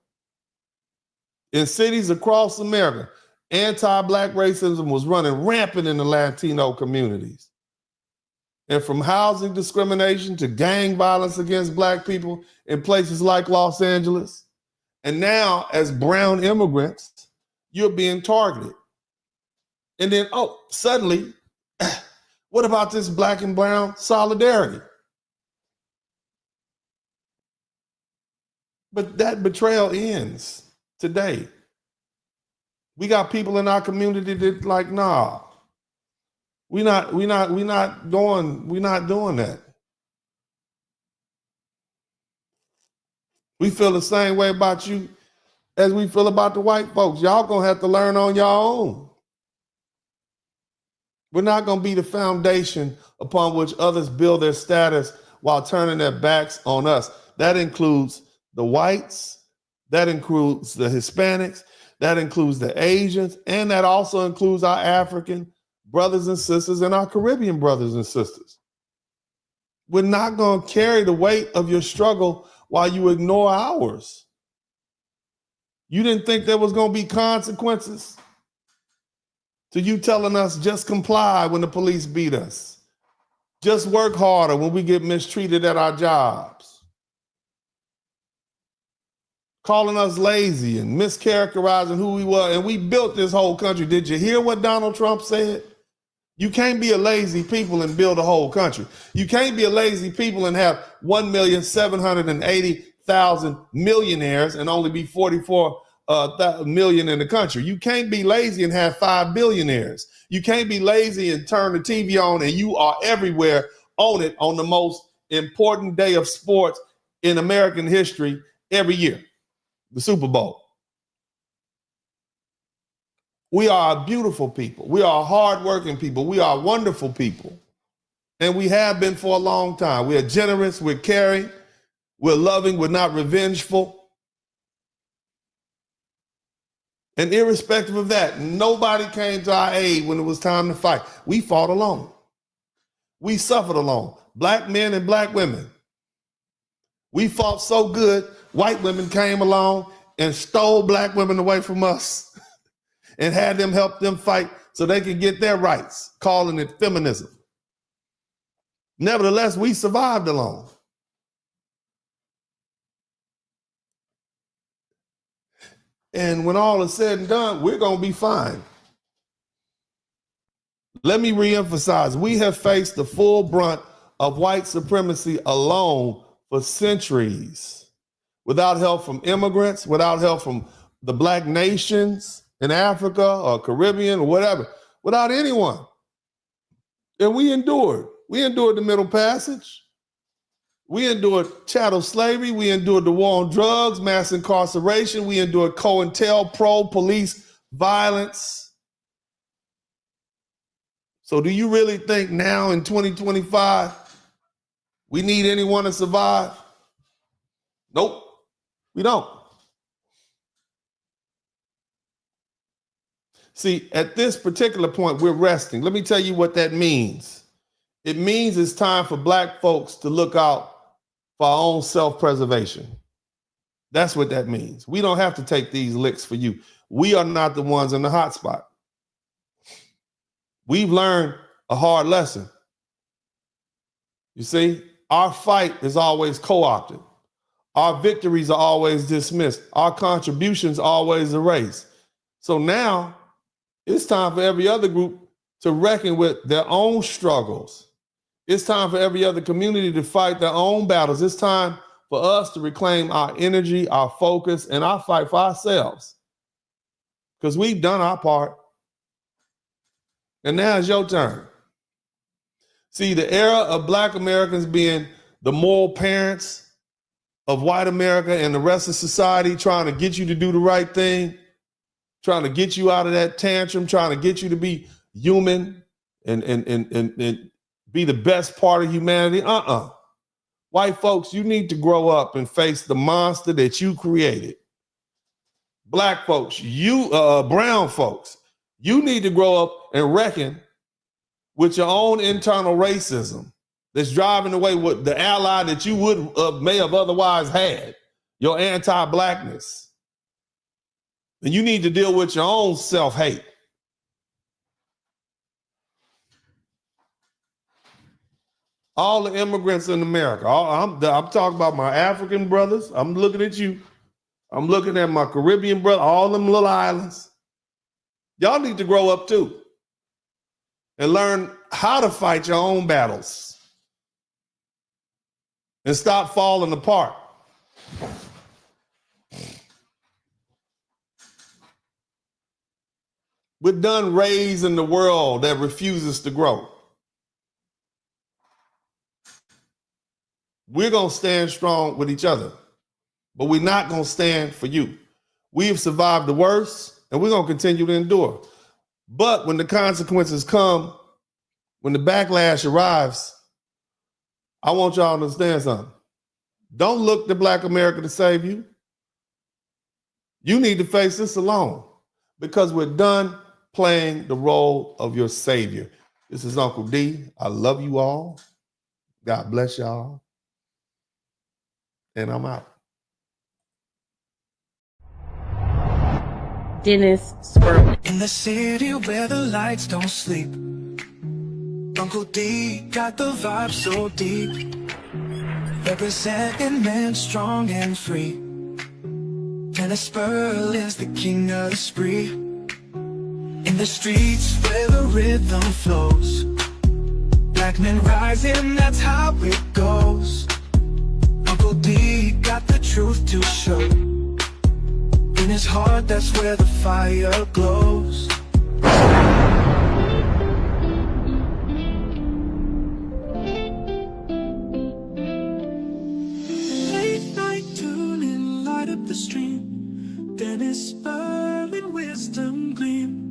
In cities across America, anti-black racism was running rampant in the Latino communities. And from housing discrimination to gang violence against black people in places like Los Angeles. And now, as brown immigrants, you're being targeted. And then, suddenly, what about this black and brown solidarity? But that betrayal ends today. We got people in our community that like, nah, we're not doing that. We feel the same way about you as we feel about the white folks. Y'all gonna have to learn on your own. We're not gonna be the foundation upon which others build their status while turning their backs on us. That includes the whites, that includes the Hispanics, that includes the Asians, and that also includes our African brothers and sisters and our Caribbean brothers and sisters. We're not going to carry the weight of your struggle while you ignore ours. You didn't think there was going to be consequences to you telling us just comply when the police beat us. Just work harder when we get mistreated at our jobs. Calling us lazy and mischaracterizing who we were. And we built this whole country. Did you hear what Donald Trump said? You can't be a lazy people and build a whole country. You can't be a lazy people and have 1,780,000 millionaires and only be 44 million in the country. You can't be lazy and have 5 billionaires. You can't be lazy and turn the TV on and you are everywhere on it on the most important day of sports in American history every year. The Super Bowl. We are a beautiful people. We are hardworking people. We are wonderful people. And we have been for a long time. We are generous, we're caring, we're loving, we're not revengeful. And irrespective of that, nobody came to our aid when it was time to fight. We fought alone. We suffered alone. Black men and black women. We fought so good, white women came along and stole black women away from us and had them help them fight so they could get their rights, calling it feminism. Nevertheless, we survived alone. And when all is said and done, we're going to be fine. Let me reemphasize, we have faced the full brunt of white supremacy alone for centuries, without help from immigrants, without help from the black nations in Africa or Caribbean or whatever, without anyone. And we endured. We endured the Middle Passage. We endured chattel slavery. We endured the war on drugs, mass incarceration. We endured COINTELPRO, police violence. So do you really think now in 2025, we need anyone to survive? Nope, we don't. See, at this particular point, we're resting. Let me tell you what that means. It means it's time for black folks to look out for our own self-preservation. That's what that means. We don't have to take these licks for you. We are not the ones in the hot spot. We've learned a hard lesson. You see, our fight is always co-opted. Our victories are always dismissed. Our contributions always erased. So now it's time for every other group to reckon with their own struggles. It's time for every other community to fight their own battles. It's time for us to reclaim our energy, our focus, and our fight for ourselves. Because we've done our part. And now it's your turn. See, the era of black Americans being the moral parents of white America and the rest of society, trying to get you to do the right thing, trying to get you out of that tantrum, trying to get you to be human and be the best part of humanity. White folks, you need to grow up and face the monster that you created. Black folks, brown folks, you need to grow up and reckon with your own internal racism that's driving away with the ally that you may have otherwise had, your anti-blackness. And you need to deal with your own self-hate. All the immigrants in America, I'm talking about my African brothers. I'm looking at you. I'm looking at my Caribbean brother, all them little islands. Y'all need to grow up too and learn how to fight your own battles and stop falling apart. We're done raising the world that refuses to grow. We're going to stand strong with each other, but we're not going to stand for you. We have survived the worst, and we're going to continue to endure. But when the consequences come, when the backlash arrives, I want y'all to understand something. Don't look to Black America to save you. You need to face this alone because we're done playing the role of your savior. This is Uncle D. I love you all. God bless y'all. And I'm out. Dennis Squirrel. In the city where the lights don't sleep, Uncle D got the vibe so deep. Representing men strong and free. Dennis Squirrel is the king of the spree. In the streets where the rhythm flows, black men rising, that's how it goes. Uncle D got the truth to show. In his heart, that's where the fire glows. Late night tuning, light up the stream. Dennis Squirrel, wisdom gleam.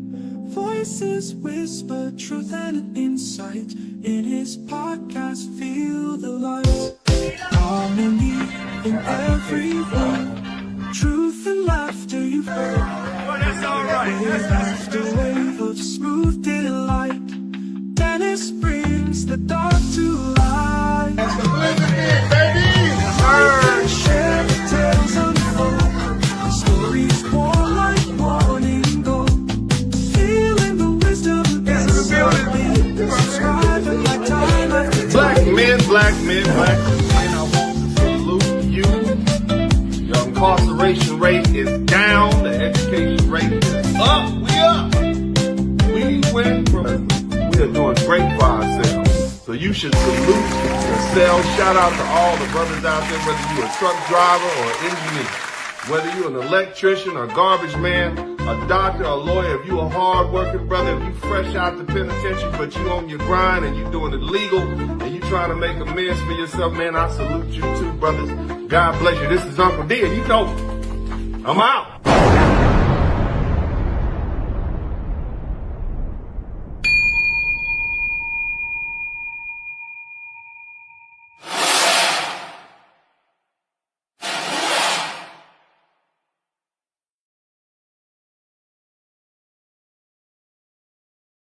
Voices whisper truth and insight. In his podcast, feel the light. Harmony in every word. Truth and laughter you've heard. Well, that's all right. Wave after wave of smooth delight. Dennis brings the dark to light. That's the blizzard, baby! Share the tales unfold. The stories pour like morning gold. Feeling the wisdom inside. Subscribing like time after time. Black men, black men, black men. I want to salute you, young incarceration rate is down. The education rate is up. We up. We went from, we are doing great for ourselves. So you should salute yourselves. Shout out to all the brothers out there, whether you're a truck driver or engineer, whether you're an electrician or garbage man, a doctor, a lawyer, if you a hard-working brother, if you fresh out the penitentiary, but you on your grind and you doing it legal and you trying to make amends for yourself, man, I salute you too, brothers. God bless you. This is Uncle D, and you know, I'm out.